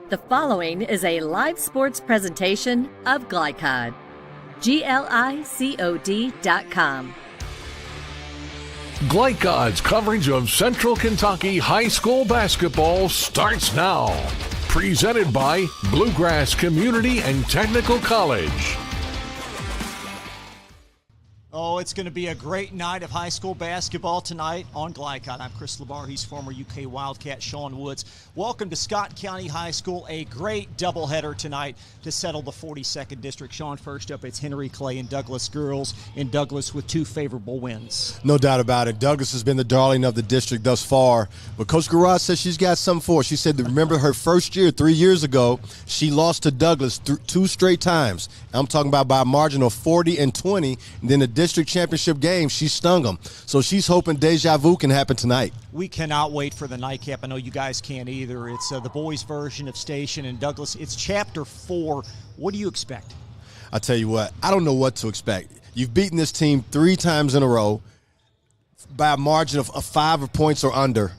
The following is a live sports presentation of Glycod. GLICOD.com. Glycod's coverage of Central Kentucky high school basketball starts now. Presented by Bluegrass Community and Technical College. Oh, it's going to be a great night of high school basketball tonight on Glycod. I'm Chris LeBar. He's former UK Wildcat Sean Woods. Welcome to Scott County High School. A great doubleheader tonight to settle the 42nd District. Sean, first up, it's Henry Clay and Douglas girls in Douglas with two favorable wins. No doubt about it. Douglas has been the darling of the district thus far. But Coach Garage says she's got something for it. She said, remember her first year, 3 years ago, she lost to Douglas two straight times. I'm talking about by a margin of 40 and 20. And then the district championship game, she stung them. So she's hoping deja vu can happen tonight. We cannot wait for the nightcap. I know you guys can't either. It's the boys' version of Station in Douglas. It's Chapter 4. What do you expect? I'll tell you what, I don't know what to expect. You've beaten this team 3 times in a row by a margin of 5 points or under.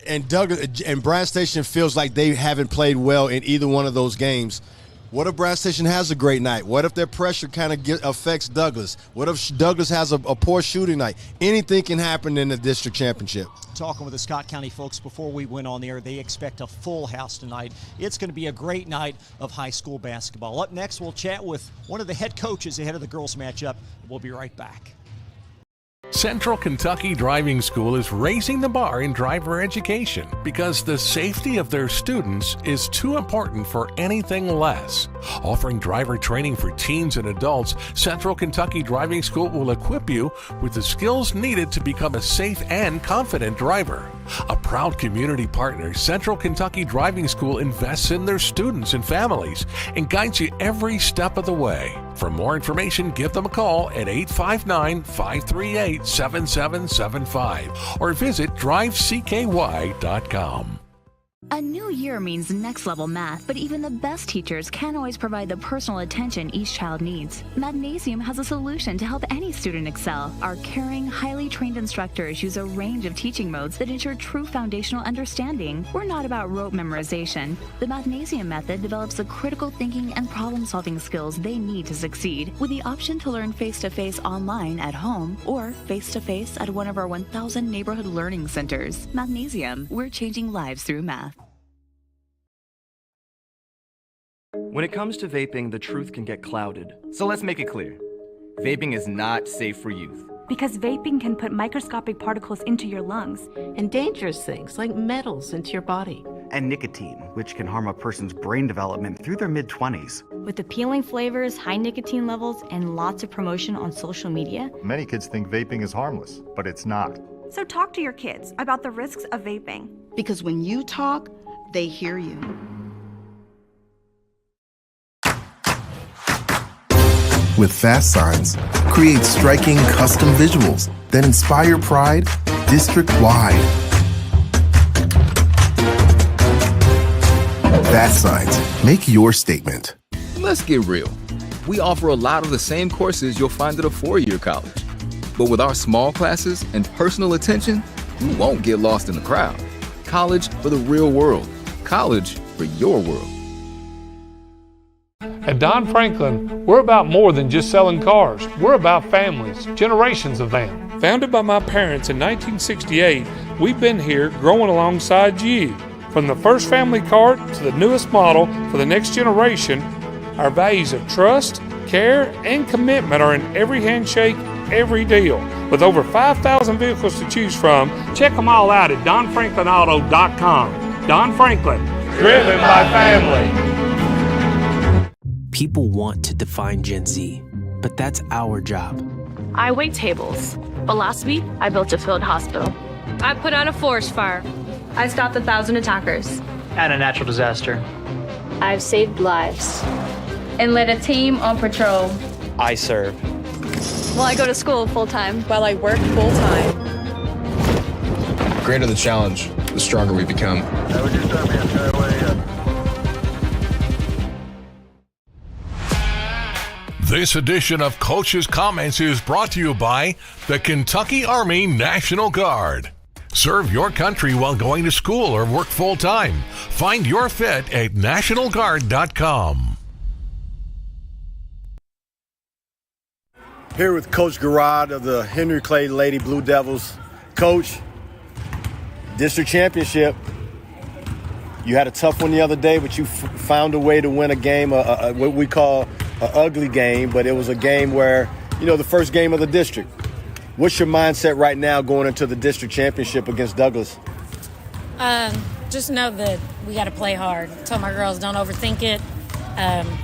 And Bryan Station feels like they haven't played well in either one of those games. What if Bryan Station has a great night? What if their pressure kind of affects Douglas? What if Douglas has a poor shooting night? Anything can happen in the district championship. Talking with the Scott County folks before we went on the air, they expect a full house tonight. It's going to be a great night of high school basketball. Up next, we'll chat with one of the head coaches ahead of the girls' matchup. We'll be right back. Central Kentucky Driving School is raising the bar in driver education because the safety of their students is too important for anything less. Offering driver training for teens and adults, Central Kentucky Driving School will equip you with the skills needed to become a safe and confident driver. A proud community partner, Central Kentucky Driving School invests in their students and families and guides you every step of the way. For more information, give them a call at 859-538-7775 or visit drivecky.com. A new year means next level math, but even the best teachers can't always provide the personal attention each child needs. Magnesium has a solution to help any student excel. Our caring, highly trained instructors use a range of teaching modes that ensure true foundational understanding. We're not about rote memorization. The Magnesium method develops the critical thinking and problem-solving skills they need to succeed, with the option to learn face-to-face online at home or face-to-face at one of our 1,000 neighborhood learning centers. Magnesium, we're changing lives through math. When it comes to vaping, the truth can get clouded. So let's make it clear. Vaping is not safe for youth. Because vaping can put microscopic particles into your lungs. And dangerous things like metals into your body. And nicotine, which can harm a person's brain development through their mid-20s. With appealing flavors, high nicotine levels, and lots of promotion on social media. Many kids think vaping is harmless, but it's not. So talk to your kids about the risks of vaping. Because when you talk, they hear you. With Fast Signs, create striking custom visuals that inspire pride district-wide. Fast Signs, make your statement. Let's get real. We offer a lot of the same courses you'll find at a four-year college. But with our small classes and personal attention, you won't get lost in the crowd. College for the real world. College for your world. At Don Franklin, we're about more than just selling cars. We're about families, generations of them. Founded by my parents in 1968, we've been here growing alongside you. From the first family car to the newest model for the next generation, our values of trust, care, and commitment are in every handshake, every deal. With over 5,000 vehicles to choose from, check them all out at DonFranklinAuto.com. Don Franklin, driven by family. People want to define Gen Z, but that's our job. I wait tables, but last week I built a field hospital. I put out a forest fire. I stopped 1,000 attackers. And a natural disaster. I've saved lives and led a team on patrol. I serve. While I go to school full-time. While I work full-time. The greater the challenge, the stronger we become. This edition of Coach's Comments is brought to you by the Kentucky Army National Guard. Serve your country while going to school or work full-time. Find your fit at NationalGuard.com. Here with Coach Garrard of the Henry Clay Lady Blue Devils. Coach, district championship. You had a tough one the other day, but you found a way to win a game, what we call an ugly game, but it was a game where, the first game of the district. What's your mindset right now going into the district championship against Douglas? Just know that we got to play hard. I told my girls, don't overthink it.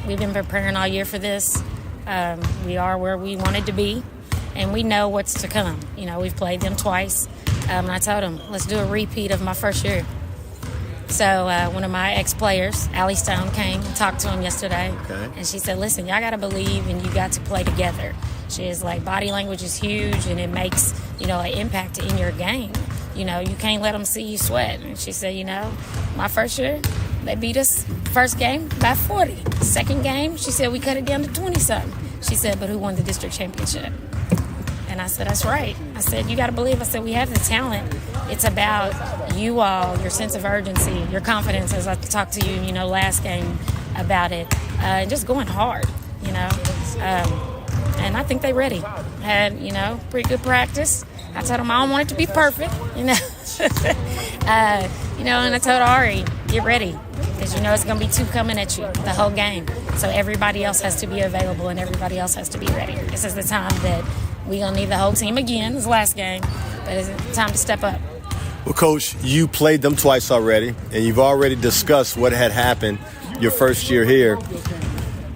We've been preparing all year for this. We are where we wanted to be, and we know what's to come. We've played them twice, and I told them, let's do a repeat of my first year. So one of my ex-players, Allie Stone, came and talked to him yesterday, and she said, listen, y'all got to believe and you got to play together. She is like, body language is huge, and it makes, an impact in your game. You can't let them see you sweat. And she said, my first year, they beat us first game by 40. Second game, she said, we cut it down to 20-something. She said, but who won the district championship? And I said, that's right. I said, you got to believe. I said, we have the talent. It's about you all, your sense of urgency, your confidence, as I talked to you, last game about it, and just going hard, and I think they're ready. Had, pretty good practice. I told them I don't want it to be perfect, and I told Ari, get ready, because it's going to be two coming at you the whole game. So everybody else has to be available, and everybody else has to be ready. This is the time that we're going to need the whole team again, this last game, but it's time to step up. Well, Coach, you played them twice already, and you've already discussed what had happened your first year here.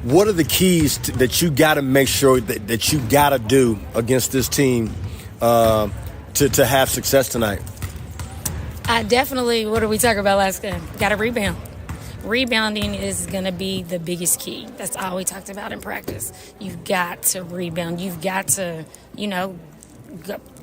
What are the keys that you got to make sure that you got to do against this team to have success tonight? I definitely, what did we talk about last game? Got to rebound. Rebounding is going to be the biggest key. That's all we talked about in practice. You've got to rebound. You've got to,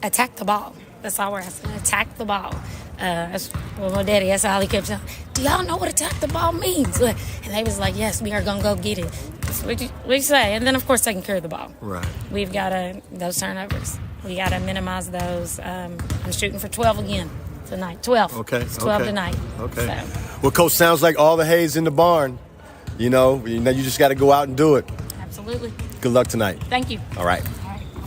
attack the ball. That's all we're asking. Attack the ball. That's what my daddy, that's all he kept saying. Do y'all know what attack the ball means? And they was like, yes, we are going to go get it. That's what you say. And then, of course, taking care of the ball. Right. We've got to, those turnovers, we got to minimize those. I'm shooting for 12 again tonight. 12. Okay. It's 12 tonight. Okay. So. Well, Coach, sounds like all the hay's in the barn. You just got to go out and do it. Absolutely. Good luck tonight. Thank you. All right.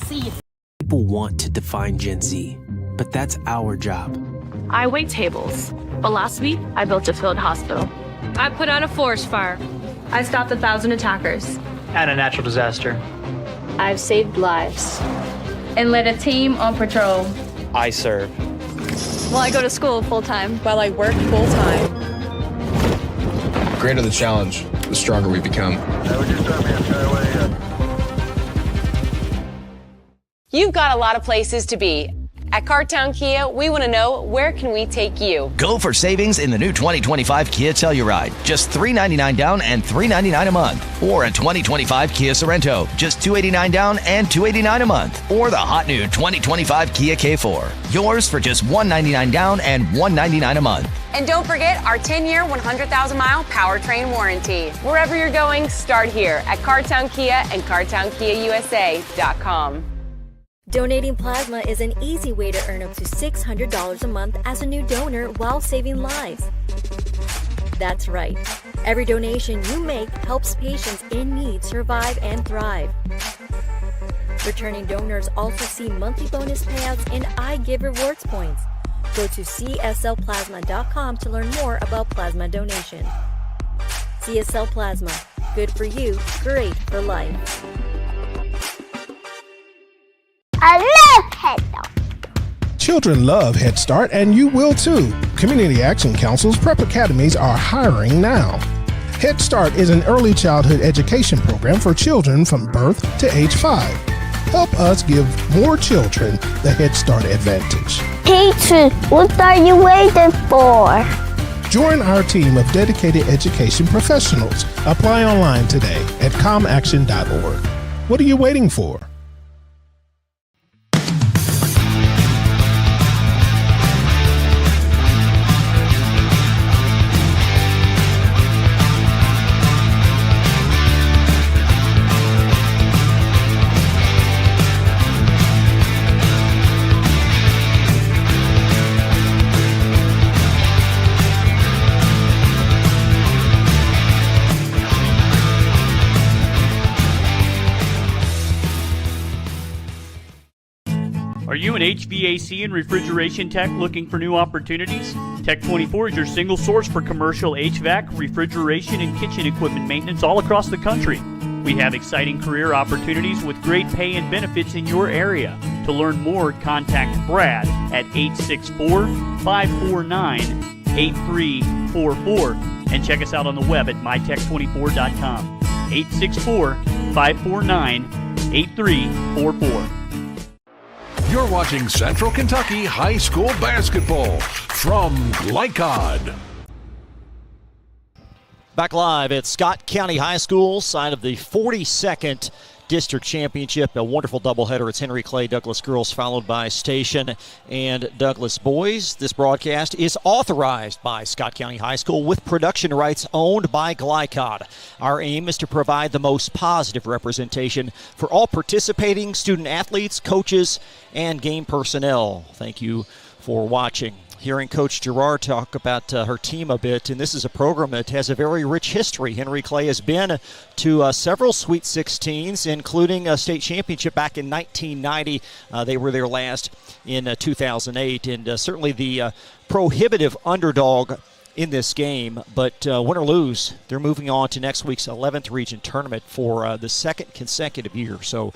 See you. People want to define Gen Z, but that's our job. I wait tables, but last week I built a field hospital. I put out a forest fire. I stopped 1,000 attackers. And a natural disaster. I've saved lives. And led a team on patrol. I serve. Well, I go to school full-time. While I work full-time. The greater the challenge, the stronger we become. You've got a lot of places to be. At Cartown Kia, we want to know, where can we take you? Go for savings in the new 2025 Kia Telluride. Just $399 down and $399 a month. Or a 2025 Kia Sorento. Just $289 down and $289 a month. Or the hot new 2025 Kia K4. Yours for just $199 down and $199 a month. And don't forget our 10-year, 100,000-mile powertrain warranty. Wherever you're going, start here at Cartown Kia and CartownKiaUSA.com. Donating plasma is an easy way to earn up to $600 a month as a new donor while saving lives. That's right. Every donation you make helps patients in need survive and thrive. Returning donors also see monthly bonus payouts and iGive rewards points. Go to cslplasma.com to learn more about plasma donation. CSL Plasma. Good for you, great for life. I love Head Start. Children love Head Start, and you will too. Community Action Council's prep academies are hiring now. Head Start is an early childhood education program for children from birth to age 5. Help us give more children the Head Start advantage. Teacher, what are you waiting for? Join our team of dedicated education professionals. Apply online today at comaction.org. What are you waiting for? you an HVAC and refrigeration tech looking for new opportunities? Tech24 is your single source for commercial HVAC, refrigeration, and kitchen equipment maintenance all across the country. We have exciting career opportunities with great pay and benefits in your area. To learn more, contact Brad at 864-549-8344 and check us out on the web at mytech24.com. 864-549-8344. You're watching Central Kentucky High School Basketball from Glycod. Back live at Scott County High School, side of the 42nd District Championship. A wonderful doubleheader. It's Henry Clay Douglas girls followed by Station and Douglas boys. This broadcast is authorized by Scott County High School with production rights owned by Glycod. Our aim is to provide the most positive representation for all participating student athletes, coaches, and game personnel. Thank you for watching. Hearing Coach Gerard talk about her team a bit, and this is a program that has a very rich history. Henry Clay has been to several Sweet 16s, including a state championship back in 1990. They were there last in 2008, and certainly the prohibitive underdog in this game, but win or lose, they're moving on to next week's 11th region tournament for the second consecutive year. So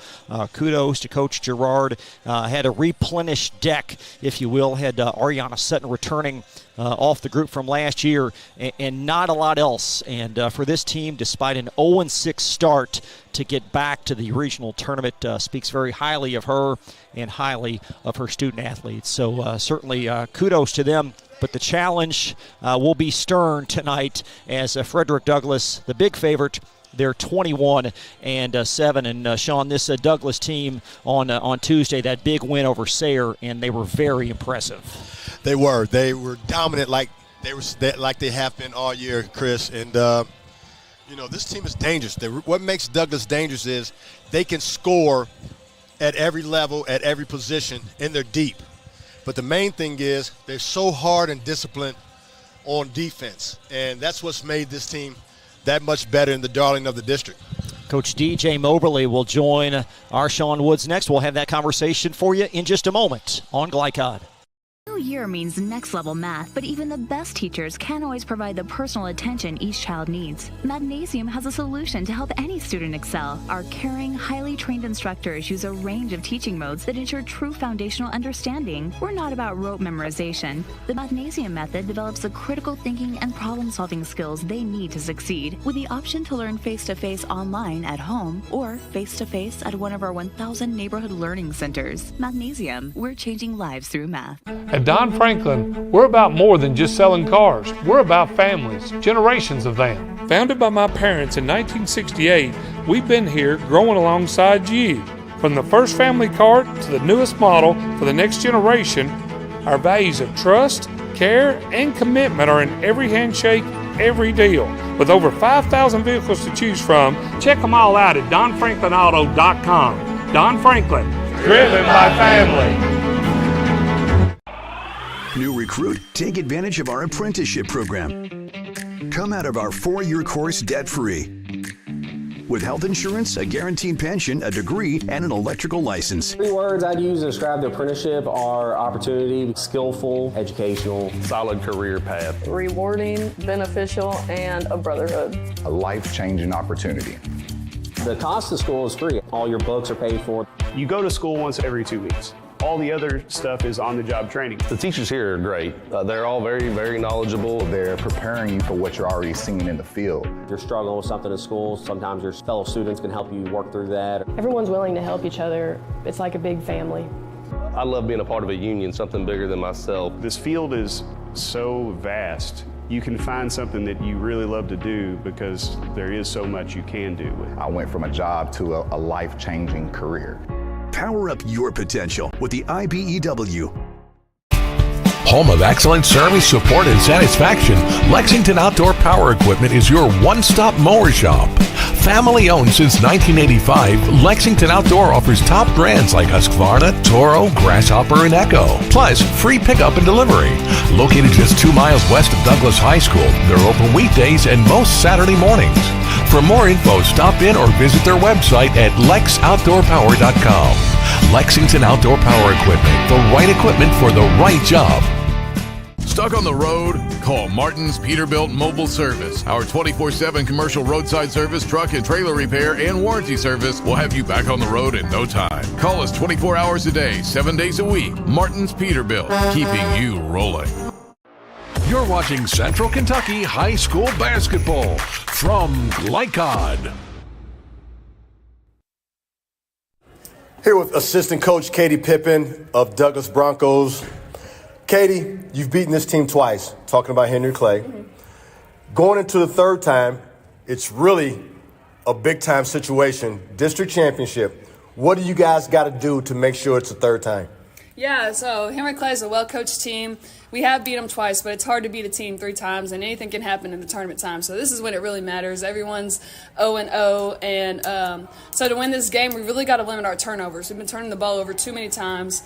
kudos to Coach Gerard. Had a replenished deck, if you will. Had Ariana Sutton returning off the group from last year, and not a lot else. And for this team, despite an 0-6 start, to get back to the regional tournament speaks very highly of her and highly of her student athletes. So certainly kudos to them. But the challenge will be stern tonight as Frederick Douglass, the big favorite, they're 21-7. And Sean, this Douglas team on Tuesday, that big win over Sayre, and they were very impressive. They were dominant like they have been all year, Chris. And this team is dangerous. What makes Douglas dangerous is they can score at every level, at every position, and they're deep. But the main thing is they're so hard and disciplined on defense, and that's what's made this team that much better in the darling of the district. Coach DJ Moberly will join our Sean Woods next. We'll have that conversation for you in just a moment on Glycod. New year means next level math, but even the best teachers can't always provide the personal attention each child needs. Magnesium has a solution to help any student excel. Our caring, highly trained instructors use a range of teaching modes that ensure true foundational understanding. We're not about rote memorization. The Magnesium method develops the critical thinking and problem-solving skills they need to succeed, with the option to learn face-to-face online at home or face-to-face at one of our 1,000 neighborhood learning centers. Magnesium, we're changing lives through math. At Don Franklin, we're about more than just selling cars. We're about families, generations of them. Founded by my parents in 1968, we've been here growing alongside you. From the first family car to the newest model for the next generation, our values of trust, care, and commitment are in every handshake, every deal. With over 5,000 vehicles to choose from, check them all out at DonFranklinAuto.com. Don Franklin, driven by family. New recruit, take advantage of our apprenticeship program. Come out of our 4-year course debt-free. With health insurance, a guaranteed pension, a degree, and an electrical license. 3 words I'd use to describe the apprenticeship are opportunity, skillful, educational, solid career path, rewarding, beneficial, and a brotherhood. A life-changing opportunity. The cost of school is free. All your books are paid for. You go to school once every 2 weeks. All the other stuff is on-the-job training. The teachers here are great. They're all very, very knowledgeable. They're preparing you for what you're already seeing in the field. You're struggling with something in school. Sometimes your fellow students can help you work through that. Everyone's willing to help each other. It's like a big family. I love being a part of a union, something bigger than myself. This field is so vast. You can find something that you really love to do because there is so much you can do with it. I went from a job to a life-changing career. Power up your potential with the IBEW. Home of excellent service, support, and satisfaction, Lexington Outdoor Power Equipment is your one-stop mower shop. Family owned since 1985, Lexington Outdoor offers top brands like Husqvarna, Toro, Grasshopper, and Echo. Plus, free pickup and delivery. Located just 2 miles west of Douglas High School, they're open weekdays and most Saturday mornings. For more info, stop in or visit their website at lexoutdoorpower.com. Lexington Outdoor Power Equipment, the right equipment for the right job. Stuck on the road? Call Martin's Peterbilt Mobile Service. Our 24/7 commercial roadside service, truck and trailer repair, and warranty service will have you back on the road in no time. Call us 24 hours a day, 7 days a week. Martin's Peterbilt, keeping you rolling. You're watching Central Kentucky High School Basketball from Glycod. Here with assistant coach Katie Pippen of Douglas Broncos. Katie, you've beaten this team twice, talking about Henry Clay. Going into the third time, it's really a big-time situation, district championship. What do you guys got to do to make sure it's the third time? Yeah, so Henry Clay is a well-coached team. We have beat them twice, but it's hard to beat a team 3 times, and anything can happen in the tournament time. So this is when it really matters. Everyone's 0-0, and so to win this game, we really got to limit our turnovers. We've been turning the ball over too many times,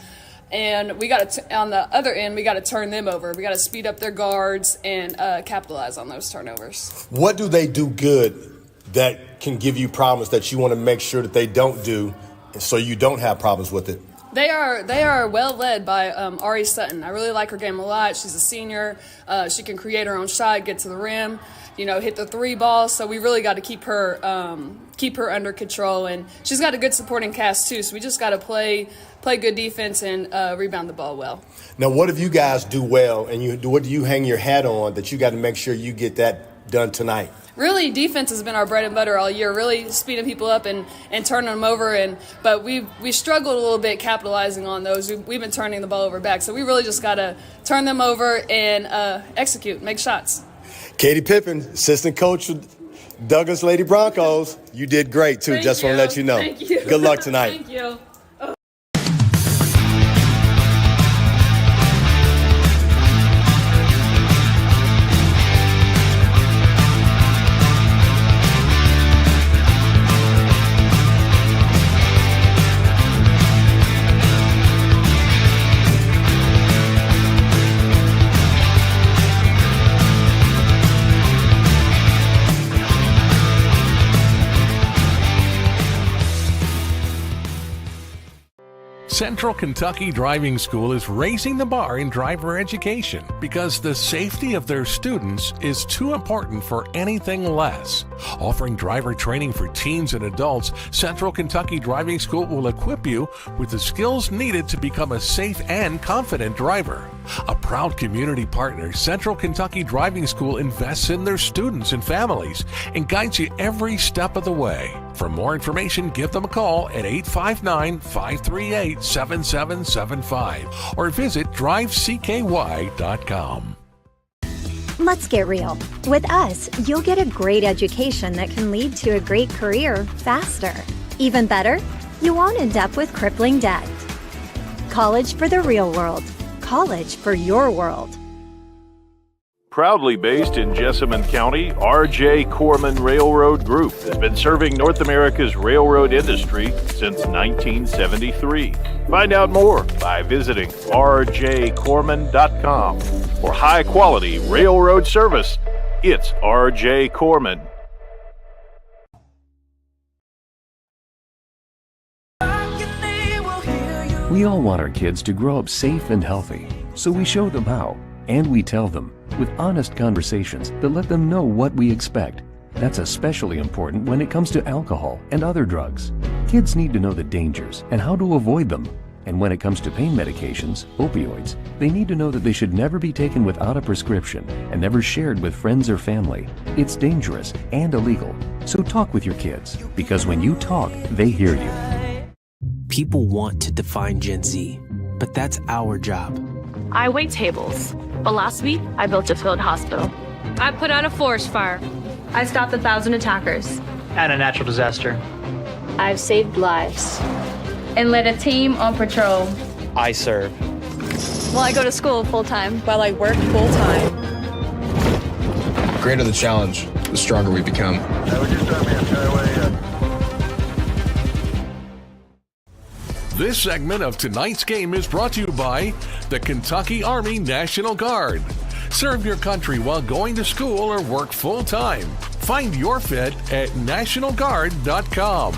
and we got to on the other end, we got to turn them over. We got to speed up their guards and capitalize on those turnovers. What do they do good that can give you problems that you want to make sure that they don't do, so you don't have problems with it? They are well led by Ari Sutton. I really like her game a lot. She's a senior. She can create her own shot, get to the rim, hit the 3 ball. So we really got to keep her under control. And she's got a good supporting cast too. So we just got to play good defense and rebound the ball well. Now, what if you guys do well, and what do you hang your hat on that you got to make sure you get that done tonight? Really, defense has been our bread and butter all year, really speeding people up and turning them over. But we struggled a little bit capitalizing on those. We've been turning the ball over back. So we really just got to turn them over and execute, make shots. Katie Pippen, assistant coach of Douglas Lady Broncos. You did great, too. Just want to let you know. Thank you. Good luck tonight. Thank you. Central Kentucky Driving School is raising the bar in driver education because the safety of their students is too important for anything less. Offering driver training for teens and adults, Central Kentucky Driving School will equip you with the skills needed to become a safe and confident driver. A proud community partner, Central Kentucky Driving School invests in their students and families and guides you every step of the way. For more information, give them a call at 859-538-7775 or visit drivecky.com. Let's get real. With us, you'll get a great education that can lead to a great career faster. Even better, you won't end up with crippling debt. College for the real world. College for your world. Proudly based in Jessamine County, R.J. Corman Railroad Group has been serving North America's railroad industry since 1973. Find out more by visiting rjcorman.com. For high-quality railroad service, it's R.J. Corman. We all want our kids to grow up safe and healthy, so we show them how, and we tell them with honest conversations that let them know what we expect. That's especially important when it comes to alcohol and other drugs. Kids need to know the dangers and how to avoid them. And when it comes to pain medications, opioids, they need to know that they should never be taken without a prescription and never shared with friends or family. It's dangerous and illegal. So talk with your kids, because when you talk, they hear you. People want to define Gen Z, but that's our job. I wait tables, but last week I built a field hospital. I put out a forest fire. I stopped 1,000 attackers. And a natural disaster. I've saved lives. And led a team on patrol. I serve. Well, I go to school full-time. While I work full-time. The greater the challenge, the stronger we become. This segment of tonight's game is brought to you by the Kentucky Army National Guard. Serve your country while going to school or work full-time. Find your fit at nationalguard.com.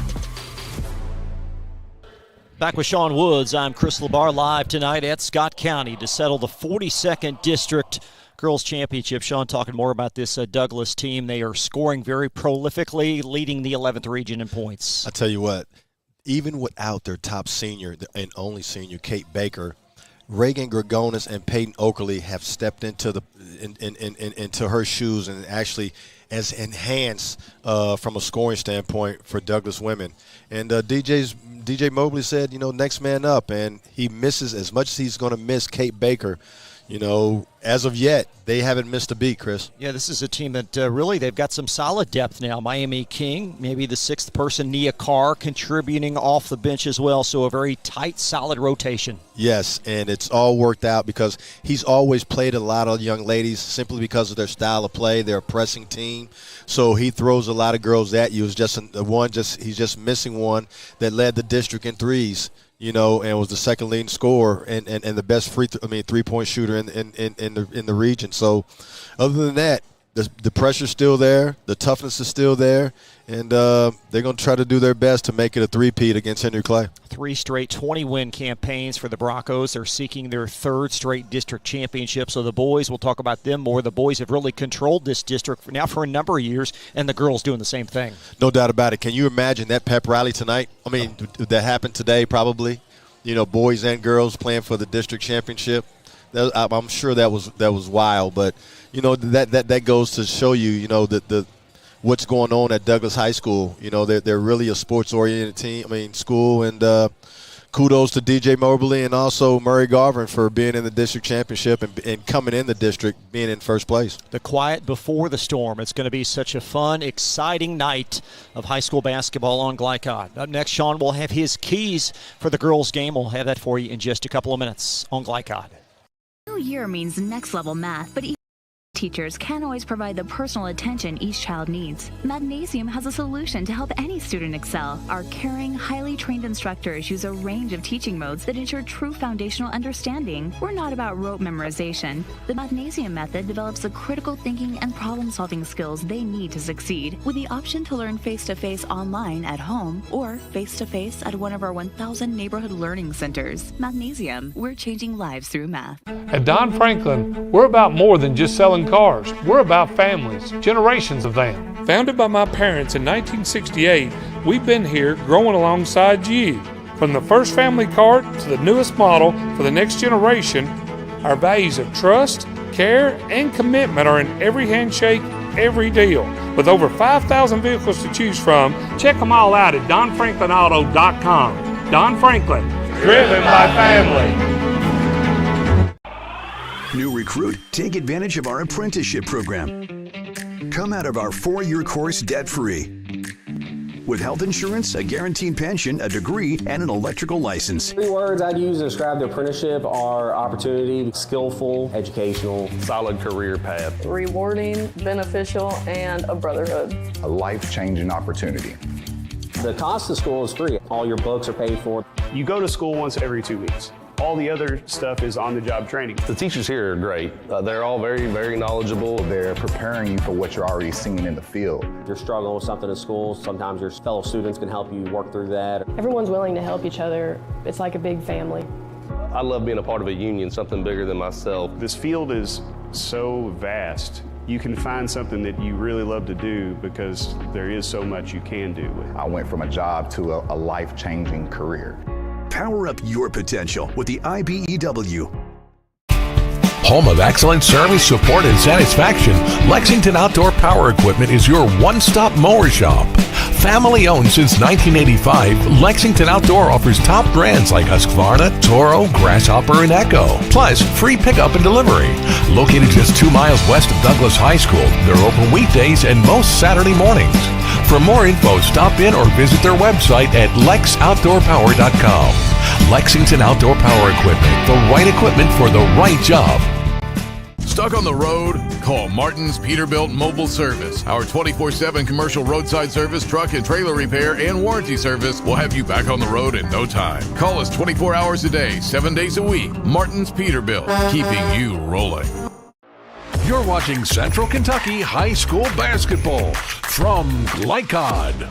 Back with Sean Woods, I'm Chris LeBar, live tonight at Scott County to settle the 42nd District Girls Championship. Sean talking more about this Douglas team. They are scoring very prolifically, leading the 11th region in points. I tell you what, even without their top senior and only senior, Kate Baker, Reagan Gregonis and Peyton Oakley have stepped into into her shoes and actually has enhanced from a scoring standpoint for Douglas women. And DJ Mobley said, next man up, and he misses as much as he's going to miss Kate Baker. As of yet, they haven't missed a beat, Chris. Yeah, this is a team that really they've got some solid depth now. Miami King, maybe the sixth person, Nia Carr, contributing off the bench as well. So a very tight, solid rotation. Yes, and it's all worked out because he's always played a lot of young ladies simply because of their style of play. They're a pressing team, so he throws a lot of girls at you. It's just he's just missing one that led the district in threes. And was the second leading scorer and the best three-point shooter in the region. So, other than that, the pressure's still there, the toughness is still there, and they're going to try to do their best to make it a three-peat against Henry Clay. 3 straight 20-win campaigns for the Broncos. They're seeking their 3rd straight district championship. So the boys, we'll talk about them more. The boys have really controlled this district now for a number of years, and the girls doing the same thing. No doubt about it. Can you imagine that pep rally tonight? That happened today probably. Boys and girls playing for the district championship. I'm sure that was wild, but that goes to show you that what's going on at Douglas High School. They're really a sports-oriented school, and kudos to DJ Mobley and also Murray Garvin for being in the district championship and coming in the district, being in first place. The quiet before the storm. It's going to be such a fun, exciting night of high school basketball on Glycod. Up next, Sean will have his keys for the girls' game. We'll have that for you in just a couple of minutes on Glycod. New year means next level math, but teachers can't always provide the personal attention each child needs. Magnesium has a solution to help any student excel. Our caring, highly trained instructors use a range of teaching modes that ensure true foundational understanding. We're not about rote memorization. The Magnesium method develops the critical thinking and problem-solving skills they need to succeed, with the option to learn face-to-face online at home or face-to-face at one of our 1,000 neighborhood learning centers. Magnesium, we're changing lives through math. At Don Franklin, we're about more than just selling cars. We're about families, generations of them. Founded by my parents in 1968, we've been here growing alongside you. From the first family car to the newest model for the next generation, our values of trust, care, and commitment are in every handshake, every deal. With over 5,000 vehicles to choose from, check them all out at DonFranklinAuto.com. Don Franklin, driven by family. New recruit, take advantage of our apprenticeship program. Come out of our 4-year course debt-free. With health insurance, a guaranteed pension, a degree, and an electrical license. 3 words I'd use to describe the apprenticeship are opportunity, skillful, educational, solid career path, rewarding, beneficial, and a brotherhood. A life-changing opportunity. The cost of school is free. All your books are paid for. You go to school once every 2 weeks. All the other stuff is on-the-job training. The teachers here are great. They're all very, very knowledgeable. They're preparing you for what you're already seeing in the field. If you're struggling with something at school, sometimes your fellow students can help you work through that. Everyone's willing to help each other. It's like a big family. I love being a part of a union, something bigger than myself. This field is so vast. You can find something that you really love to do because there is so much you can do with it. I went from a job to a life-changing career. Power up your potential with the IBEW. Home of excellent service, support, and satisfaction, Lexington Outdoor Power Equipment is your one-stop mower shop. Family owned since 1985, Lexington Outdoor offers top brands like Husqvarna, Toro, Grasshopper, and Echo. Plus, free pickup and delivery. Located just 2 miles west of Douglas High School, they're open weekdays and most Saturday mornings. For more info, stop in or visit their website at lexoutdoorpower.com. Lexington Outdoor Power Equipment, the right equipment for the right job. Stuck on the road? Call Martin's Peterbilt Mobile Service. Our 24/7 commercial roadside service, truck and trailer repair, and warranty service will have you back on the road in no time. Call us 24 hours a day, 7 days a week. Martin's Peterbilt, keeping you rolling. You're watching Central Kentucky High School Basketball from Glycod.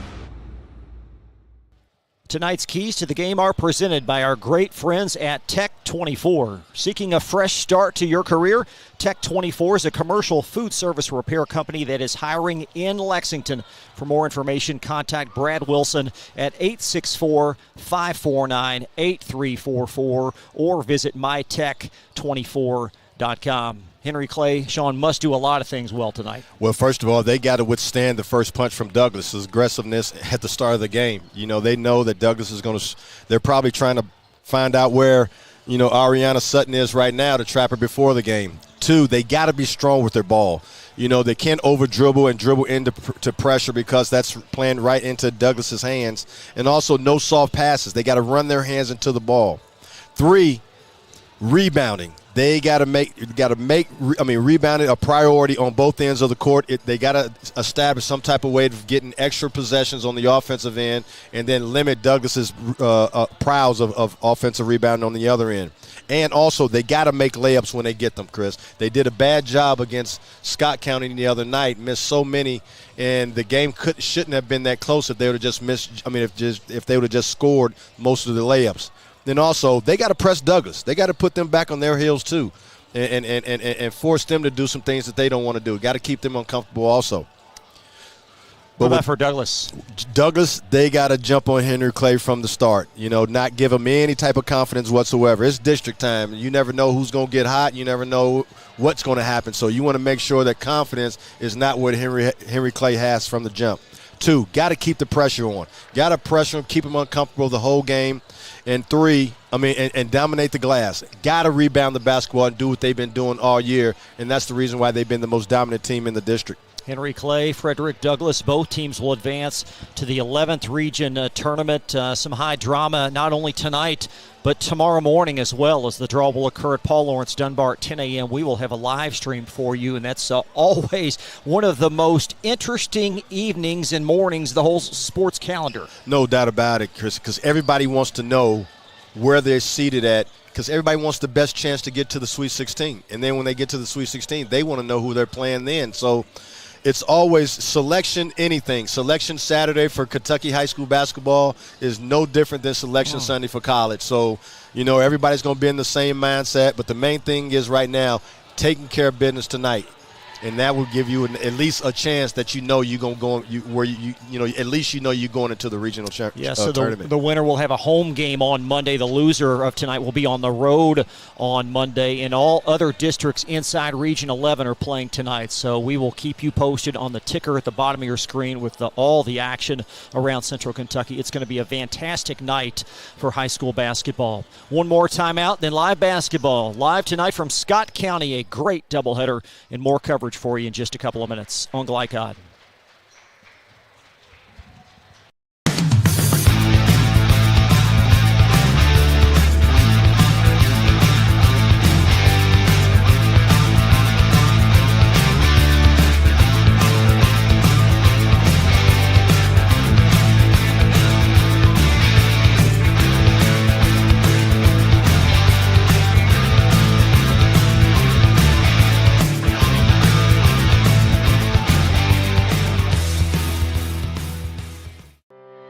Tonight's keys to the game are presented by our great friends at Tech 24. Seeking a fresh start to your career? Tech 24 is a commercial food service repair company that is hiring in Lexington. For more information, contact Brad Wilson at 864-549-8344 or visit mytech24.com. Henry Clay, Sean, must do a lot of things well tonight. Well, first of all, they got to withstand the first punch from Douglas's aggressiveness at the start of the game. You know, they know that Douglas is going to – they're probably trying to find out where, you know, Ariana Sutton is right now to trap her before the game. 2, they got to be strong with their ball. You know, they can't over-dribble and dribble into pressure because that's playing right into Douglas's hands. And also no soft passes. They got to run their hands into the ball. 3, rebounding. They got to make rebounding a priority on both ends of the court. They got to establish some type of way of getting extra possessions on the offensive end and then limit Douglas's prowess of offensive rebounding on the other end. And also, they got to make layups when they get them, Chris. They did a bad job against Scott County the other night, missed so many, and the game shouldn't have been that close if they would have just missed. I mean, if they would have just scored most of the layups. Then also, they got to press Douglas. They got to put them back on their heels too, and force them to do some things that they don't want to do. Got to keep them uncomfortable also. What about for Douglas? Douglas, they got to jump on Henry Clay from the start. You know, not give him any type of confidence whatsoever. It's district time. You never know who's going to get hot. You never know what's going to happen. So you want to make sure that confidence is not what Henry Clay has from the jump. 2, got to keep the pressure on. Got to pressure him, keep him uncomfortable the whole game. And 3, and dominate the glass. Got to rebound the basketball and do what they've been doing all year, and that's the reason why they've been the most dominant team in the district. Henry Clay, Frederick Douglass, both teams will advance to the 11th region tournament. Some high drama not only tonight, but tomorrow morning as well, as the draw will occur at Paul Lawrence Dunbar at 10 a.m. We will have a live stream for you, and that's always one of the most interesting evenings and mornings the whole sports calendar. No doubt about it, Chris, because everybody wants to know where they're seated at, because everybody wants the best chance to get to the Sweet 16. And then when they get to the Sweet 16, they want to know who they're playing then. So it's always selection anything. Selection Saturday for Kentucky high school basketball is no different than selection Sunday for college. So, you know, everybody's going to be in the same mindset. But the main thing is right now, taking care of business tonight. And that will give you at least a chance that you know you're going to go at least you know you're going into the regional tournament. So the winner will have a home game on Monday. The loser of tonight will be on the road on Monday. And all other districts inside Region 11 are playing tonight. So we will keep you posted on the ticker at the bottom of your screen with all the action around Central Kentucky. It's going to be a fantastic night for high school basketball. One more timeout, then live basketball. Live tonight from Scott County, a great doubleheader and more coverage for you in just a couple of minutes on Glycod.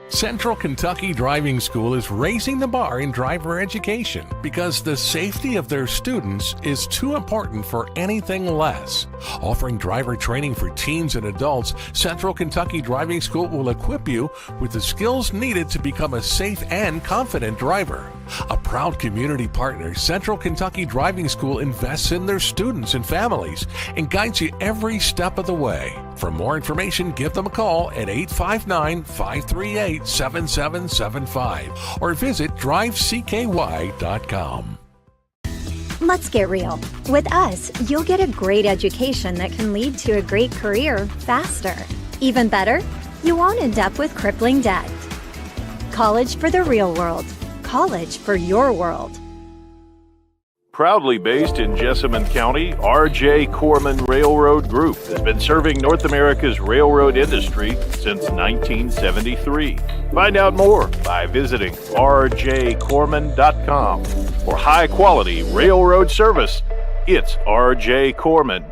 Central Kentucky Driving School is raising the bar in driver education because the safety of their students is too important for anything less. Offering driver training for teens and adults, Central Kentucky Driving School will equip you with the skills needed to become a safe and confident driver. A proud community partner, Central Kentucky Driving School invests in their students and families and guides you every step of the way. For more information, give them a call at 859-538-7775 or visit drivecky.com. Let's get real. With us, you'll get a great education that can lead to a great career faster. Even better, you won't end up with crippling debt. College for the real world. College for your world. Proudly based in Jessamine County, R.J. Corman Railroad Group has been serving North America's railroad industry since 1973. Find out more by visiting rjcorman.com. For high-quality railroad service, it's R.J. Corman.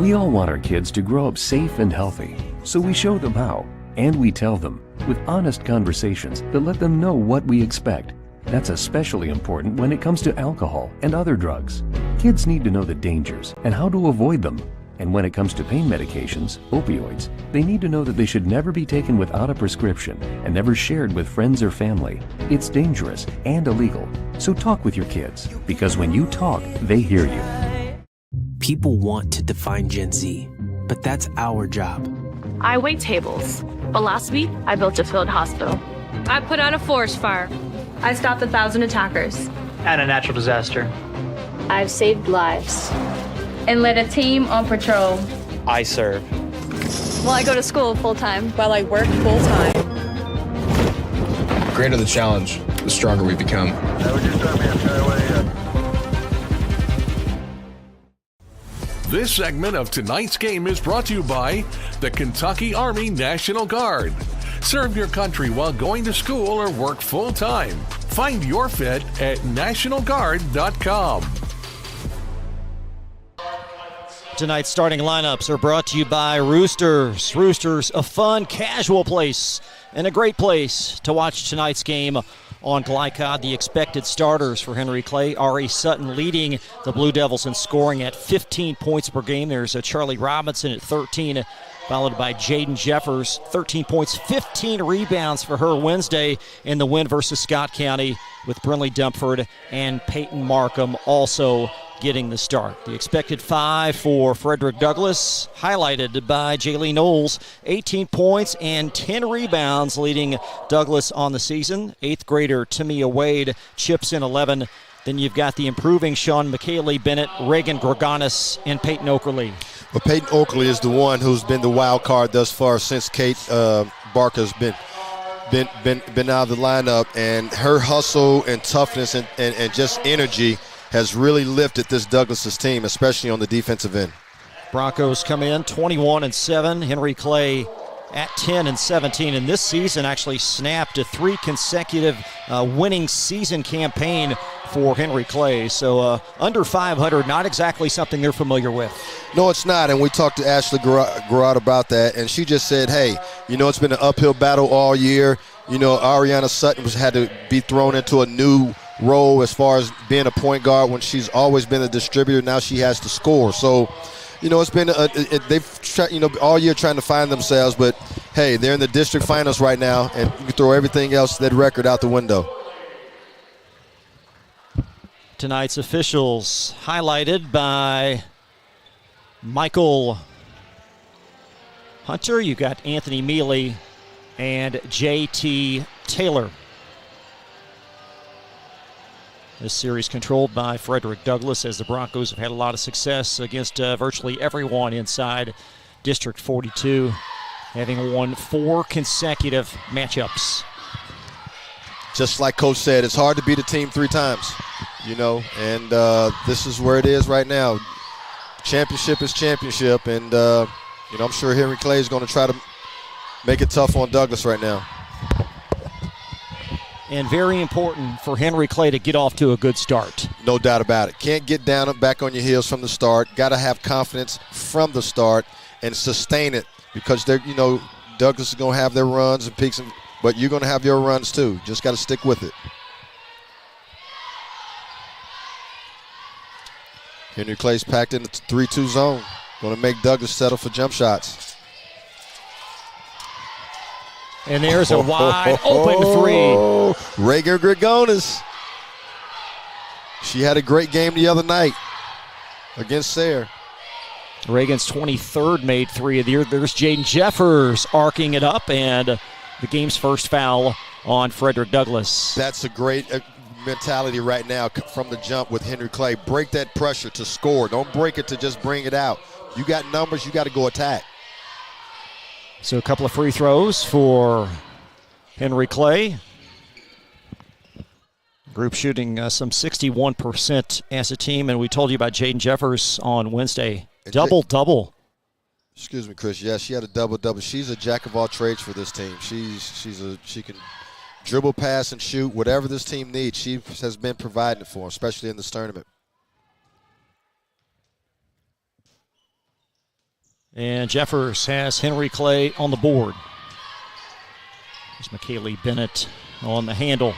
We all want our kids to grow up safe and healthy, so we show them how, and we tell them with honest conversations that let them know what we expect. That's especially important when it comes to alcohol and other drugs. Kids need to know the dangers and how to avoid them. And when it comes to pain medications, opioids, they need to know that they should never be taken without a prescription and never shared with friends or family. It's dangerous and illegal. So talk with your kids, because when you talk, they hear you. People want to define Gen Z, but that's our job. I wait tables, but last week I built a field hospital. I put out a forest fire. I stopped 1,000 attackers. And a natural disaster. I've saved lives. And led a team on patrol. I serve. Well, I go to school full-time while I work full-time. The greater the challenge, the stronger we become. This segment of tonight's game is brought to you by the Kentucky Army National Guard. Serve your country while going to school or work full-time. Find your fit at nationalguard.com. Tonight's starting lineups are brought to you by Roosters. Roosters, a fun, casual place and a great place to watch tonight's game on Glycod. The expected starters for Henry Clay: Ari Sutton leading the Blue Devils in scoring at 15 points per game. There's a Charlie Robinson at 13, followed by Jaden Jeffers, 13 points, 15 rebounds for her Wednesday in the win versus Scott County, with Brinley Dumford and Peyton Markham also getting the start. The expected 5 for Frederick Douglass, highlighted by Jaylee Knowles, 18 points and 10 rebounds, leading Douglass on the season. 8th grader Tamia Wade chips in 11. Then you've got the improving Sean McKaylee Bennett, Reagan Greganis, and Peyton Oakley. Well, Peyton Oakley is the one who's been the wild card thus far since Kate Barker's been out of the lineup, and her hustle and toughness and just energy has really lifted this Douglas's team, especially on the defensive end. Broncos come in 21-7. Henry Clay at 10-17, and this season actually snapped a 3 consecutive winning season campaign for Henry Clay. So under 500, not exactly something they're familiar with. No, it's not, and we talked to Ashley Garrett about that, and she just said, hey, it's been an uphill battle all year. Ariana Sutton had to be thrown into a new role as far as being a point guard when she's always been a distributor. Now she has to score. So, it's been they've tried, all year trying to find themselves. But hey, they're in the district finals right now, and you can throw everything else, that record, out the window. Tonight's officials highlighted by Michael Hunter. You got Anthony Mealy and J.T. Taylor. This series controlled by Frederick Douglass, as the Broncos have had a lot of success against virtually everyone inside District 42, having won 4 consecutive matchups. Just like Coach said, it's hard to beat a team 3 times, and this is where it is right now. Championship is championship, and, I'm sure Henry Clay is going to try to make it tough on Douglass right now. And very important for Henry Clay to get off to a good start. No doubt about it. Can't get down and back on your heels from the start. Got to have confidence from the start and sustain it, because Douglass is going to have their runs and peaks, but you're going to have your runs too. Just got to stick with it. Henry Clay's packed in the 3-2 zone. Going to make Douglass settle for jump shots. And there's a wide open 3. Reagan Greganis. She had a great game the other night against Sayre. Reagan's 23rd made 3 of the year. There's Jaden Jeffers arcing it up, and the game's first foul on Frederick Douglass. That's a great mentality right now from the jump with Henry Clay. Break that pressure to score. Don't break it to just bring it out. You got numbers, you got to go attack. So a couple of free throws for Henry Clay. Group shooting some 61% as a team, and we told you about Jaden Jeffers on Wednesday. Double-double. Excuse me, Chris. Yeah, she had a double-double. She's a jack of all trades for this team. She can dribble, pass, and shoot. Whatever this team needs, she has been providing it for them, especially in this tournament. And Jeffers has Henry Clay on the board. There's McKaylee Bennett on the handle.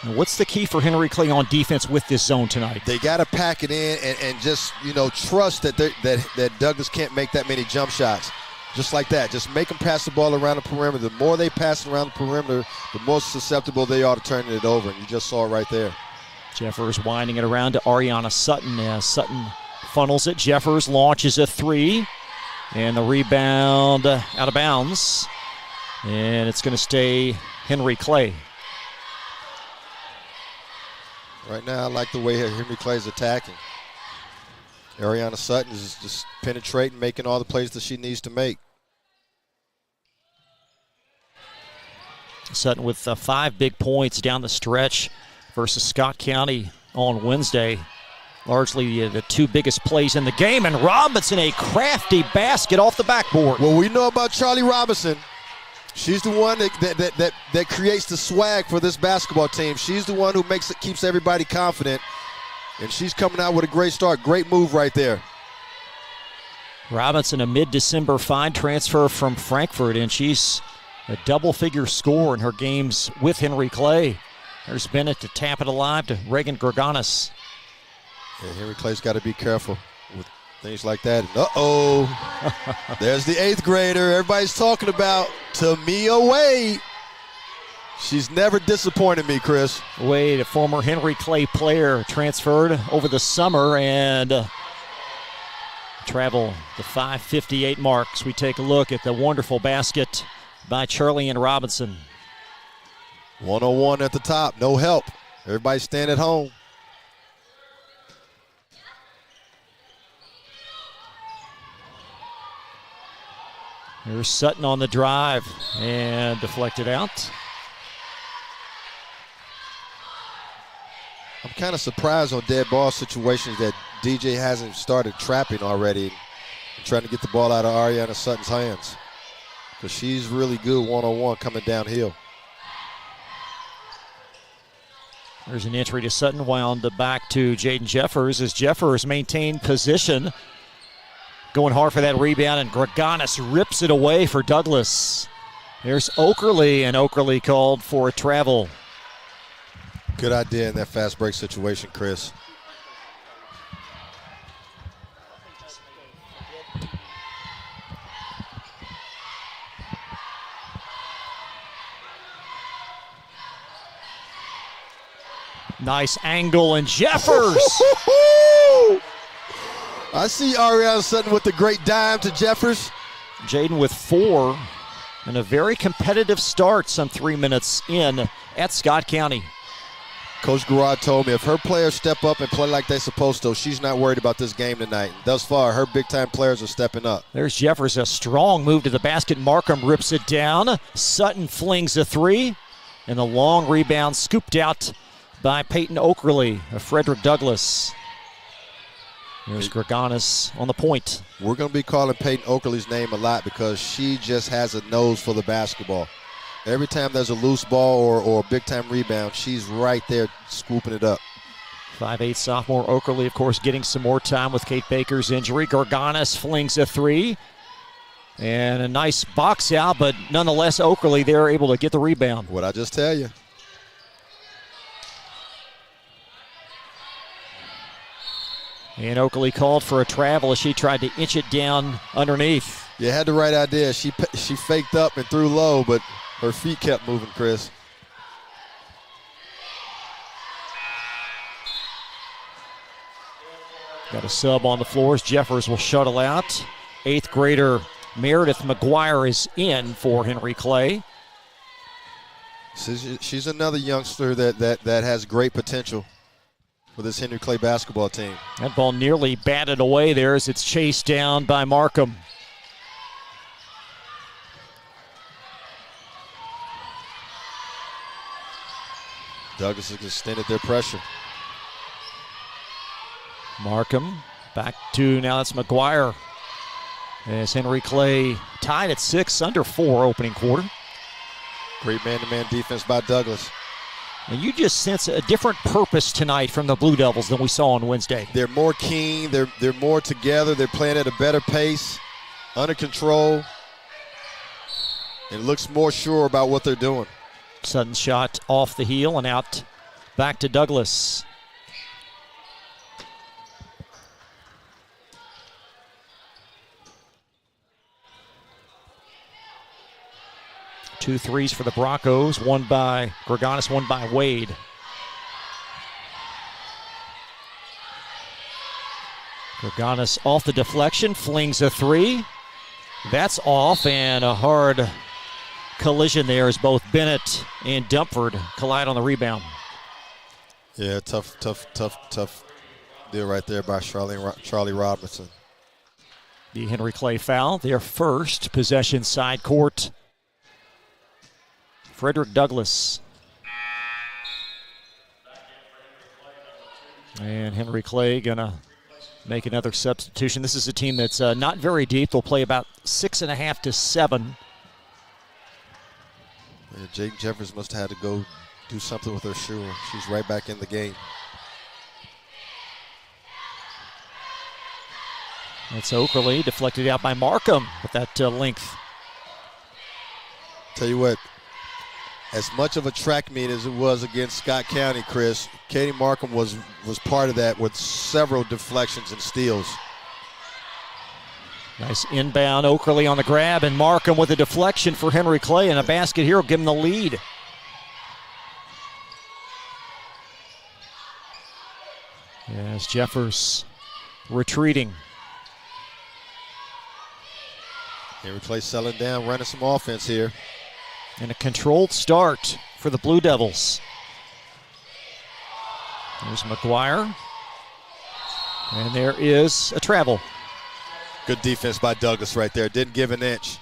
Now, what's the key for Henry Clay on defense with this zone tonight? They got to pack it in and just, trust that Douglas can't make that many jump shots. Just like that. Just make them pass the ball around the perimeter. The more they pass it around the perimeter, the more susceptible they are to turning it over. And you just saw it right there. Jeffers winding it around to Ariana Sutton as Sutton funnels it. Jeffers launches a three. And the rebound out of bounds. And it's going to stay Henry Clay. Right now, I like the way Henry Clay is attacking. Ariana Sutton is just penetrating, making all the plays that she needs to make. Sutton with 5 big points down the stretch versus Scott County on Wednesday. Largely the 2 biggest plays in the game. And Robinson, a crafty basket off the backboard. Well, we know about Charlie Robinson. She's the one that creates the swag for this basketball team. She's the one who keeps everybody confident. And she's coming out with a great start. Great move right there. Robinson, a mid-December fine transfer from Frankfurt, and she's a double-figure scorer in her games with Henry Clay. There's Bennett to tap it alive to Reagan Gorganis. Yeah, Henry Clay's got to be careful with things like that. Uh-oh. There's the 8th grader everybody's talking about, Tamia Wade. She's never disappointed me, Chris. Wade, a former Henry Clay player, transferred over the summer and travel the 5:58 marks. We take a look at the wonderful basket by Charlie and Robinson. 101 at the top, no help. Everybody stand at home. Here's Sutton on the drive and deflected out. I'm kind of surprised on dead ball situations that DJ hasn't started trapping already and trying to get the ball out of Ariana Sutton's hands, because she's really good one-on-one coming downhill. There's an entry to Sutton, wound back to Jaden Jeffers as Jeffers maintained position. Going hard for that rebound, and Gorganis rips it away for Douglas. There's Okerly, and Okerly called for a travel. Good idea in that fast break situation, Chris. Nice angle, and Jeffers. I see Ariana Sutton with the great dime to Jeffers. Jaden with 4 and a very competitive start some 3 minutes in at Scott County. Coach Garrard told me if her players step up and play like they're supposed to, she's not worried about this game tonight. Thus far, her big-time players are stepping up. There's Jeffers, a strong move to the basket. Markham rips it down. Sutton flings a 3, and a long rebound scooped out by Peyton Okerly of Frederick Douglass. There's Gorganis on the point. We're going to be calling Peyton Okerly's name a lot because she just has a nose for the basketball. Every time there's a loose ball or a big-time rebound, she's right there scooping it up. 5'8" sophomore Okerly, of course, getting some more time with Kate Baker's injury. Gorganis flings a 3. And a nice box out, but nonetheless, Okerly there able to get the rebound. What'd I just tell you? And Okerly called for a travel as she tried to inch it down underneath. You had the right idea. She faked up and threw low, but her feet kept moving, Chris. Got a sub on the floors. Jeffers will shuttle out. 8th grader Meredith McGuire is in for Henry Clay. She's another youngster that has great potential for this Henry Clay basketball team. That ball nearly batted away there as it's chased down by Markham. Douglas has extended their pressure. Markham back to, now that's McGuire. As Henry Clay tied at 6, under 4 opening quarter. Great man-to-man defense by Douglas. And you just sense a different purpose tonight from the Blue Devils than we saw on Wednesday. They're more keen. They're more together. They're playing at a better pace, under control. It looks more sure about what they're doing. Sutton's shot off the heel and out back to Douglas. Two threes for the Broncos, one by Greganis, one by Wade. Greganis off the deflection, flings a three. That's off, and a hard collision there as both Bennett and Dumford collide on the rebound. Yeah, tough deal right there by Charlie Robinson. The Henry Clay foul, their first possession side court. Frederick Douglass. And Henry Clay gonna make another substitution. This is a team that's not very deep. They'll play about 6.5 to 7. Yeah, Jake Jeffers must have had to go do something with her shoe. She's right back in the game. That's Oakerly, deflected out by Markham with that length. Tell you what, as much of a track meet as it was against Scott County, Chris, Katie Markham was part of that with several deflections and steals. Nice inbound, Oakerly on the grab, and Markham with a deflection for Henry Clay, and a basket here will give him the lead. As Jeffers retreating. Henry Clay settling down, running some offense here. And a controlled start for the Blue Devils. There's McGuire. And there is a travel. Good defense by Douglas right there. Didn't give an inch.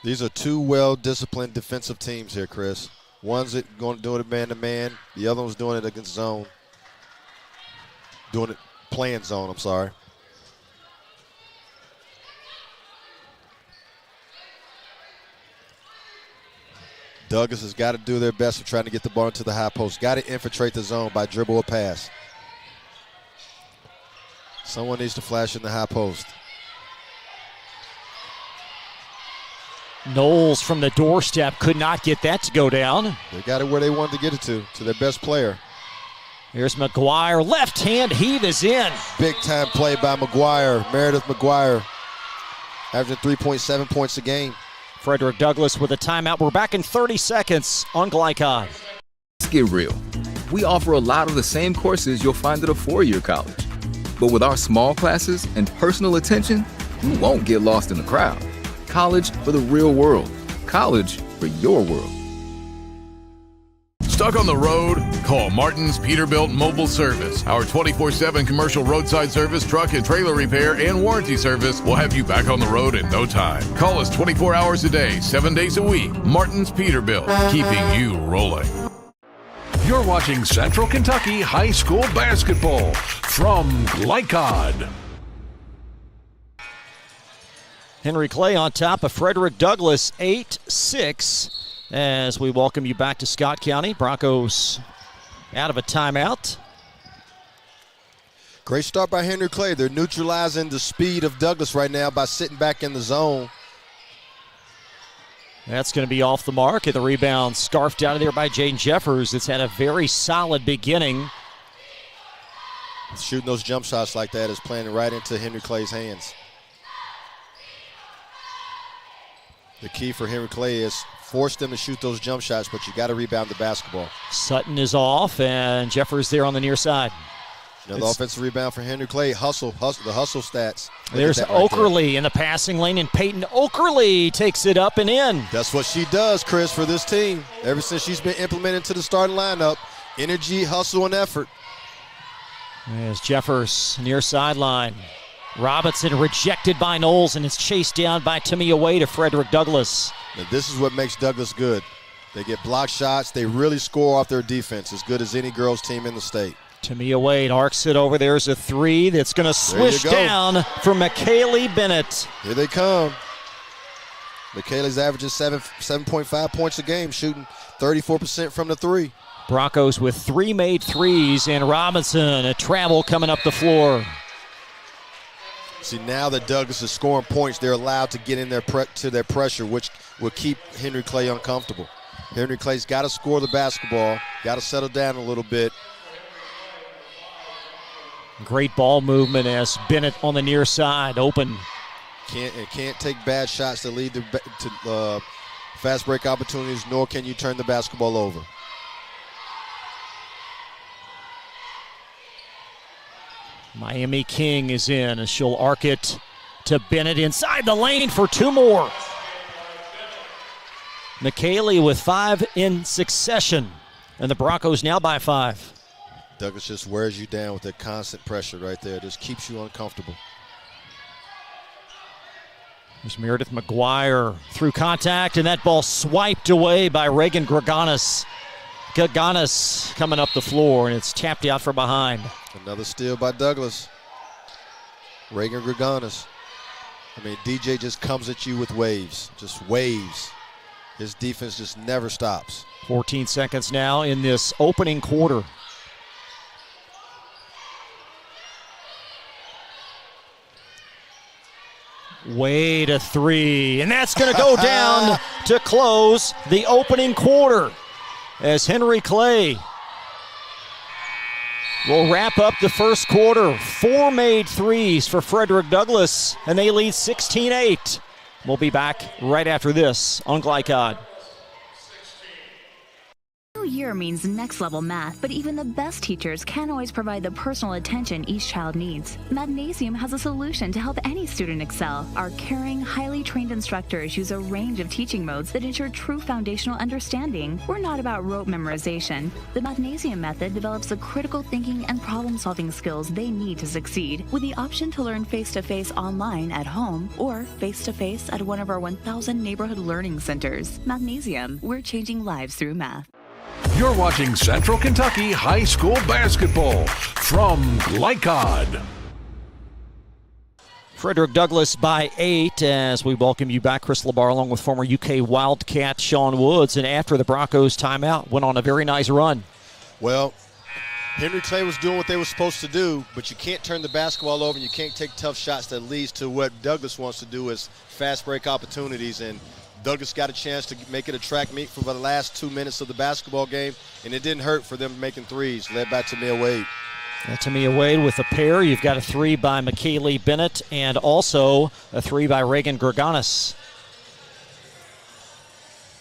These are two well-disciplined defensive teams here, Chris. One's going to do it man-to-man. The other one's doing it against zone. Playing zone, I'm sorry. Douglas has got to do their best for trying to get the ball into the high post. Got to infiltrate the zone by dribble or pass. Someone needs to flash in the high post. Knowles from the doorstep could not get that to go down. They got it where they wanted to get it to their best player. Here's McGuire. Left hand heave is in. Big time play by McGuire. Meredith McGuire averaging 3.7 points a game. Frederick Douglass with a timeout. We're back in 30 seconds on Glycod. Let's get real. We offer a lot of the same courses you'll find at a four-year college. But with our small classes and personal attention, you won't get lost in the crowd. College for the real world. College for your world. Stuck on the road? Call Martin's Peterbilt Mobile Service. Our 24/7 commercial roadside service, truck and trailer repair, and warranty service will have you back on the road in no time. Call us 24 hours a day, 7 days a week. Martin's Peterbilt, keeping you rolling. You're watching Central Kentucky High School Basketball from Glycod. Henry Clay on top of Frederick Douglass, 8-6. As we welcome you back to Scott County. Broncos out of a timeout. Great start by Henry Clay. They're neutralizing the speed of Douglas right now by sitting back in the zone. That's going to be off the mark, and the rebound scarfed out of there by Jaden Jeffers. It's had a very solid beginning. Shooting those jump shots like that is playing right into Henry Clay's hands. The key for Henry Clay is force them to shoot those jump shots, but you got to rebound the basketball. Sutton is off, and Jeffers there on the near side. Another offensive rebound for Henry Clay. The hustle stats. There's Oakerly in the passing lane, and Peyton Oakerly takes it up and in. That's what she does, Chris, for this team. Ever since she's been implemented to the starting lineup, energy, hustle, and effort. There's Jeffers near sideline. Robinson rejected by Knowles, and it's chased down by Tamia Wade to Frederick Douglass. Now, this is what makes Douglas good. They get block shots. They really score off their defense, as good as any girls' team in the state. Tamia Wade arcs it over. There's a three that's going to swish down for McKaylee Bennett. Here they come. McKaylee's averaging 7.5 points a game, shooting 34% from the three. Broncos with 3 made threes, and Robinson, a travel coming up the floor. See, now that Douglas is scoring points, they're allowed to get in to their pressure, which will keep Henry Clay uncomfortable. Henry Clay's got to score the basketball, got to settle down a little bit. Great ball movement as Bennett on the near side, open. Can't take bad shots that lead to fast break opportunities, nor can you turn the basketball over. Miami King is in as she'll arc it to Bennett inside the lane for 2 more. McKaylee with 5 in succession, and the Broncos now by 5. Douglas just wears you down with that constant pressure right there. Just keeps you uncomfortable. There's Meredith McGuire through contact, and that ball swiped away by Reagan Greganis. Greganis coming up the floor, and it's tapped out from behind. Another steal by Douglas. Reagan Greganis. I mean, DJ just comes at you with waves, just waves. His defense just never stops. 14 seconds now in this opening quarter. Wade a 3, and that's going to go down to close the opening quarter as Henry Clay will wrap up the first quarter. 4 made threes for Frederick Douglass, and they lead 16-8. We'll be back right after this on Glycod. New year means next level math, but even the best teachers can't always provide the personal attention each child needs. Magnesium has a solution to help any student excel. Our caring, highly trained instructors use a range of teaching modes that ensure true foundational understanding. We're not about rote memorization. The Magnesium method develops the critical thinking and problem-solving skills they need to succeed, with the option to learn face-to-face online at home or face-to-face at one of our 1,000 neighborhood learning centers. Magnesium, we're changing lives through math. You're watching Central Kentucky High School basketball from Glycod. Frederick Douglass by 8 as we welcome you back. Chris Labar along with former UK Wildcat Sean Woods. And after the Broncos timeout, went on a very nice run. Well, Henry Clay was doing what they were supposed to do, but you can't turn the basketball over and you can't take tough shots that leads to what Douglas wants to do is fast break opportunities. And Douglas got a chance to make it a track meet for the last 2 minutes of the basketball game, and it didn't hurt for them making threes, led by Tamia Wade. Tamia Wade with a pair. You've got a 3 by McKaylee Bennett and also a 3 by Reagan Greganis.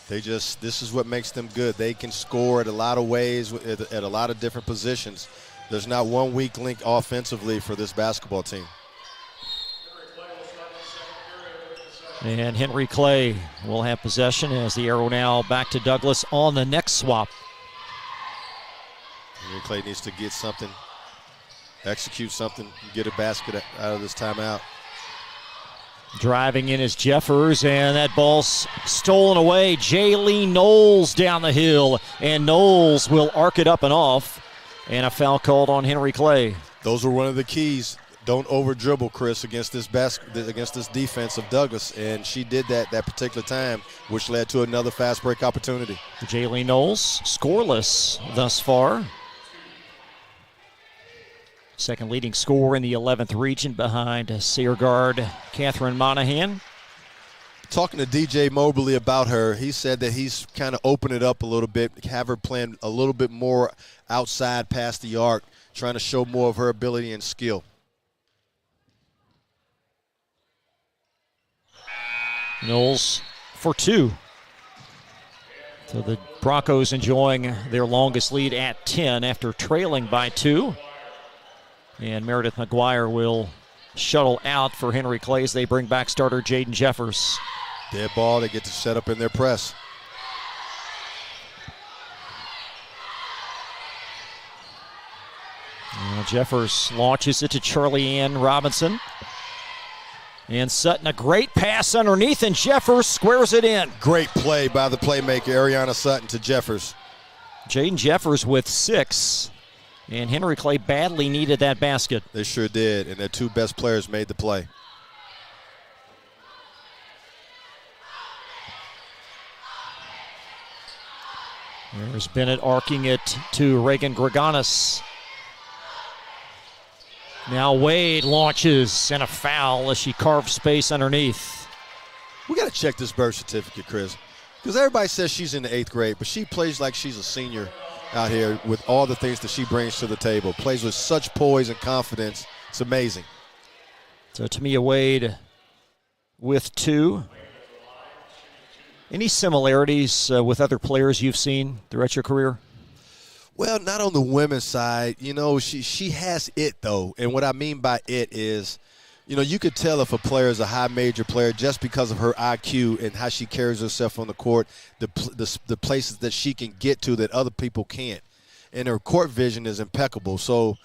This is what makes them good. They can score at a lot of ways, at a lot of different positions. There's not one weak link offensively for this basketball team. And Henry Clay will have possession as the arrow now back to Douglas on the next swap. Henry Clay needs to get something, execute something, get a basket out of this timeout. Driving in is Jeffers, and that ball's stolen away. Jaylee Knowles down the hill, and Knowles will arc it up and off, and a foul called on Henry Clay. Those were one of the keys. Don't over dribble, Chris, against this defense of Douglas, and she did that particular time, which led to another fast break opportunity. Jaylee Knowles scoreless thus far. Second leading scorer in the 11th region behind Sear guard Catherine Monahan. Talking to DJ Mobley about her, he said that he's kind of opened it up a little bit, have her playing a little bit more outside past the arc, trying to show more of her ability and skill. Knowles for 2. So the Broncos enjoying their longest lead at 10 after trailing by 2. And Meredith McGuire will shuttle out for Henry Clay as they bring back starter Jaden Jeffers. Dead ball, they get to set up in their press. Jeffers launches it to Charlie Ann Robinson. And Sutton, a great pass underneath, and Jeffers squares it in. Great play by the playmaker, Ariana Sutton, to Jeffers. Jaden Jeffers with 6, and Henry Clay badly needed that basket. They sure did, and their 2 best players made the play. There's Bennett arcing it to Reagan Greganis. Now Wade launches and a foul as she carves space underneath. We got to check this birth certificate, Chris, because everybody says she's in the 8th grade, but she plays like she's a senior out here with all the things that she brings to the table. Plays with such poise and confidence. It's amazing. So Tamia Wade with 2. Any similarities with other players you've seen throughout your career? Well, not on the women's side. You know, she has it, though. And what I mean by it is, you know, you could tell if a player is a high major player just because of her IQ and how she carries herself on the court, the places that she can get to that other people can't. And her court vision is impeccable. So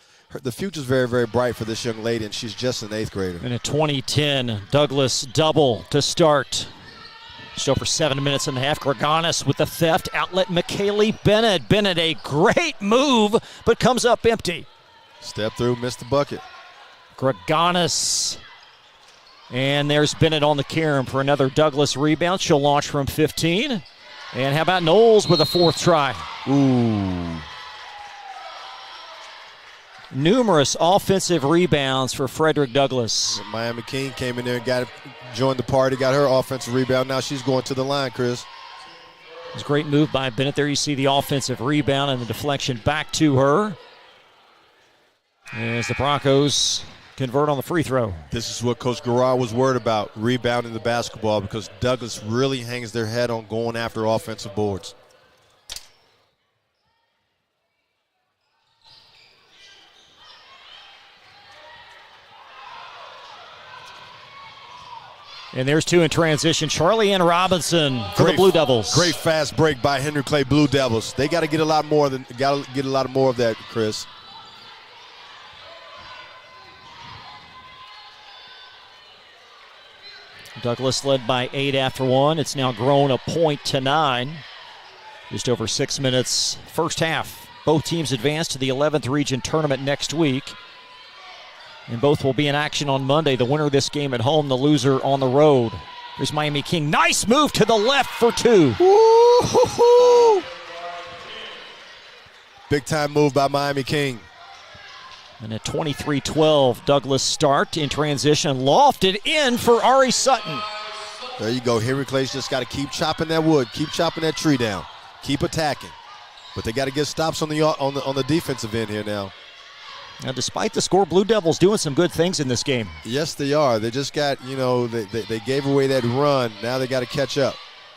the future is very, very bright for this young lady, and she's just an 8th grader. In a 2010 Douglas double to start. Just over 7 minutes and a half. Greganis with the theft. Outlet McKaylee Bennett. Bennett, a great move, but comes up empty. Step through, missed the bucket. Greganis. And there's Bennett on the carom for another Douglas rebound. She'll launch from 15. And how about Knowles with a 4th try? Ooh. Numerous offensive rebounds for Frederick Douglass. And Miami King came in there and joined the party, got her offensive rebound. Now she's going to the line, Chris. It was a great move by Bennett there. You see the offensive rebound and the deflection back to her. As the Broncos convert on the free throw. This is what Coach Garrard was worried about, rebounding the basketball, because Douglas really hangs their head on going after offensive boards. And there's 2 in transition. Charlie Ann Robinson for the Blue Devils. Great fast break by Henry Clay Blue Devils. They got to get a lot more of that, Chris. Douglas led by 8 after 1. It's now grown a point to 9. Just over 6 minutes first half. Both teams advance to the 11th region tournament next week. And both will be in action on Monday. The winner of this game at home, the loser on the road. Here's Miami King. Nice move to the left for 2. Woo-hoo-hoo. Big time move by Miami King. And a 23-12 Douglas start in transition. Lofted in for Ari Sutton. There you go. Henry Clay's just got to keep chopping that wood. Keep chopping that tree down. Keep attacking. But they got to get stops on the defensive end here now. Now, despite the score, Blue Devils doing some good things in this game. Yes, they are. They just got, they gave away that run. Now they got to catch up.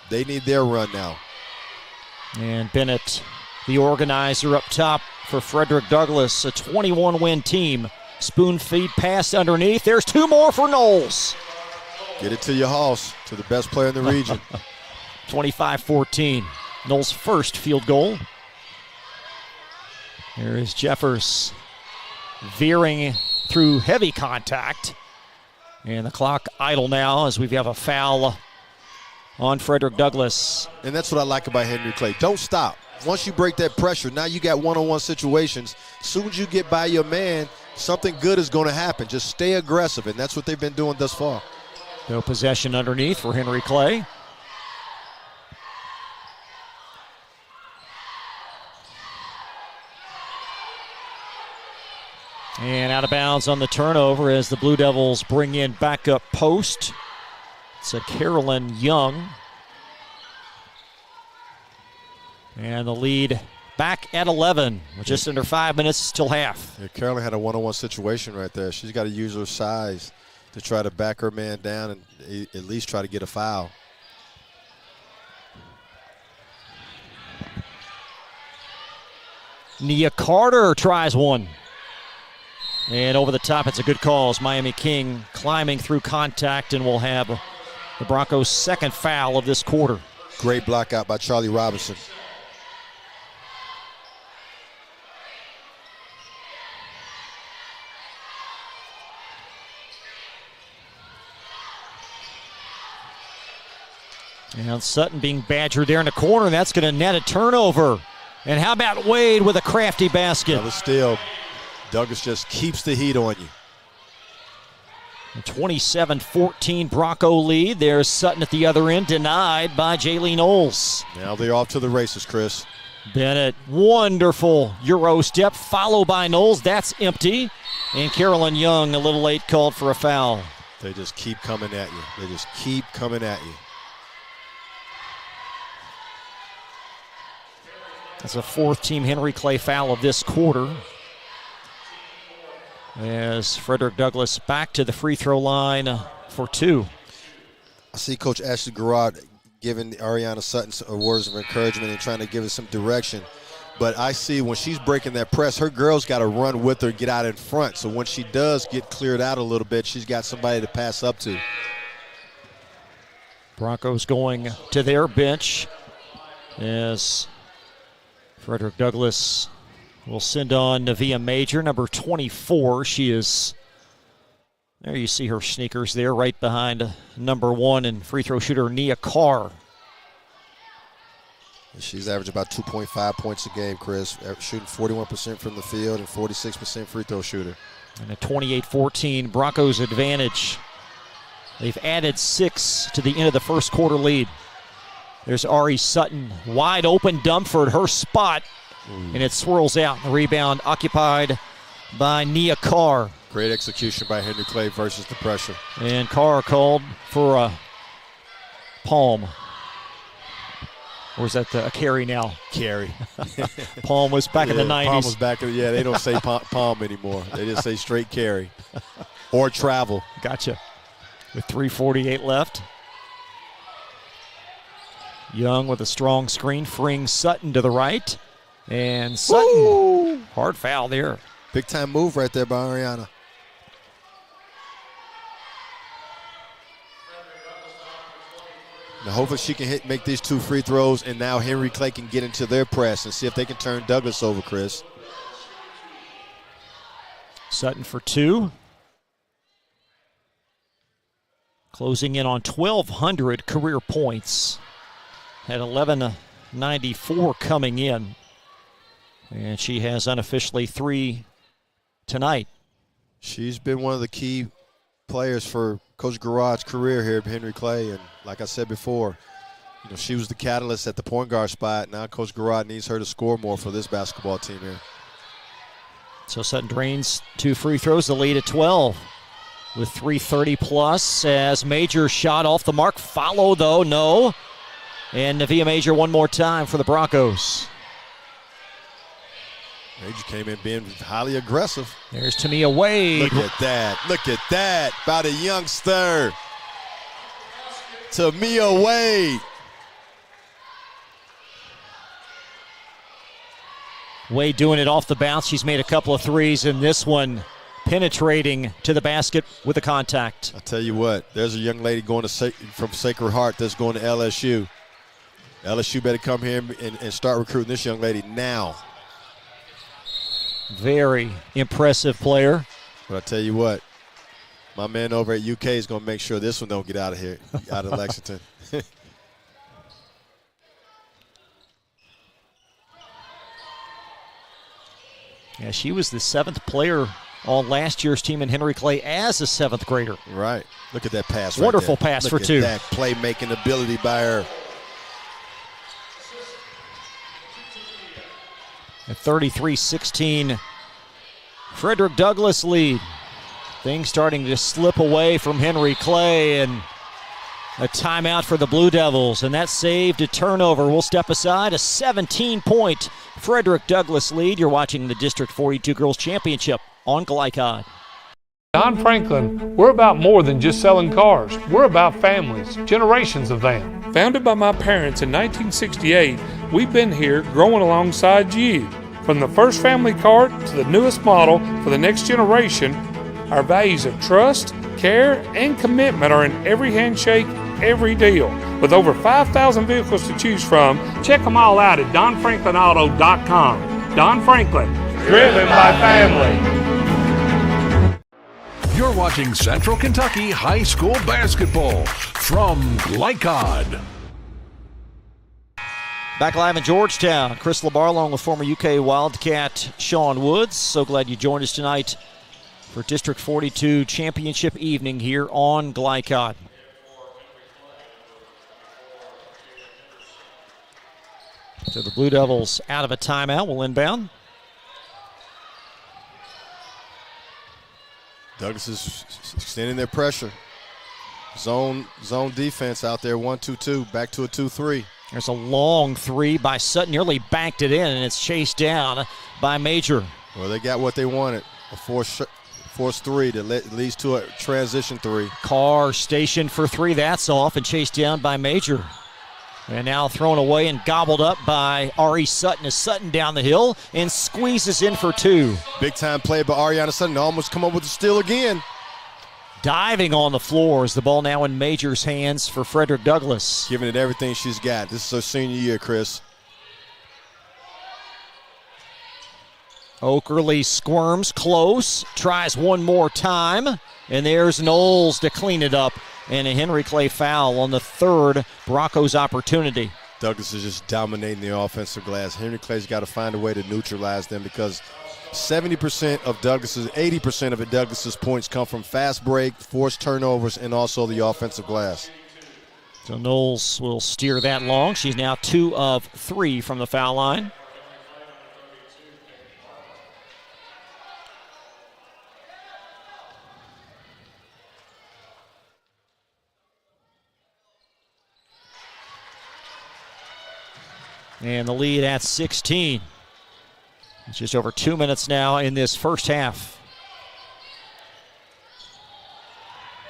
They need their run now. And Bennett, the organizer up top for Frederick Douglass, a 21-win team. Spoon feed pass underneath. There's 2 more for Knowles. Get it to your house, to the best player in the region. 25-14. Knowles' first field goal. There is Jeffers veering through heavy contact. And the clock idle now as we have a foul on Frederick Douglass. And that's what I like about Henry Clay. Don't stop. Once you break that pressure, now you got one-on-one situations. As soon as you get by your man, something good is going to happen. Just stay aggressive, and that's what they've been doing thus far. No possession underneath for Henry Clay. And out of bounds on the turnover as the Blue Devils bring in backup post. It's a Carolyn Young. And the lead back at 11 with just under 5 minutes till half. Yeah, Carolyn had a one-on-one situation right there. She's got to use her size to try to back her man down and at least try to get a foul. Nia Carter tries one. And over the top, it's a good call as Miami King climbing through contact, and will have the Broncos' second foul of this quarter. Great block out by Charlie Robinson. And Sutton being badgered there in the corner, and that's going to net a turnover. And how about Wade with a crafty basket? Another steal. Douglas just keeps the heat on you. A 27-14 Bronco lead. There's Sutton at the other end, denied by Jaylee Knowles. Now they're off to the races, Chris. Bennett, wonderful Euro step, followed by Knowles. That's empty. And Carolyn Young, a little late, called for a foul. They just keep coming at you. They just keep coming at you. That's a fourth-team Henry Clay foul of this quarter. As Frederick Douglass back to the free throw line for 2. I see Coach Ashley Garrard giving Ariana Sutton some words of encouragement and trying to give her some direction. But I see when she's breaking that press, her girls got to run with her, get out in front. So when she does get cleared out a little bit, she's got somebody to pass up to. Broncos going to their bench as Frederick Douglass will send on Navia Major, number 24. She is, there you see her sneakers there, right behind number 1 and free throw shooter Nia Carr. She's averaged about 2.5 points a game, Chris, shooting 41% from the field and 46% free throw shooter. And a 28-14 Broncos advantage. They've added 6 to the end of the first quarter lead. There's Ari Sutton, wide open, Dumford, her spot, and it swirls out. The rebound occupied by Nia Carr. Great execution by Henry Clay versus the pressure. And Carr called for a palm. Or is that a carry now? Carry. Palm was back in the 90s. Palm was back in, they don't say palm anymore. They just say straight carry or travel. Gotcha. With 3:48 left. Young with a strong screen, freeing Sutton to the right. And Sutton, woo! Hard foul there. Big time move right there by Ariana. Now hopefully she can make these 2 free throws, and now Henry Clay can get into their press and see if they can turn Douglass over, Chris. Sutton for 2. Closing in on 1,200 career points. Had 1,194 coming in. And she has unofficially 3 tonight. She's been one of the key players for Coach Garrod's career here at Henry Clay, and like I said before, she was the catalyst at the point guard spot. Now Coach Garrod needs her to score more for this basketball team here. So Sutton drains 2 free throws, the lead at 12 with 3:30 plus as Major shot off the mark. Follow though, no. And Navia Major one more time for the Broncos. Major came in being highly aggressive. There's Tamia Wade. Look at that. Look at that. By the youngster. Tamia Wade. Wade doing it off the bounce. She's made a couple of threes, and this one penetrating to the basket with a contact. I'll tell you what, there's a young lady going from Sacred Heart that's going to LSU. LSU better come here and start recruiting this young lady now. Very impressive player. But I tell you what, my man over at UK is going to make sure this one don't get out of here, out of Lexington. Yeah, she was the 7th player on last year's team in Henry Clay as a 7th grader. Right. Look at that pass. Wonderful right there. pass Look for 2. Look at that playmaking ability by her. At 33-16, Frederick Douglass lead. Things starting to slip away from Henry Clay, and a timeout for the Blue Devils, and that saved a turnover. We'll step aside. A 17-point Frederick Douglass lead. You're watching the District 42 Girls Championship on Glycod. Don Franklin, we're about more than just selling cars. We're about families, generations of them. Founded by my parents in 1968, we've been here growing alongside you. From the first family car to the newest model for the next generation, our values of trust, care, and commitment are in every handshake, every deal. With over 5,000 vehicles to choose from, check them all out at DonFranklinAuto.com. Don Franklin, driven by family. You're watching Central Kentucky High School Basketball from Glycod. Back live in Georgetown, Chris LaBar along with former UK Wildcat Sean Woods. So glad you joined us tonight for District 42 Championship evening here on Glycod. So the Blue Devils out of a timeout will inbound. Douglas is extending their pressure. Zone defense out there, 1-2-2, back to a 2-3. There's a long three by Sutton, nearly banked it in, and it's chased down by Major. Well, they got what they wanted, a force three that leads to a transition three. Carr stationed for three, that's off, and chased down by Major. And now thrown away and gobbled up by Ari Sutton as Sutton down the hill and squeezes in for two. Big time play by Ariana Sutton, almost come up with the steal again. Diving on the floor is the ball now in Major's hands for Frederick Douglass. Giving it everything she's got. This is her senior year, Chris. Okerly squirms close, tries one more time, and there's Knowles to clean it up. And a Henry Clay foul on the third Broncos opportunity. Douglas is just dominating the offensive glass. Henry Clay's got to find a way to neutralize them because 70% of Douglas's, 80% of Douglas's points come from fast break, forced turnovers, and also the offensive glass. So Knowles will steer that long. She's now 2 of 3 from the foul line. And the lead at 16. It's just over 2 minutes now in this first half.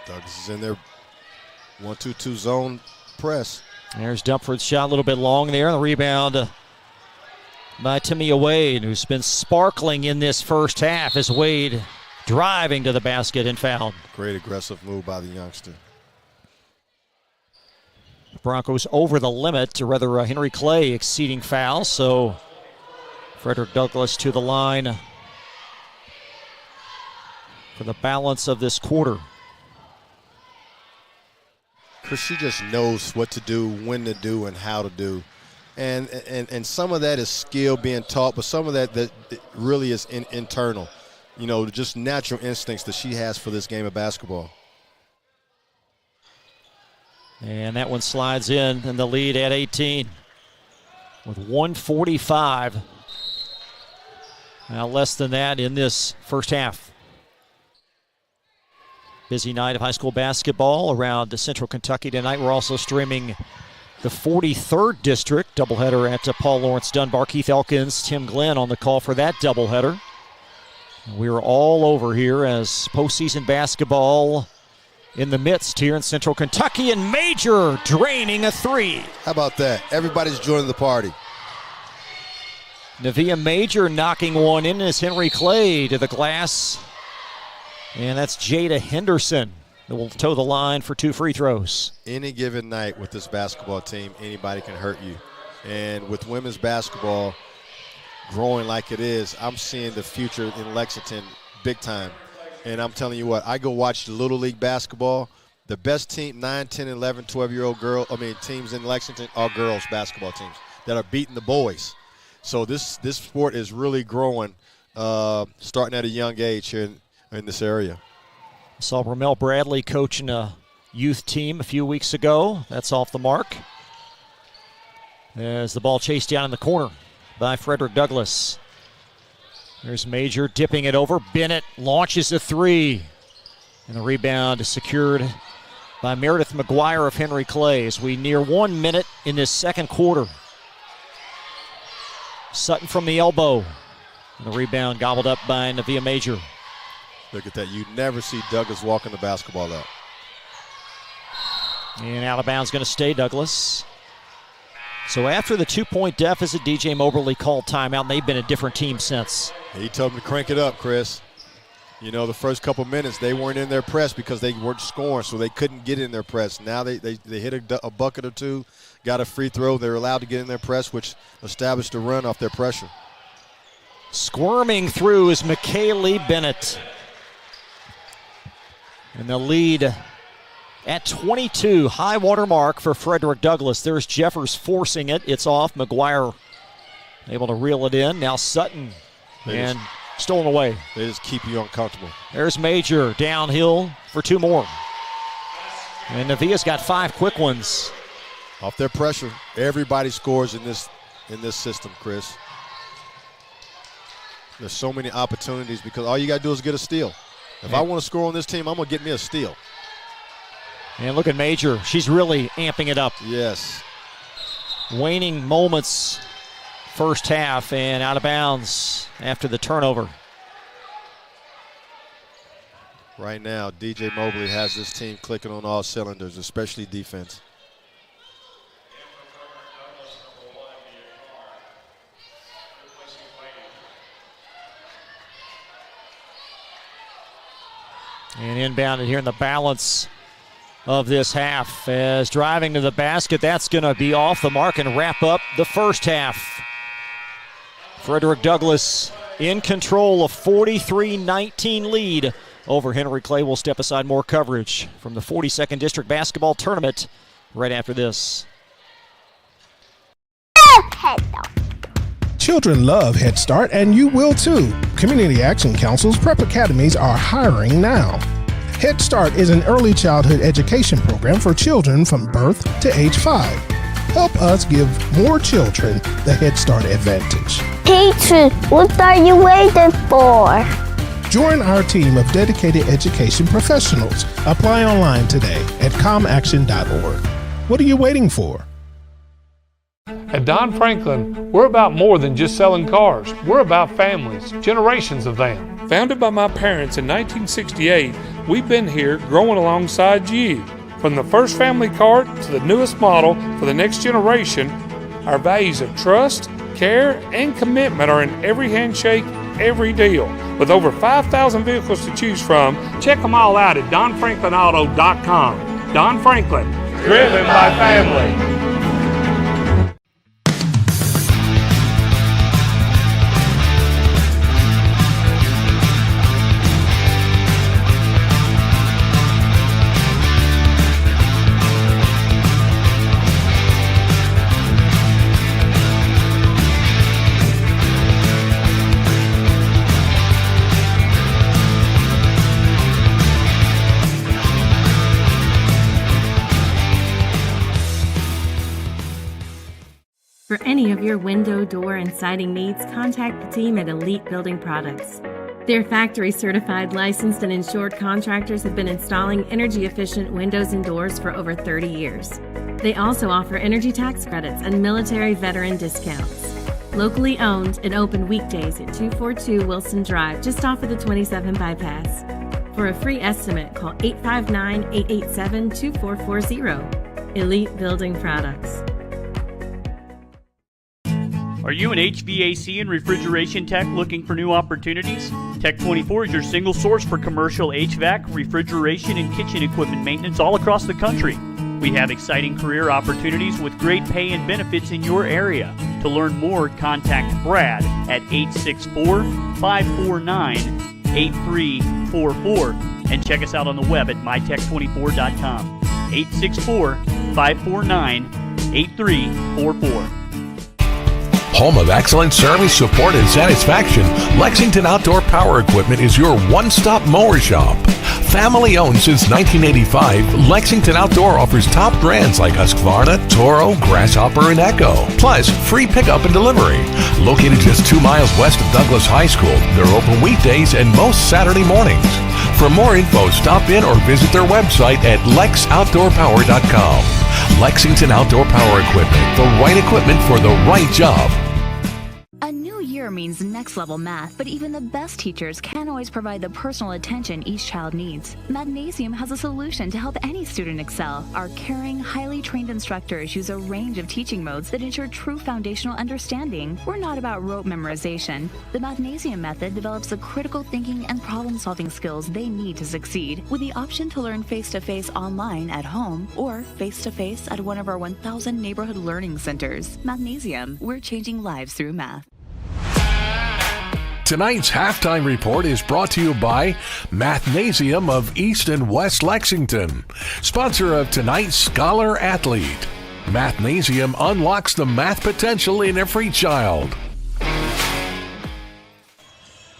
Douglas is in their 1-2-2 zone press. There's Dumford's shot a little bit long there. The rebound by Tamia Wade, who's been sparkling in this first half as Wade driving to the basket and fouled. Great aggressive move by the youngster. Broncos over the limit, or rather Henry Clay exceeding fouls, so Frederick Douglass to the line for the balance of this quarter. Chris, she just knows what to do, when to do, and how to do. And some of that is skill being taught, but some of that really is internal. You know, just natural instincts that she has for this game of basketball. And that one slides in, and the lead at 18 with 1:45. Now less than that in this first half. Busy night of high school basketball around Central Kentucky tonight. We're also streaming the 43rd District doubleheader at Paul Lawrence Dunbar. Keith Elkins, Tim Glenn on the call for that doubleheader. We're all over here as postseason basketball in the midst here in Central Kentucky, and Major draining a three. How about that? Everybody's joining the party. Nevaeh Major knocking one in as Henry Clay to the glass. And that's Jada Henderson that will toe the line for 2 free throws. Any given night with this basketball team, anybody can hurt you. And with women's basketball growing like it is, I'm seeing the future in Lexington big time. And I'm telling you what, I go watch the Little League basketball. The best team, 9, 10, 11, 12-year-old teams in Lexington are girls basketball teams that are beating the boys. So this sport is really growing, starting at a young age here in this area. Saw Ramel Bradley coaching a youth team a few weeks ago. That's off the mark. As the ball chased down in the corner by Frederick Douglass. There's Major dipping it over. Bennett launches a three. And the rebound is secured by Meredith McGuire of Henry Clay as we near 1 minute in this second quarter. Sutton from the elbow. And the rebound gobbled up by Nevaeh Major. Look at that. You never see Douglas walking the basketball up. And out of bounds going to stay Douglas. So after the 2-point deficit, DJ Moberly called timeout, and they've been a different team since. He told them to crank it up, Chris. You know, the first couple minutes, they weren't in their press because they weren't scoring, so they couldn't get in their press. Now they hit a bucket or two, got a free throw. They're allowed to get in their press, which established a run off their pressure. Squirming through is McKaylee Bennett. And the lead at 22, high water mark for Frederick Douglass. There's Jeffers forcing it. It's off. McGuire able to reel it in. Now Sutton stolen away. They just keep you uncomfortable. There's Major downhill for 2 more. And Nevaeh's got 5 quick ones. Off their pressure, everybody scores in this in this system, Chris. There's so many opportunities because all you got to do is get a steal. If I want to score on this team, I'm going to get me a steal. And look at Major. She's really amping it up. Yes. Waning moments first half and out of bounds after the turnover. Right now, DJ Mobley has this team clicking on all cylinders, especially defense. And inbounded here in the balance of this half as driving to the basket. That's going to be off the mark and wrap up the first half. Frederick Douglass in control of 43-19 lead over Henry Clay. We'll step aside. More coverage from the 42nd District Basketball Tournament right after this. Children love Head Start, and you will too. Community Action Council's prep academies are hiring now. Head Start is an early childhood education program for children from birth to age 5. Help us give more children the Head Start advantage. Teacher, what are you waiting for? Join our team of dedicated education professionals. Apply online today at comaction.org. What are you waiting for? At Don Franklin, we're about more than just selling cars. We're about families, generations of them. Founded by my parents in 1968, we've been here growing alongside you. From the first family car to the newest model for the next generation, our values of trust, care, and commitment are in every handshake, every deal. With over 5,000 vehicles to choose from, check them all out at DonFranklinAuto.com. Don Franklin, driven by family. For any of your window, door, and siding needs, contact the team at Elite Building Products. Their factory-certified, licensed, and insured contractors have been installing energy-efficient windows and doors for over 30 years. They also offer energy tax credits and military veteran discounts. Locally owned and open weekdays at 242 Wilson Drive, just off of the 27 bypass. For a free estimate, call 859-887-2440. Elite Building Products. Are you an HVAC and refrigeration tech looking for new opportunities? Tech24 is your single source for commercial HVAC, refrigeration, and kitchen equipment maintenance all across the country. We have exciting career opportunities with great pay and benefits in your area. To learn more, contact Brad at 864-549-8344 and check us out on the web at mytech24.com. 864-549-8344. Home of excellent service, support, and satisfaction, Lexington Outdoor Power Equipment is your one-stop mower shop. Family owned since 1985, Lexington Outdoor offers top brands like Husqvarna, Toro, Grasshopper, and Echo. Plus, free pickup and delivery. Located just 2 miles west of Douglas High School, they're open weekdays and most Saturday mornings. For more info, stop in or visit their website at lexoutdoorpower.com. Lexington Outdoor Power Equipment, the right equipment for the right job. A new year means next level math, but even the best teachers can't always provide the personal attention each child needs. Magnesium has a solution to help any student excel. Our caring, highly trained instructors use a range of teaching modes that ensure true foundational understanding. We're not about rote memorization. The Magnesium method develops the critical thinking and problem-solving skills they need to succeed, with the option to learn face-to-face online at home or face-to-face at one of our 1,000 neighborhood learning centers. Magnesium, we're changing lives through math. Tonight's halftime report is brought to you by Mathnasium of East and West Lexington, sponsor of tonight's Scholar Athlete. Mathnasium unlocks the math potential in every child.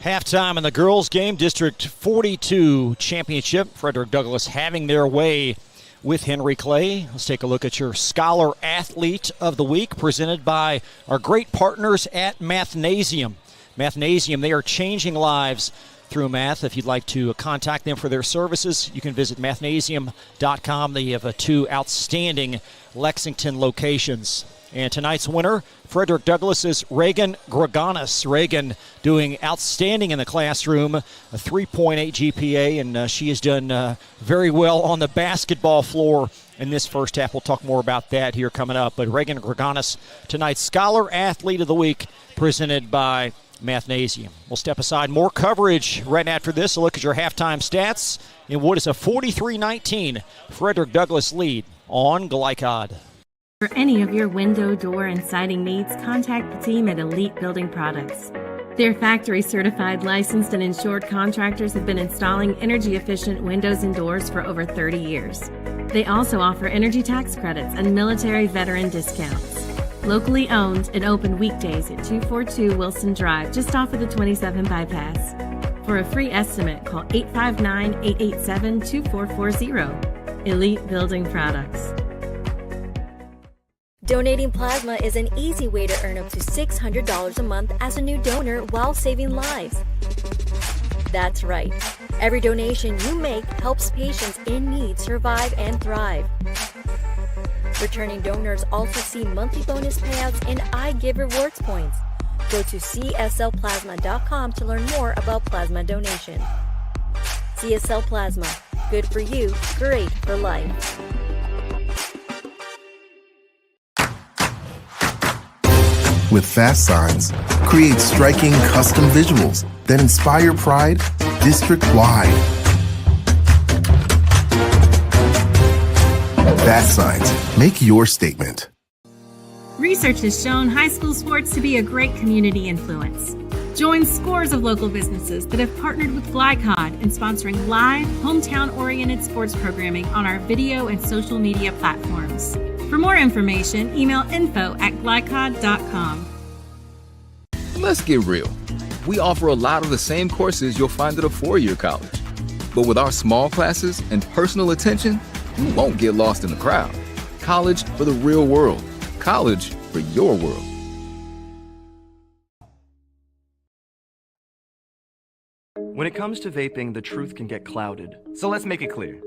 Halftime in the girls' game, District 42 championship. Frederick Douglass having their way with Henry Clay. Let's take a look at your Scholar Athlete of the Week, presented by our great partners at Mathnasium. Mathnasium, they are changing lives through math. If you'd like to contact them for their services, you can visit mathnasium.com. They have 2 outstanding Lexington locations. And tonight's winner, Frederick Douglass's Reagan Greganis. Reagan doing outstanding in the classroom, a 3.8 GPA, and she has done very well on the basketball floor in this first half. We'll talk more about that here coming up. But Reagan Greganis, tonight's Scholar Athlete of the Week, presented by Mathnasium. We'll step aside. More coverage right after this. A look at your halftime stats in what is a 43-19 Frederick Douglass lead on Glycod. For any of your window, door, and siding needs, contact the team at Elite Building Products. Their factory-certified, licensed, and insured contractors have been installing energy-efficient windows and doors for over 30 years. They also offer energy tax credits and military veteran discounts. Locally owned and open weekdays at 242 Wilson Drive, just off of the 27 bypass. For a free estimate, call 859-887-2440. Elite Building Products. Donating plasma is an easy way to earn up to $600 a month as a new donor while saving lives. That's right. Every donation you make helps patients in need survive and thrive. Returning donors also see monthly bonus payouts and iGive rewards points. Go to cslplasma.com to learn more about plasma donation. CSL Plasma. Good for you, great for life. With fast signs, create striking custom visuals that inspire pride district-wide. Fast signs, make your statement. Research has shown high school sports to be a great community influence. Join scores of local businesses that have partnered with Glycod in sponsoring live, hometown-oriented sports programming on our video and social media platforms. For more information, email info@glycod.com. Let's get real. We offer a lot of the same courses you'll find at a four-year college. But with our small classes and personal attention, you won't get lost in the crowd. College for the real world. College for your world. When it comes to vaping, the truth can get clouded. So let's make it clear.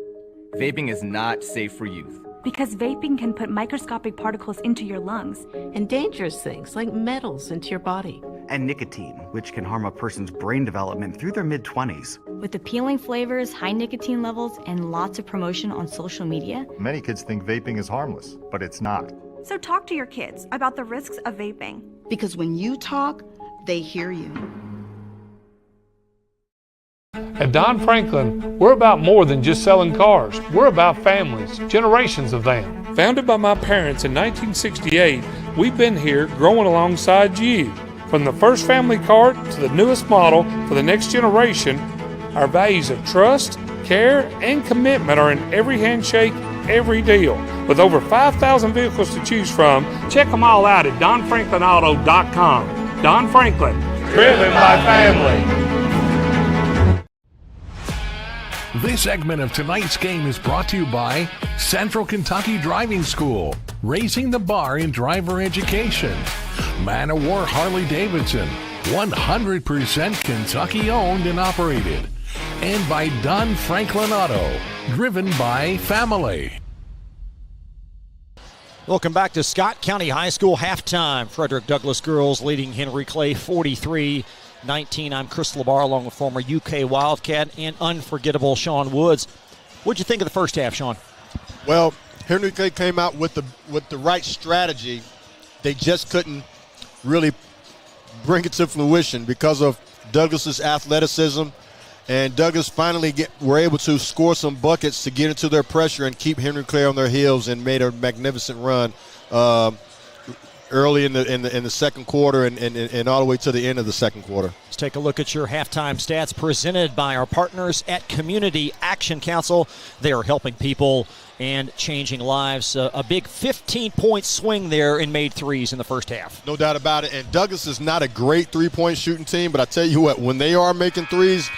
Vaping is not safe for youth. Because vaping can put microscopic particles into your lungs. And dangerous things like metals into your body. And nicotine, which can harm a person's brain development through their mid-20s. With appealing flavors, high nicotine levels, and lots of promotion on social media, many kids think vaping is harmless, but it's not. So talk to your kids about the risks of vaping. Because when you talk, they hear you. At Don Franklin, we're about more than just selling cars. We're about families, generations of them. Founded by my parents in 1968, we've been here growing alongside you. From the first family car to the newest model for the next generation, our values of trust, care, and commitment are in every handshake, every deal. With over 5,000 vehicles to choose from, check them all out at DonFranklinAuto.com. Don Franklin, driven by family. This segment of tonight's game is brought to you by Central Kentucky Driving School, raising the bar in driver education. Man of War Harley-Davidson, 100% Kentucky owned and operated. And by Don Franklin Auto, driven by family. Welcome back to Scott County High School halftime. Frederick Douglass girls leading Henry Clay 43-19. I'm Chris LaBar along with former UK Wildcat and unforgettable Sean Woods. What'd you think of the first half, Sean? Well, Henry Clay came out with the right strategy. They just couldn't really bring it to fruition because of Douglas's athleticism. And Douglas finally were able to score some buckets to get into their pressure and keep Henry Clay on their heels, and made a magnificent run early in the second quarter and all the way to the end of the second quarter. Let's take a look at your halftime stats presented by our partners at Community Action Council. They are helping people and changing lives. A big 15-point swing there in made threes in the first half. No doubt about it. And Douglas is not a great three-point shooting team, but I tell you what, when they are making threes,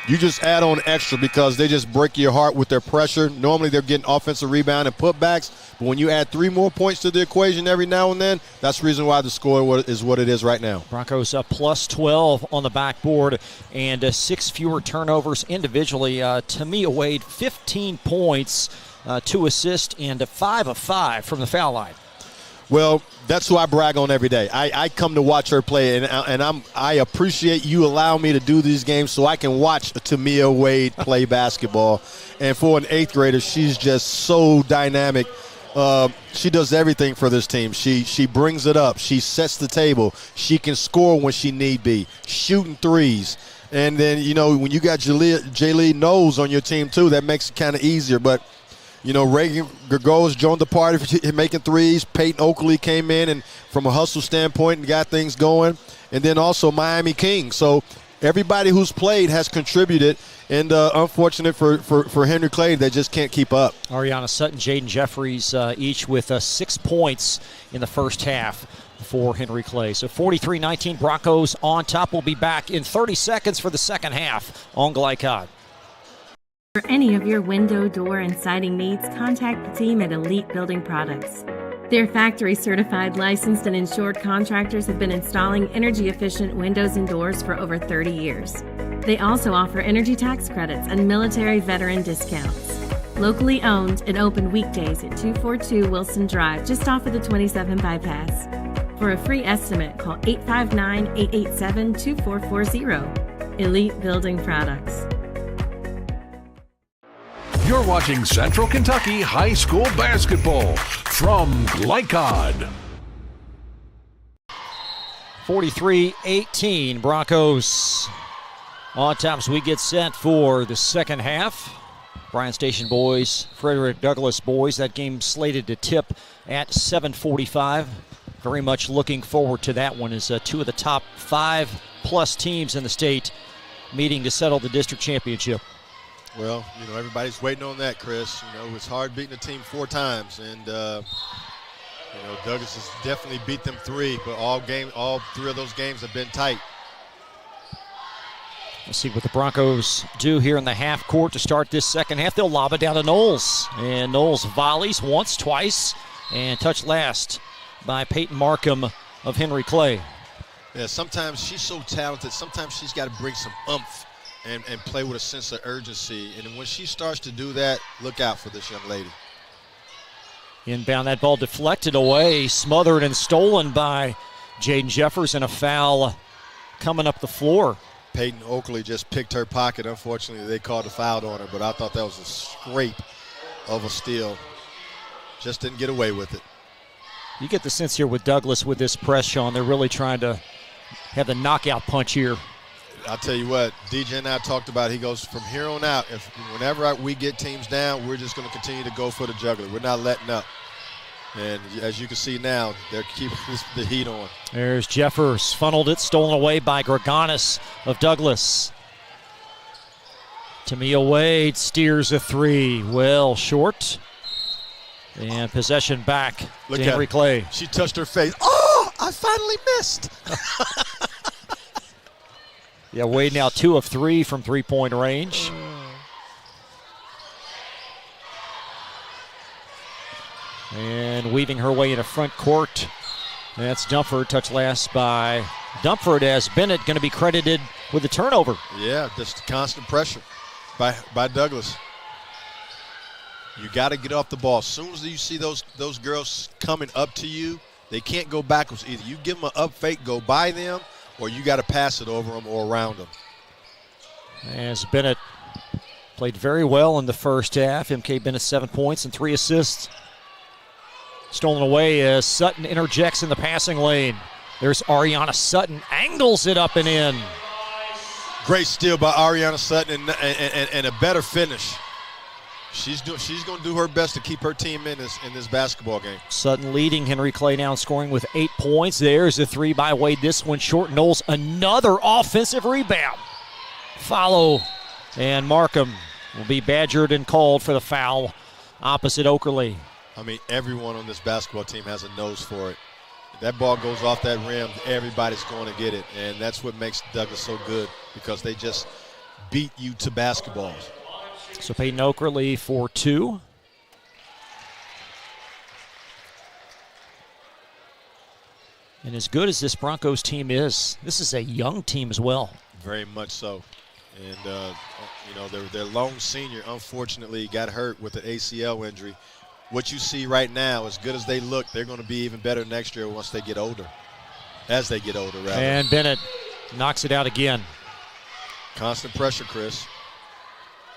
You just add on extra because they just break your heart with their pressure. Normally they're getting offensive rebound and putbacks, but when you add 3 more points to the equation every now and then, that's the reason why the score is what it is right now. Broncos up plus 12 on the backboard and 6 fewer turnovers individually. Tamia Wade, 15 points, 2 assists, and 5 of 5 from the foul line. Well, that's who I brag on every day. I come to watch her play, and I appreciate you allowing me to do these games so I can watch Tamia Wade play basketball. And for an 8th grader, she's just so dynamic. She does everything for this team. She brings it up. She sets the table. She can score when she need be, shooting threes. And then, when you got Jaylee Knowles on your team too, that makes it kind of easier. But Reagan Gregos joined the party making threes. Peyton Oakley came in and from a hustle standpoint and got things going. And then also Miami King. So everybody who's played has contributed. And unfortunate for Henry Clay, they just can't keep up. Ariana Sutton, Jaden Jeffries, each with 6 points in the first half for Henry Clay. So 43-19, Broncos on top. We'll be back in 30 seconds for the second half on Glycod. For any of your window, door, and siding needs, contact the team at Elite Building Products. Their factory-certified, licensed, and insured contractors have been installing energy-efficient windows and doors for over 30 years. They also offer energy tax credits and military veteran discounts. Locally owned and open weekdays at 242 Wilson Drive, just off of the 27 bypass. For a free estimate, call 859-887-2440. Elite Building Products. You're watching Central Kentucky High School Basketball from Glycod. 43-18, Broncos on top as we get set for the second half. Bryan Station boys, Frederick Douglass boys. That game slated to tip at 7:45. Very much looking forward to that one as 2 of the top 5+ teams in the state meeting to settle the district championship. Well, everybody's waiting on that, Chris. It's hard beating a team 4 times, and Douglas has definitely beat them 3, but all 3 of those games have been tight. Let's see what the Broncos do here in the half court to start this second half. They'll lob it down to Knowles, and Knowles volleys once, twice, and touched last by Peyton Markham of Henry Clay. Yeah, sometimes she's so talented. Sometimes she's got to bring some oomph and play with a sense of urgency. And when she starts to do that, look out for this young lady. Inbound, that ball deflected away, smothered and stolen by Jaden Jeffers, and a foul coming up the floor. Peyton Oakley just picked her pocket. Unfortunately, they called a foul on her, but I thought that was a scrape of a steal. Just didn't get away with it. You get the sense here with Douglas with this press, Sean, they're really trying to have the knockout punch here. I'll tell you what, DJ and I talked about, he goes, from here on out, whenever we get teams down, we're just going to continue to go for the juggler. We're not letting up. And as you can see now, they're keeping the heat on. There's Jeffers, funneled it, stolen away by Gregonis of Douglas. Tamia Wade steers a 3, well short. And possession back to Henry Clay. She touched her face. Oh, I finally missed. Yeah, Wade now 2 of 3 from three-point range. And weaving her way into front court. That's Dumford, touched last by Dumford, as Bennett going to be credited with the turnover. Yeah, just constant pressure by Douglas. You got to get off the ball. As soon as you see those girls coming up to you, they can't go backwards. Either you give them an up fake, go by them, or you got to pass it over them or around them. As Bennett played very well in the first half. MK Bennett 7 points and 3 assists. Stolen away as Sutton interjects in the passing lane. There's Ariana Sutton, angles it up and in. Great steal by Ariana Sutton and a better finish. She's going to do her best to keep her team in this basketball game. Sutton leading Henry Clay now, scoring with 8 points. There's a 3 by Wade. This one short. Knowles, another offensive rebound. Follow, and Markham will be badgered and called for the foul opposite Okerley. I mean, everyone on this basketball team has a nose for it. If that ball goes off that rim, everybody's going to get it, and that's what makes Douglas so good, because they just beat you to basketballs. So Peyton Okerle for 2. And as good as this Broncos team is, this is a young team as well. Very much so. And, their lone senior, unfortunately, got hurt with an ACL injury. What you see right now, as good as they look, they're going to be even better next year once they get older. As they get older, rather. And Bennett knocks it out again. Constant pressure, Chris.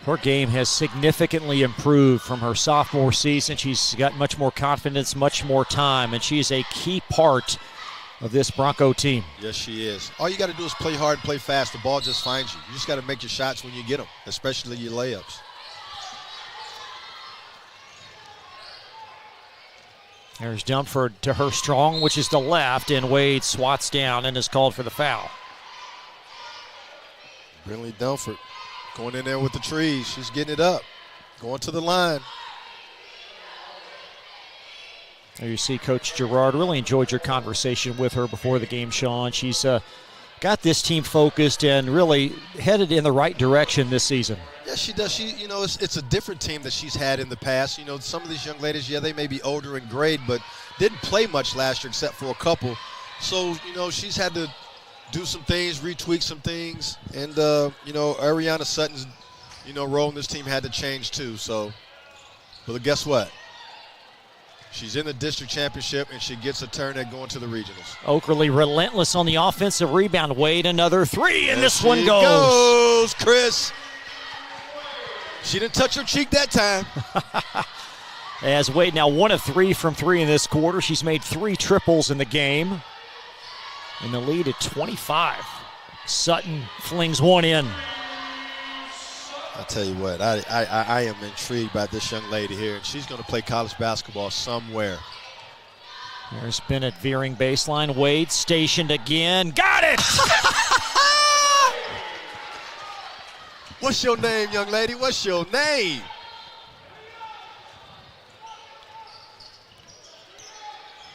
Her game has significantly improved from her sophomore season. She's got much more confidence, much more time, and she's a key part of this Bronco team. Yes, she is. All you got to do is play hard and play fast. The ball just finds you. You just got to make your shots when you get them, especially your layups. There's Dumford to her strong, which is the left, and Wade swats down and is called for the foul. Brinley Dumford going in there with the trees. She's getting it up, going to the line. There you see Coach Gerard. Really enjoyed your conversation with her before the game, Sean. She's got this team focused and really headed in the right direction this season. Yeah, she does. It's a different team that she's had in the past. Some of these young ladies, they may be older in grade, but didn't play much last year except for a couple. So, she's had to do some things, retweak some things. And, Ariana Sutton's, role in this team had to change too. So, but guess what? She's in the district championship, and she gets a turn at going to the regionals. Okerle relentless on the offensive rebound. Wade, another 3, and this one goes. Chris. She didn't touch her cheek that time. As Wade now 1 of 3 from 3 in this quarter. She's made 3 triples in the game. And the lead at 25. Sutton flings one in. I'll tell you what, I am intrigued by this young lady here, and she's going to play college basketball somewhere. There's Bennett veering baseline. Wade stationed again. Got it! What's your name, young lady? What's your name?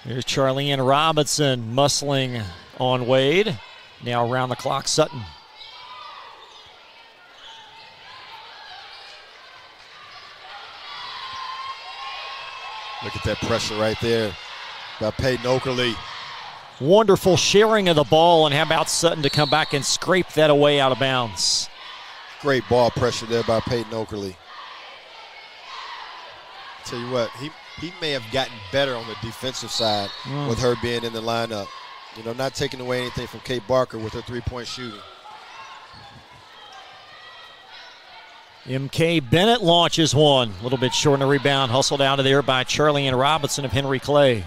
Here's Charlene Robinson muscling on Wade. Now around the clock, Sutton. Look at that pressure right there by Peyton Okerle. Wonderful sharing of the ball, and how about Sutton to come back and scrape that away out of bounds. Great ball pressure there by Peyton Okerle. Tell you what, he may have gotten better on the defensive side with her being in the lineup. Not taking away anything from Kate Barker with her three-point shooting. M.K. Bennett launches one. A little bit short on the rebound. Hustled out of there by Charlene Robinson of Henry Clay.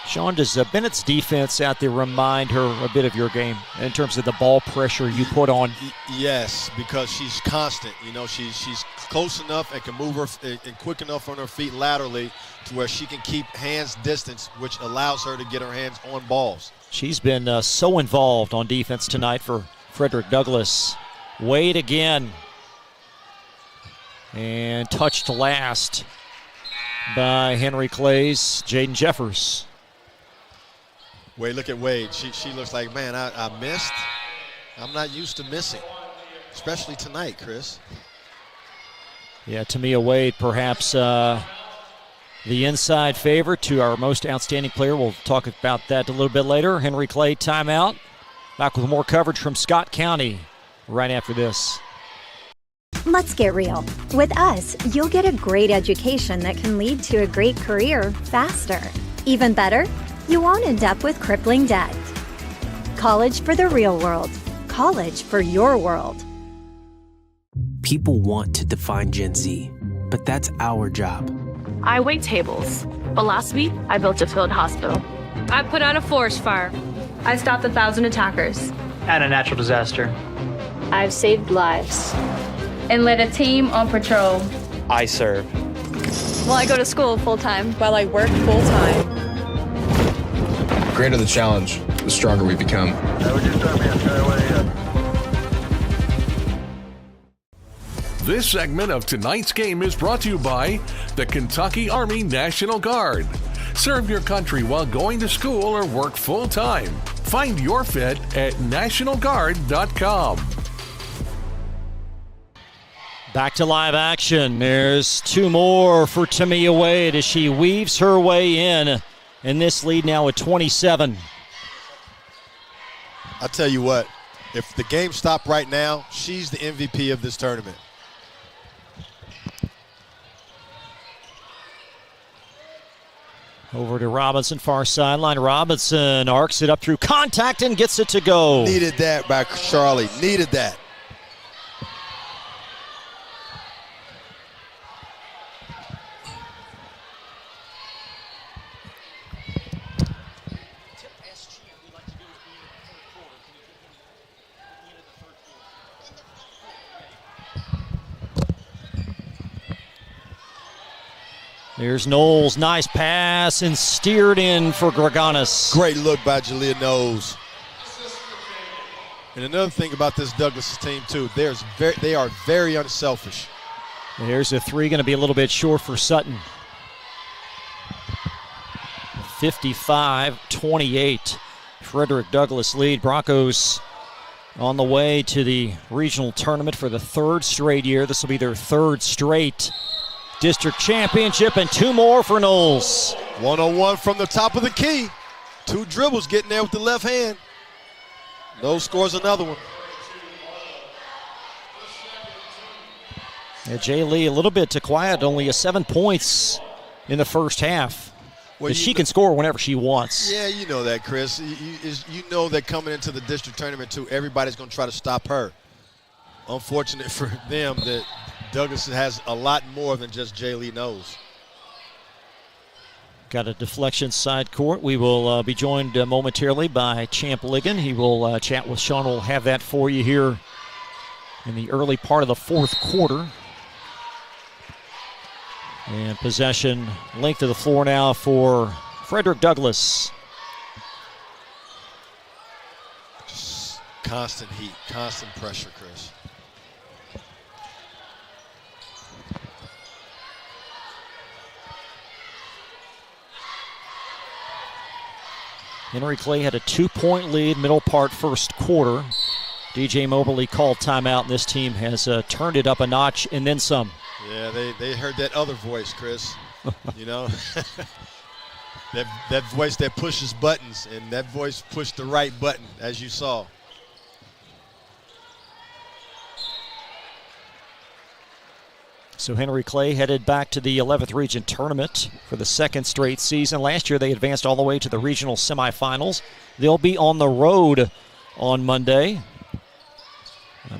Sean, does Bennett's defense out there remind her a bit of your game in terms of the ball pressure you put on? Yes, because she's constant. She's close enough and can move her and quick enough on her feet laterally to where she can keep hands distance, which allows her to get her hands on balls. She's been so involved on defense tonight for Frederick Douglass. Wade again. And touched last by Henry Clay's Jaden Jeffers. Wade, look at Wade. She looks like, man, I missed. I'm not used to missing, especially tonight, Chris. Yeah, Tamia Wade, perhaps the inside favorite to our most outstanding player. We'll talk about that a little bit later. Henry Clay timeout. Back with more coverage from Scott County right after this. Let's get real. With us, you'll get a great education that can lead to a great career faster. Even better, you won't end up with crippling debt. College for the real world. College for your world. People want to define Gen Z, but that's our job. I wait tables, but last week I built a field hospital. I put out a forest fire. I stopped 1,000 attackers. And a natural disaster. I've saved lives. And led a team on patrol. I serve. Well, I go to school full-time while I work full-time. The greater the challenge, the stronger we become. This segment of tonight's game is brought to you by the Kentucky Army National Guard. Serve your country while going to school or work full-time. Find your fit at nationalguard.com. Back to live action. There's two more for Tamia Wade as she weaves her way in this lead now at 27. I'll tell you what, if the game stopped right now, she's the MVP of this tournament. Over to Robinson, far sideline. Robinson arcs it up through contact and gets it to go. Needed that by Charlie. Needed that. There's Knowles, nice pass and steered in for Greganis. Great look by Jalea Knowles. And another thing about this Douglas team too, they are very unselfish. There's a three, going to be a little bit short for Sutton. 55-28. Frederick Douglass lead. Broncos on the way to the regional tournament for the third straight year. This will be their third straight district championship, and two more for Knowles. 101 from the top of the key. Two dribbles getting there with the left hand. Knowles scores another one. Yeah, Jay Lee a little bit too quiet, only 7 points in the first half. Well, she can score whenever she wants. Yeah, you know that, Chris. You know that coming into the district tournament, too, everybody's going to try to stop her. Unfortunate for them that Douglas has a lot more than just Jay Lee Knowles. Got a deflection side court. We will be joined momentarily by Champ Ligon. He will chat with Sean. We'll have that for you here in the early part of the fourth quarter. And possession, length of the floor now for Frederick Douglass. Just constant heat, constant pressure, Chris. Henry Clay had a 2-point lead, middle part first quarter. DJ Moberly called timeout, and this team has turned it up a notch and then some. Yeah, they heard that other voice, Chris. You know, that voice that pushes buttons, and that voice pushed the right button, as you saw. So Henry Clay headed back to the 11th Region Tournament for the second straight season. Last year they advanced all the way to the regional semifinals. They'll be on the road on Monday.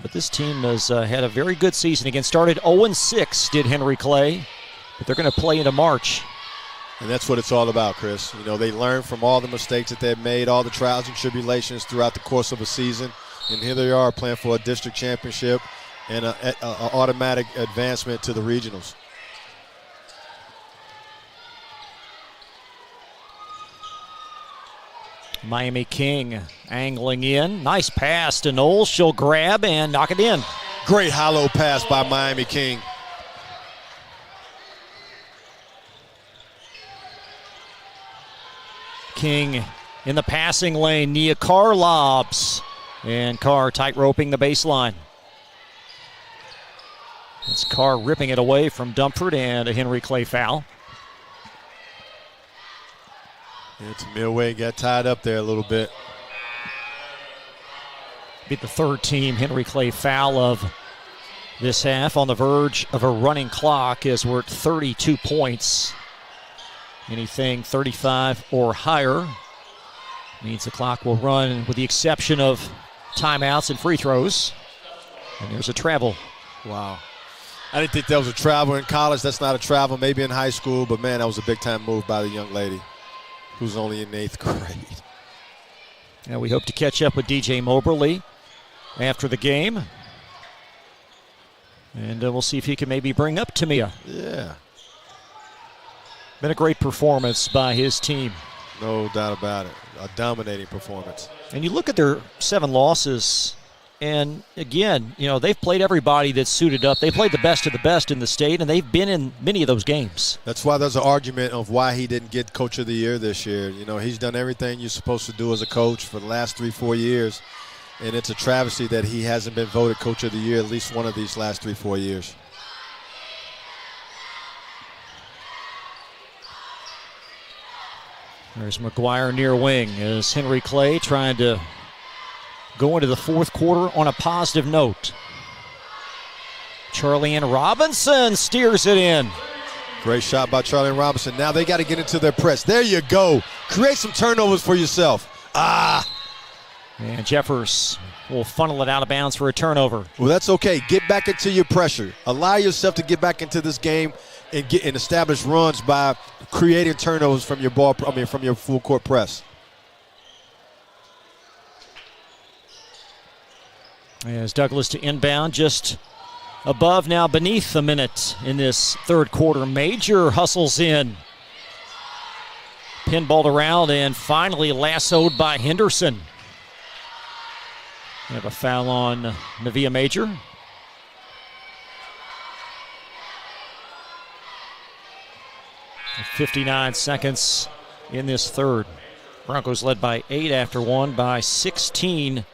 But this team has had a very good season. Again, started 0-6, did Henry Clay. But they're going to play into March. And that's what it's all about, Chris. You know, they learn from all the mistakes that they've made, all the trials and tribulations throughout the course of a season. And here they are playing for a district championship and an automatic advancement to the regionals. Miami King angling in. Nice pass to Knowles. She'll grab and knock it in. Great hollow pass by Miami King. King in the passing lane. Nia Carr lobs. And Carr tight roping the baseline. It's Carr ripping it away from Dumford, and a Henry Clay foul. Yeah, Tamia Wade got tied up there a little bit. Be the third team Henry Clay foul of this half, on the verge of a running clock as we're at 32 points. Anything 35 or higher means the clock will run, with the exception of timeouts and free throws. And there's a travel. Wow. I didn't think that was a travel in college. That's not a travel, maybe in high school, but man, that was a big-time move by the young lady who's only in 8th grade. And we hope to catch up with DJ Moberly after the game. And we'll see if he can maybe bring up Tamia. Yeah. Been a great performance by his team. No doubt about it. A dominating performance. And you look at their 7 losses And again, they've played everybody that's suited up. They played the best of the best in the state, and they've been in many of those games. That's why there's an argument of why he didn't get Coach of the Year this year. He's done everything you're supposed to do as a coach for the last 3-4 years, and it's a travesty that he hasn't been voted Coach of the Year at least one of these last 3-4 years. There's McGuire near wing as Henry Clay trying to go into the fourth quarter on a positive note. Charlie-Ann Robinson steers it in. Great shot by Charlie-Ann Robinson. Now they got to get into their press. There you go. Create some turnovers for yourself. And Jeffers will funnel it out of bounds for a turnover. Well, that's okay. Get back into your pressure. Allow yourself to get back into this game and establish runs by creating turnovers from your from your full court press. As Douglas to inbound, just above now, beneath a minute in this third quarter. Major hustles in. Pinballed around and finally lassoed by Henderson. We have a foul on Navia Major. And 59 seconds in this third. Broncos led by 8 after one, by 16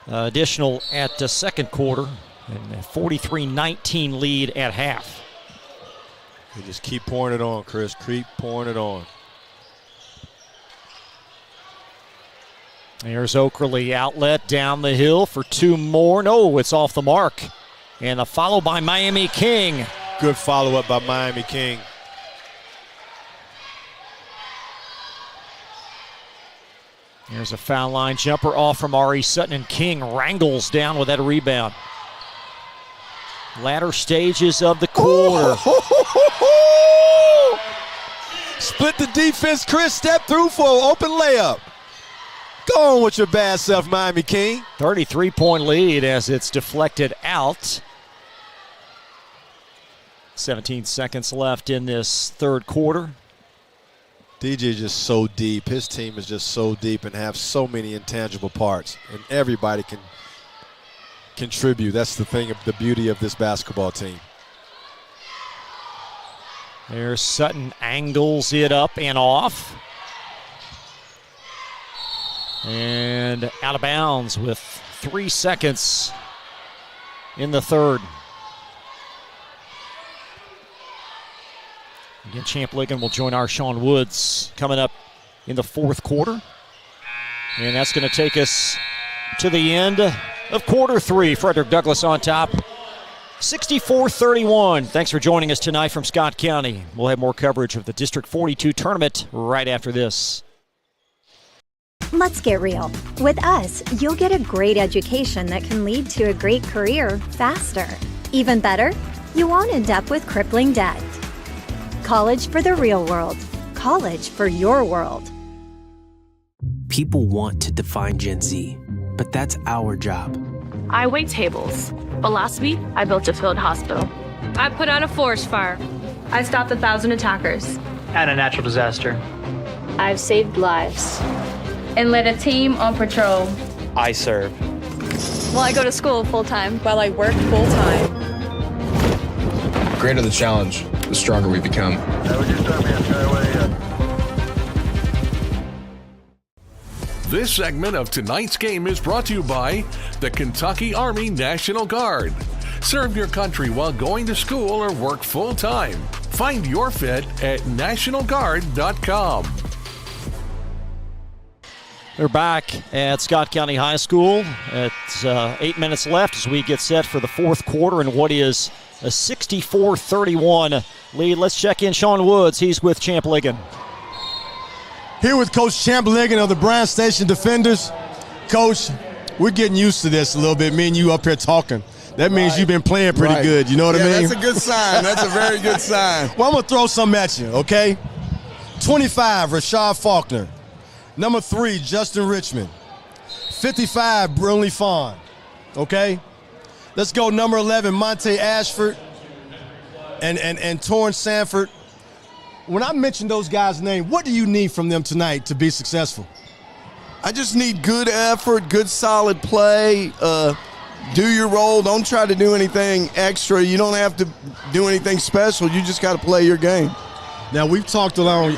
additional at the second quarter, and a 43-19 lead at half. You just keep pouring it on, Chris. Keep pouring it on. There's Oakerly, outlet down the hill for two more. No, it's off the mark. And a follow by Miami King. Good follow-up by Miami King. There's a foul line jumper off from Ari Sutton, and King wrangles down with that rebound. Latter stages of the quarter. Split the defense, Chris. Step through for an open layup. Go on with your bad self, Miami King. 33-point lead as it's deflected out. 17 seconds left in this third quarter. DJ is just so deep. His team is just so deep and have so many intangible parts, and everybody can contribute. That's the thing, the beauty of this basketball team. There's Sutton, angles it up and off. And out of bounds with 3 seconds in the third. Again, Champ Ligon will join our Sean Woods coming up in the fourth quarter. And that's going to take us to the end of quarter three. Frederick Douglass on top, 64-31. Thanks for joining us tonight from Scott County. We'll have more coverage of the District 42 tournament right after this. Let's get real. With us, you'll get a great education that can lead to a great career faster. Even better, you won't end up with crippling debt. College for the real world. College for your world. People want to define Gen Z, but that's our job. I wait tables, but last week I built a field hospital. I put out a forest fire. I stopped 1,000 attackers. And a natural disaster. I've saved lives and led a team on patrol. I serve. While I go to school full-time. While I work full-time. The greater the challenge, the stronger we become. This segment of tonight's game is brought to you by the Kentucky Army National Guard. Serve your country while going to school or work full-time. Find your fit at nationalguard.com. They're back at Scott County High School. It's 8 minutes left as we get set for the fourth quarter in what is a 64-31 lead. Let's check in Sean Woods. He's with Champ Ligon. Here with Coach Champ Ligon of the Bryan Station Defenders. Coach, we're getting used to this a little bit, me and you up here talking. That means you've been playing pretty good, you know what I mean? That's a good sign. That's a very good sign. Well, I'm going to throw something at you, okay? 25, Rashad Faulkner. Number 3, Justin Richmond. 55, Brunley Fawn, okay? Let's go number 11, Monte Ashford and Torrance Sanford. When I mention those guys' names, what do you need from them tonight to be successful? I just need good effort, good solid play. Do your role. Don't try to do anything extra. You don't have to do anything special. You just got to play your game. Now, we've talked along.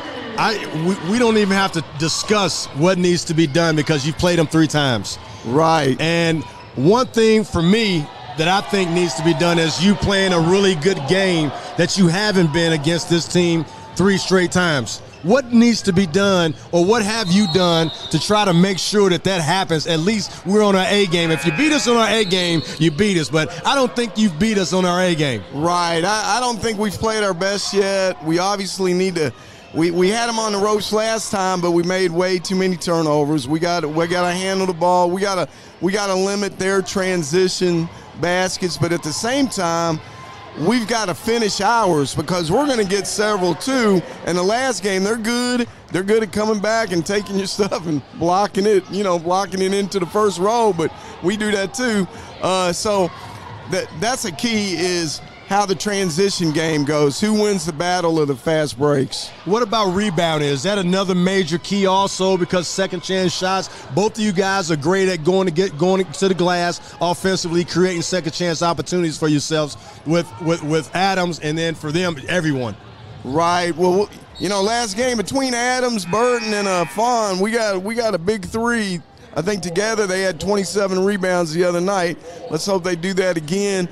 We don't even have to discuss what needs to be done because you've played them 3 times. Right. And one thing for me that I think needs to be done is you playing a really good game that you haven't been against this team 3 straight times. What needs to be done, or what have you done to try to make sure that happens? At least we're on our A game. If you beat us on our A game, you beat us. But I don't think you've beat us on our A game. Right. I don't think we've played our best yet. We obviously need to. We had them on the ropes last time, but we made way too many turnovers. We got to handle the ball. We got to limit their transition baskets. But at the same time, we've got to finish ours because we're going to get several too. And the last game, they're good. They're good at coming back and taking your stuff and blocking it into the first row. But we do that too. So that's a key is how the transition game goes. Who wins the battle of the fast breaks? What about rebounding? Is that another major key also? Because second chance shots, both of you guys are great at going to the glass offensively, creating second chance opportunities for yourselves with Adams, and then for them, everyone. Right. Well, last game between Adams, Burton, and Fawn, we got a big 3. I think together they had 27 rebounds the other night. Let's hope they do that again.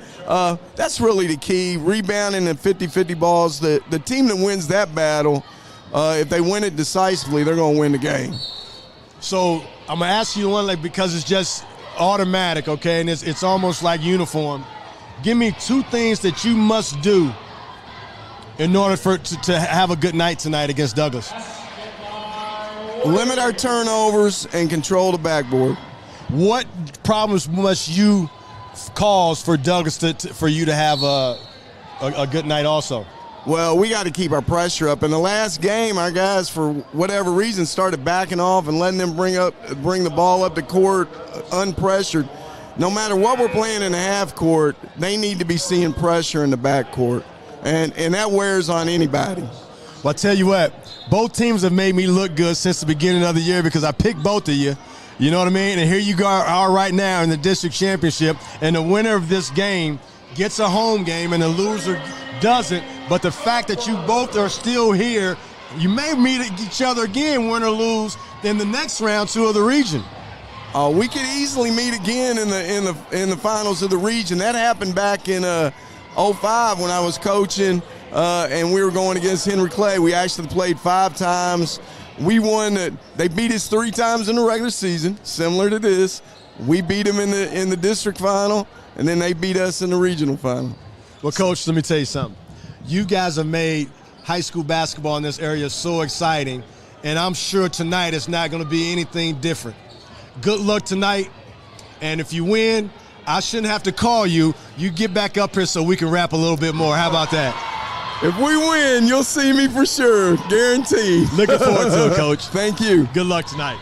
That's really the key, rebounding and 50-50 balls. The team that wins that battle, if they win it decisively, they're going to win the game. So I'm going to ask you one, because it's just automatic, okay, and it's almost like uniform. Give me 2 things that you must do in order to have a good night tonight against Douglas. Limit our turnovers and control the backboard. What problems must you cause for Douglas for you to have a good night also? Well, we got to keep our pressure up. In the last game, our guys, for whatever reason, started backing off and letting them bring the ball up the court unpressured. No matter what we're playing in the half court, they need to be seeing pressure in the back court, and that wears on anybody. Well, I tell you what, both teams have made me look good since the beginning of the year because I picked both of you. You know what I mean? And here you are right now in the district championship, and the winner of this game gets a home game and the loser doesn't. But the fact that you both are still here, you may meet each other again, win or lose, in the next round 2 of the region. We could easily meet again in the finals of the region. That happened back in 05 when I was coaching. And we were going against Henry Clay. We actually played 5 times. We won. They beat us 3 times in the regular season, similar to this. We beat them in the district final, and then they beat us in the regional final. Well, Coach, let me tell you something. You guys have made high school basketball in this area so exciting, and I'm sure tonight it's not going to be anything different. Good luck tonight, and if you win, I shouldn't have to call you. You get back up here so we can rap a little bit more. How about that? If we win, you'll see me for sure, guaranteed. Looking forward to it, Coach. Thank you. Good luck tonight.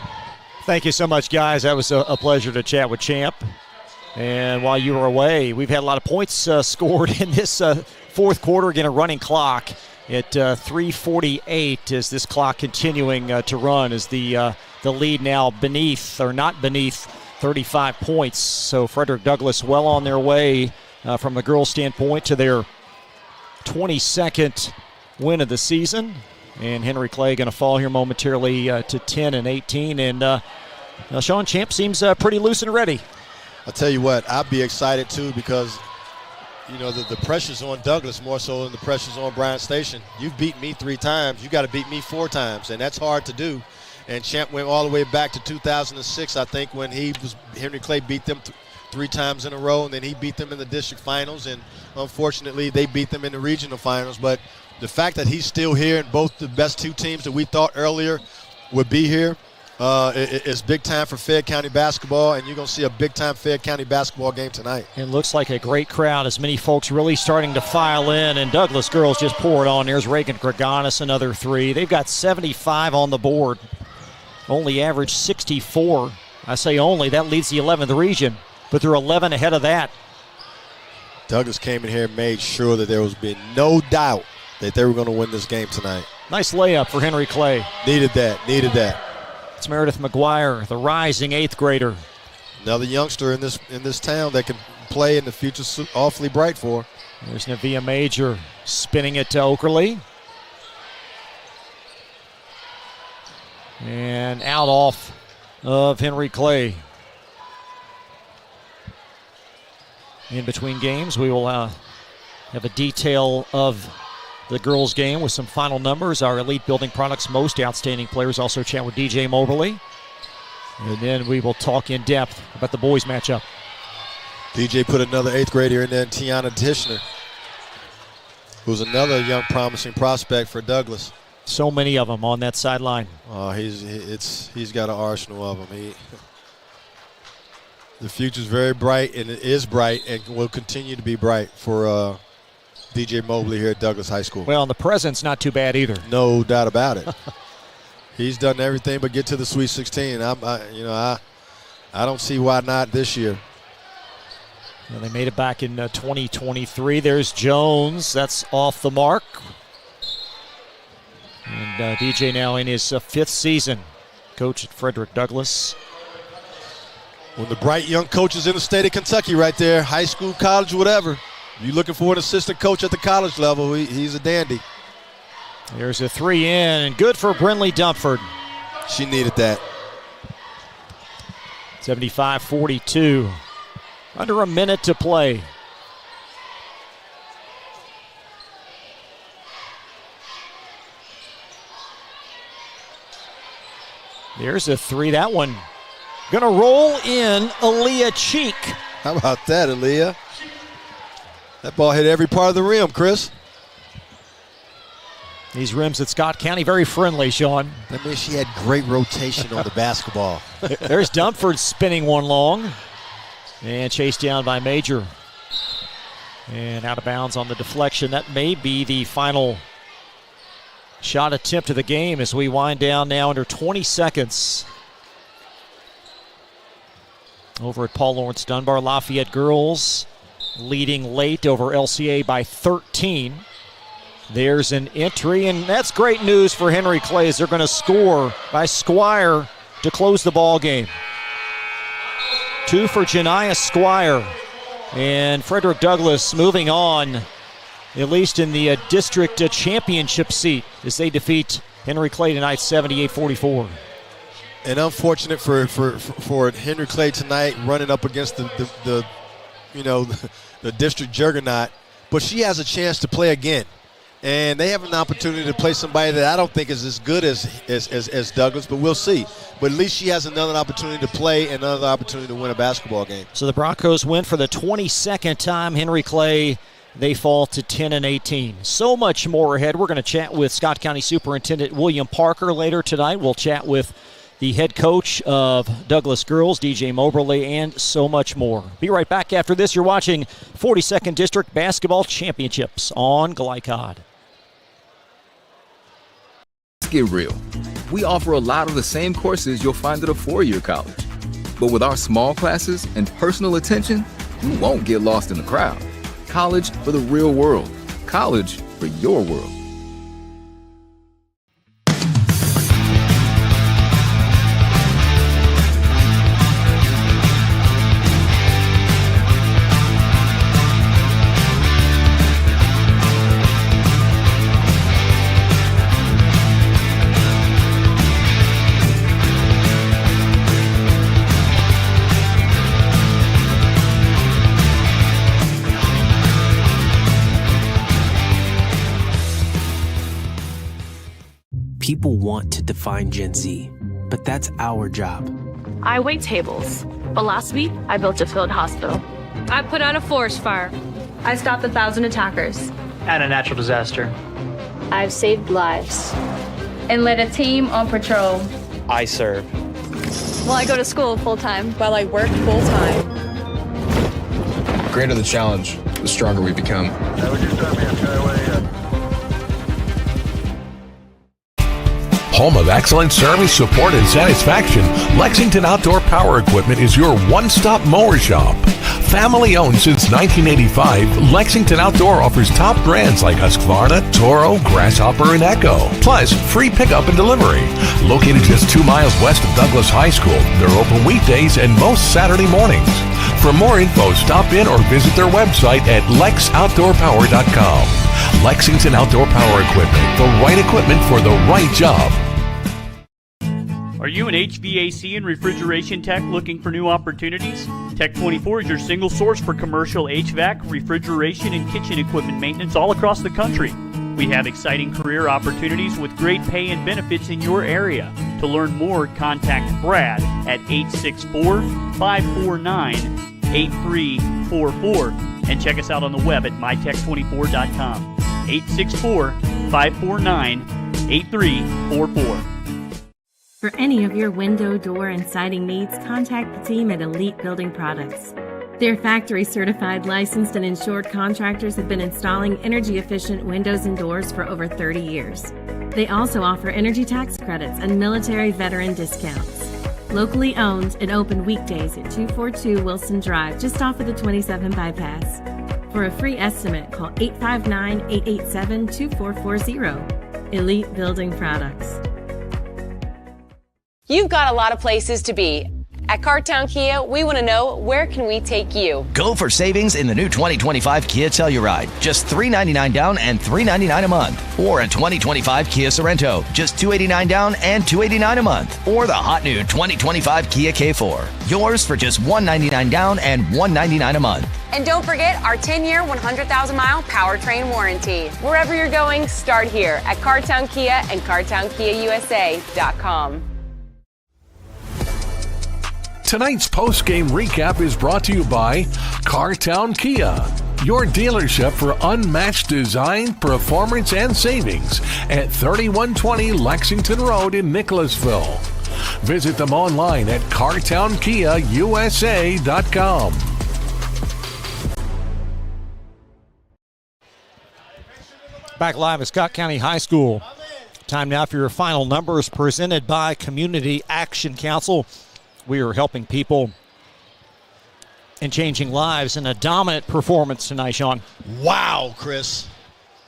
Thank you so much, guys. That was a pleasure to chat with Champ. And while you were away, we've had a lot of points scored in this fourth quarter. Again, a running clock at 3:48 as this clock continuing to run as the lead now not beneath 35 points. So Frederick Douglass well on their way from the girls' standpoint to their 22nd win of the season, and Henry Clay going to fall here momentarily to 10-18. And Sean, Champ seems pretty loose and ready. I'll tell you what, I'd be excited too because the pressure's on Douglas more so than the pressure's on Bryan Station. You've beat me 3 times, you got to beat me 4 times, and that's hard to do. And Champ went all the way back to 2006, I think, when Henry Clay beat them 3 times in a row, and then he beat them in the district finals, and unfortunately they beat them in the regional finals. But the fact that he's still here and both the best 2 teams that we thought earlier would be here is big time for Fayette County basketball, and you're going to see a big-time Fayette County basketball game tonight. It looks like a great crowd as many folks really starting to file in, and Douglas girls just pour it on. There's Reagan Gregonis, another 3. They've got 75 on the board, only average 64. I say only, that leads the 11th region. But they're 11 ahead of that. Douglas came in here and made sure that there was been no doubt that they were going to win this game tonight. Nice layup for Henry Clay. Needed that. It's Meredith McGuire, the rising 8th grader. Another youngster in this town that can play in the future, awfully bright for. There's Navia Major spinning it to Okerle. And out off of Henry Clay. In between games, we will have a detail of the girls' game with some final numbers. Our Elite Building Products most outstanding players also chat with DJ Moberly. And then we will talk in depth about the boys' matchup. DJ put another 8th grader in there, Tiana Tishner, who's another young promising prospect for Douglas. So many of them on that sideline. Oh, he's got an arsenal of them. The future's very bright, and it is bright, and will continue to be bright for DJ Mobley here at Douglas High School. Well, and the present's not too bad either. No doubt about it. He's done everything but get to the Sweet 16. I don't see why not this year. Well, they made it back in 2023. There's Jones. That's off the mark. And DJ now in his 5th season. Coach at Frederick Douglass. One of the bright young coaches in the state of Kentucky right there. High school, college, whatever. You're looking for an assistant coach at the college level, he's a dandy. There's a 3 in, and good for Brinley Dumford. She needed that. 75-42. Under a minute to play. There's a 3. That one gonna roll in. Aaliyah Cheek. How about that, Aaliyah? That ball hit every part of the rim, Chris. These rims at Scott County, very friendly, Sean. That means she had great rotation on the basketball. There's Dumford spinning one long. And chased down by Major. And out of bounds on the deflection. That may be the final shot attempt of the game as we wind down now under 20 seconds. Over at Paul Lawrence Dunbar, Lafayette girls leading late over LCA by 13. There's an entry, and that's great news for Henry Clay as they're going to score by Squire to close the ball game. 2 for Janiah Squire. And Frederick Douglass moving on, at least in the district championship seat, as they defeat Henry Clay tonight 78-44. And unfortunate for Henry Clay tonight, running up against the district juggernaut, but she has a chance to play again. And they have an opportunity to play somebody that I don't think is as good as Douglas, but we'll see. But at least she has another opportunity to play and another opportunity to win a basketball game. So the Broncos win for the 22nd time. Henry Clay, they fall to 10-18. So much more ahead. We're going to chat with Scott County Superintendent William Parker later tonight. We'll chat with the head coach of Douglas Girls, DJ Moberly, and so much more. Be right back after this. You're watching 42nd District Basketball Championships on Glycod. Let's get real. We offer a lot of the same courses you'll find at a four-year college. But with our small classes and personal attention, you won't get lost in the crowd. College for the real world. College for your world. People want to define Gen Z, but that's our job. I wait tables, but last week I built a field hospital. I put out a forest fire. I stopped 1,000 attackers. And a natural disaster. I've saved lives and led a team on patrol. I serve. Well, I go to school full-time while I work full-time. The greater the challenge, the stronger we become. Home of excellent service, support, and satisfaction, Lexington Outdoor Power Equipment is your one-stop mower shop. Family owned since 1985, Lexington Outdoor offers top brands like Husqvarna, Toro, Grasshopper, and Echo. Plus, free pickup and delivery. Located just 2 miles west of Douglas High School, they're open weekdays and most Saturday mornings. For more info, stop in or visit their website at lexoutdoorpower.com. Lexington Outdoor Power Equipment, the right equipment for the right job. Are you an HVAC and refrigeration tech looking for new opportunities? Tech24 is your single source for commercial HVAC, refrigeration, and kitchen equipment maintenance all across the country. We have exciting career opportunities with great pay and benefits in your area. To learn more, contact Brad at 864-549-8344 and check us out on the web at mytech24.com. 864-549-8344. For any of your window, door, and siding needs, contact the team at Elite Building Products. Their factory-certified, licensed, and insured contractors have been installing energy-efficient windows and doors for over 30 years. They also offer energy tax credits and military veteran discounts. Locally owned and open weekdays at 242 Wilson Drive, just off of the 27 bypass. For a free estimate, call 859-887-2440. Elite Building Products. You've got a lot of places to be. At Cartown Kia, we want to know, where can we take you? Go for savings in the new 2025 Kia Telluride. Just $399 down and $399 a month. Or a 2025 Kia Sorento. Just $289 down and $289 a month. Or the hot new 2025 Kia K4. Yours for just $199 down and $199 a month. And don't forget our 10-year, 100,000-mile powertrain warranty. Wherever you're going, start here at Cartown Kia and CartownKiaUSA.com. Tonight's post-game recap is brought to you by Cartown Kia, your dealership for unmatched design, performance, and savings at 3120 Lexington Road in Nicholasville. Visit them online at CartownKiaUSA.com. Back live at Scott County High School. Time now for your final numbers presented by Community Action Council. We are helping people and changing lives in a dominant performance tonight, Sean. Wow, Chris.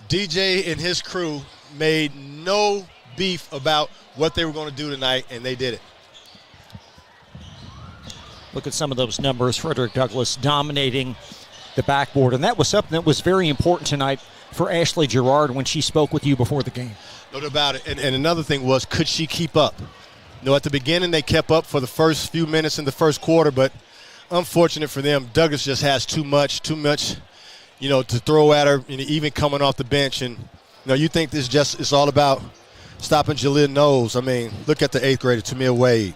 DJ and his crew made no beef about what they were going to do tonight, and they did it. Look at some of those numbers. Frederick Douglass dominating the backboard, and that was something that was very important tonight for Ashley Gerard when she spoke with you before the game. No doubt about it. And another thing was, could she keep up? You know, at the beginning, they kept up for the first few minutes in the first quarter, but unfortunate for them, Douglas just has too much, you know, to throw at her, even coming off the bench. And, you know, you think it's all about stopping Jaleel Knowles. I mean, look at the 8th grader, Tamir Wade.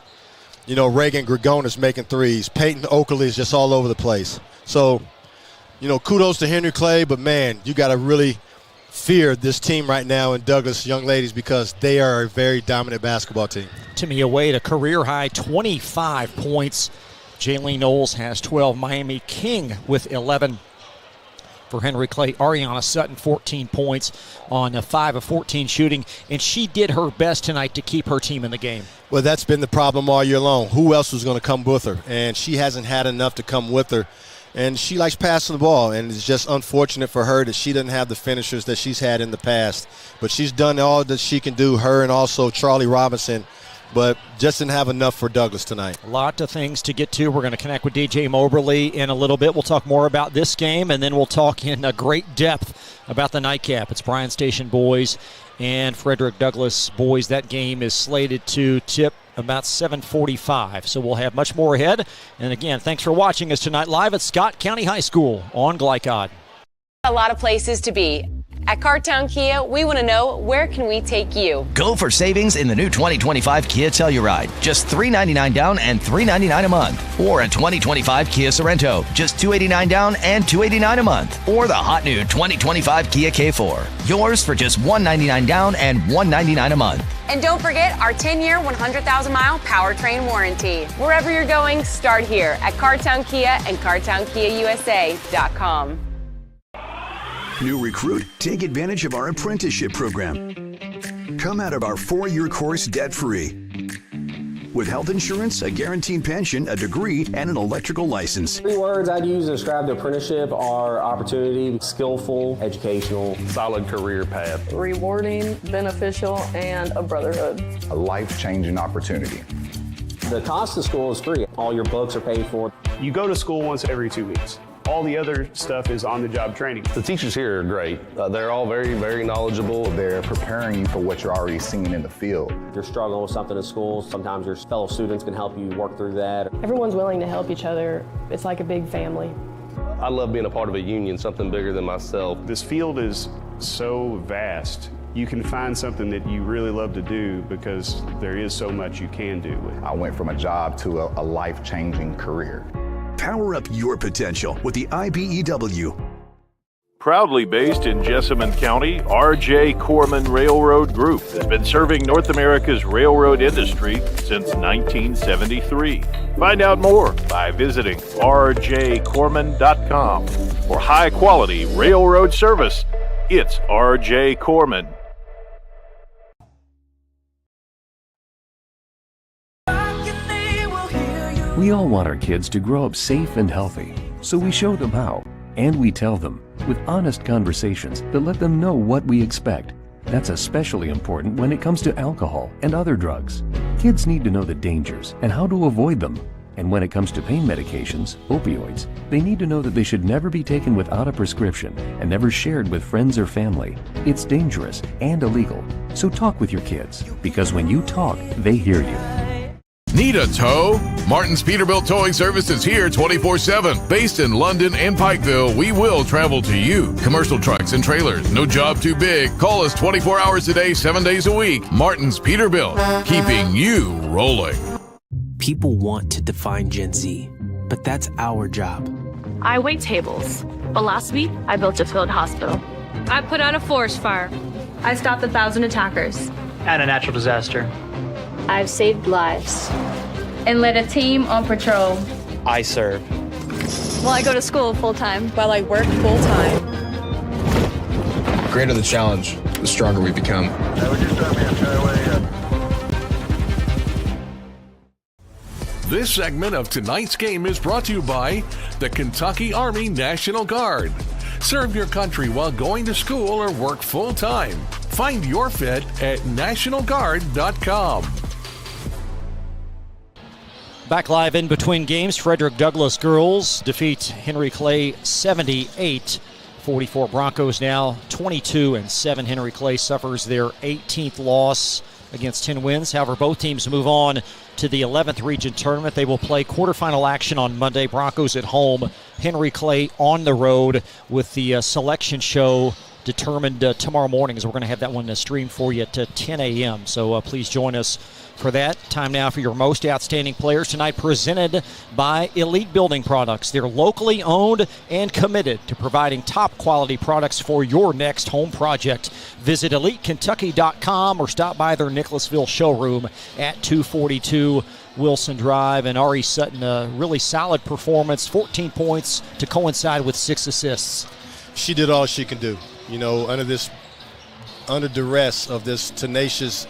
You know, Reagan Gregonis making threes. Peyton Oakley is just all over the place. So, you know, kudos to Henry Clay, but, man, you got to really fear this team right now in Douglas, young ladies, because they are a very dominant basketball team. Tamia Wade, a career-high 25 points. Jaylene Knowles has 12. Miami King with 11. For Henry Clay, Ariana Sutton, 14 points on 5 of 14 shooting, and she did her best tonight to keep her team in the game. Well, that's been the problem all year long. Who else was going to come with her? And she hasn't had enough to come with her. And she likes passing the ball, and it's just unfortunate for her that she doesn't have the finishers that she's had in the past. But she's done all that she can do, her and also Charlie Robinson, but just didn't have enough for Douglas tonight. A lot of things to get to. We're going to connect with DJ Moberly in a little bit. We'll talk more about this game, and then we'll talk in great depth about the nightcap. It's Bryan Station boys and Frederick Douglass boys. That game is slated to tip about 7:45, so we'll have much more ahead. And again, thanks for watching us tonight live at Scott County High School on Glycod. A lot of places to be. At Cartown Kia, we want to know, where can we take you? Go for savings in the new 2025 Kia Telluride. Just $399 down and $399 a month. Or a 2025 Kia Sorento. Just $289 down and $289 a month. Or the hot new 2025 Kia K4. Yours for just $199 down and $199 a month. And don't forget our 10-year, 100,000-mile powertrain warranty. Wherever you're going, start here at Cartown Kia and CartownKiaUSA.com. New recruit, take advantage of our apprenticeship program. Come out of our 4-year course debt-free. with health insurance, a guaranteed pension, a degree, and an electrical license. 3 words I'd use to describe the apprenticeship are opportunity, skillful, educational, solid career path, rewarding, beneficial, and a brotherhood. A life-changing opportunity. The cost of school is free. All your books are paid for. You go to school once every 2 weeks. All the other stuff is on-the-job training. The teachers here are great. They're all very, very knowledgeable. They're preparing you for what you're already seeing in the field. If you're struggling with something at school, sometimes your fellow students can help you work through that. Everyone's willing to help each other. It's like a big family. I love being a part of a union, something bigger than myself. This field is so vast. You can find something that you really love to do because there is so much you can do. I went from a job to a life-changing career. Power up your potential with the IBEW. Proudly based in Jessamine County, R.J. Corman Railroad Group has been serving North America's railroad industry since 1973. Find out more by visiting rjcorman.com. For high-quality railroad service, it's R.J. Corman. We all want our kids to grow up safe and healthy, so we show them how, and we tell them with honest conversations that let them know what we expect. That's especially important when it comes to alcohol and other drugs. Kids need to know the dangers and how to avoid them. And when it comes to pain medications, opioids, they need to know that they should never be taken without a prescription and never shared with friends or family. It's dangerous and illegal. So talk with your kids, because when you talk, they hear you. Need a tow? Martin's Peterbilt Towing Service is here 24/7. Based in London and Pikeville, we will travel to you. Commercial trucks and trailers, no job too big. Call us 24 hours a day, 7 days a week. Martin's Peterbilt, keeping you rolling. People want to define Gen Z, but that's our job. I wait tables, but last week I built a field hospital. I put out a forest fire. I stopped 1,000 attackers. And a natural disaster. I've saved lives and led a team on patrol. I serve. Well, I go to school full-time while I work full-time. The greater the challenge, the stronger we become. This segment of tonight's game is brought to you by the Kentucky Army National Guard. Serve your country while going to school or work full-time. Find your fit at nationalguard.com. Back live in between games, Frederick Douglass girls defeat Henry Clay 78-44. Broncos now 22-7. Henry Clay suffers their 18th loss against 10 wins. However, both teams move on to the 11th region tournament. They will play quarterfinal action on Monday. Broncos at home, Henry Clay on the road, with the selection show determined tomorrow morning, as we're going to have that one streamed for you at 10 a.m. So please join us for that. Time now for your most outstanding players tonight, presented by Elite Building Products. They're locally owned and committed to providing top quality products for your next home project. Visit EliteKentucky.com or stop by their Nicholasville showroom at 242 Wilson Drive. And Ari Sutton, a really solid performance, 14 points to coincide with 6 assists. She did all she can do, you know, under duress of this tenacious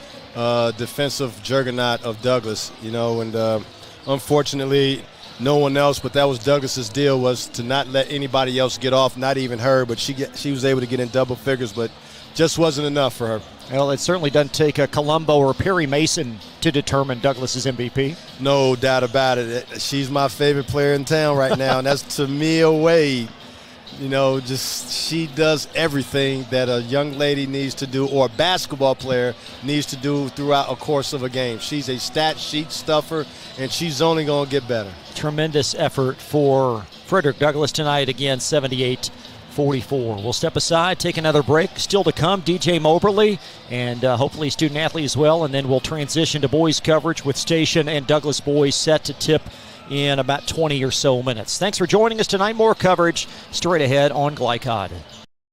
defensive juggernaut of Douglas, you know, and unfortunately no one else, but that was Douglas's deal, was to not let anybody else get off, not even her, but she was able to get in double figures, but just wasn't enough for her. Well, it certainly doesn't take a Colombo or Perry Mason to determine Douglas's MVP. No doubt about it. She's my favorite player in town right now, and that's Tamia Wade. You know, just she does everything that a young lady needs to do, or a basketball player needs to do throughout a course of a game. She's a stat sheet stuffer, and she's only going to get better. Tremendous effort for Frederick Douglass tonight, again, 78-44. We'll step aside, take another break. Still to come, DJ Moberly, and hopefully student athlete as well, and then we'll transition to boys coverage with Station and Douglas boys set to tip in about 20 or so minutes. Thanks for joining us tonight. More coverage straight ahead on Glycod.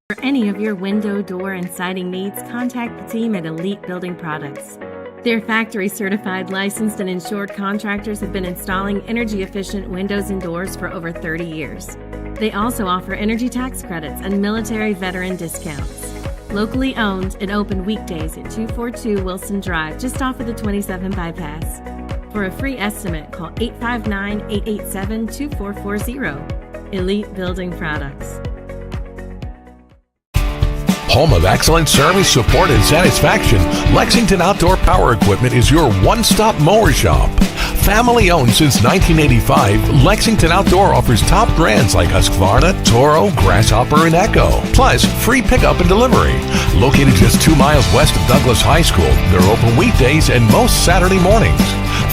For any of your window, door, and siding needs, contact the team at Elite Building Products. Their factory-certified, licensed, and insured contractors have been installing energy-efficient windows and doors for over 30 years. They also offer energy tax credits and military veteran discounts. Locally owned and open weekdays at 242 Wilson Drive, just off of the 27 bypass. For a free estimate, call 859-887-2440. Elite Building Products. Home of excellent service, support, and satisfaction, Lexington Outdoor Power Equipment is your one-stop mower shop. Family owned since 1985, Lexington Outdoor offers top brands like Husqvarna, Toro, Grasshopper, and Echo. Plus, free pickup and delivery. Located just 2 miles west of Douglas High School, they're open weekdays and most Saturday mornings.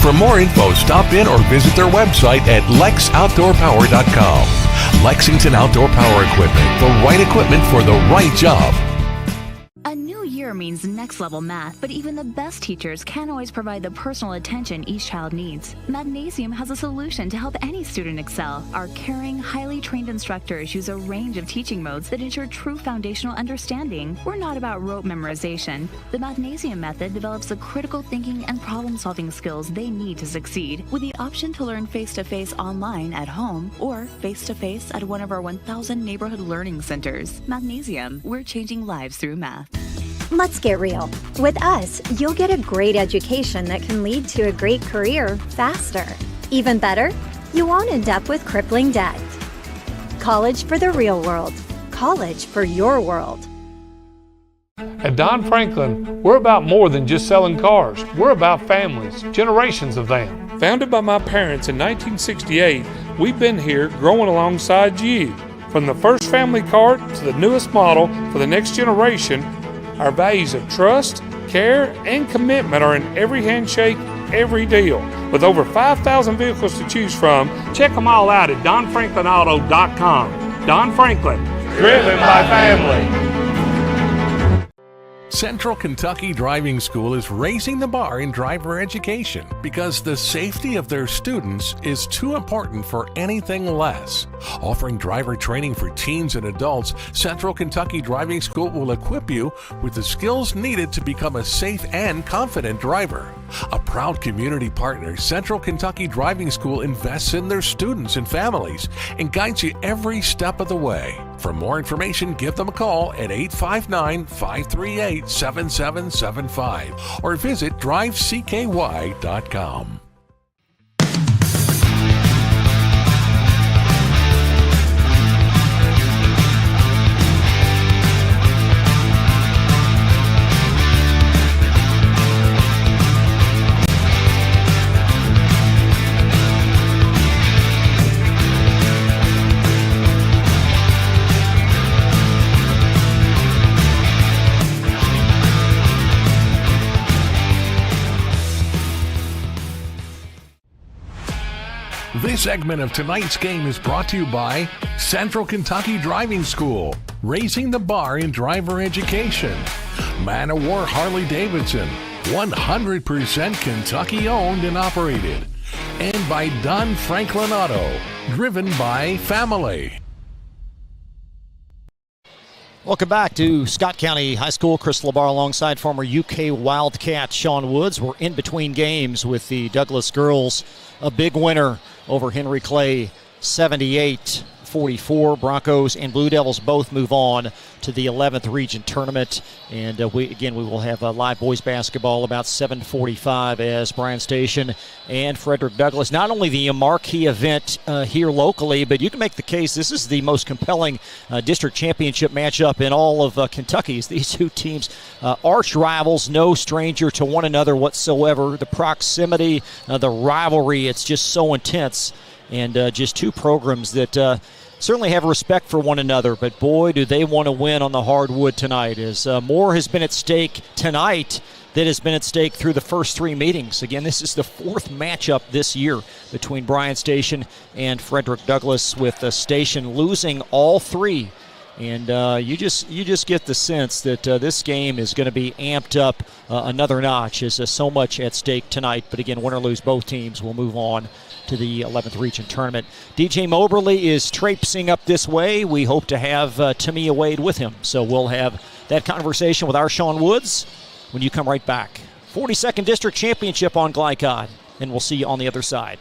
For more info, stop in or visit their website at lexoutdoorpower.com. Lexington Outdoor Power Equipment, the right equipment for the right job. A new year means next level math, but even the best teachers can't always provide the personal attention each child needs. Mathnasium has a solution to help any student excel. Our caring, highly trained instructors use a range of teaching modes that ensure true foundational understanding. We're not about rote memorization. The Mathnasium method develops the critical thinking and problem-solving skills they need to succeed, with the option to learn face-to-face online at home or face-to-face at one of our 1,000 neighborhood learning centers. Mathnasium, we're changing lives through math. Let's get real. With us, you'll get a great education that can lead to a great career faster. Even better, you won't end up with crippling debt. College for the real world. College for your world. At Don Franklin, we're about more than just selling cars. We're about families, generations of them. Founded by my parents in 1968, we've been here growing alongside you. From the first family car to the newest model for the next generation, our values of trust, care, and commitment are in every handshake, every deal. With over 5,000 vehicles to choose from, check them all out at donfranklinauto.com. Don Franklin, driven by family. Central Kentucky Driving School is raising the bar in driver education because the safety of their students is too important for anything less. Offering driver training for teens and adults, Central Kentucky Driving School will equip you with the skills needed to become a safe and confident driver. A proud community partner, Central Kentucky Driving School invests in their students and families and guides you every step of the way. For more information, give them a call at 859-538-7775 or visit drivecky.com. This segment of tonight's game is brought to you by Central Kentucky Driving School, raising the bar in driver education. Man of War Harley-Davidson, 100% Kentucky owned and operated. And by Don Franklin Auto, driven by family. Welcome back to Scott County High School. Chris LaBar alongside former UK Wildcat Sean Woods. We're in between games with the Douglas girls. A big winner over Henry Clay, 78-44. Broncos and Blue Devils both move on to the 11th region tournament. And we will have live boys basketball about 7:45 as Bryan Station and Frederick Douglass. Not only the marquee event here locally, but you can make the case this is the most compelling district championship matchup in all of Kentucky. These two teams, arch rivals, no stranger to one another whatsoever. The proximity, the rivalry, it's just so intense. And just two programs that certainly have respect for one another, but boy, do they want to win on the hardwood tonight, as more has been at stake tonight than has been at stake through the first three meetings. Again, this is the fourth matchup this year between Bryan Station and Frederick Douglass, with the Station losing all three. And you just get the sense that this game is going to be amped up another notch. As so much at stake tonight. But again, win or lose, both teams will move on to the 11th region tournament. DJ Moberly is traipsing up this way. We hope to have Tamia Wade with him. So we'll have that conversation with our Sean Woods when you come right back. 42nd District Championship on Glycod, and we'll see you on the other side.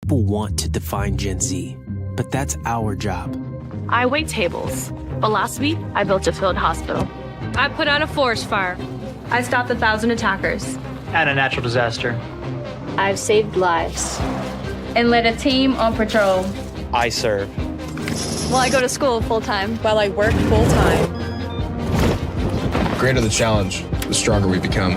People want to define Gen Z, but that's our job. I wait tables, but last week I built a field hospital. I put out a forest fire. I stopped 1,000 attackers. And a natural disaster. I've saved lives. And led a team on patrol. I serve. Well, I go to school full-time while I work full-time. The greater the challenge, the stronger we become.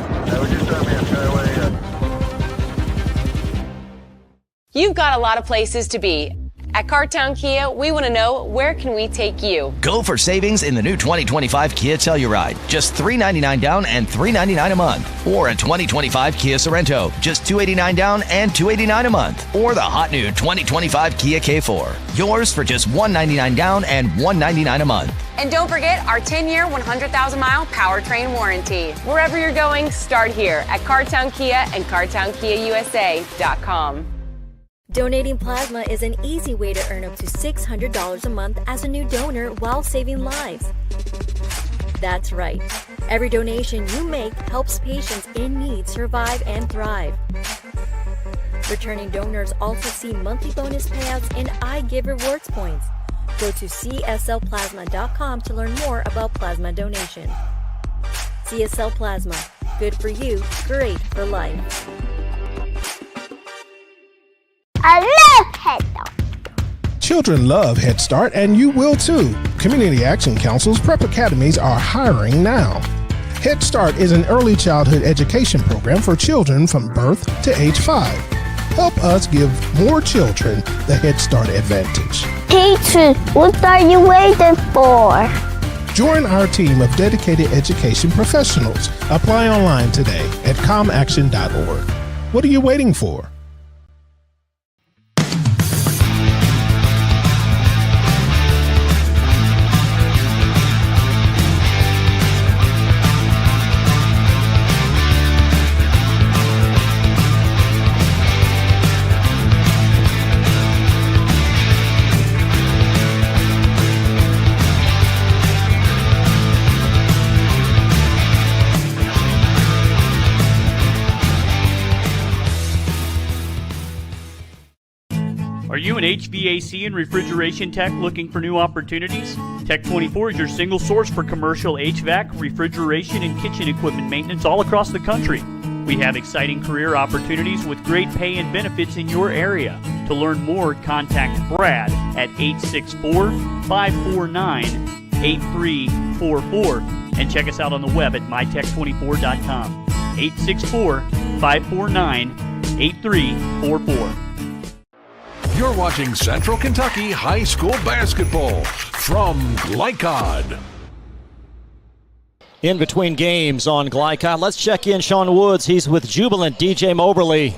You've got a lot of places to be. At Cartown Kia, we want to know, where can we take you? Go for savings in the new 2025 Kia Telluride. Just $399 down and $399 a month. Or a 2025 Kia Sorento. Just $289 down and $289 a month. Or the hot new 2025 Kia K4. Yours for just $199 down and $199 a month. And don't forget our 10-year, 100,000-mile powertrain warranty. Wherever you're going, start here at Cartown Kia and CartownKiaUSA.com. Donating plasma is an easy way to earn up to $600 a month as a new donor while saving lives. That's right. Every donation you make helps patients in need survive and thrive. Returning donors also see monthly bonus payouts and iGive rewards points. Go to cslplasma.com to learn more about plasma donation. CSL Plasma. Good for you, great for life. I love Head Start. Children love Head Start, and you will too. Community Action Council's prep academies are hiring now. Head Start is an early childhood education program for children from birth to age 5. Help us give more children the Head Start advantage. Teacher, what are you waiting for? Join our team of dedicated education professionals. Apply online today at comaction.org. What are you waiting for? Are you an HVAC and refrigeration tech looking for new opportunities? Tech24 is your single source for commercial HVAC, refrigeration, and kitchen equipment maintenance all across the country. We have exciting career opportunities with great pay and benefits in your area. To learn more, contact Brad at 864-549-8344 and check us out on the web at mytech24.com. 864-549-8344. You're watching Central Kentucky High School Basketball from Glycod. In between games on Glycod, let's check in Sean Woods. He's with Jubilant DJ Moberly.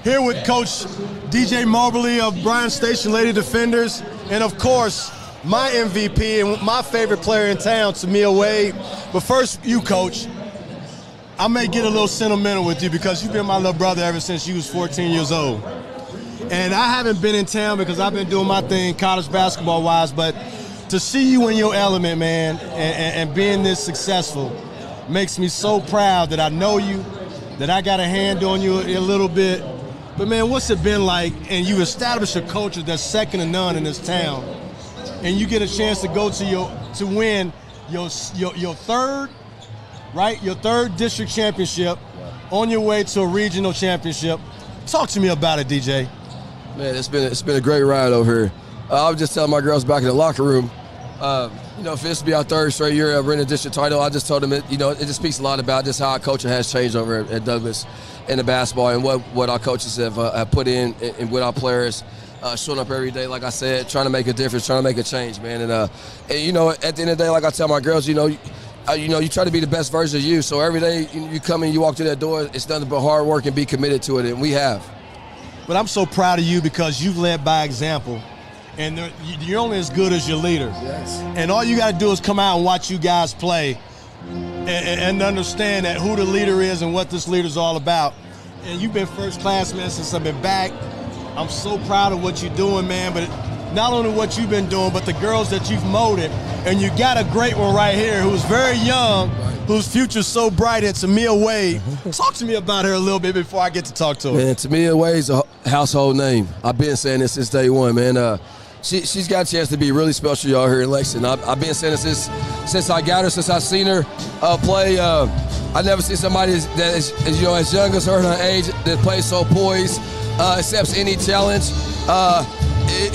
Here with Coach DJ Moberly of Bryan Station Lady Defenders, and of course, my MVP and my favorite player in town, Tamia Wade. But first, you, Coach. I may get a little sentimental with you because you've been my little brother ever since you was 14 years old. And I haven't been in town because I've been doing my thing college basketball-wise, but to see you in your element, man, and being this successful makes me so proud that I know you, that I got a hand on you a little bit. But, man, what's it been like? And you establish a culture that's second to none in this town, and you get a chance to go to win your third, right? Your third district championship on your way to a regional championship. Talk to me about it, DJ. Man, it's been a great ride over here. I was just telling my girls back in the locker room, for this to be our third straight year of winning the district title, I just told them it just speaks a lot about just how our culture has changed over at Douglas in the basketball and what our coaches have put in and with our players. Showing up every day, like I said, trying to make a difference, trying to make a change, man. And at the end of the day, like I tell my girls, you try to be the best version of you. So every day you come in, you walk through that door, it's nothing but hard work and be committed to it, and we have. But I'm so proud of you because you've led by example, and you're only as good as your leader. Yes. And all you got to do is come out and watch you guys play and understand that who the leader is and what this leader's all about. And you've been first class, man, since I've been back. I'm so proud of what you're doing, man, but not only what you've been doing, but the girls that you've molded. And you got a great one right here who's very young, whose future's so bright. It's Tamia Wade. Talk to me about her a little bit before I get to talk to her. Man, Tamia Wade's a household name. I've been saying this since day one, man. She's got a chance to be really special, y'all, here in Lexington. I've been saying this since I got her, since I seen her play. I never see somebody that is as young as her and her age that plays so poised, accepts any challenge.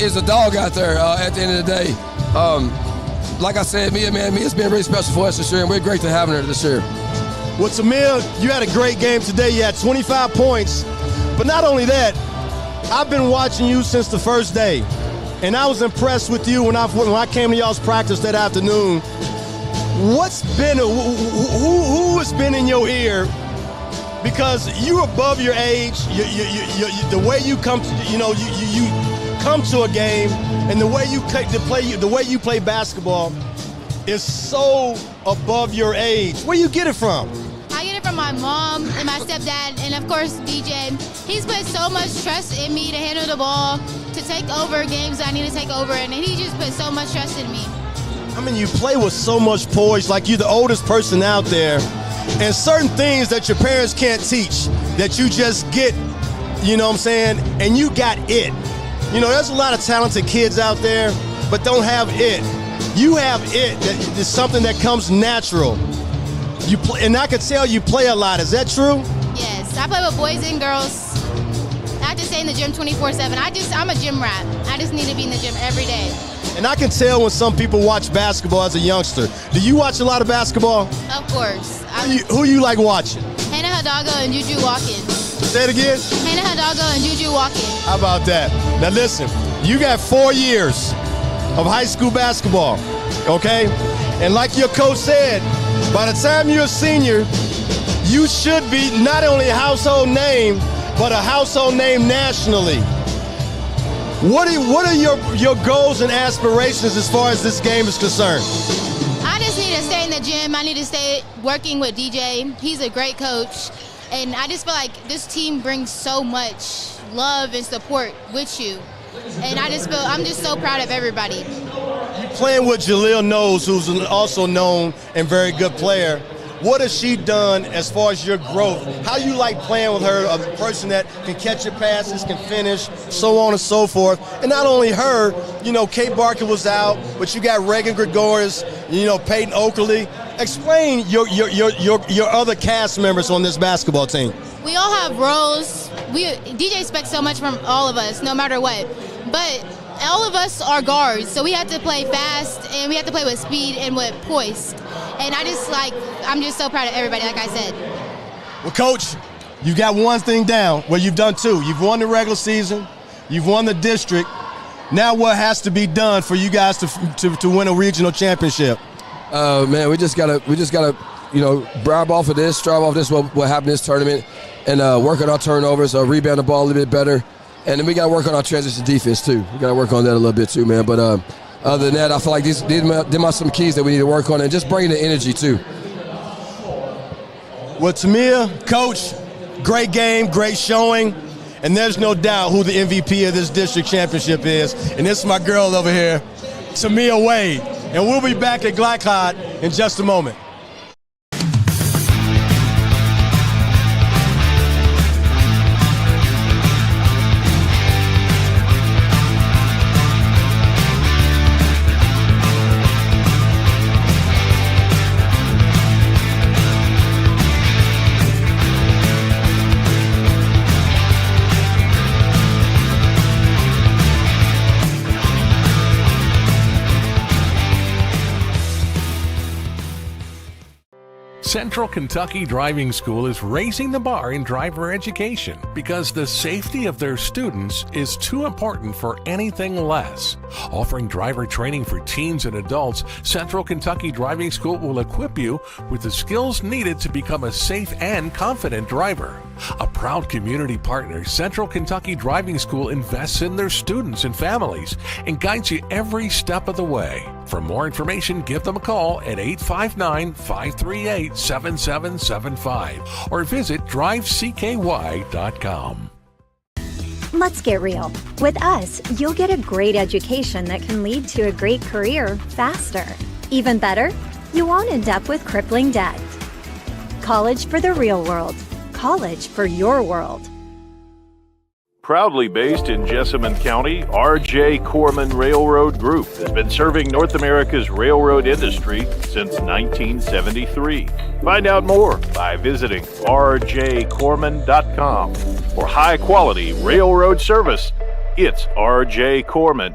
Is a dog out there at the end of the day. Like I said, Mia's been really special for us this year, and we're great to have her this year. Well, Tamia, you had a great game today. You had 25 points. But not only that, I've been watching you since the first day. And I was impressed with you when I came to y'all's practice that afternoon. What's been, who has been in your ear? Because you're above your age. The way you come to, you come to a game, and the way you play basketball is so above your age. Where you get it from? I get it from my mom and my stepdad, and of course DJ. He's put so much trust in me to handle the ball, to take over games I need to take over, and he just put so much trust in me. I mean, you play with so much poise, like you're the oldest person out there, and certain things that your parents can't teach, that you just get, you know what I'm saying, and you got it. You know, there's a lot of talented kids out there, but don't have it. You have it. It's something that comes natural. You play, and I can tell you play a lot. Is that true? Yes, I play with boys and girls. I just stay in the gym 24/7. I'm a gym rat. I just need to be in the gym every day. And I can tell when some people watch basketball as a youngster. Do you watch a lot of basketball? Of course. Who you like watching? Hannah Hidalgo and Juju Watkins. Say it again? Hannah Hidalgo and Juju Watkins. How about that? Now listen, you got 4 years of high school basketball, okay? And like your coach said, by the time you're a senior, you should be not only a household name, but a household name nationally. What are your goals and aspirations as far as this game is concerned? I just need to stay in the gym. I need to stay working with DJ. He's a great coach. And I just feel like this team brings so much love and support with you. And I'm just so proud of everybody. You're playing with Jaleel Knowles, who's also known and very good player. What has she done as far as your growth? How you like playing with her, a person that can catch your passes, can finish, so on and so forth. And not only her, Kate Barker was out, but you got Reagan Gregorius, Peyton Oakley. Explain your other cast members on this basketball team. We all have roles. DJ expects so much from all of us, no matter what. But all of us are guards, so we have to play fast, and we have to play with speed and with poise. And I'm just so proud of everybody, like I said. Well, Coach, you got one thing down. Well, you've done two. You've won the regular season. You've won the district. Now what has to be done for you guys to win a regional championship? Man, we just gotta strive off this, what happened in this tournament, and work on our turnovers, rebound the ball a little bit better. And then we got to work on our transition defense, too. We got to work on that a little bit, too, man. But other than that, I feel like these are some keys that we need to work on, and just bringing the energy, too. Well, Tamia, Coach, great game, great showing. And there's no doubt who the MVP of this district championship is. And this is my girl over here, Tamia Wade. And we'll be back at Gleichhardt in just a moment. Central Kentucky Driving School is raising the bar in driver education because the safety of their students is too important for anything less. Offering driver training for teens and adults, Central Kentucky Driving School will equip you with the skills needed to become a safe and confident driver. A proud community partner, Central Kentucky Driving School invests in their students and families and guides you every step of the way. For more information, give them a call at 859-538-7775 or visit drivecky.com. Let's get real. With us, you'll get a great education that can lead to a great career faster. Even better, you won't end up with crippling debt. College for the real world. College for your world. Proudly based in Jessamine County, R.J. Corman Railroad Group has been serving North America's railroad industry since 1973. Find out more by visiting rjcorman.com. For high-quality railroad service, it's R.J. Corman.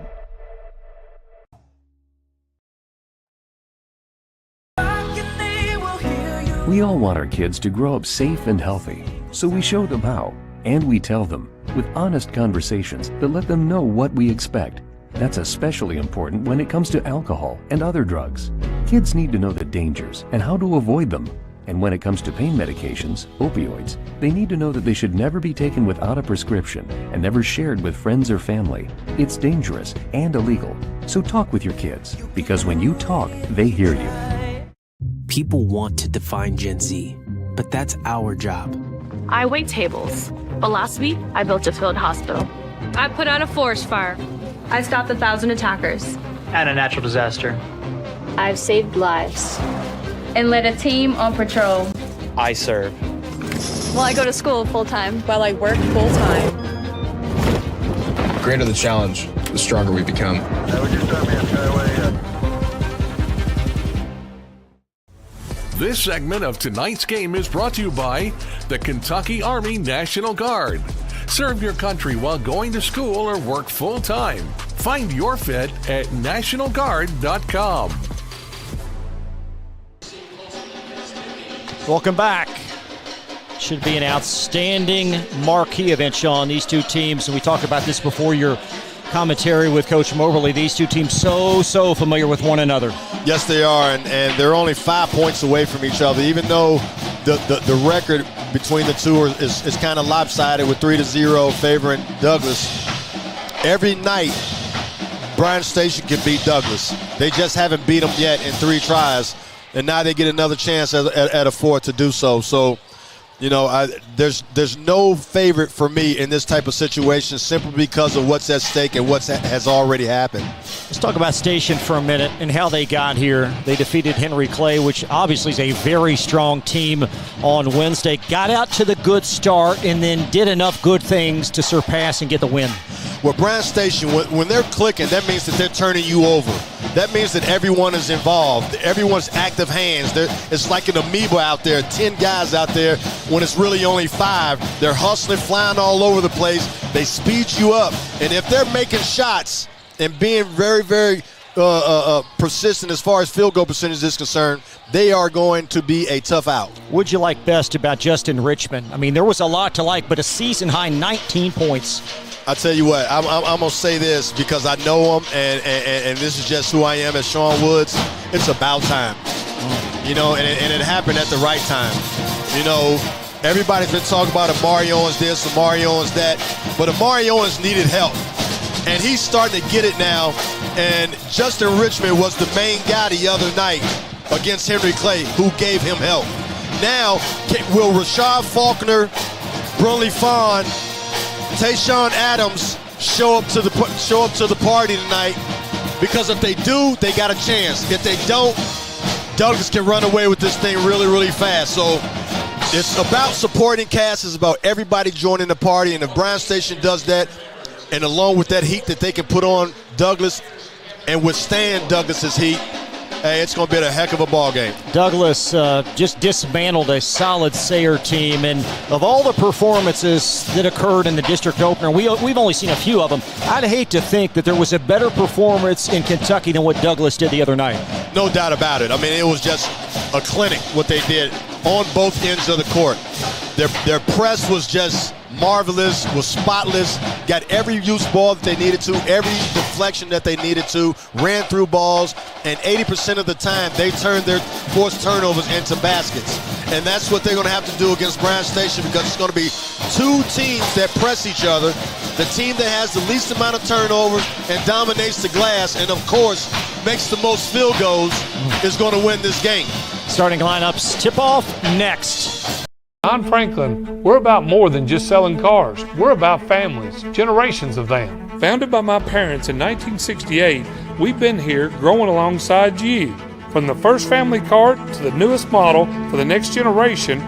We all want our kids to grow up safe and healthy, so we show them how, and we tell them with honest conversations that let them know what we expect. That's especially important when it comes to alcohol and other drugs. Kids need to know the dangers and how to avoid them. And when it comes to pain medications, opioids, they need to know that they should never be taken without a prescription and never shared with friends or family. It's dangerous and illegal. So talk with your kids, because when you talk, they hear you. People want to define Gen Z, but that's our job. I wait tables, but last week I built a field hospital. I put out a forest fire. I stopped 1,000 attackers. And a natural disaster. I've saved lives and led a team on patrol. I serve. Well, I go to school full-time. While I work full-time. The greater the challenge, the stronger we become. This segment of tonight's game is brought to you by the Kentucky Army National Guard. Serve your country while going to school or work full-time. Find your fit at nationalguard.com. Welcome back. Should be an outstanding marquee event, Sean. These two teams, and we talked about this before your commentary with Coach Moberly. These two teams so familiar with one another. Yes, they are, and they're only 5 points away from each other, even though the record between the two is kind of lopsided with 3-0 favoring Douglas. Every night, Bryan Station can beat Douglas. They just haven't beat them yet in 3 tries, and now they get another chance at a 4th to do so. So, you know, there's no favorite for me in this type of situation simply because of what's at stake and what has already happened. Let's talk about Station for a minute and how they got here. They defeated Henry Clay, which obviously is a very strong team on Wednesday. Got out to the good start and then did enough good things to surpass and get the win. Well, Bryan Station, when they're clicking, that means that they're turning you over. That means that everyone is involved. Everyone's active hands. It's like an amoeba out there, 10 guys out there when it's really only 5. They're hustling, flying all over the place. They speed you up. And if they're making shots and being very, very persistent as far as field goal percentage is concerned, they are going to be a tough out. What'd you like best about Justin Richmond? I mean, there was a lot to like, but a season-high 19 points. I tell you what, I'm going to say this because I know him, and this is just who I am as Sean Woods. It's about time. You know, and it happened at the right time. You know, everybody's been talking about Amari Owens this, Amari Owens that, but Amari Owens needed help. And he's starting to get it now, and Justin Richmond was the main guy the other night against Henry Clay, who gave him help. Now, will Rashad Faulkner, Brunley Fawn, Tayshawn Adams show up to the party tonight? Because if they do, they got a chance. If they don't, Douglas can run away with this thing really, really fast. So it's about supporting cast. It's about everybody joining the party. And if Bryan Station does that, and along with that heat that they can put on Douglas and withstand Douglas's heat, hey, it's going to be a heck of a ball game. Douglas just dismantled a solid Sayre team, and of all the performances that occurred in the district opener, we've only seen a few of them. I'd hate to think that there was a better performance in Kentucky than what Douglas did the other night. No doubt about it. I mean, it was just a clinic what they did on both ends of the court. Their press was just marvelous, was spotless, got every use ball that they needed to, every deflection that they needed to, ran through balls, and 80% of the time they turned their forced turnovers into baskets. And that's what they're going to have to do against Bryan Station, because it's going to be 2 teams that press each other. The team that has the least amount of turnovers and dominates the glass and, of course, makes the most field goals is going to win this game. Starting lineups, tip-off next. Don Franklin, we're about more than just selling cars. We're about families, generations of them. Founded by my parents in 1968, we've been here growing alongside you. From the first family car to the newest model for the next generation,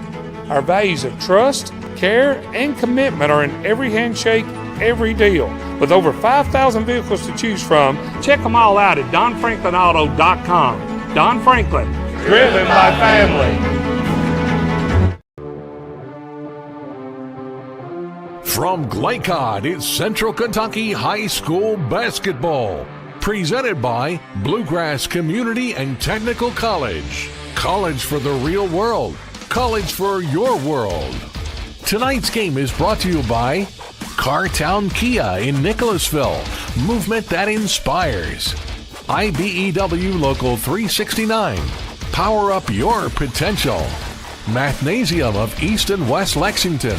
our values of trust, Care and commitment are in every handshake, every deal. With over 5,000 vehicles to choose from, check them all out at DonFranklinAuto.com. Don Franklin, driven by family. From Glycod is Central Kentucky High School basketball. Presented by Bluegrass Community and Technical College. College for the real world. College for your world. Tonight's game is brought to you by Cartown Kia in Nicholasville. Movement that inspires. IBEW Local 369. Power up your potential. Mathnasium of East and West Lexington.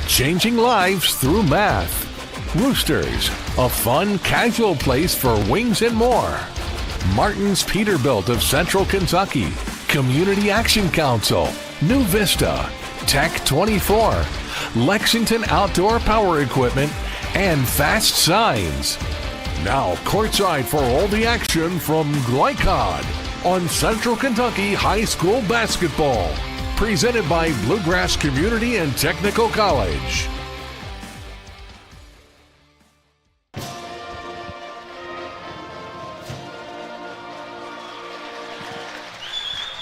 Changing lives through math. Roosters, a fun, casual place for wings and more. Martin's Peterbilt of Central Kentucky. Community Action Council. New Vista. Tech 24. Lexington Outdoor Power Equipment. And Fast Signs. Now courtside for all the action from Glycod on Central Kentucky High School basketball. Presented by Bluegrass Community and Technical College.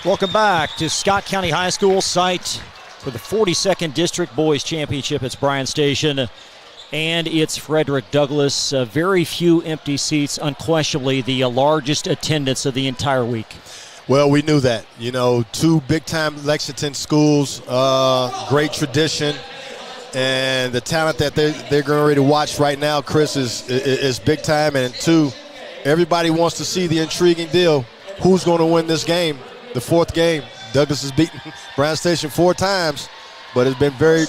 Welcome back to Scott County High School, site for the 42nd District Boys Championship. It's Bryan Station, and it's Frederick Douglass. Very few empty seats, unquestionably the largest attendance of the entire week. Well, we knew that. You know, two big-time Lexington schools, great tradition, and the talent that they're going ready to watch right now, Chris, is big time. And two, everybody wants to see the intriguing deal. Who's going to win this game? The fourth game. Douglass has beaten Bryan Station 4 times, but it's been 3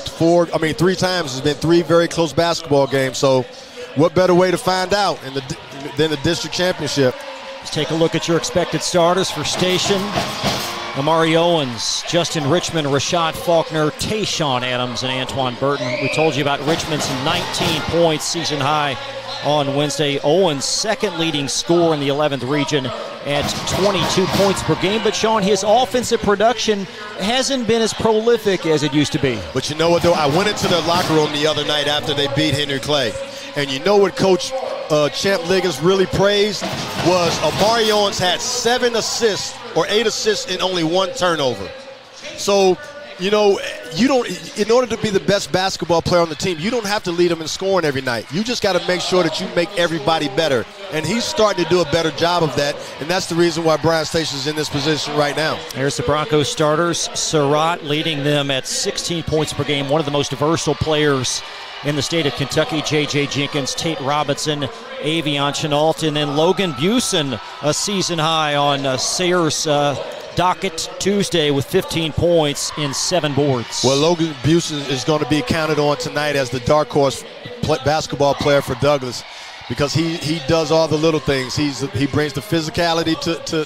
times. It's been 3 very close basketball games. So what better way to find out than the district championship? Let's take a look at your expected starters for Station. Amari Owens, Justin Richmond, Rashad Faulkner, Tayshawn Adams, and Antoine Burton. We told you about Richmond's 19 points season high on Wednesday. Owens' second leading scorer in the 11th region at 22 points per game. But, Sean, his offensive production hasn't been as prolific as it used to be. But you know what, though? I went into the locker room the other night after they beat Henry Clay. And you know what Coach Champ Liggins really praised was Amari Owens had 7 assists or 8 assists and only 1 turnover. So, you know, in order to be the best basketball player on the team, you don't have to lead them in scoring every night. You just got to make sure that you make everybody better. And he's starting to do a better job of that, and that's the reason why Bryan Station is in this position right now. Here's the Broncos starters. Surratt leading them at 16 points per game, one of the most versatile players in the state of Kentucky. J.J. Jenkins, Tate Robinson, Avion Chenault, and then Logan Busen, a season high on Sayers' docket Tuesday with 15 points in 7 boards. Well, Logan Busen is going to be counted on tonight as the dark horse basketball player for Douglass because he does all the little things. He brings the physicality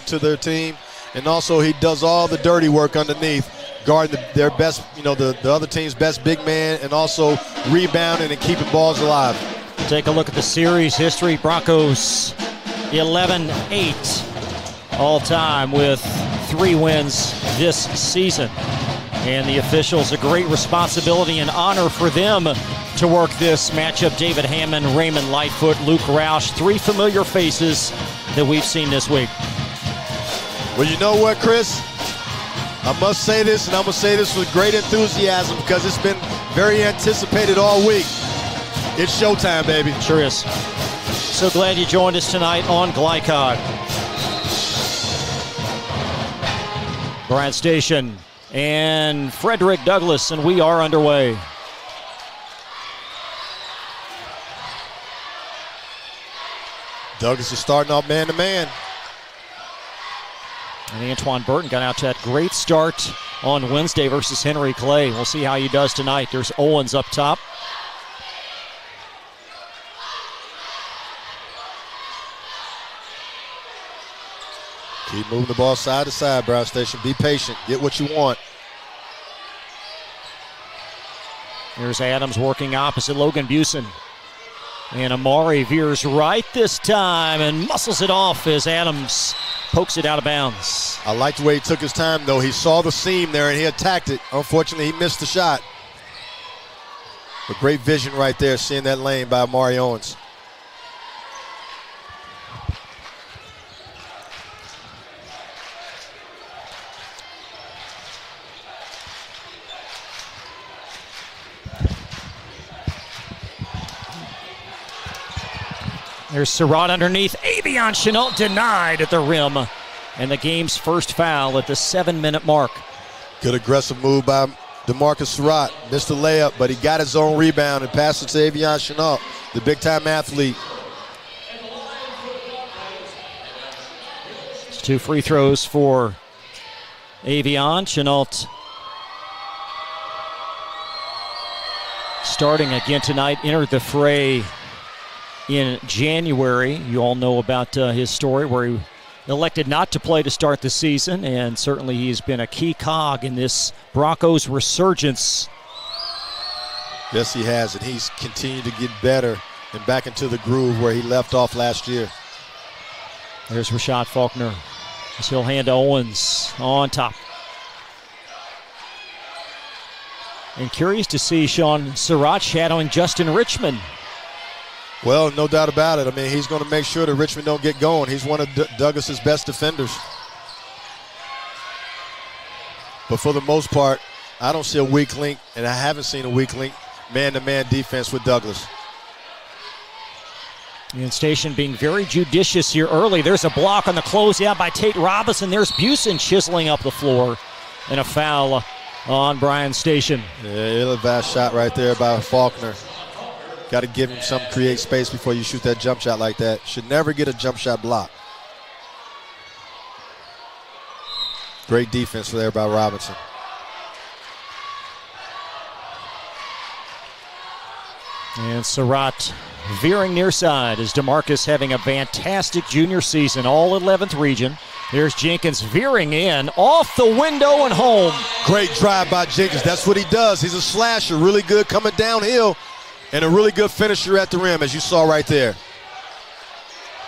to their team, and also he does all the dirty work underneath, guarding their best, the other team's best big man, and also rebounding and keeping balls alive. Take a look at the series history. Broncos 11-8 all time with 3 wins this season. And the officials, a great responsibility and honor for them to work this matchup. David Hammond, Raymond Lightfoot, Luke Roush, 3 familiar faces that we've seen this week. Well, you know what, Chris? I must say this, and I'm going to say this with great enthusiasm because it's been very anticipated all week. It's showtime, baby. Sure is. So glad you joined us tonight on Glycod. Bryan Station and Frederick Douglass, and we are underway. Douglass is starting off man-to-man. And Antoine Burton got out to that great start on Wednesday versus Henry Clay. We'll see how he does tonight. There's Owens up top. Keep moving the ball side to side, Bryan Station. Be patient. Get what you want. Here's Adams working opposite Logan Busen. And Amari veers right this time and muscles it off as Adams pokes it out of bounds. I like the way he took his time, though. He saw the seam there and he attacked it. Unfortunately, he missed the shot. But great vision right there, seeing that lane by Amari Owens. There's Surratt underneath. Avion Chenault denied at the rim. And the game's first foul at the 7-minute mark. Good aggressive move by DeMarcus Surratt. Missed the layup, but he got his own rebound and passed it to Avion Chenault, the big-time athlete. It's 2 free throws for Avion. Chenault starting again tonight, entered the fray in January. You all know about his story where he elected not to play to start the season, and certainly he's been a key cog in this Broncos resurgence. Yes, he has, and he's continued to get better and back into the groove where he left off last year. There's Rashad Faulkner. He'll hand to Owens on top. And curious to see Sean Surratt shadowing Justin Richmond. Well, no doubt about it. I mean, he's going to make sure that Richmond don't get going. He's one of Douglas's best defenders. But for the most part, I don't see a weak link, and I haven't seen a weak link man-to-man defense with Douglas. And Station being very judicious here early. There's a block on the closeout by Tate Robinson. There's Busen chiseling up the floor. And a foul on Bryan Station. Yeah, ill-advised shot right there by Faulkner. Got to give him some create space before you shoot that jump shot like that. Should never get a jump shot block. Great defense there by Robinson. And Surratt veering near side as DeMarcus having a fantastic junior season, all 11th region. There's Jenkins veering in, off the window and home. Great drive by Jenkins. That's what he does. He's a slasher, really good coming downhill, and a really good finisher at the rim, as you saw right there.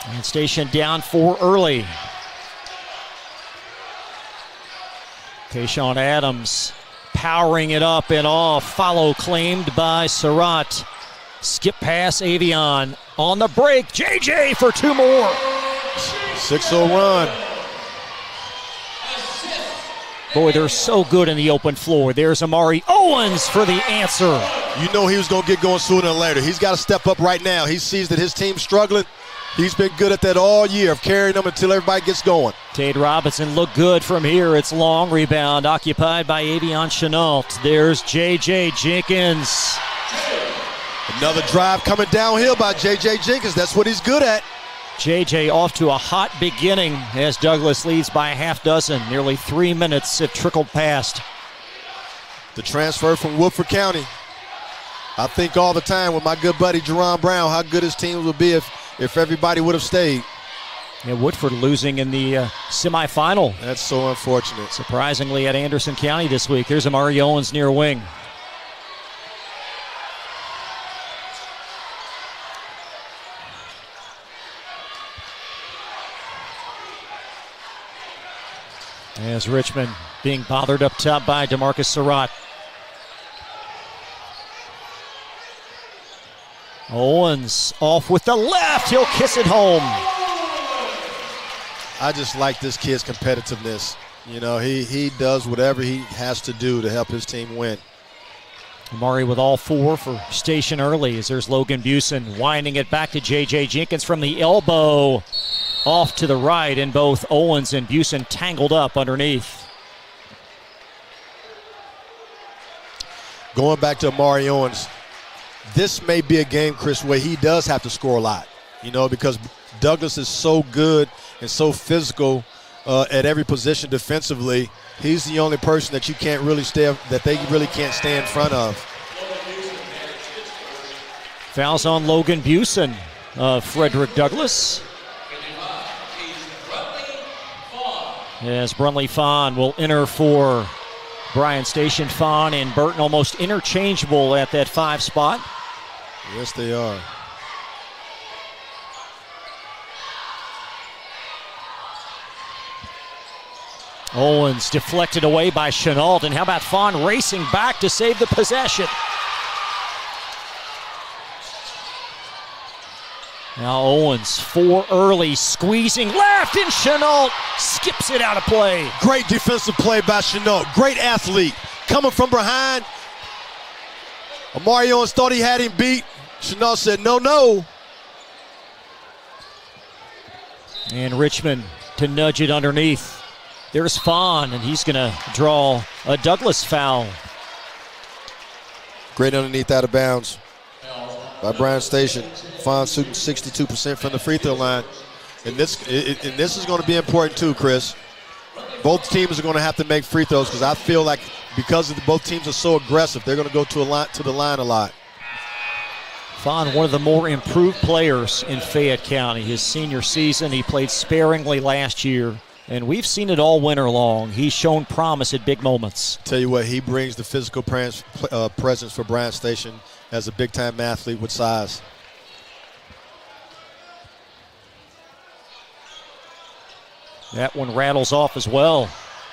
And Station down 4 early. Tayshawn Adams powering it up and off. Follow claimed by Surratt. Skip pass, Avion on the break. JJ for 2 more. 6-0 run. Boy, they're so good in the open floor. There's Amari Owens for the answer. You know he was going to get going sooner or later. He's got to step up right now. He sees that his team's struggling. He's been good at that all year, of carrying them until everybody gets going. Tate Robinson looked good from here. It's long rebound occupied by Avion Chenault. There's J.J. Jenkins. Another drive coming downhill by J.J. Jenkins. That's what he's good at. J.J. off to a hot beginning as Douglas leads by a half dozen. Nearly 3 minutes have trickled past. The transfer from Woodford County. I think all the time with my good buddy Jerron Brown how good his team would be if everybody would have stayed. Yeah, Woodford losing in the semifinal. That's so unfortunate. Surprisingly at Anderson County this week. There's Amari Owens near wing. As Richmond being bothered up top by DeMarcus Surratt. Owens off with the left. He'll kiss it home. I just like this kid's competitiveness. You know, he does whatever he has to do to help his team win. Amari with all 4 for Station early as there's Logan Busen winding it back to J.J. Jenkins from the elbow. Off to the right, and both Owens and Busen tangled up underneath. Going back to Amari Owens, this may be a game, Chris, where he does have to score a lot, you know, because Douglas is so good and so physical at every position defensively. He's the only person that you can't really that they really can't stay in front of. Fouls on Logan Busen of Frederick Douglass. As Brunley Fawn will enter for Bryan Station. Fawn and Burton almost interchangeable at that 5 spot. Yes, they are. Owens deflected away by Chenault. And how about Fawn racing back to save the possession? Now Owens, 4 early, squeezing left, and Chenault skips it out of play. Great defensive play by Chenault. Great athlete. Coming from behind. Amari Owens thought he had him beat. Chenault said, no, no. And Richmond to nudge it underneath. There's Fawn, and he's going to draw a Douglas foul. Great underneath out of bounds by Bryan Station. Fawn shooting 62% from the free throw line. And this is going to be important too, Chris. Both teams are going to have to make free throws because I feel like because both teams are so aggressive, they're going to go to the line a lot. Fawn, one of the more improved players in Fayette County. His senior season, he played sparingly last year, and we've seen it all winter long. He's shown promise at big moments. Tell you what, he brings the physical presence for Bryan Station as a big-time athlete with size. That one rattles off as well.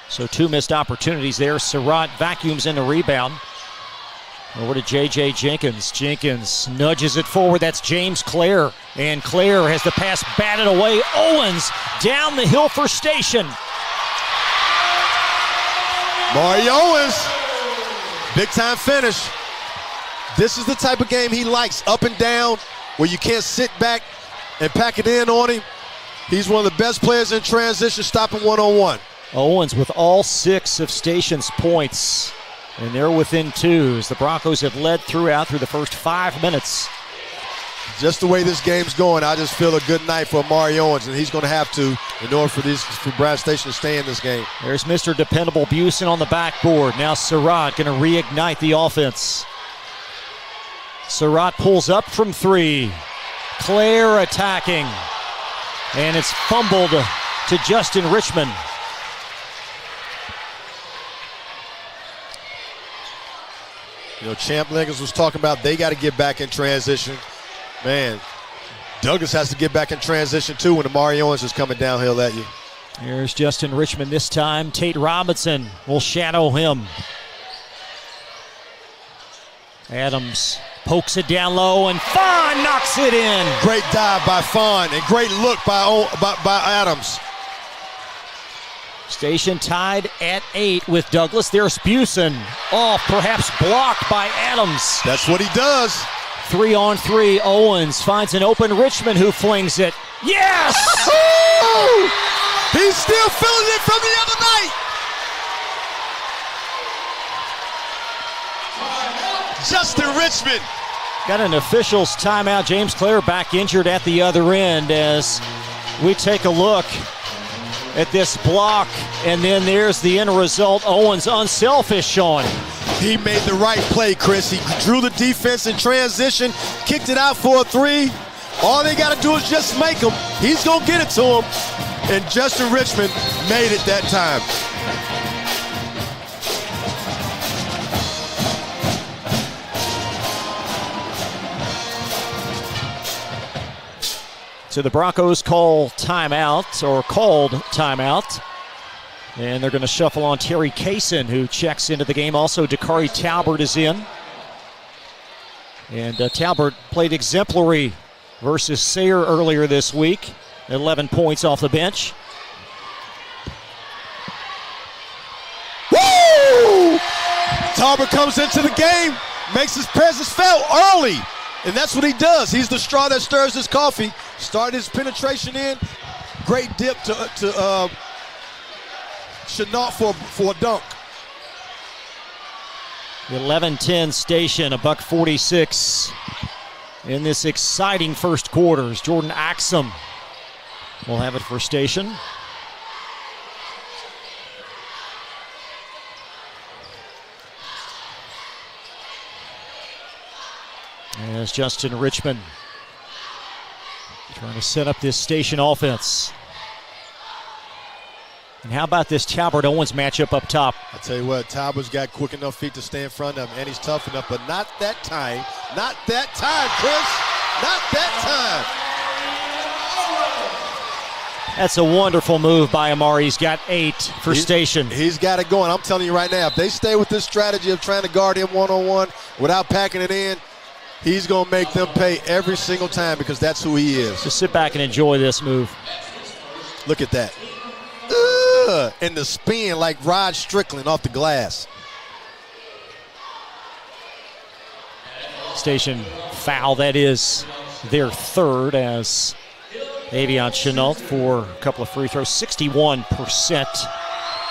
So 2 missed opportunities there. Surratt vacuums in the rebound. Over to J.J. Jenkins. Jenkins nudges it forward. That's James Clare. And Clare has the pass batted away. Owens down the hill for Station. Maury Owens. Big time finish. This is the type of game he likes. Up and down, where you can't sit back and pack it in on him. He's one of the best players in transition, stopping one-on-one. Owens with all 6 of Station's points. And they're within 2 as the Broncos have led through the first 5 minutes. Just the way this game's going, I just feel a good night for Amari Owens, and he's going to have to in order for Bryan Station to stay in this game. There's Mr. Dependable Busen on the backboard. Now Surratt going to reignite the offense. Surratt pulls up from 3. Clare attacking. And it's fumbled to Justin Richmond. You know, Champ Liggins was talking about they got to get back in transition. Man, Douglas has to get back in transition too when Amari Owens is coming downhill at you. Here's Justin Richmond this time. Tate Robinson will shadow him. Adams pokes it down low, and Fawn knocks it in. Great dive by Fawn, and great look by Adams. Station tied at 8 with Douglas. There's Busen off, perhaps blocked by Adams. That's what he does. 3-on-3. Owens finds an open Richmond who flings it. Yes! He's still feeling it from the other night. Justin Richmond. Got an official's timeout. James Clare back injured at the other end as we take a look at this block, and then there's the end result. Owens unselfish on. He made the right play, Chris. He drew the defense in transition, kicked it out for a 3. All they got to do is just make him. He's going to get it to him. And Justin Richmond made it that time. So the Broncos called timeout. And they're going to shuffle on Terry Kaysen, who checks into the game. Also, Dakari Talbert is in. And Talbert played exemplary versus Sayre earlier this week. 11 points off the bench. Woo! Talbert comes into the game, makes his presence felt early. And that's what he does. He's the straw that stirs his coffee. Started his penetration in. Great dip to Chenault for a dunk. 11-10 Station, $146 in this exciting first quarter. Jordan Axum will have it for Station. As Justin Richmond trying to set up this Station offense. And how about this Talbert-Owens matchup up top? I tell you what, Talbert's got quick enough feet to stay in front of him, and he's tough enough, but not that time. Not that time, Chris. Not that time. That's a wonderful move by Amari. He's got 8 for Station. He's got it going. I'm telling you right now, if they stay with this strategy of trying to guard him one-on-one without packing it in, He's going to make them pay every single time because that's who he is. Just sit back and enjoy this move. Look at that. And the spin like Rod Strickland off the glass. Station foul, that is their third, as Avion Chenault for a couple of free throws, 61%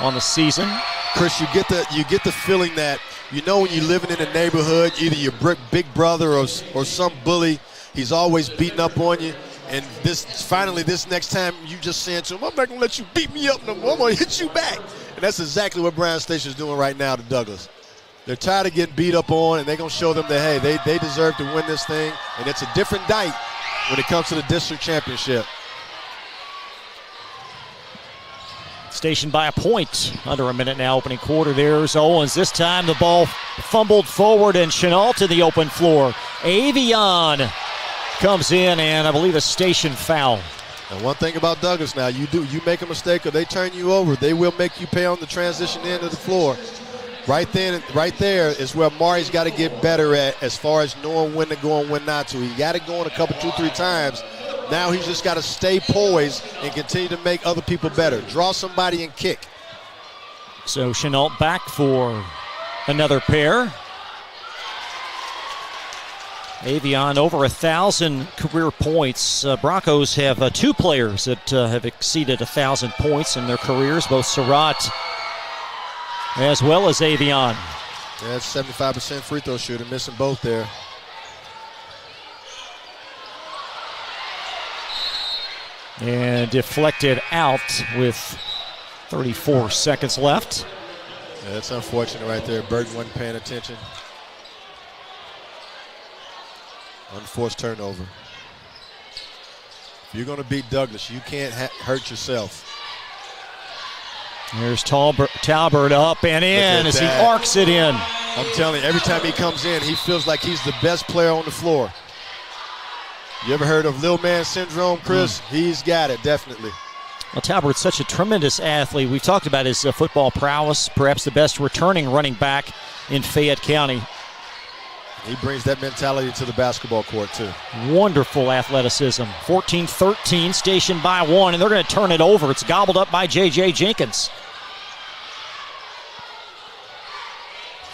on the season. Chris, you get the feeling that, you know, when you're living in a neighborhood, either your big brother or some bully, he's always beating up on you. And this next time you just saying to him, I'm not going to let you beat me up no more. I'm going to hit you back. And that's exactly what Bryan Station is doing right now to Douglas. They're tired of getting beat up on, and they're going to show them that, hey, they deserve to win this thing. And it's a different night when it comes to the district championship. Station by a point. Under a minute now, opening quarter. There's Owens. This time the ball fumbled forward, and Chenault to the open floor. Avion comes in, and I believe a Station foul. And one thing about Douglas now, you make a mistake or they turn you over, they will make you pay on the transition end of the floor. Right there is where Mari's got to get better at as far as knowing when to go and when not to. He got to go in a couple, 2-3 times. Now he's just got to stay poised and continue to make other people better. Draw somebody and kick. So Chenault back for another pair. Avion over 1,000 career points. Broncos have two players that have exceeded 1,000 points in their careers, both Surratt as well as Avion. Yeah, that's 75% free throw shooter, missing both there. And deflected out with 34 seconds left. Yeah, that's unfortunate right there. Burton wasn't paying attention. Unforced turnover. If you're going to beat Douglas, you can't hurt yourself. There's Talbert up and in as he arcs it in. I'm telling you, every time he comes in, he feels like he's the best player on the floor. You ever heard of little man syndrome, Chris? He's got it, definitely. Well, Talbert's such a tremendous athlete. We've talked about his football prowess, perhaps the best returning running back in Fayette County. He brings that mentality to the basketball court, too. Wonderful athleticism. 14-13, Station by one, and they're going to turn it over. It's gobbled up by J.J. Jenkins.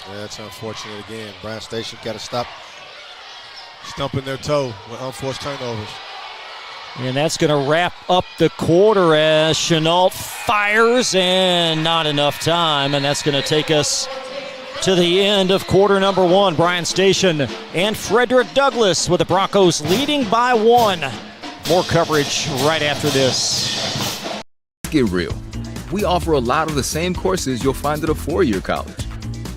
Yeah, that's unfortunate again. Bryan Station got to stop stumping their toe with unforced turnovers. And that's going to wrap up the quarter as Chenault fires, and not enough time, and that's going to take us to the end of quarter number one. Bryan Station and Frederick Douglass with the Broncos leading by one. More coverage right after this. Let's get real. We offer a lot of the same courses you'll find at a four-year college.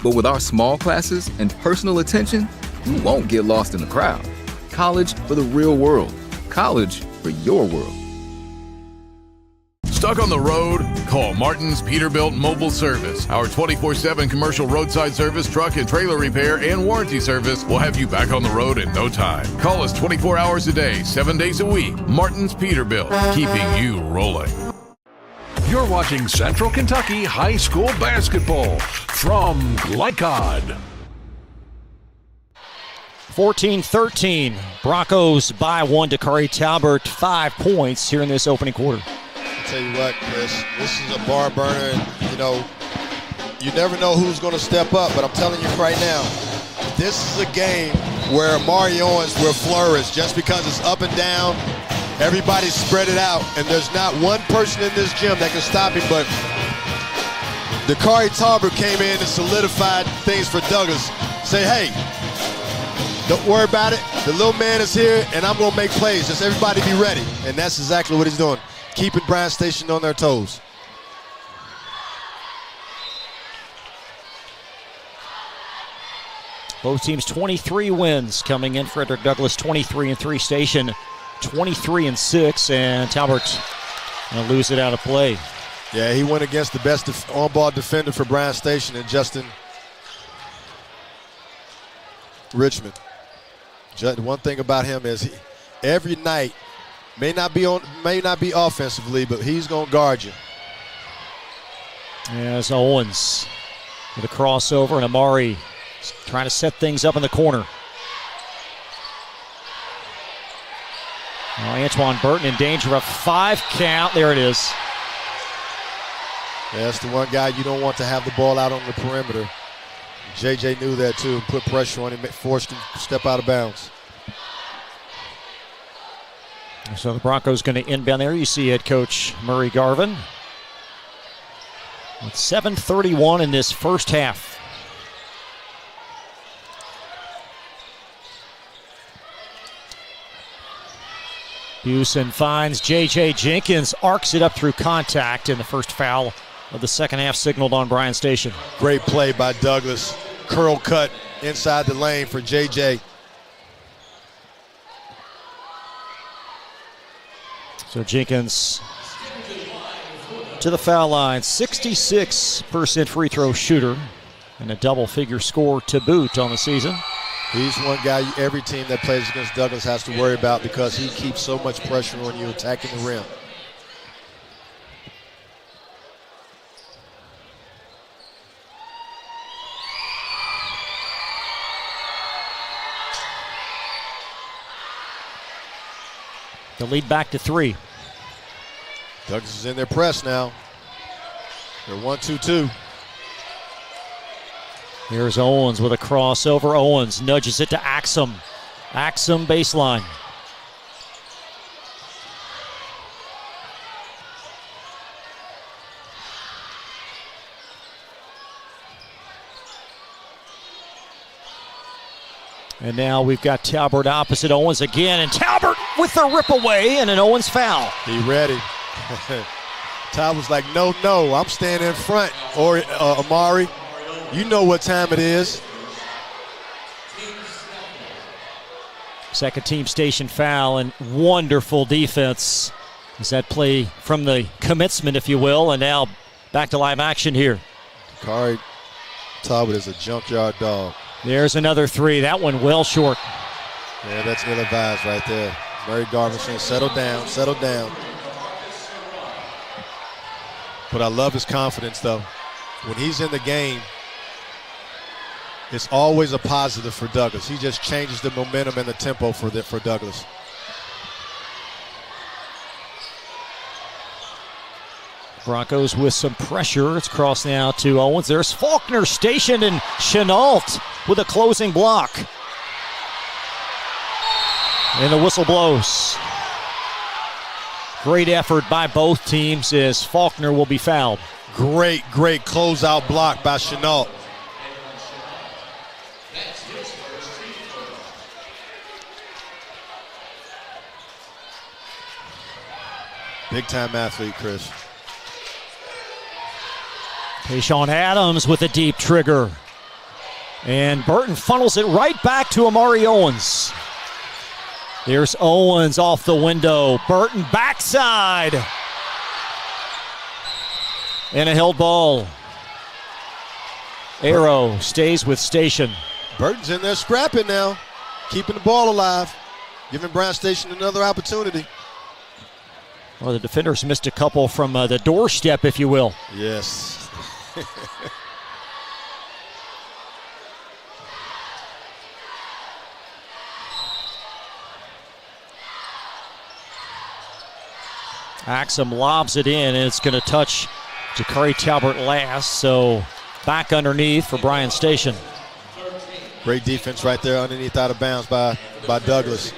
But with our small classes and personal attention, you won't get lost in the crowd. College for the real world. College for your world. Stuck on the road? Call Martin's Peterbilt Mobile Service. Our 24/7 commercial roadside service, truck and trailer repair, and warranty service will have you back on the road in no time. Call us 24 hours a day, 7 days a week. Martin's Peterbilt, keeping you rolling. You're watching Central Kentucky High School Basketball from Glycod. 14-13. Broncos by one. Dakari Talbert, 5 points here in this opening quarter. I'll tell you what, Chris, this is a bar burner, and you never know who's going to step up, but I'm telling you right now, this is a game where Amari Owens will flourish just because it's up and down. Everybody's spread it out, and there's not one person in this gym that can stop him, but Dakari Talbert came in and solidified things for Douglas. Say, hey, don't worry about it. The little man is here, and I'm going to make plays. Just everybody be ready. And that's exactly what he's doing, keeping Bryan Station on their toes. Both teams 23 wins coming in. Frederick Douglass 23-3, Station 23-6, and Talbert going to lose it out of play. Yeah, he went against the best on-ball defender for Bryan Station and Justin Richmond. One thing about him is every night may not be offensively, but he's going to guard you. As Owens with a crossover, and Amari trying to set things up in the corner. Antoine Burton in danger of 5 count. There it is. Yeah, that's the one guy you don't want to have the ball out on the perimeter. JJ knew that too and put pressure on him, forced him to step out of bounds. So the Broncos going to inbound there. You see head coach Murray Garvin. With 7:31 in this first half. Houston finds J.J. Jenkins, arcs it up through contact, and the first foul of the second half signaled on Bryan Station. Great play by Douglas. Curl cut inside the lane for J.J. So Jenkins to the foul line, 66% free throw shooter, and a double-figure score to boot on the season. He's one guy every team that plays against Douglas has to worry about because he keeps so much pressure on you attacking the rim. The lead back to 3. Douglas is in their press now. They're 1-2-2. Here's Owens with a crossover. Owens nudges it to Axum. Axum baseline. And now we've got Talbert opposite Owens again, and Talbert with the rip away and an Owens foul. He ready. Talbert's like, no, I'm standing in front. Or Amari, you know what time it is. Second team station foul and wonderful defense as that play from the commencement, if you will, and now back to live action here. Kari Talbot is a junkyard dog. There's another 3. That one well short. Yeah, that's ill-advised right there. Murray Garvin saying, settle down, settle down. But I love his confidence, though. When he's in the game, it's always a positive for Douglas. He just changes the momentum and the tempo for Douglas. Broncos with some pressure. It's crossed now to Owens. There's Faulkner stationed and Chenault with a closing block. And the whistle blows. Great effort by both teams as Faulkner will be fouled. Great closeout block by Chenault. Big time athlete, Chris. Tayshaun Adams with a deep trigger. And Burton funnels it right back to Amari Owens. There's Owens off the window. Burton backside. And a held ball. Arrow stays with Station. Burton's in there scrapping now. Keeping the ball alive. Giving Bryan Station another opportunity. Well, the defenders missed a couple from the doorstep, if you will. Yes. Axum lobs it in, and it's going to touch Jakari Talbert last, so back underneath for Bryan Station. Great defense right there underneath out of bounds by Douglas.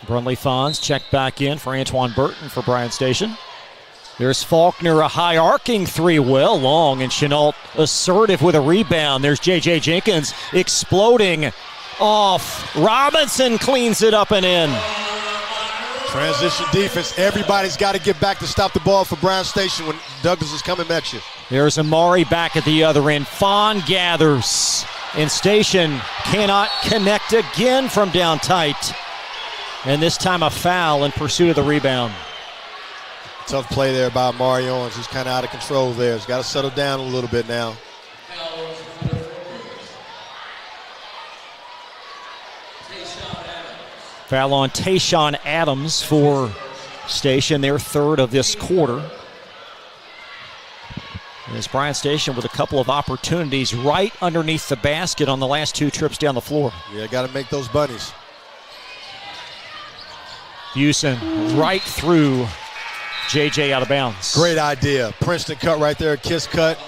Brunley Fonz checked back in for Antoine Burton for Bryan Station. There's Faulkner, a high arcing 3, well long, and Chenault assertive with a rebound. There's J.J. Jenkins exploding off. Robinson cleans it up and in. Transition defense. Everybody's got to get back to stop the ball for Bryan Station when Douglas is coming at you. There's Amari back at the other end. Fawn gathers, and Station cannot connect again from down tight. And this time a foul in pursuit of the rebound. Tough play there by Amari Owens. He's kind of out of control there. He's got to settle down a little bit now. Foul on Tayshaun Adams for Station, their third of this quarter. As Bryan Station with a couple of opportunities right underneath the basket on the last 2 trips down the floor. Yeah, got to make those bunnies. Busen right through JJ out of bounds. Great idea. Princeton cut right there, kiss cut.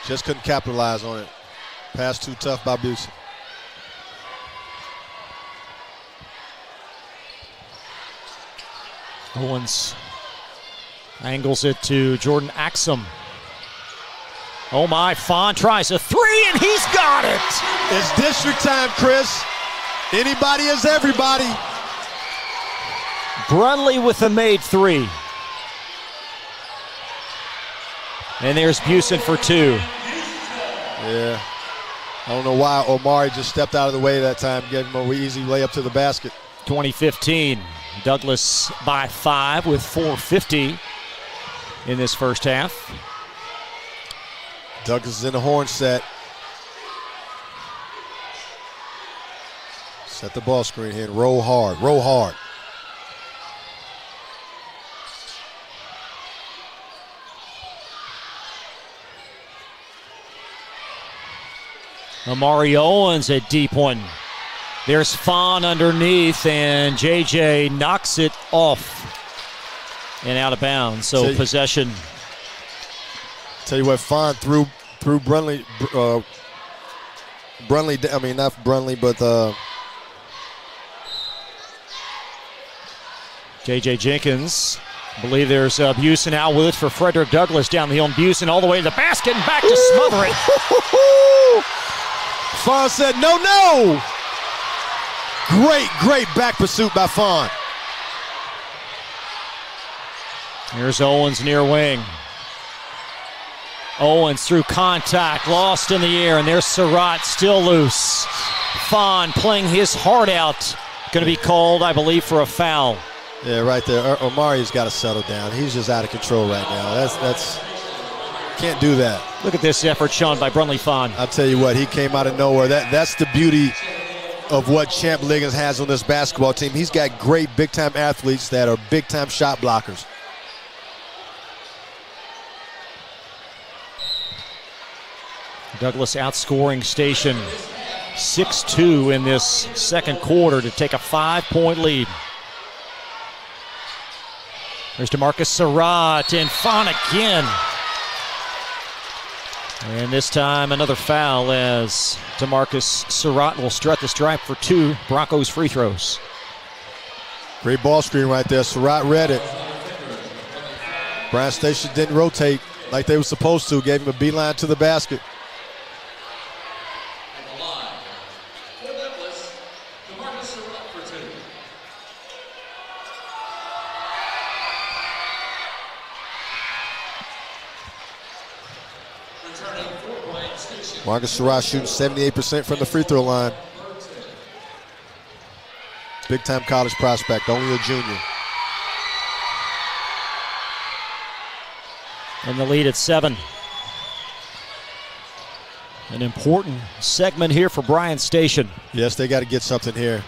Just couldn't capitalize on it. Pass too tough by Busen. Owens angles it to Jordan Axum. Oh my, Fawn tries a 3 and he's got it! It's district time, Chris. Anybody is everybody. Brunley with the made 3. And there's Busen for 2. Yeah. I don't know why Omari just stepped out of the way that time, gave him an easy layup to the basket. 2015. Douglas by 5 with 4:50 in this first half. Douglas is in the horn set. Set the ball screen here and roll hard, roll hard. Amari Owens, a deep one. There's Fawn underneath, and JJ knocks it off and out of bounds. So possession. Tell you what, Fawn threw Brunley. I mean, not Brunley, but JJ Jenkins. I believe there's Busen out with it for Frederick Douglass down the hill. And Busen all the way to the basket and back to smother it. Fawn said, no, no. Great back pursuit by Fawn. Here's Owens near wing. Owens through contact, lost in the air, and there's Surratt still loose. Fawn playing his heart out. Going to be called, I believe, for a foul. Yeah, right there. Omari's got to settle down. He's just out of control right now. That's can't do that. Look at this effort shown by Brunley Fawn. I'll tell you what, he came out of nowhere. That's the beauty of what Champ Liggins has on this basketball team. He's got great big-time athletes that are big-time shot blockers. Douglas outscoring Station 6-2 in this second quarter to take a 5-point lead. There's DeMarcus Surratt and Fawn again. And this time another foul as DeMarcus Surratt will strut the stripe for 2 Broncos free throws. Great ball screen right there. Surratt read it. Bryan Station didn't rotate like they were supposed to. Gave him a beeline to the basket. Marcus Surratt shooting 78% from the free throw line. Big-time college prospect, only a junior. And the lead at 7. An important segment here for Bryan Station. Yes, they got to get something here.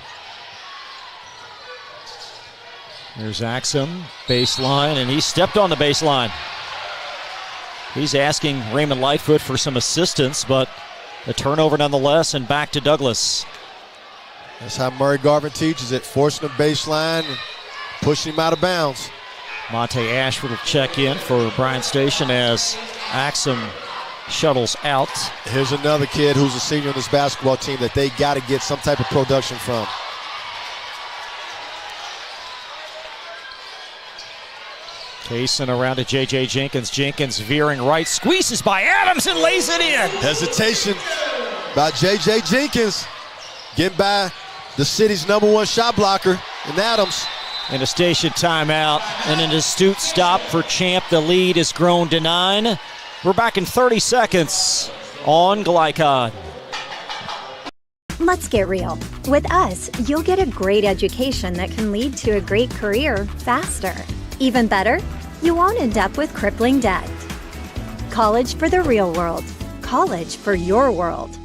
There's Axum, baseline, and he stepped on the baseline. He's asking Raymond Lightfoot for some assistance, but a turnover nonetheless, and back to Douglas. That's how Murray Garvin teaches it, forcing the baseline and pushing him out of bounds. Monte Ashford will check in for Bryan Station as Axum shuttles out. Here's another kid who's a senior on this basketball team that they got to get some type of production from. Kaysen around to J.J. Jenkins. Jenkins veering right, squeezes by Adams and lays it in. Hesitation by J.J. Jenkins. Getting by the city's #1 shot blocker in Adams. And a Station timeout and an astute stop for Champ. The lead has grown to 9. We're back in 30 seconds on Glycod. Let's get real. With us, you'll get a great education that can lead to a great career faster. Even better, you won't end up with crippling debt. College for the real world. College for your world.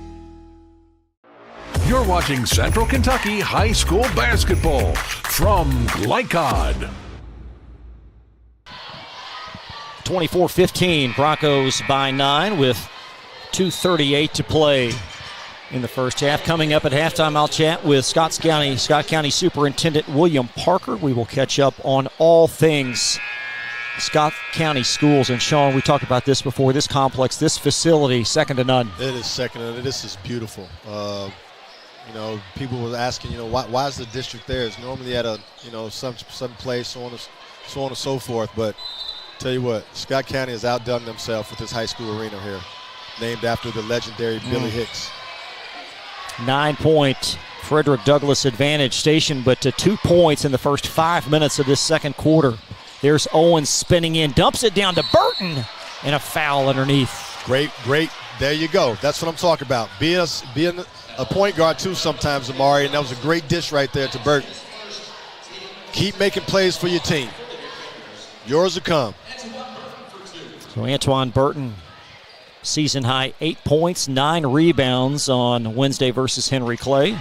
You're watching Central Kentucky High School Basketball from Glycod. 24-15, Broncos by 9 with 2:38 to play in the first half. Coming up at halftime, I'll chat with Scott County Superintendent William Parker. We will catch up on all things Scott County Schools. And Sean, we talked about this before. This complex, this facility, second to none. It is second to none. This is beautiful. People were asking, why is the district there? It's normally at a, some place, so on and so forth. But tell you what, Scott County has outdone themselves with this high school arena here, named after the legendary Billy Hicks. 9-point Frederick Douglass advantage station, but to 2 points in the first 5 minutes of this second quarter. There's Owens spinning in, dumps it down to Burton, and a foul underneath. Great. There you go. That's what I'm talking about. Being a point guard too sometimes, Amari, and that was a great dish right there to Burton. Keep making plays for your team. Yours will come. So Antoine Burton, season high 8 points, 9 rebounds on Wednesday versus Henry Clay.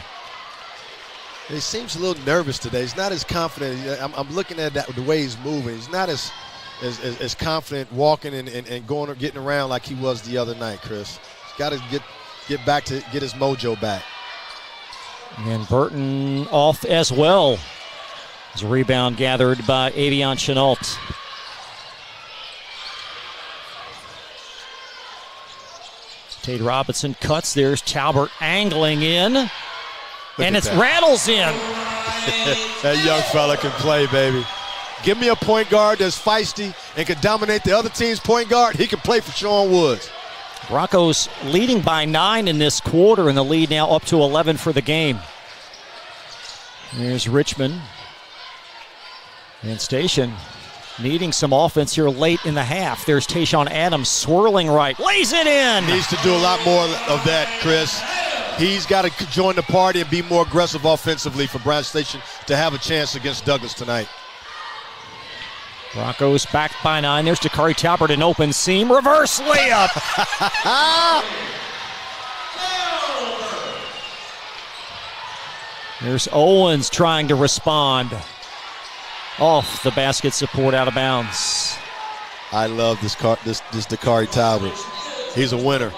He seems a little nervous today. He's not as confident. I'm looking at that, the way he's moving. He's not as confident walking and going or getting around like he was the other night, Chris. He's got to get back to get his mojo back. And Burton off as well. There's a rebound gathered by Avion Chenault. Tate Robinson cuts. There's Talbert angling in. And it rattles in. That young fella can play, baby. Give me a point guard that's feisty and can dominate the other team's point guard. He can play for Sean Woods. Broncos leading by 9 in this quarter, and the lead now up to 11 for the game. There's Richmond. And Station needing some offense here late in the half. There's Tayshawn Adams swirling right. Lays it in. Needs to do a lot more of that, Chris. He's got to join the party and be more aggressive offensively for Bryan Station to have a chance against Douglas tonight. Broncos back by 9. There's Dakari Talbert, an open seam. Reverse layup. There's Owens trying to respond. Off the basket support, out of bounds. I love this Dakari Talbot. He's a winner.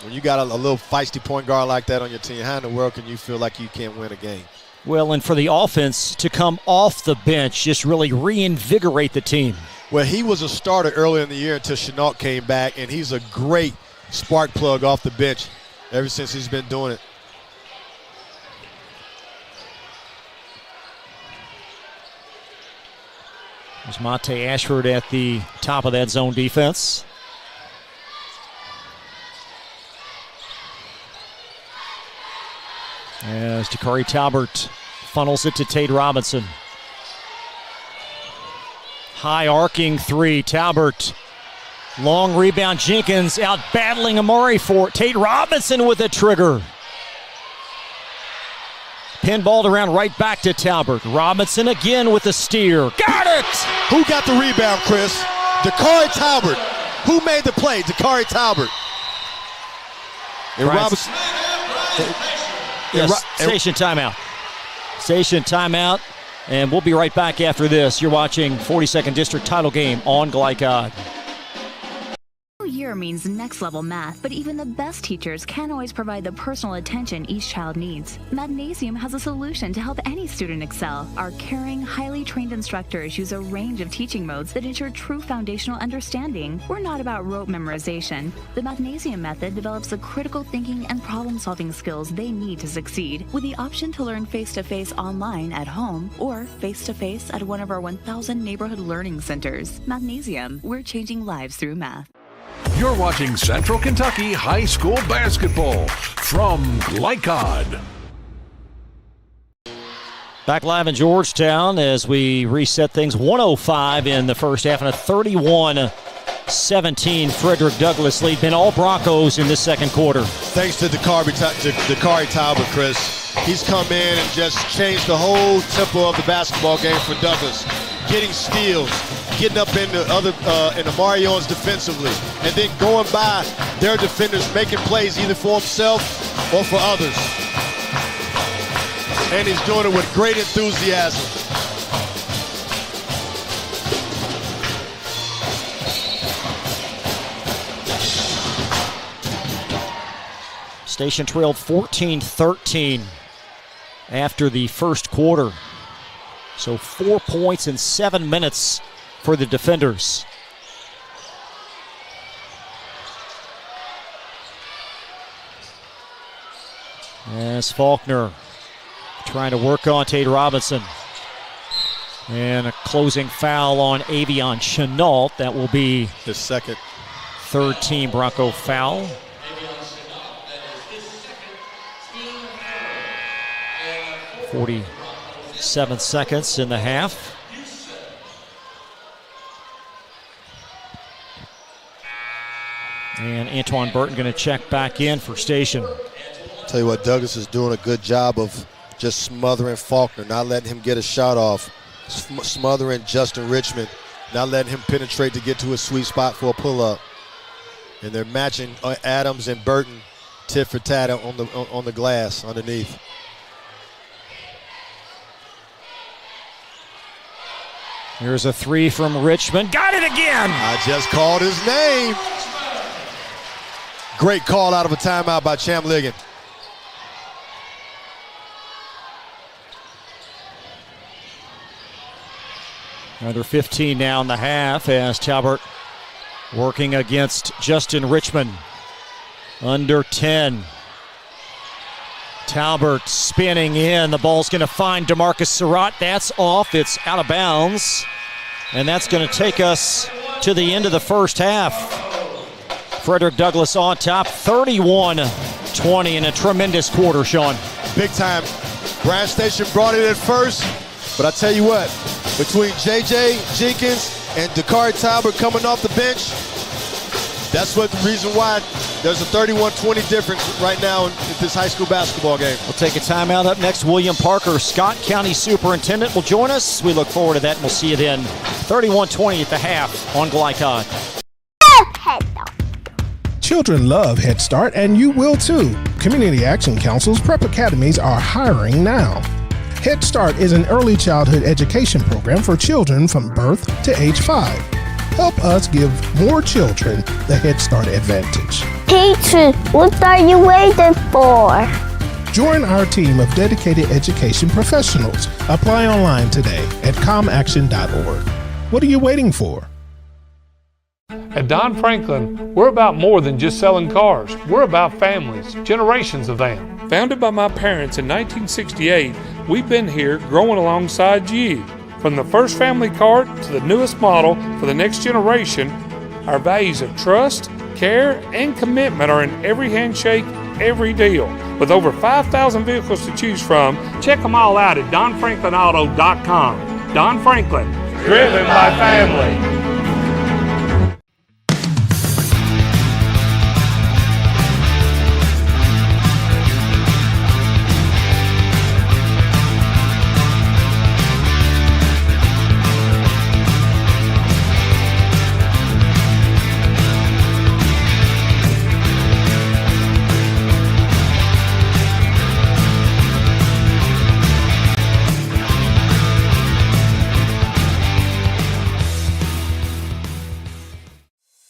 When you got a little feisty point guard like that on your team, how in the world can you feel like you can't win a game? Well, and for the offense to come off the bench, just really reinvigorate the team. Well, he was a starter earlier in the year until Chenault came back, and he's a great spark plug off the bench ever since he's been doing it. There's Monte Ashford at the top of that zone defense. As Dakari Talbert funnels it to Tate Robinson. High arcing three. Talbert. Long rebound. Jenkins out battling Amari for it. Tate Robinson with a trigger. Pinballed around right back to Talbert. Robinson again with a steer. Got it! Who got the rebound, Chris? Dakari Talbert. Who made the play? Dakari Talbert. And Robinson. Yes, station timeout. Station timeout. And we'll be right back after this. You're watching 42nd District title game on Glycod. Year means next level math, but even the best teachers can't always provide the personal attention each child needs. Magnesium has a solution to help any student excel. Our caring, highly trained instructors use a range of teaching modes that ensure true foundational understanding. We're not about rote memorization. The Magnesium method develops the critical thinking and problem-solving skills they need to succeed, with the option to learn face-to-face online at home or face-to-face at one of our 1,000 neighborhood learning centers. Magnesium, we're changing lives through math. You're watching Central Kentucky High School basketball from Glycod. Back live in Georgetown as we reset things. 105 in the first half and a 31-17 Frederick Douglass lead. Been all Broncos in this second quarter. Thanks to Dakari Talbot, Chris. He's come in and just changed the whole tempo of the basketball game for Douglas. Getting steals, getting up in the Amari Owens defensively, and then going by their defenders, making plays either for himself or for others. And he's doing it with great enthusiasm. Station trailed 14-13 after the first quarter. So 4 points in 7 minutes for the defenders. As Faulkner trying to work on Tate Robinson. And a closing foul on Avion Chenault. That will be his second. Third team Bronco foul. "47 seconds in the half. And Antoine Burton going to check back in for Station. Tell you what, Douglas is doing a good job of just smothering Faulkner, not letting him get a shot off. Smothering Justin Richmond, not letting him penetrate to get to a sweet spot for a pull-up. And they're matching Adams and Burton tit for tat on the glass underneath. Here's a three from Richmond. Got it again! I just called his name. Great call out of a timeout by Cham Ligon. Under 15 now in the half as Talbert working against Justin Richmond. Under 10. Talbert spinning in. The ball's going to find DeMarcus Surratt. That's off. It's out of bounds. And that's going to take us to the end of the first half. Frederick Douglass on top, 31-20 in a tremendous quarter, Sean. Big time. Bryan Station brought it at first, but I tell you what, between J.J. Jenkins and Dakari Talbot coming off the bench, that's what the reason why there's a 31-20 difference right now in this high school basketball game. We'll take a timeout. Up next, William Parker, Scott County Superintendent, will join us. We look forward to that, and we'll see you then. 31-20 at the half on Glycod. Children love Head Start, and you will too. Community Action Council's prep academies are hiring now. Head Start is an early childhood education program for children from birth to age 5. Help us give more children the Head Start advantage. Teacher, what are you waiting for? Join our team of dedicated education professionals. Apply online today at comaction.org. What are you waiting for? At Don Franklin, we're about more than just selling cars. We're about families, generations of them. Founded by my parents in 1968, we've been here growing alongside you. From the first family car to the newest model for the next generation, our values of trust, care, and commitment are in every handshake, every deal. With over 5,000 vehicles to choose from, check them all out at DonFranklinAuto.com. Don Franklin, driven by family.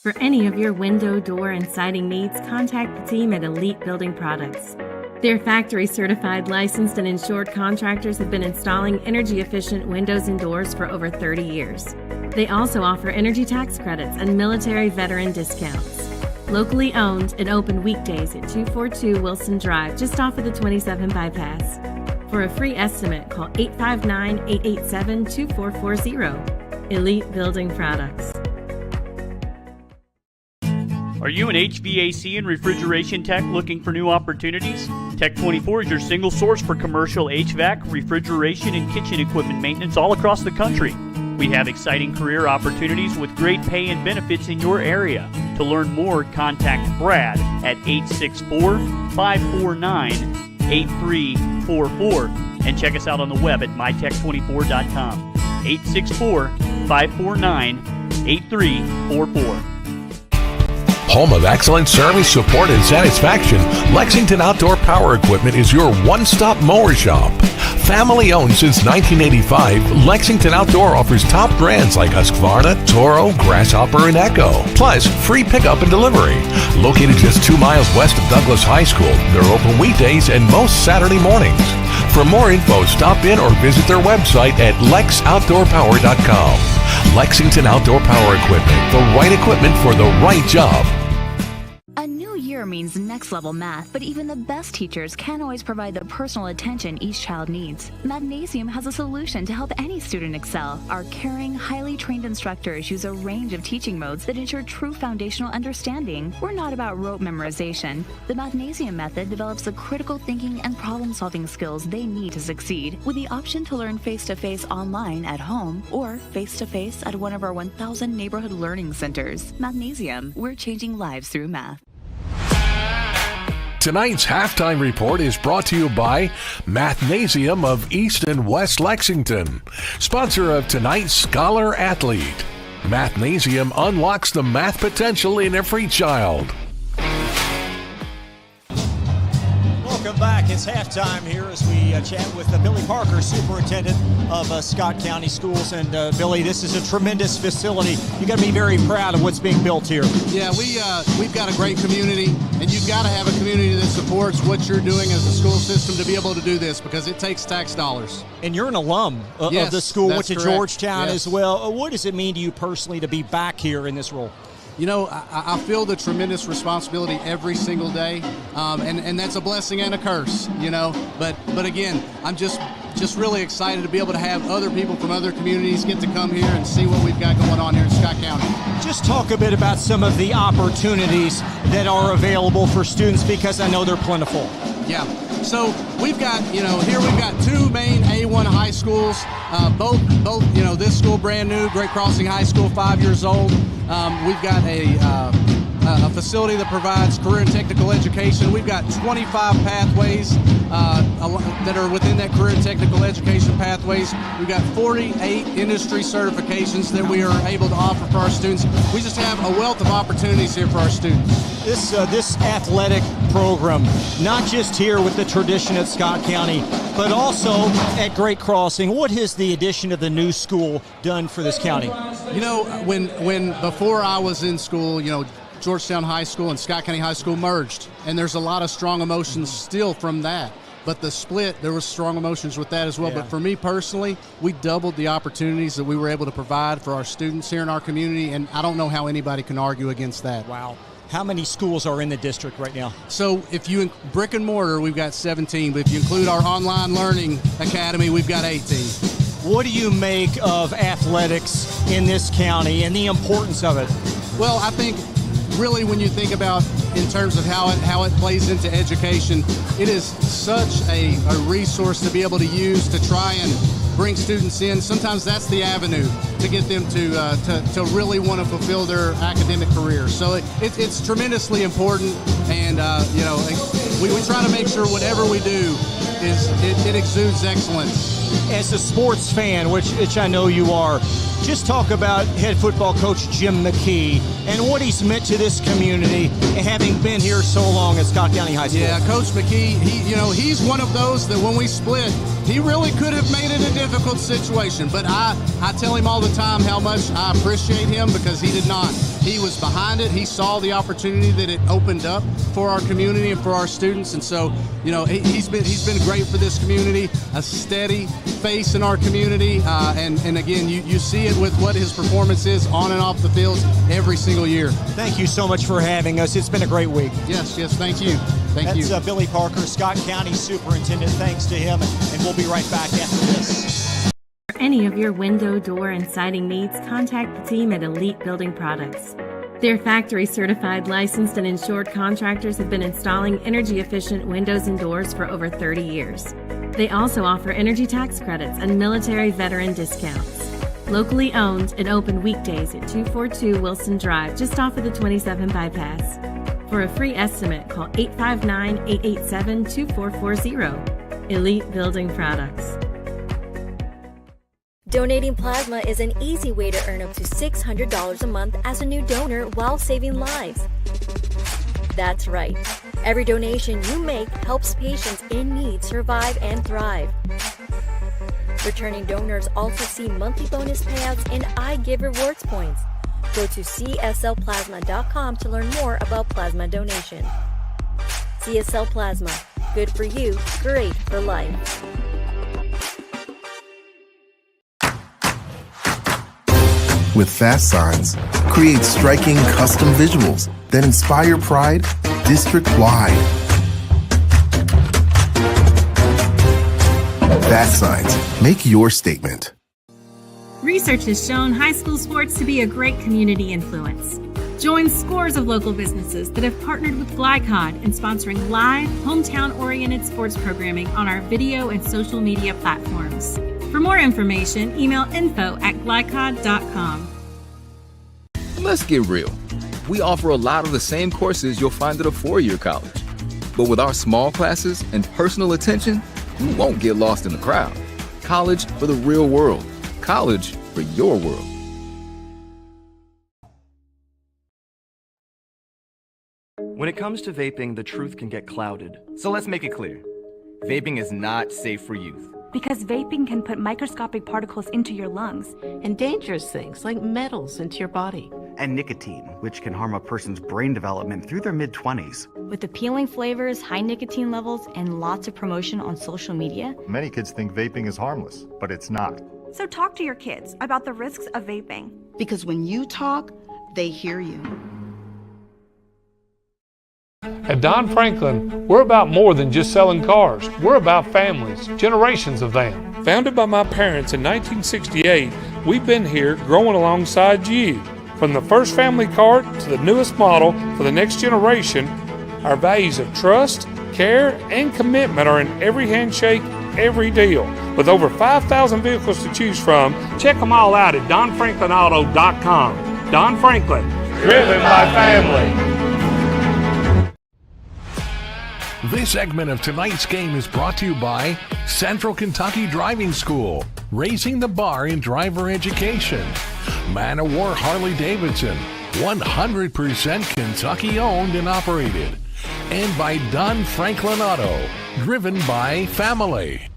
For any of your window, door, and siding needs, contact the team at Elite Building Products. Their factory-certified, licensed, and insured contractors have been installing energy-efficient windows and doors for over 30 years. They also offer energy tax credits and military veteran discounts. Locally owned and open weekdays at 242 Wilson Drive, just off of the 27 bypass. For a free estimate, call 859-887-2440. Elite Building Products. Are you an HVAC and refrigeration tech looking for new opportunities? Tech 24 is your single source for commercial HVAC, refrigeration, and kitchen equipment maintenance all across the country. We have exciting career opportunities with great pay and benefits in your area. To learn more, contact Brad at 864-549-8344 and check us out on the web at mytech24.com. 864-549-8344. Home of excellent service, support, and satisfaction, Lexington Outdoor Power Equipment is your one-stop mower shop. Family owned since 1985, Lexington Outdoor offers top brands like Husqvarna, Toro, Grasshopper, and Echo. Plus, free pickup and delivery. Located just 2 miles west of Douglas High School, they're open weekdays and most Saturday mornings. For more info, stop in or visit their website at lexoutdoorpower.com. Lexington Outdoor Power Equipment, the right equipment for the right job. A new year means next level math, but even the best teachers can't always provide the personal attention each child needs. Magnesium has a solution to help any student excel. Our caring, highly trained instructors use a range of teaching modes that ensure true foundational understanding. We're not about rote memorization. The Magnesium method develops the critical thinking and problem-solving skills they need to succeed, with the option to learn face-to-face online at home or face-to-face at one of our 1,000 neighborhood learning centers. Magnesium, we're changing lives through math. Tonight's halftime report is brought to you by Mathnasium of East and West Lexington, sponsor of tonight's Scholar Athlete. Mathnasium unlocks the math potential in every child. Welcome back. It's halftime here as we chat with Billy Parker, superintendent of Scott County Schools. And Billy, this is a tremendous facility. You got to be very proud of what's being built here. Yeah, we've got a great community, and you've got to have a community that supports what you're doing as a school system to be able to do this, because it takes tax dollars. And you're an alum of the school, went to correct. Georgetown Yes. as well. What does it mean to you personally to be back here in this role? You know, I feel the tremendous responsibility every single day, and that's a blessing and a curse, you know. But again, I'm just really excited to be able to have other people from other communities get to come here and see what we've got going on here in Scott County. Just talk a bit about some of the opportunities that are available for students, because I know they're plentiful. Yeah. So we've got, here we've got 2 main A1 high schools, both, this school brand new, Great Crossing High School, 5 years old. We've got a facility that provides career and technical education. We've got 25 pathways that are within that career and technical education pathways. We've got 48 industry certifications that we are able to offer for our students. We just have a wealth of opportunities here for our students. This athletic program, not just here with the tradition at Scott County, but also at Great Crossing. What has the addition of the new school done for this county? You know, when before I was in school, Georgetown High School and Scott County High School merged, and there's a lot of strong emotions still from that. But the split, there was strong emotions with that as well. Yeah. But for me personally, we doubled the opportunities that we were able to provide for our students here in our community, and I don't know how anybody can argue against that. Wow. How many schools are in the district right now? So if you brick and mortar, we've got 17, but if you include our online learning academy, we've got 18. What do you make of athletics in this county and the importance of it? Well, I think really when you think about in terms of how it plays into education, it is such a resource to be able to use to try and bring students in. Sometimes that's the avenue to get them to really want to fulfill their academic career. So it's tremendously important, and we try to make sure whatever we do it exudes excellence. As a sports fan, which I know you are, just talk about head football coach Jim McKee and what he's meant to this community, having been here so long at Scott County High School. Yeah, Coach McKee, he's one of those that when we split, he really could have made it a difficult situation. But I tell him all the time how much I appreciate him, because he did not. He was behind it. He saw the opportunity that it opened up for our community and for our students. And so, he's been great for this community, a steady face in our community. And again, you see it with what his performance is on and off the field every single year. Thank you so much for having us. It's been a great week. Yes, thank you. That's Billy Parker, Scott County Superintendent. Thanks to him, and we'll be right back after this. For any of your window, door, and siding needs, contact the team at Elite Building Products. Their factory-certified, licensed, and insured contractors have been installing energy-efficient windows and doors for over 30 years. They also offer energy tax credits and military veteran discounts. Locally owned and open weekdays at 242 Wilson Drive, just off of the 27 bypass. For a free estimate, call 859-887-2440. Elite Building Products. Donating plasma is an easy way to earn up to $600 a month as a new donor while saving lives. That's right. Every donation you make helps patients in need survive and thrive. Returning donors also see monthly bonus payouts and I Give rewards points. Go to cslplasma.com to learn more about plasma donation. CSL Plasma. Good for you, great for life. With fast signs, create striking custom visuals that inspire pride district-wide. Fast signs, make your statement. Research has shown high school sports to be a great community influence. Join scores of local businesses that have partnered with Glycod in sponsoring live, hometown-oriented sports programming on our video and social media platforms. For more information, email info@glycod.com. Let's get real. We offer a lot of the same courses you'll find at a four-year college. But with our small classes and personal attention, you won't get lost in the crowd. College for the real world. College for your world. When it comes to vaping, the truth can get clouded. So let's make it clear. Vaping is not safe for youth. Because vaping can put microscopic particles into your lungs. And dangerous things like metals into your body. And nicotine, which can harm a person's brain development through their mid-20s. With appealing flavors, high nicotine levels, and lots of promotion on social media. Many kids think vaping is harmless, but it's not. So talk to your kids about the risks of vaping. Because when you talk, they hear you. At Don Franklin, we're about more than just selling cars. We're about families, generations of them. Founded by my parents in 1968, we've been here growing alongside you. From the first family car to the newest model for the next generation, our values of trust, care, and commitment are in every handshake, every deal. With over 5,000 vehicles to choose from, check them all out at DonFranklinAuto.com. Don Franklin, driven by family. This segment of tonight's game is brought to you by Central Kentucky Driving School, raising the bar in driver education. Man of War Harley-Davidson, 100% Kentucky owned and operated. And by Don Franklin Auto, driven by family.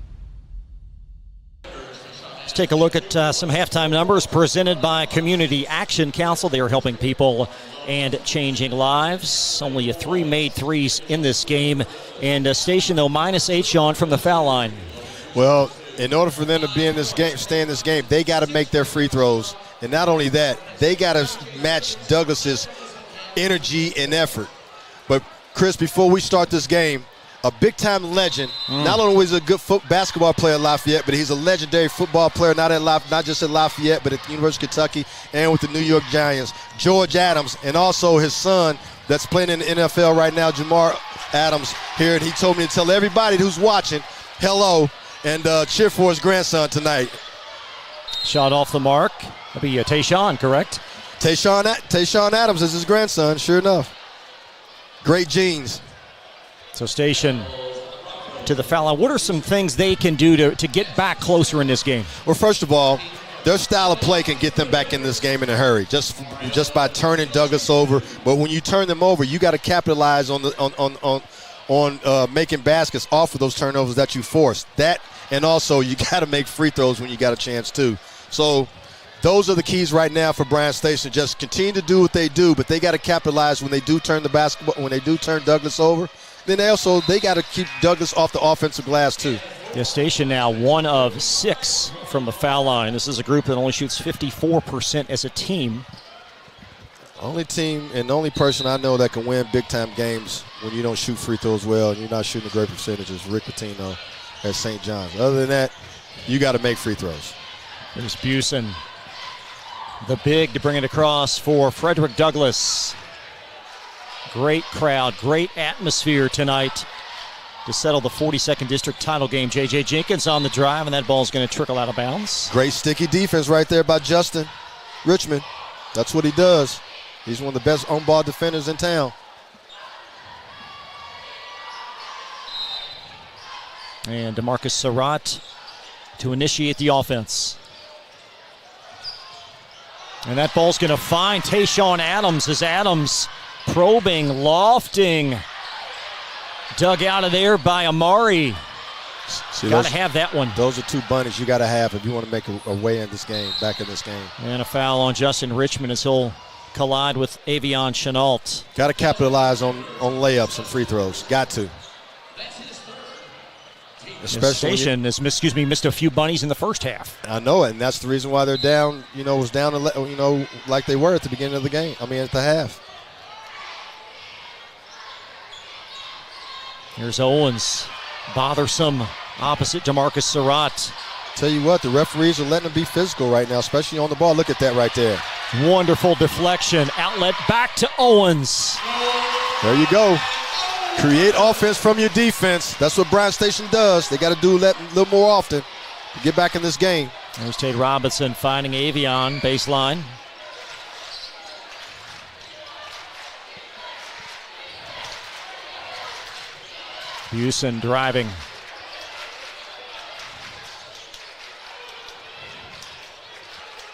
Let's take a look at some halftime numbers presented by Community Action Council. They are helping people and changing lives. Only 3 made threes in this game. And Station, though, -8, Sean, from the foul line. Well, in order for them to be in this game, stay in this game, they got to make their free throws. And not only that, they got to match Douglas's energy and effort. But, Chris, before we start this game, a big-time legend. Not only was he a good basketball player at Lafayette, but he's a legendary football player, not just at Lafayette, but at the University of Kentucky and with the New York Giants. George Adams, and also his son that's playing in the NFL right now, Jamar Adams, here. And he told me to tell everybody who's watching hello and cheer for his grandson tonight. Shot off the mark. That'll be Tayshawn, correct? Tayshawn Adams is his grandson, sure enough. Great genes. So Station to the foul line. What are some things they can do to get back closer in this game? Well, first of all, their style of play can get them back in this game in a hurry, just by turning Douglas over. But when you turn them over, you got to capitalize on making baskets off of those turnovers that you force. That, and also you got to make free throws when you got a chance too. So those are the keys right now for Bryan Station. Just continue to do what they do, but they got to capitalize when they do turn Douglas over. Then they got to keep Douglas off the offensive glass too. Yeah, Station now 1 of 6 from the foul line. This is a group that only shoots 54% as a team. Only team and the only person I know that can win big-time games when you don't shoot free throws well and you're not shooting a great percentage is Rick Pitino at St. John's. Other than that, you got to make free throws. There's Busen, the big, to bring it across for Frederick Douglass. Great crowd, great atmosphere tonight to settle the 42nd District title game. J.J. Jenkins on the drive, and that ball's going to trickle out of bounds. Great sticky defense right there by Justin Richmond. That's what he does. He's one of the best on-ball defenders in town. And DeMarcus Surratt to initiate the offense. And that ball's going to find Tayshawn Adams as Adams probing, lofting. Dug out of there by Amari. Got to have that one. Those are two bunnies you got to have if you want to make a way in this game, back in this game. And a foul on Justin Richmond as he'll collide with Avion Chenault. Got to capitalize on layups and free throws. Got to. Station missed a few bunnies in the first half. I know it, and that's the reason why they're down. Was down. Like they were at the beginning of the game. At the half. Here's Owens, bothersome opposite DeMarcus Surratt. Tell you what, the referees are letting them be physical right now, especially on the ball. Look at that right there. Wonderful deflection. Outlet back to Owens. There you go. Create offense from your defense. That's what Bryan Station does. They got to do that a little more often to get back in this game. There's Tate Robinson finding Avion baseline. Busen driving.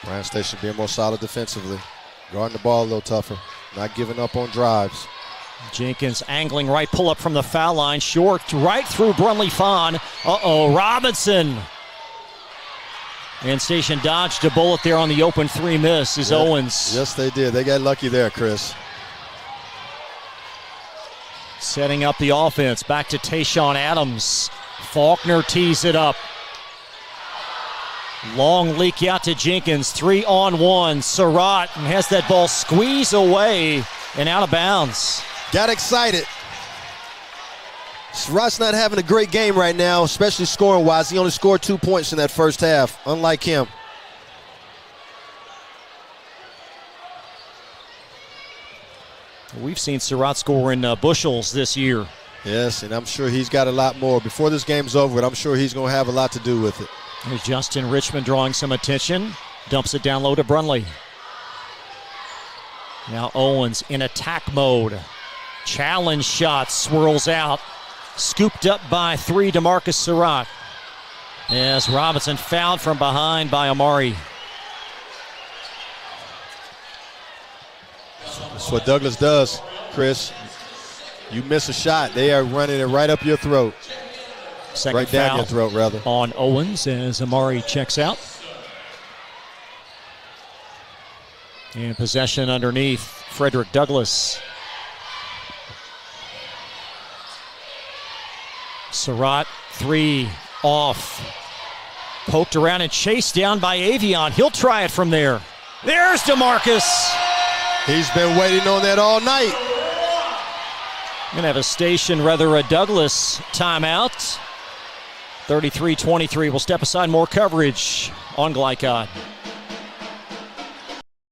Bryan Station being more solid defensively. Guarding the ball a little tougher. Not giving up on drives. Jenkins angling right, pull up from the foul line. Short right through Brunley Fawn. Robinson. And Station dodged a bullet there on the open three miss is Owens. Yes, they did. They got lucky there, Chris. Setting up the offense. Back to Tayshawn Adams. Faulkner tees it up. Long leak out to Jenkins. 3-on-1. Surratt has that ball squeeze away and out of bounds. Got excited. Surratt's not having a great game right now, especially scoring-wise. He only scored 2 points in that first half, unlike him. We've seen Surratt score in bushels this year. Yes, and I'm sure he's got a lot more. Before this game's over, I'm sure he's going to have a lot to do with it. Here's Justin Richmond drawing some attention. Dumps it down low to Brunley. Now Owens in attack mode. Challenge shot swirls out. Scooped up by 3, DeMarcus Surratt. As Robinson fouled from behind by Amari. That's what Douglas does, Chris. You miss a shot, they are running it right up your throat. Second right down foul your throat, rather. On Owens as Amari checks out. And possession underneath Frederick Douglass. Surratt, 3 off. Poked around and chased down by Avion. He'll try it from there. There's DeMarcus. He's been waiting on that all night. Gonna have a Douglas timeout. 33-23. We'll step aside, more coverage on Glycod.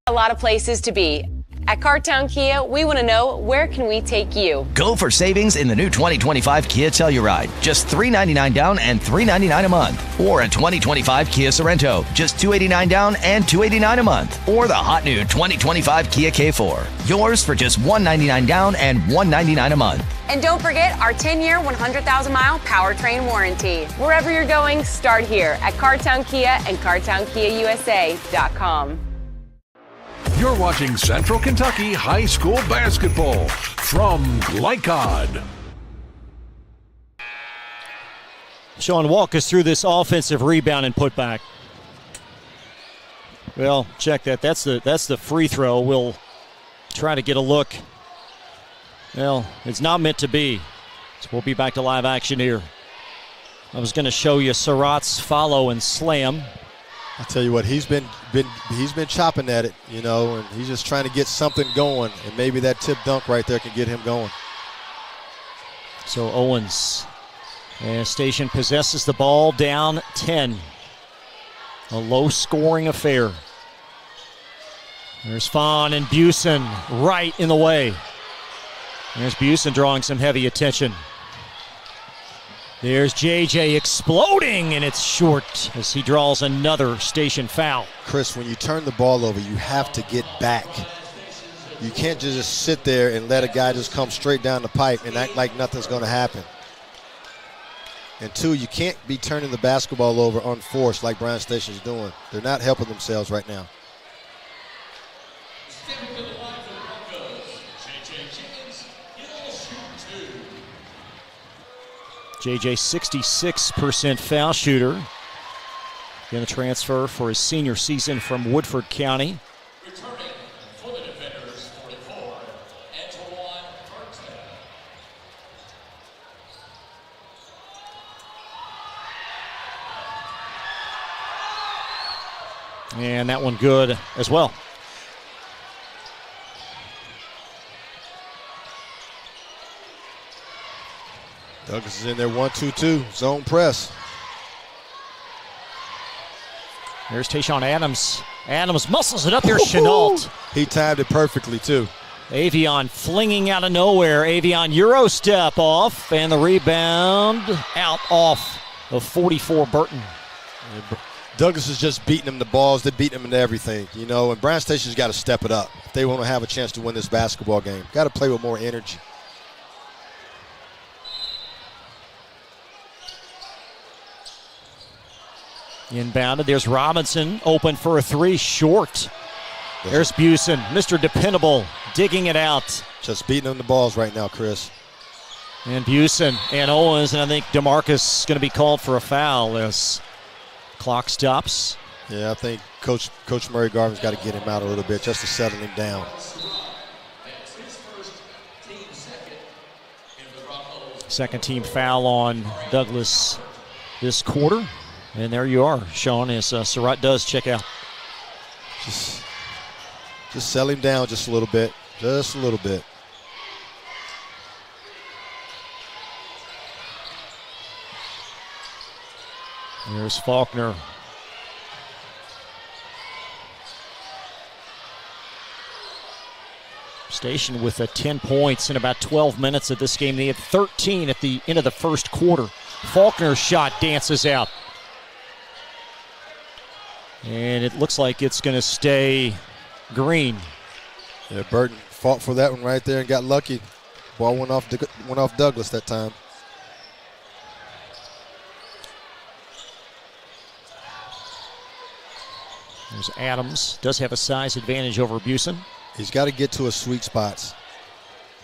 A lot of places to be. At Cartown Kia, we want to know, where can we take you? Go for savings in the new 2025 Kia Telluride. Just $399 down and $399 a month. Or a 2025 Kia Sorento. Just $289 down and $289 a month. Or the hot new 2025 Kia K4. Yours for just $199 down and $199 a month. And don't forget our 10-year, 100,000-mile powertrain warranty. Wherever you're going, start here at Cartown Kia and CartownKiaUSA.com. You're watching Central Kentucky High School basketball from Glycod. Sean, walk us through this offensive rebound and putback. Well, check that. That's the free throw. We'll try to get a look. Well, it's not meant to be. So we'll be back to live action here. I was going to show you Surratt's follow and slam. I tell you what, he's been chopping at it, and he's just trying to get something going, and maybe that tip dunk right there can get him going. So Owens, and Station possesses the ball, down 10. A low-scoring affair. There's Fawn and Busen right in the way. There's Busen drawing some heavy attention. There's JJ exploding, and it's short as he draws another Station foul. Chris, when you turn the ball over, you have to get back. You can't just sit there and let a guy just come straight down the pipe and act like nothing's going to happen. And 2, you can't be turning the basketball over unforced like Bryan Station's doing. They're not helping themselves right now. JJ, 66% foul shooter. Going to transfer for his senior season from Woodford County. Returning for the defenders, 44, Antoine Burton. And that one good as well. Douglas is in there 1-2-2, zone press. There's Tayshawn Adams. Adams muscles it up there, Chenault. He timed it perfectly, too. Avion flinging out of nowhere. Avion Euro step off, and the rebound out off of 44 Burton. Douglas is just beating him the balls. They're beating him into everything, you know, and Bryan Station's got to step it up if they want to have a chance to win this basketball game. Got to play with more energy. Inbounded. There's Robinson open for a three, short. There's Busen, Mr. Dependable, digging it out. Just beating them the balls right now, Chris. And Busen and Owens, and I think DeMarcus is going to be called for a foul as clock stops. Yeah, I think Coach Murray Garvin's got to get him out a little bit just to settle him down. Second team foul on Douglas this quarter. And there you are, Sean, as Surratt does check out. Just settle him down just a little bit. Just a little bit. There's Faulkner. Station with 10 points in about 12 minutes of this game. They had 13 at the end of the first quarter. Faulkner's shot dances out. And it looks like it's going to stay green. Yeah, Burton fought for that one right there and got lucky. Ball went off Douglas that time. There's Adams. Does have a size advantage over Busen. He's got to get to his sweet spots.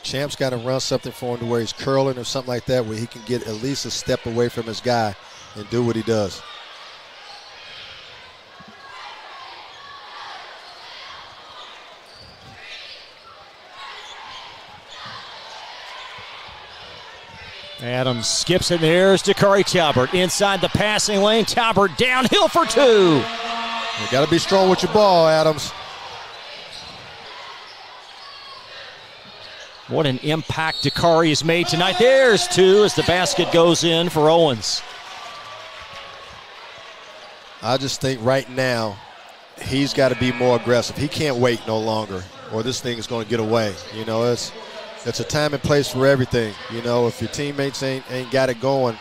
Champ's got to run something for him to where he's curling or something like that, where he can get at least a step away from his guy and do what he does. Adams skips it. There's Dakari Talbert inside the passing lane. Talbert downhill for two. You got to be strong with your ball, Adams. What an impact Dakari has made tonight. There's two as the basket goes in for Owens. I just think right now he's got to be more aggressive. He can't wait no longer, or this thing is going to get away. You know, it's a time and place for everything. You know, if your teammates ain't got it going,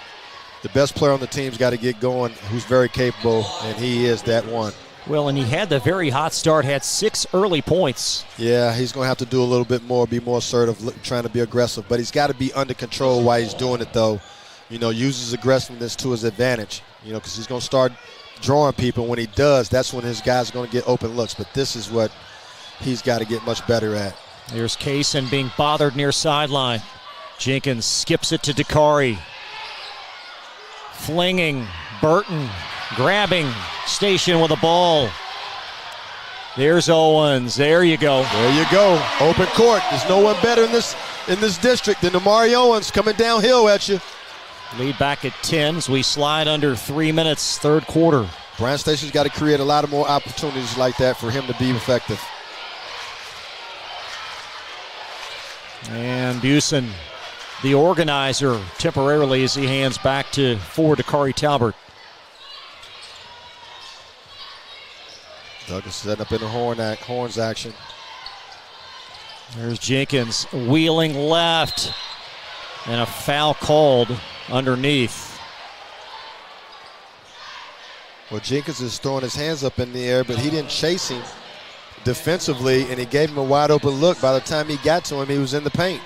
the best player on the team's got to get going, who's very capable, and he is that one. Well, and he had the very hot start, had 6 early points. Yeah, he's going to have to do a little bit more, be more assertive, trying to be aggressive. But he's got to be under control while he's doing it, though. You know, use his aggressiveness to his advantage, you know, because he's going to start drawing people. When he does, that's when his guys are going to get open looks. But this is what he's got to get much better at. There's Kaysen being bothered near sideline. Jenkins skips it to Dakari. Flinging, Burton grabbing, Station with a ball. There's Owens. There you go. There you go. Open court. There's no one better in this district than Amari Owens coming downhill at you. Lead back at 10 as we slide under 3 minutes, third quarter. Bryan Station's got to create a lot of more opportunities like that for him to be effective. And Busen, the organizer, temporarily as he hands back to Dakari Talbert. Douglas setting up in the horns action. There's Jenkins wheeling left, and a foul called underneath. Well, Jenkins is throwing his hands up in the air, but he didn't chase him defensively, and he gave him a wide open look. By the time he got to him, he was in the paint.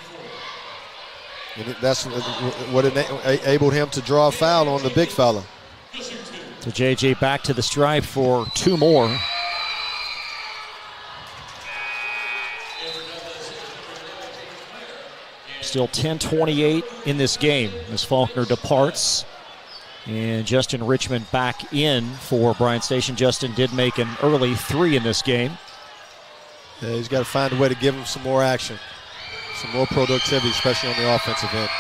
And that's what enabled him to draw a foul on the big fella. So JJ back to the stripe for 2 more. Still 10-28 in this game as Faulkner departs. And Justin Richmond back in for Bryan Station. Justin did make an early 3 in this game. Yeah, he's got to find a way to give him some more action, some more productivity, especially on the offensive end.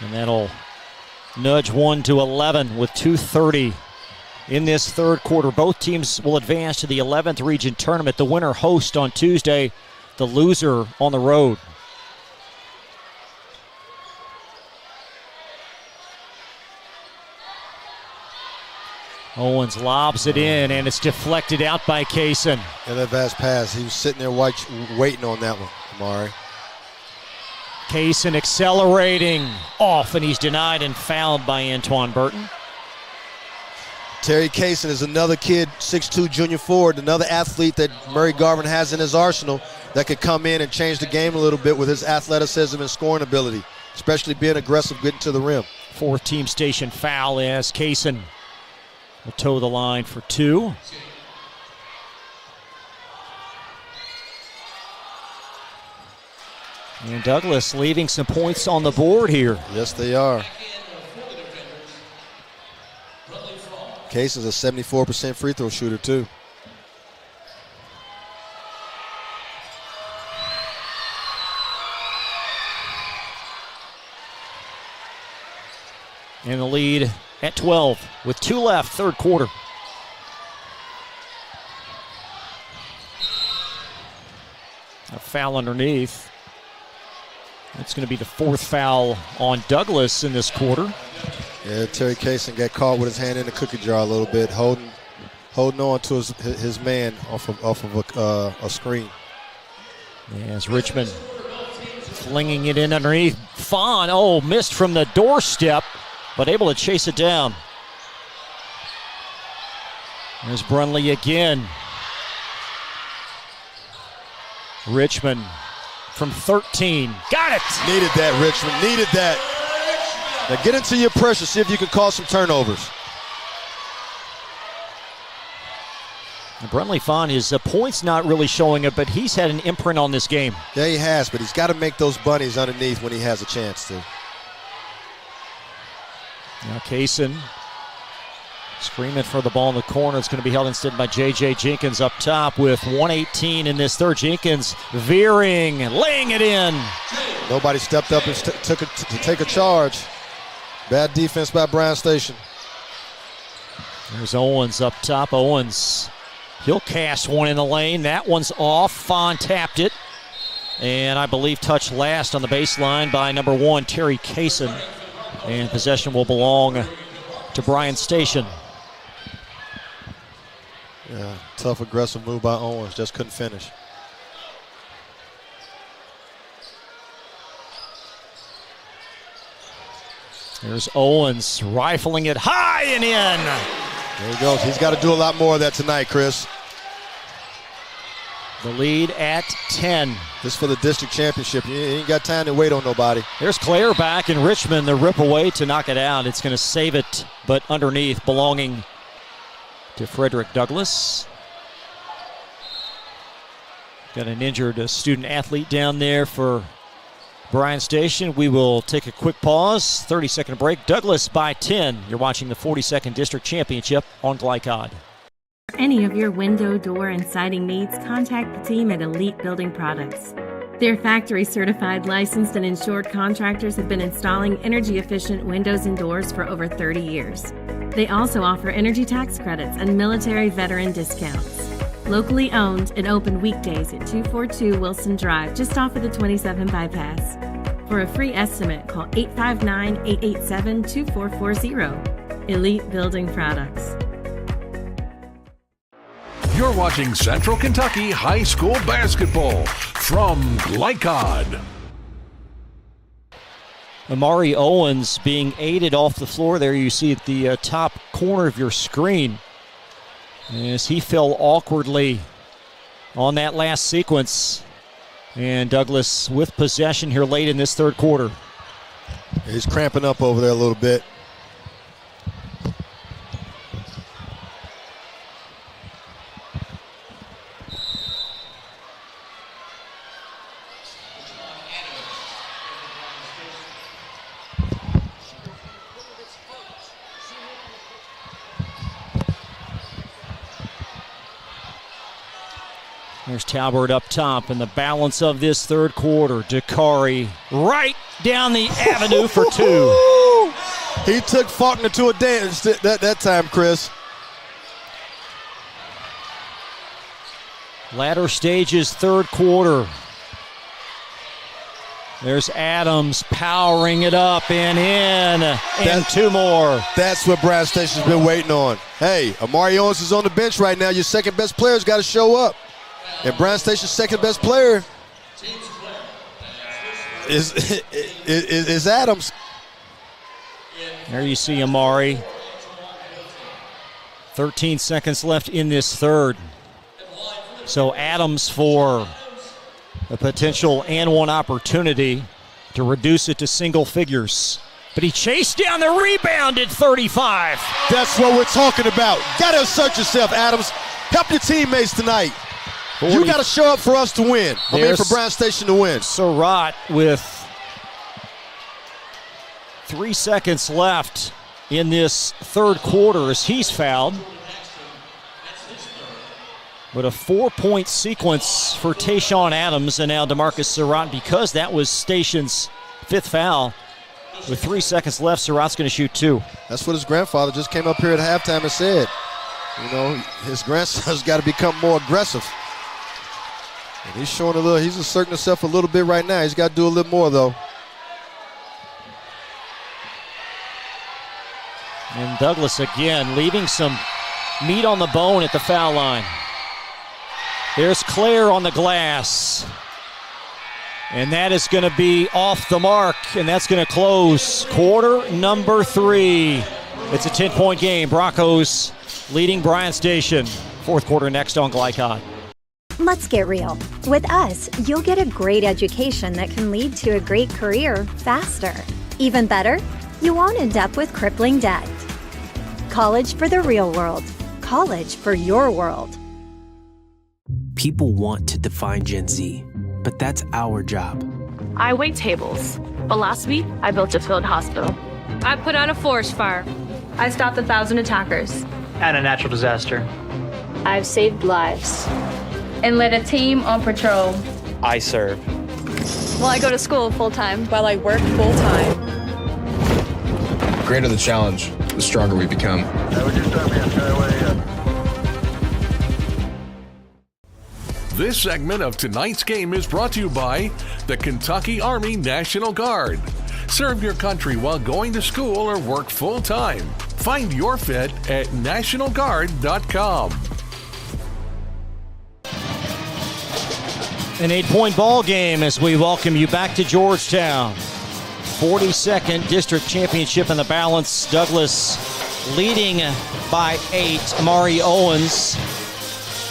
And that'll nudge 1 to 11 with 2:30 in this third quarter. Both teams will advance to the 11th region tournament. The winner host on Tuesday, the loser on the road. Owens lobs it in, and it's deflected out by Kaysen. And that fast pass, he was sitting there waiting on that one, Amari. Kaysen accelerating off, and he's denied and fouled by Antoine Burton. Terry Kaysen is another kid, 6'2", junior forward, another athlete that Murray Garvin has in his arsenal that could come in and change the game a little bit with his athleticism and scoring ability, especially being aggressive, getting to the rim. Fourth team station foul as Kaysen will toe the line for 2. And Douglas leaving some points on the board here. Yes, they are. Case is a 74% free throw shooter, too. And the lead at 12 with 2 left, third quarter. A foul underneath. That's going to be the 4th foul on Douglas in this quarter. Yeah, Terry Kaysen got caught with his hand in the cookie jar a little bit, holding on to his man off of a screen. As Richmond flinging it in underneath. Fawn, missed from the doorstep, but able to chase it down. There's Brunley again. Richmond from 13. Got it! Needed that, Richmond. Needed that. Now get into your pressure. See if you can cause some turnovers. Brunley Fawn, his points not really showing it, but he's had an imprint on this game. Yeah, he has, but he's got to make those bunnies underneath when he has a chance to. Now Kaysen screaming for the ball in the corner. It's going to be held instead by J.J. Jenkins up top with 1:18 in this third. Jenkins veering, laying it in. Nobody stepped up and to take a charge. Bad defense by Bryan Station. There's Owens up top. Owens, he'll cast one in the lane. That one's off. Fawn tapped it. And I believe touched last on the baseline by number 1, Terry Kaysen. And possession will belong to Bryan Station. Yeah, tough, aggressive move by Owens. Just couldn't finish. There's Owens rifling it high and in. There he goes. He's got to do a lot more of that tonight, Chris. The lead at 10. This for the district championship. You ain't got time to wait on nobody. There's Claire back in Richmond. The rip away to knock it out. It's going to save it, but underneath, belonging to Frederick Douglass. Got an injured student athlete down there for Bryan Station. We will take a quick pause. 30-second break. Douglas by 10. You're watching the 42nd District Championship on Glycod. For any of your window, door, and siding needs, contact the team at Elite Building Products. Their factory-certified, licensed, and insured contractors have been installing energy-efficient windows and doors for over 30 years. They also offer energy tax credits and military veteran discounts. Locally owned and open weekdays at 242 Wilson Drive, just off of the 27 bypass. For a free estimate, call 859-887-2440. Elite Building Products. You're watching Central Kentucky High School Basketball from Glycod. Amari Owens being aided off the floor there. You see at the top corner of your screen as he fell awkwardly on that last sequence. And Douglas with possession here late in this third quarter. He's cramping up over there a little bit. There's Talbert up top, and the balance of this third quarter. Dakari right down the avenue for two. He took Faulkner to a dance that time, Chris. Latter stages, third quarter. There's Adams powering it up and in, and two more. That's what Bryan Station's been waiting on. Hey, Amari Owens is on the bench right now. Your second best player's got to show up. And Bryan Station's second best player is Adams. There you see Amari. 13 seconds left in this third. So Adams for a potential and one opportunity to reduce it to single figures. But he chased down the rebound at 35. That's what we're talking about. Got to assert yourself, Adams. Help your teammates tonight. 40. You got to show up for us to win. For Bryan Station to win. Surratt with 3 seconds left in this third quarter as he's fouled. But a 4-point sequence for Tayshawn Adams and now DeMarcus Surratt, because that was Station's fifth foul. With 3 seconds left, Surratt's going to shoot two. That's what his grandfather just came up here at halftime and said. You know, his grandson's got to become more aggressive. And he's showing he's asserting himself a little bit right now. He's got to do a little more, though. And Douglas again leaving some meat on the bone at the foul line. There's Claire on the glass. And that is going to be off the mark, and that's going to close quarter number 3. It's a 10-point game. Broncos leading Bryan Station. Fourth quarter next on Glycon. Let's get real. With us, you'll get a great education that can lead to a great career faster. Even better, you won't end up with crippling debt. College for the real world. College for your world. People want to define Gen Z, but that's our job. I wait tables, but last week I built a field hospital. I put out a forest fire. I stopped 1,000 attackers. And a natural disaster. I've saved lives. And led a team on patrol. I serve. Well, I go to school full-time while I work full-time. The greater the challenge, the stronger we become. This segment of tonight's game is brought to you by the Kentucky Army National Guard. Serve your country while going to school or work full-time. Find your fit at nationalguard.com. An 8-point ball game as we welcome you back to Georgetown. 42nd district championship in the balance. Douglas leading by 8. Amari Owens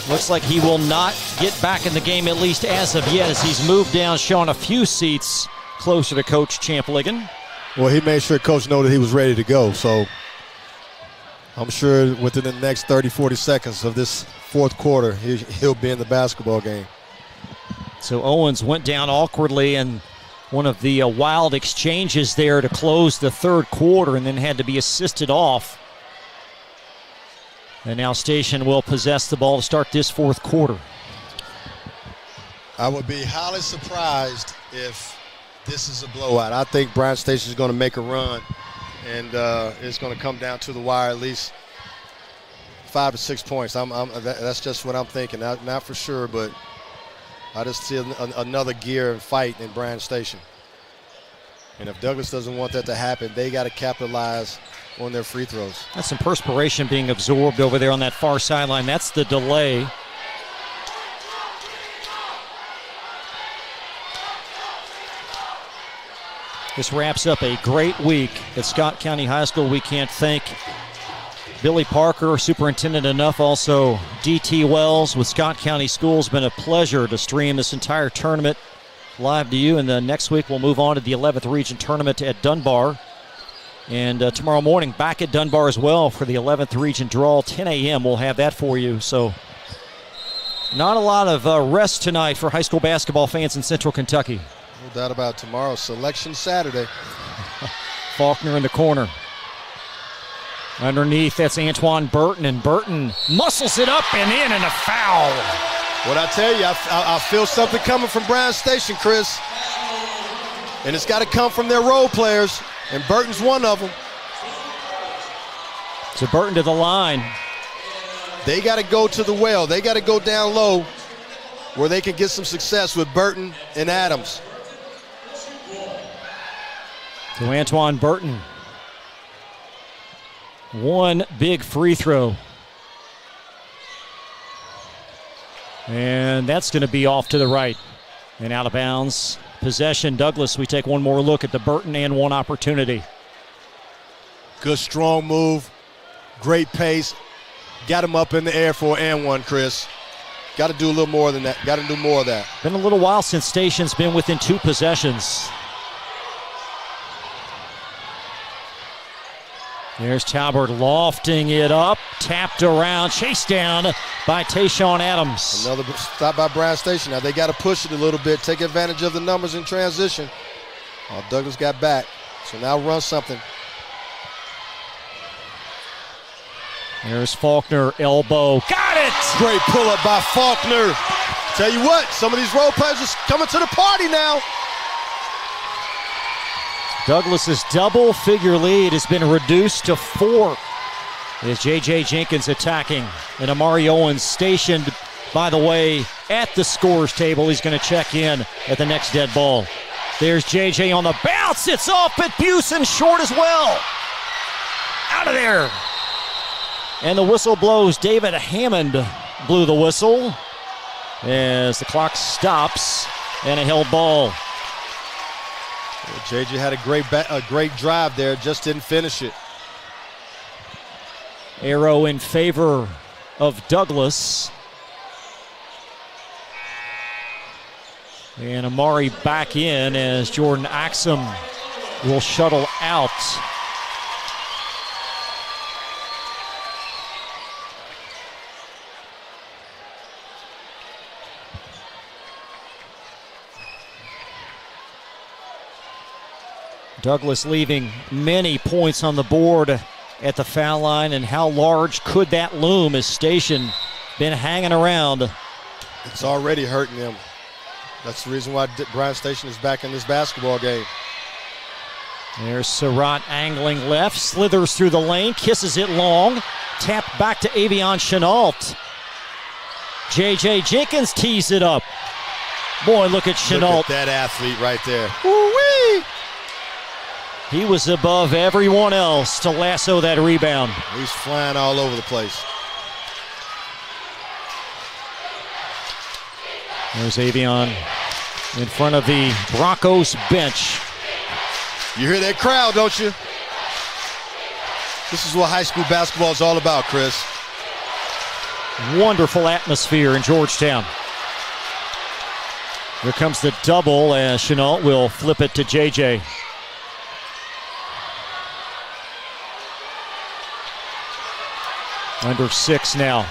looks like he will not get back in the game, at least as of yet, as he's moved down, showing a few seats closer to Coach Champ-Ligon. Well, he made sure Coach knew that he was ready to go, so I'm sure within the next 30, 40 seconds of this fourth quarter, he'll be in the basketball game. So Owens went down awkwardly in one of the wild exchanges there to close the third quarter and then had to be assisted off. And now Station will possess the ball to start this fourth quarter. I would be highly surprised if this is a blowout. I think Bryan Station is going to make a run, and it's going to come down to the wire, at least 5 to 6 points. That's just what I'm thinking. Not for sure, but I just see another gear and fight in Bryan Station. And if Douglas doesn't want that to happen, they got to capitalize on their free throws. That's some perspiration being absorbed over there on that far sideline. That's the delay. This wraps up a great week at Scott County High School. We can't thank Billy Parker, Superintendent enough, also D.T. Wells with Scott County Schools. Been a pleasure to stream this entire tournament live to you. And next week we'll move on to the 11th Region Tournament at Dunbar. And tomorrow morning back at Dunbar as well for the 11th Region Draw, 10 a.m. We'll have that for you. So not a lot of rest tonight for high school basketball fans in Central Kentucky. No doubt about tomorrow. Selection Saturday. Faulkner in the corner. Underneath, that's Antoine Burton, and Burton muscles it up and in, and a foul. What I tell you, I feel something coming from Bryan Station, Chris. And it's got to come from their role players, and Burton's one of them. So Burton to the line. They got to go to the well. They got to go down low where they can get some success with Burton and Adams. To Antoine Burton. One big free throw. And that's going to be off to the right and out of bounds. Possession, Douglas. We take one more look at the Burton and one opportunity. Good strong move, great pace. Got him up in the air for an and one, Chris. Got to do a little more than that. Got to do more of that. Been a little while since Station's been within 2 possessions. There's Talbert lofting it up, tapped around, chased down by Tayshawn Adams. Another stop by Bryan Station. Now they got to push it a little bit, take advantage of the numbers in transition. Oh, Douglas got back, so now run something. There's Faulkner, elbow, got it! Great pull-up by Faulkner. Tell you what, some of these role players are coming to the party now. Douglas's double-figure lead has been reduced to 4 as J.J. Jenkins attacking. And Amari Owens stationed, by the way, at the scorer's table. He's going to check in at the next dead ball. There's J.J. on the bounce. It's off at Busen, short as well. Out of there. And the whistle blows. David Hammond blew the whistle as the clock stops and a held ball. JJ had a great drive there, just didn't finish it. Arrow in favor of Douglas. And Amari back in as Jordan Axum will shuttle out. Douglas leaving many points on the board at the foul line, and how large could that loom as Station been hanging around? It's already hurting them. That's the reason why Bryan Station is back in this basketball game. There's Surratt angling left, slithers through the lane, kisses it long, tapped back to Avion Chenault. J.J. Jenkins tees it up. Boy, look at Chenault. Look at that athlete right there. Woo-wee! He was above everyone else to lasso that rebound. He's flying all over the place. There's Avion in front of the Broncos bench. You hear that crowd, don't you? This is what high school basketball is all about, Chris. Wonderful atmosphere in Georgetown. Here comes the double as Chenault will flip it to JJ. Under 6 now.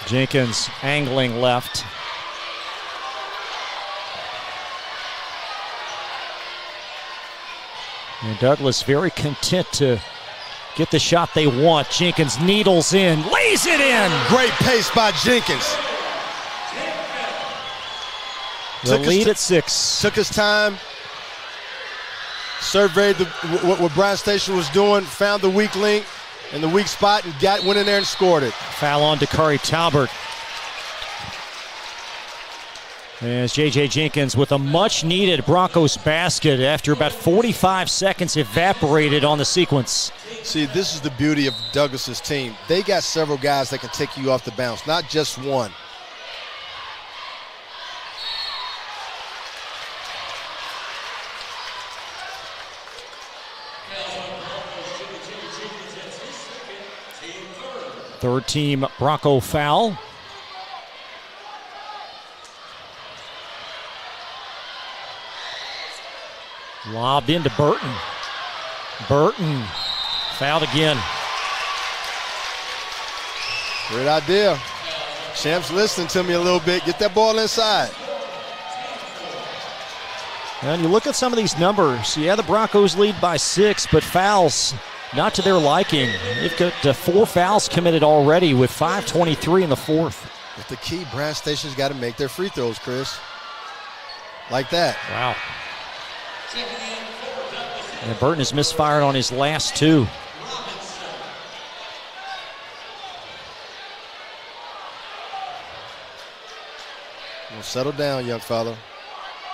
Jenkins angling left. And Douglas very content to get the shot they want. Jenkins needles in, lays it in. Great pace by Jenkins. The lead at 6. Took his time. Surveyed what Bryan Station was doing, found the weak link and the weak spot, and went in there and scored it. Foul on Dakari Talbert. As J.J. Jenkins with a much-needed Broncos basket after about 45 seconds evaporated on the sequence. See, this is the beauty of Douglas's team. They got several guys that can take you off the bounce, not just one. Third team Bronco foul. Lobbed into Burton. Burton fouled again. Great idea. Champ's listening to me a little bit. Get that ball inside. And you look at some of these numbers. Yeah, the Broncos lead by 6, but fouls not to their liking. They've got 4 fouls committed already with 5:23 in the fourth. But the key, Bryan Station's got to make their free throws, Chris. Like that. Wow. And Burton has misfired on his last 2. Well, settle down, young fella.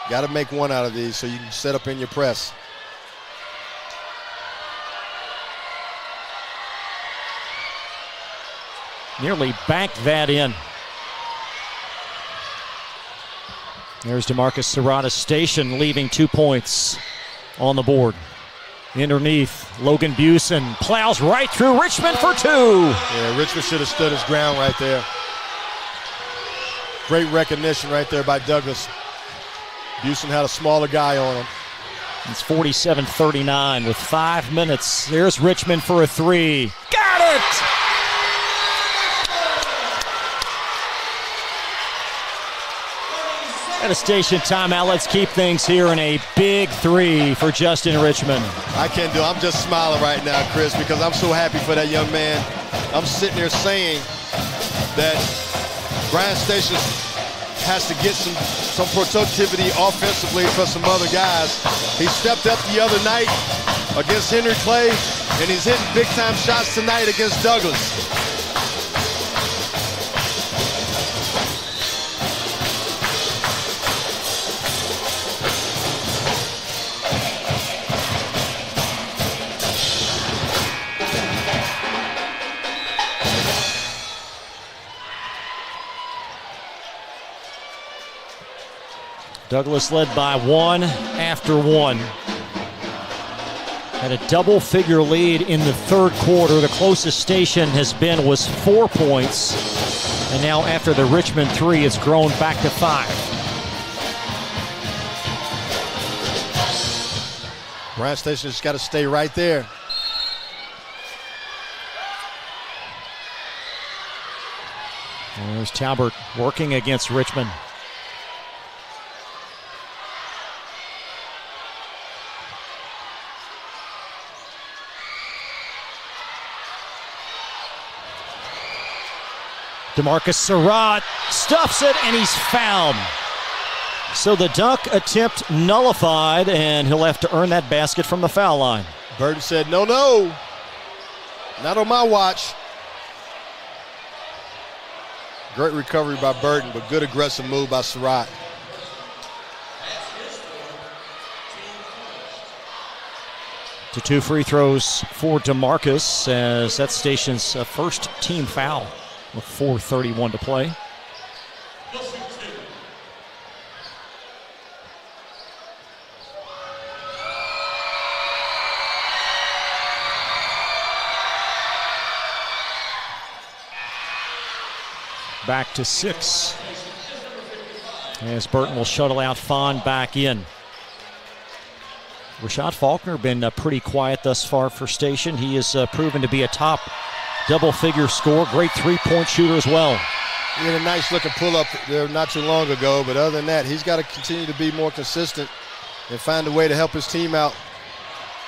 Got to make one out of these so you can set up in your press. Nearly banked that in. There's DeMarcus Serrata Station leaving 2 points on the board. Underneath, Logan Busen plows right through Richmond for 2. Yeah, Richmond should have stood his ground right there. Great recognition right there by Douglas. Busen had a smaller guy on him. It's 47-39 with 5 minutes. There's Richmond for a 3. Got it! At a station timeout, let's keep things here in a big 3 for Justin Richmond. I can't do it. I'm just smiling right now, Chris, because I'm so happy for that young man. I'm sitting there saying that Bryan Station has to get some productivity offensively for some other guys. He stepped up the other night against Henry Clay, and he's hitting big-time shots tonight against Douglas. Douglas led by 1 after 1. Had a double-figure lead in the third quarter. The closest Station has been was 4 points. And now after the Richmond 3, it's grown back to 5. Bryan Station's got to stay right there. There's Talbert working against Richmond. DeMarcus Surratt stuffs it, and he's fouled. So the dunk attempt nullified, and he'll have to earn that basket from the foul line. Burton said, no, not on my watch. Great recovery by Burton, but good aggressive move by Surratt. To 2 free throws for DeMarcus, as that Station's first team foul with 4:31 to play. Back to 6. As Burton will shuttle out Fon back in. Rashad Faulkner been pretty quiet thus far for Station. He has proven to be a top double-figure scorer. Great three-point shooter as well. He had a nice looking pull-up there not too long ago, but other than that, he's got to continue to be more consistent and find a way to help his team out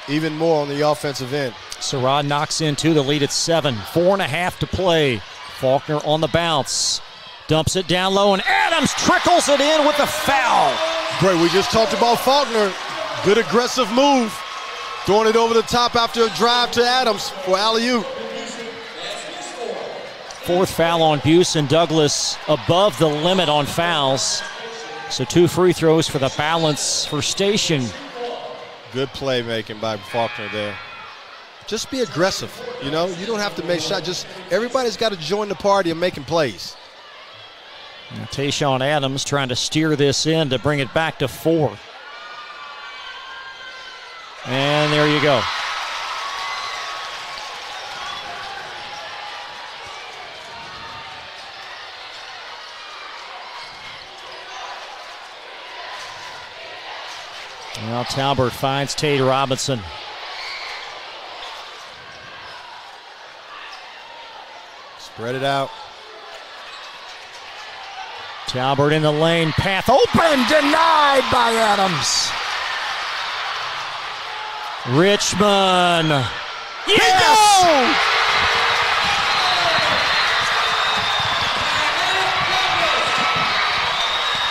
even more on the offensive end. Surratt knocks in 2, the lead at 7. 4.5 to play. Faulkner on the bounce. Dumps it down low, and Adams trickles it in with the foul. Great, we just talked about Faulkner. Good aggressive move. Throwing it over the top after a drive to Adams for alley-oop. 4th foul on Buse, and Douglas above the limit on fouls. So 2 free throws for the balance for Station. Good playmaking by Faulkner there. Just be aggressive, you know. You don't have to make shots. Just everybody's got to join the party of making plays. Tayshaun Adams trying to steer this in to bring it back to 4. And there you go. Now Talbert finds Tate Robinson. Spread it out. Talbert in the lane, path open, denied by Adams. Richmond Yes!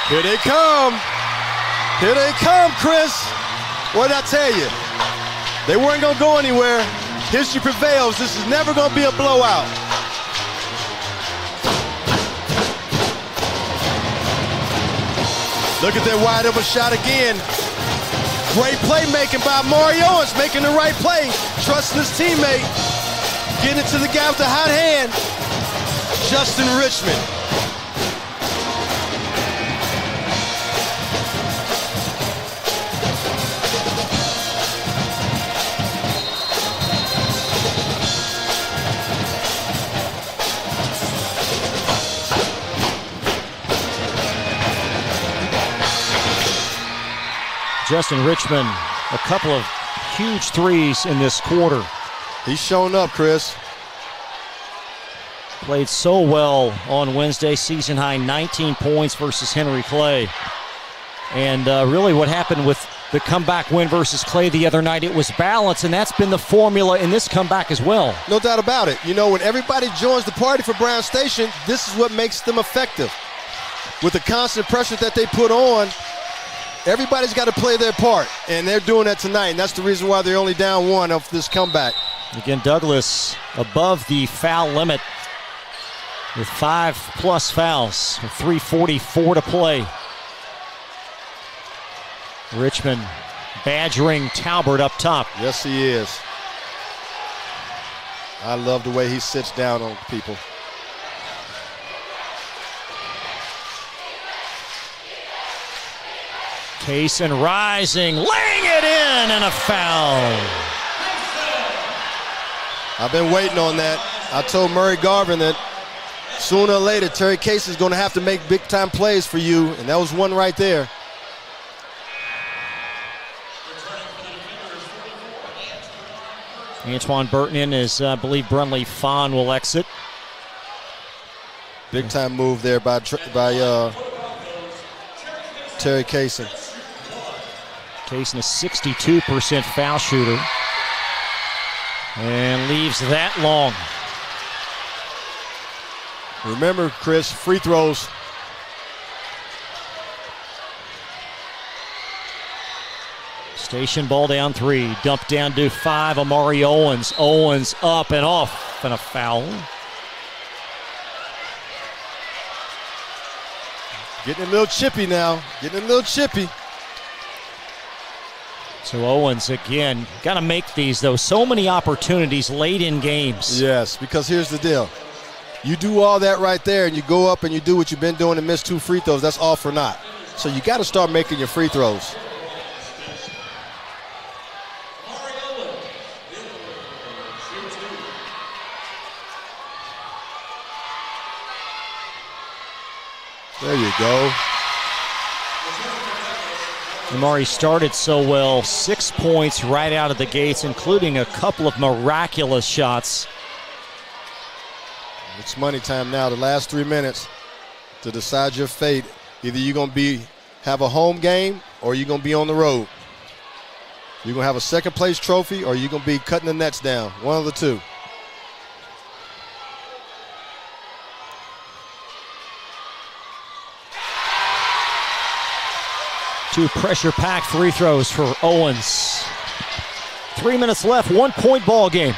Here they come. Here they come, Chris. What did I tell you? They weren't going to go anywhere. History prevails. This is never going to be a blowout. Look at that wide open shot again. Great playmaking by Mario Owens, making the right play, trusting his teammate. Getting it to the guy with the hot hand. Justin Richmond. Justin Richmond, a couple of huge threes in this quarter. He's shown up, Chris. Played so well on Wednesday, season high 19 points versus Henry Clay. And really what happened with the comeback win versus Clay the other night, it was balance, and that's been the formula in this comeback as well. No doubt about it. You know, when everybody joins the party for Bryan Station, this is what makes them effective. With the constant pressure that they put on, everybody's got to play their part, and they're doing that tonight, and that's the reason why they're only down one of this comeback. Again, Douglas above the foul limit with 5+ fouls, with 3:44 to play. Richmond badgering Talbert up top. Yes, he is. I love the way he sits down on people. Kaysen rising, laying it in, and a foul. I've been waiting on that. I told Murray Garvin that sooner or later Terry Kaysen is going to have to make big-time plays for you, and that was one right there. Antoine Burton in as I believe Brunley Fawn will exit. Big-time move there by Terry Kaysen. Kaysen a 62% foul shooter and leaves that long. Remember, Chris, free throws. Station ball down 3, dumped down to 5. Amari Owens. Owens up and off, and a foul. Getting a little chippy now. Getting a little chippy. So Owens again, got to make these though. So many opportunities late in games. Yes, because here's the deal. You do all that right there and you go up and you do what you've been doing and miss 2 free throws, that's all for naught. So you got to start making your free throws. There you go. Amari started so well, 6 points right out of the gates, including a couple of miraculous shots. It's money time now, the last 3 minutes to decide your fate. Either you're going to have a home game or you're going to be on the road. You're going to have a second place trophy or you're going to be cutting the nets down. One of the two. Two pressure-packed free throws for Owens. 3 minutes left, 1-point ball game.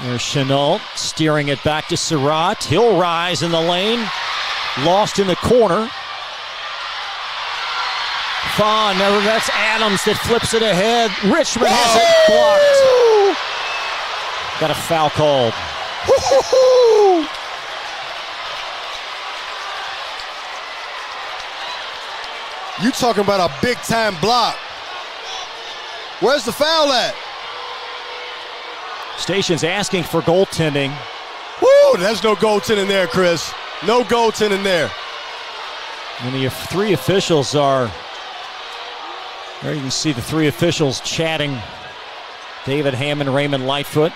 There's Chenault steering it back to Surratt. He'll rise in the lane. Lost in the corner. Fawn, that's Adams that flips it ahead. Richmond has it blocked. Got a foul called. You talking about a big-time block. Where's the foul at? Station's asking for goaltending. Woo, there's no goaltending there, Chris. No goaltending there. And the 3 officials are, there you can see the 3 officials chatting. David Hammond, Raymond Lightfoot.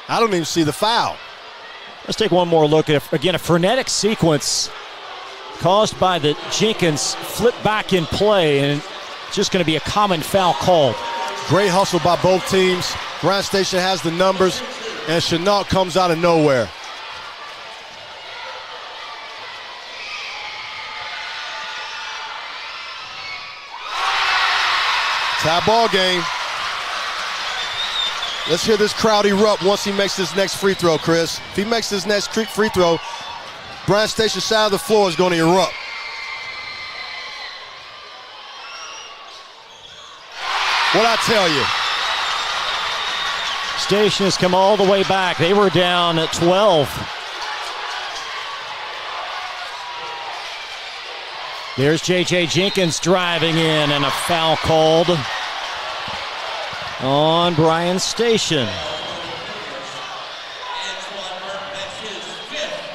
I don't even see the foul. Let's take one more look at, again, a frenetic sequence caused by the Jenkins flip back in play, and It's just going to be a common foul called. Great hustle by both teams. Bryan Station has the numbers, and Chenault comes out of nowhere. Tie ball game. Let's hear this crowd erupt once he makes this next free throw, Chris. If he makes this next free throw, Bryan Station's side of the floor is going to erupt. What I tell you? Station has come all the way back. They were down at 12. There's J.J. Jenkins driving in, and a foul called on Bryan Station.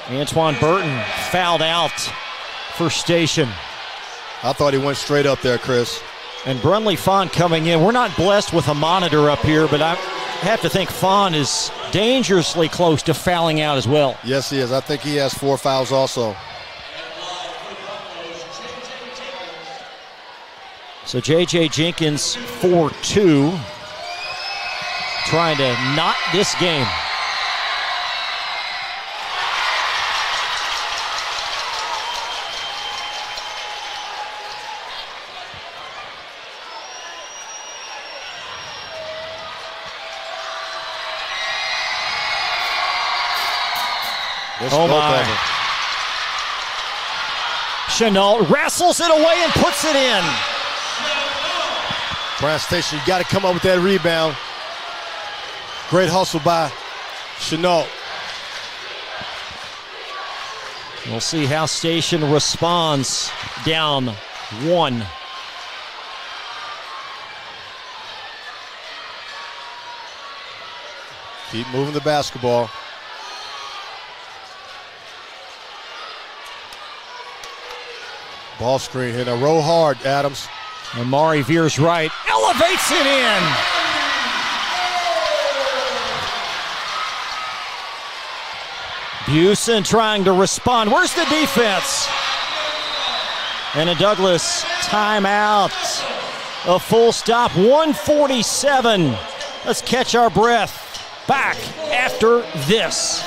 Antoine Burton fouled out for Station. I thought he went straight up there, Chris. And Brunley Fawn coming in. We're not blessed with a monitor up here, but I have to think Fawn is dangerously close to fouling out as well. Yes, he is. I think he has 4 fouls also. So J.J. Jenkins 4-2, trying to knot this game. Oh my. Chenault wrestles it away and puts it in. Bryan Station, you got to come up with that rebound. Great hustle by Chenault. We'll see how Station responds down 1. Keep moving the basketball. Ball screen here. Now roll hard, Adams. Amari veers right, elevates it in. Busen trying to respond. Where's the defense? And a Douglas timeout. A full stop, 1:47. Let's catch our breath. Back after this.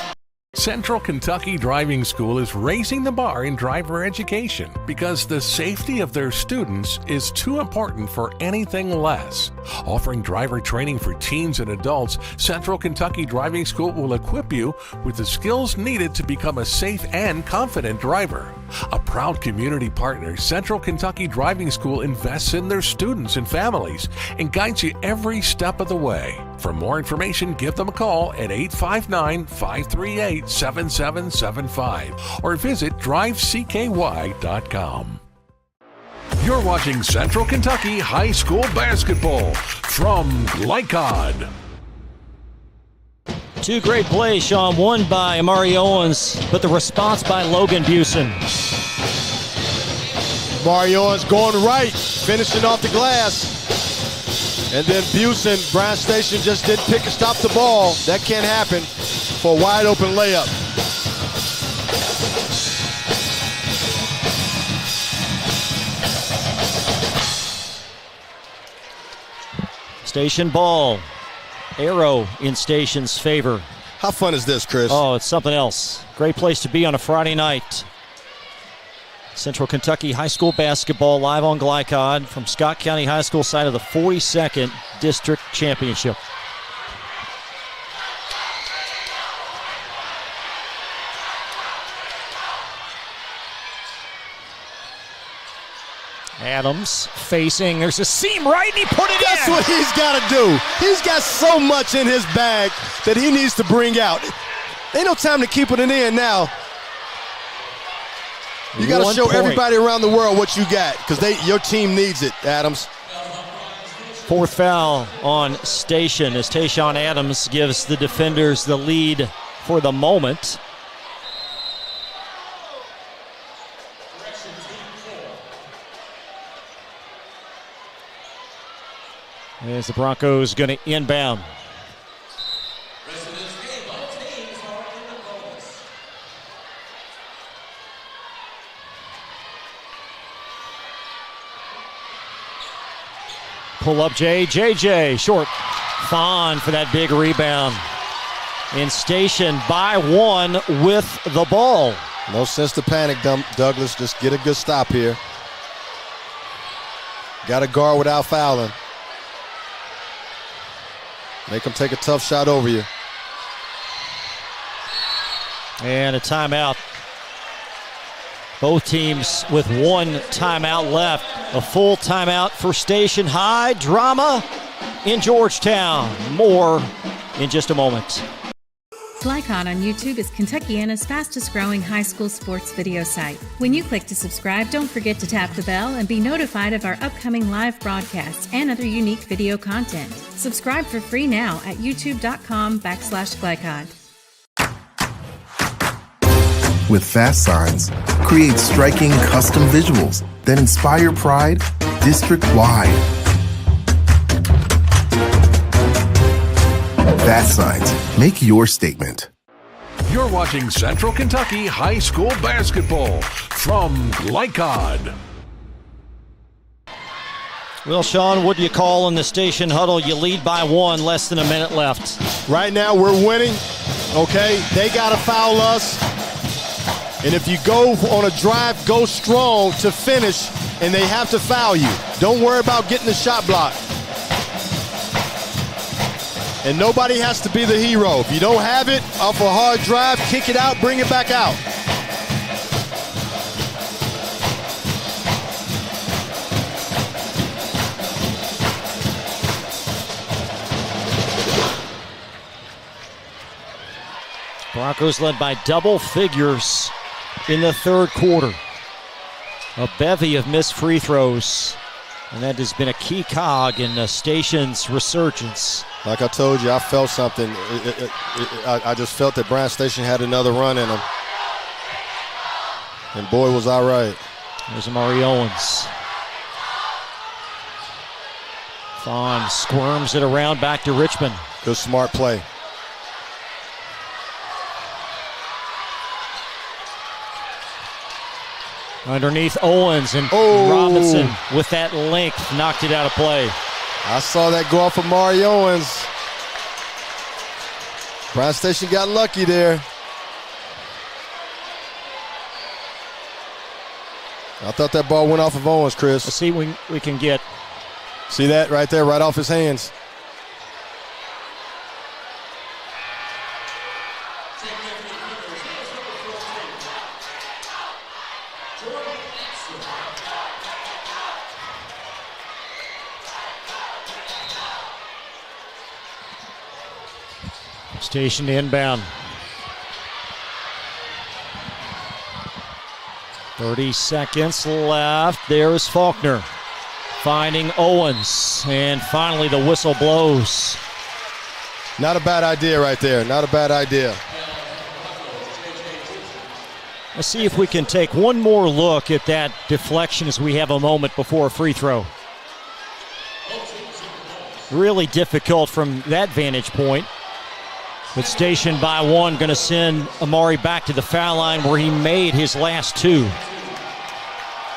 Central Kentucky Driving School is raising the bar in driver education because the safety of their students is too important for anything less. Offering driver training for teens and adults, Central Kentucky Driving School will equip you with the skills needed to become a safe and confident driver. A proud community partner, Central Kentucky Driving School invests in their students and families and guides you every step of the way. For more information, give them a call at 859-538-7775 or visit drivecky.com. You're watching Central Kentucky High School Basketball from Glycod. 2 great plays, Sean. One by Amari Owens, but the response by Logan Busen. Amari Owens going right, finishing off the glass. And then Busen, Bryan Station just didn't pick and stop the ball. That can't happen for a wide open layup. Station ball. Arrow in Station's favor. How fun is this, Chris? Oh, it's something else. Great place to be on a Friday night. Central Kentucky High School Basketball live on Glycod from Scott County High School side of the 42nd District Championship. Adams facing, there's a seam right, and he put it in. That's what he's got to do. He's got so much in his bag that he needs to bring out. Ain't no time to keep it in now. You got to show everybody around the world what you got, because your team needs it, Adams. 4th foul on Station as Tayshawn Adams gives the defenders the lead for the moment. As the Broncos going to inbound. Pull up JJ, short. Fawn for that big rebound. And Station by one with the ball. No sense to panic, Douglas. Just get a good stop here. Got to guard without fouling. Make them take a tough shot over you. And a timeout. Both teams with one timeout left. A full timeout for Station High. Drama in Georgetown. More in just a moment. Glycon on YouTube is Kentuckiana's fastest growing high school sports video site. When you click to subscribe, don't forget to tap the bell and be notified of our upcoming live broadcasts and other unique video content. Subscribe for free now at youtube.com/Glycon. With Fast Signs, create striking custom visuals that inspire pride district-wide. Fast Signs, make your statement. You're watching Central Kentucky High School Basketball from Glycod. Well, Sean, what do you call in the Station huddle? You lead by one, less than a minute left. Right now, we're winning, okay? They got to foul us. And if you go on a drive, go strong to finish, and they have to foul you. Don't worry about getting the shot blocked. And nobody has to be the hero. If you don't have it, off a hard drive, kick it out, bring it back out. Broncos led by double figures in the third quarter. A bevy of missed free throws, and that has been a key cog in the Station's resurgence. Like I told you, I felt something. I just felt that Bryan Station had another run in them. And boy, was I right. There's Amari Owens. Fawn squirms it around back to Richmond. Good smart play. Underneath Owens, and Robinson with that length knocked it out of play. I saw that go off of Amari Owens. Bryan Station got lucky there. I thought that ball went off of Owens, Chris. Let's see what we can get. See that right there, right off his hands. Station inbound. 30 seconds left. There's Faulkner finding Owens. And finally the whistle blows. Not a bad idea right there. Not a bad idea. Let's see if we can take one more look at that deflection as we have a moment before a free throw. Really difficult from that vantage point. But Station by one, going to send Amari back to the foul line where he made his last two.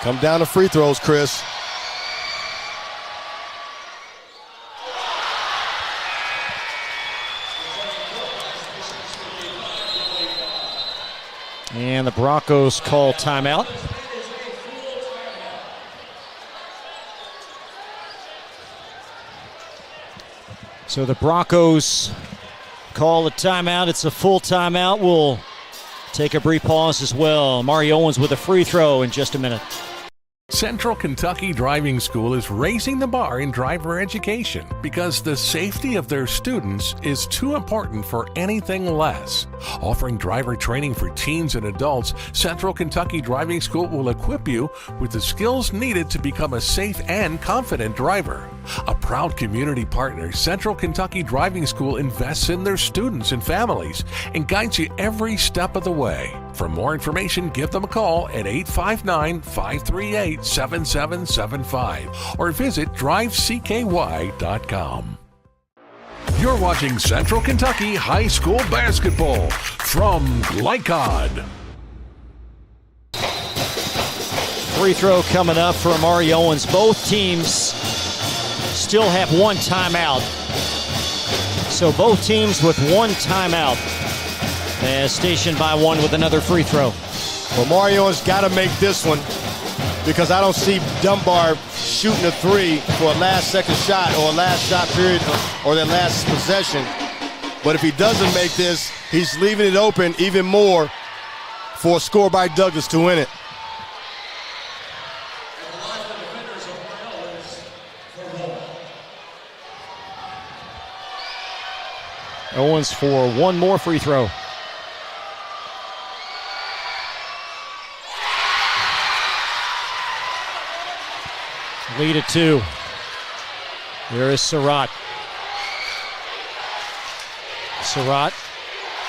Come down to free throws, Chris. And the Broncos call timeout. So the Broncos call a timeout. It's a full timeout. We'll take a brief pause as well. Amari Owens with a free throw in just a minute. Central Kentucky Driving School is raising the bar in driver education because the safety of their students is too important for anything less. Offering driver training for teens and adults, Central Kentucky Driving School will equip you with the skills needed to become a safe and confident driver. A proud community partner, Central Kentucky Driving School invests in their students and families and guides you every step of the way. For more information, give them a call at 859-538-7775 or visit drivecky.com. You're watching Central Kentucky High School Basketball from Glycod. Free throw coming up for Amari Owens. Both teams still have one timeout. So both teams with one timeout. As Station by one with another free throw. Well, Marion's got to make this one because I don't see Dunbar shooting a three for a last-second shot or a last shot period or their last possession. But if he doesn't make this, he's leaving it open even more for a score by Douglas to win it. Owens for one more free throw. Lead at 2. There is Surratt. Surratt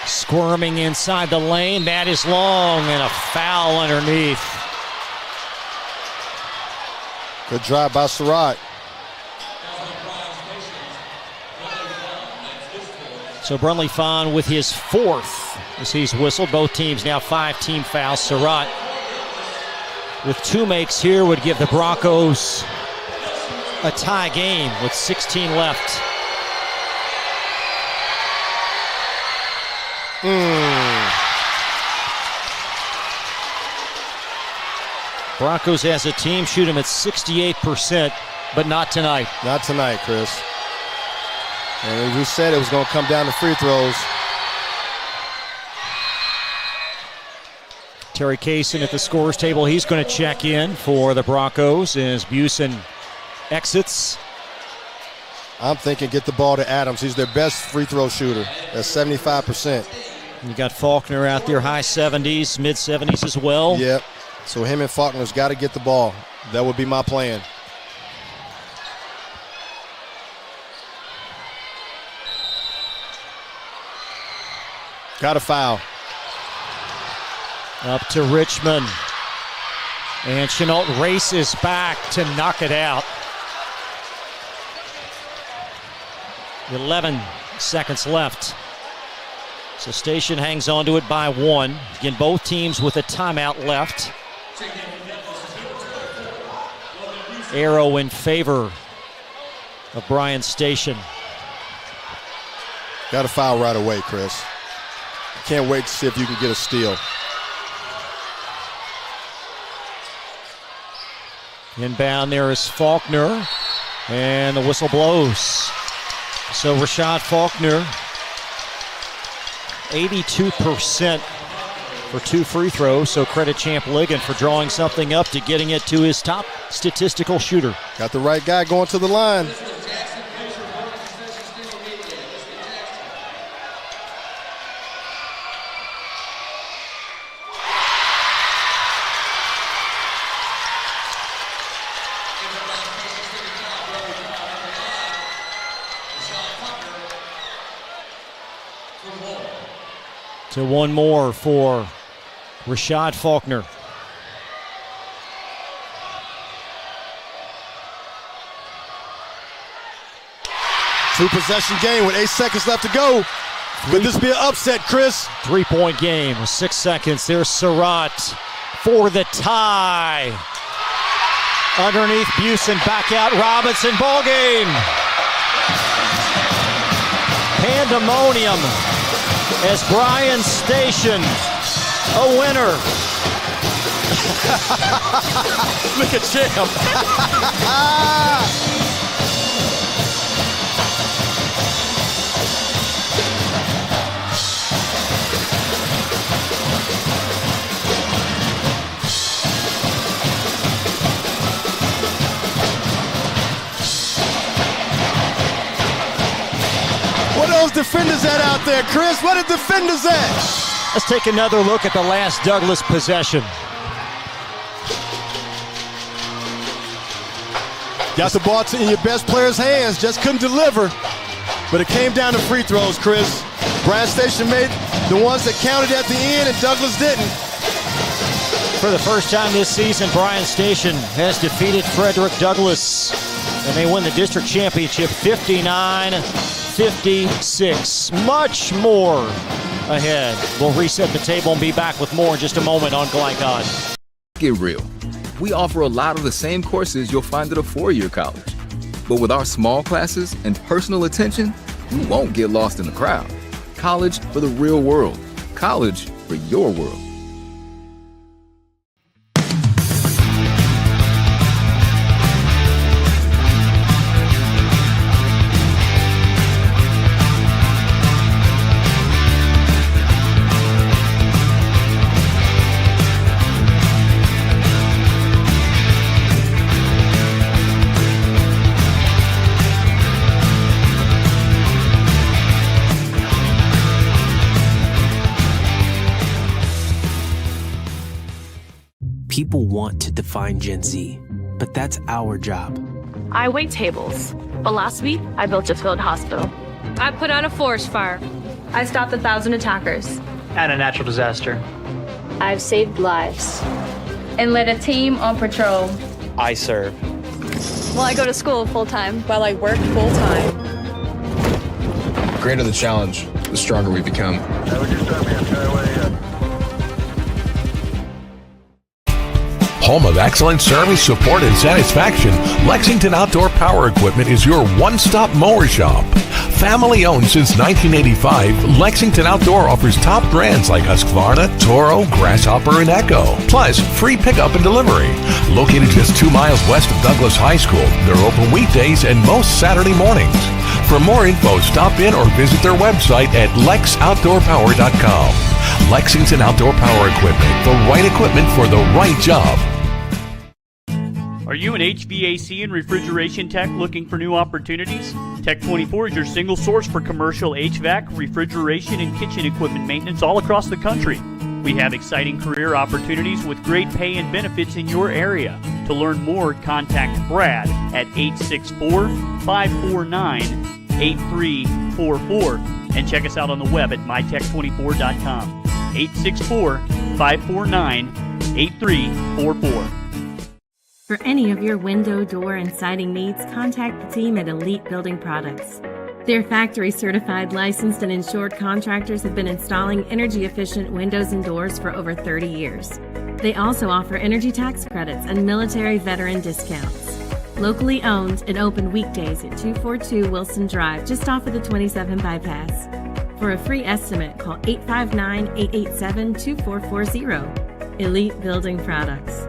squirming inside the lane. That is long and a foul underneath. Good drive by Surratt. So Brunley Fawn with his 4th as he's whistled. Both teams now 5 team fouls. Surratt with 2 makes here would give the Broncos a tie game with 16 left. Broncos as a team shoot him at 68%, but not tonight. Not tonight, Chris. And we said it was going to come down to free throws. Terry Kaysen at the scorer's table. He's going to check in for the Broncos as Busen exits. I'm thinking get the ball to Adams. He's their best free throw shooter at 75%. You got Faulkner out there, high 70s, mid 70s as well. Yep. So him and Faulkner's got to get the ball. That would be my plan. Got a foul. Up to Richmond. And Chenault races back to knock it out. 11 seconds left. So Station hangs on to it by 1. Again, both teams with a timeout left. Arrow in favor of Bryan Station. Got a foul right away, Chris. Can't wait to see if you can get a steal. Inbound there is Faulkner, and the whistle blows. So Rashad Faulkner, 82% for 2 free throws. So credit Champ Ligon for drawing something up to getting it to his top statistical shooter. Got the right guy going to the line. So one more for Rashad Faulkner. Two-possession game with 8 seconds left to go. Could this be an upset, Chris? 3-point game with 6 seconds. There's Surratt for the tie. Underneath Busen, back out Robinson. Ball game. Pandemonium as Bryan Station, a winner. Look at Champ. What are those defenders at out there, Chris? What are defenders at? Let's take another look at the last Douglas possession. Got the ball in your best player's hands, just couldn't deliver. But it came down to free throws, Chris. Bryan Station made the ones that counted at the end, and Douglas didn't. For the first time this season, Bryan Station has defeated Frederick Douglass, and they win the district championship 59-56. Much more ahead. We'll reset the table and be back with more in just a moment on Glycod. Get real. We offer a lot of the same courses you'll find at a four-year college. But with our small classes and personal attention, you won't get lost in the crowd. College for the real world. College for your world. People want to define Gen Z, but that's our job. I wait tables, but last week I built a field hospital. I put out a forest fire. I stopped 1,000 attackers. And a natural disaster. I've saved lives and led a team on patrol. I serve. Well, I go to school full-time while I work full-time. The greater the challenge, the stronger we become. Home of excellent service, support, and satisfaction, Lexington Outdoor Power Equipment is your one-stop mower shop. Family owned since 1985, Lexington Outdoor offers top brands like Husqvarna, Toro, Grasshopper, and Echo. Plus, free pickup and delivery. Located just 2 miles west of Douglas High School, they're open weekdays and most Saturday mornings. For more info, stop in or visit their website at lexoutdoorpower.com. Lexington Outdoor Power Equipment, the right equipment for the right job. Are you an HVAC and refrigeration tech looking for new opportunities? Tech24 is your single source for commercial HVAC, refrigeration, and kitchen equipment maintenance all across the country. We have exciting career opportunities with great pay and benefits in your area. To learn more, contact Brad at 864-549-8344 and check us out on the web at mytech24.com. 864-549-8344. For any of your window, door, and siding needs, contact the team at Elite Building Products. Their factory-certified, licensed, and insured contractors have been installing energy-efficient windows and doors for over 30 years. They also offer energy tax credits and military veteran discounts. Locally owned and open weekdays at 242 Wilson Drive, just off of the 27 bypass. For a free estimate, call 859-887-2440. Elite Building Products.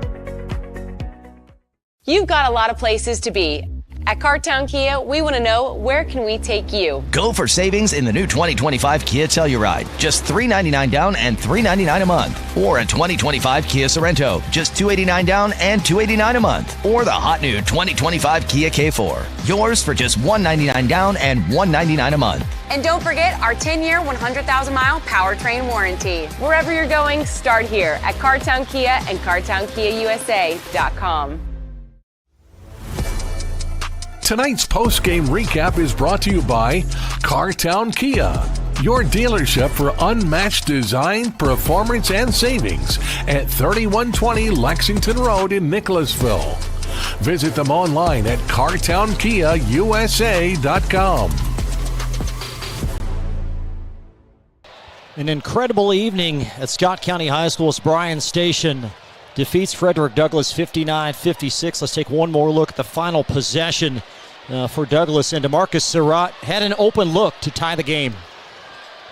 You've got a lot of places to be. At Cartown Kia, we want to know, where can we take you? Go for savings in the new 2025 Kia Telluride. Just $399 down and $399 a month. Or a 2025 Kia Sorento. Just $289 down and $289 a month. Or the hot new 2025 Kia K4. Yours for just $199 down and $199 a month. And don't forget our 10-year, 100,000-mile powertrain warranty. Wherever you're going, start here at Cartown Kia and CartownKiaUSA.com. Tonight's post-game recap is brought to you by Cartown Kia, your dealership for unmatched design, performance, and savings at 3120 Lexington Road in Nicholasville. Visit them online at CartownKiaUSA.com. An incredible evening at Scott County High School's Bryan Station defeats Frederick Douglass 59-56. Let's take one more look at the final possession for Douglass, and DeMarcus Surratt had an open look to tie the game.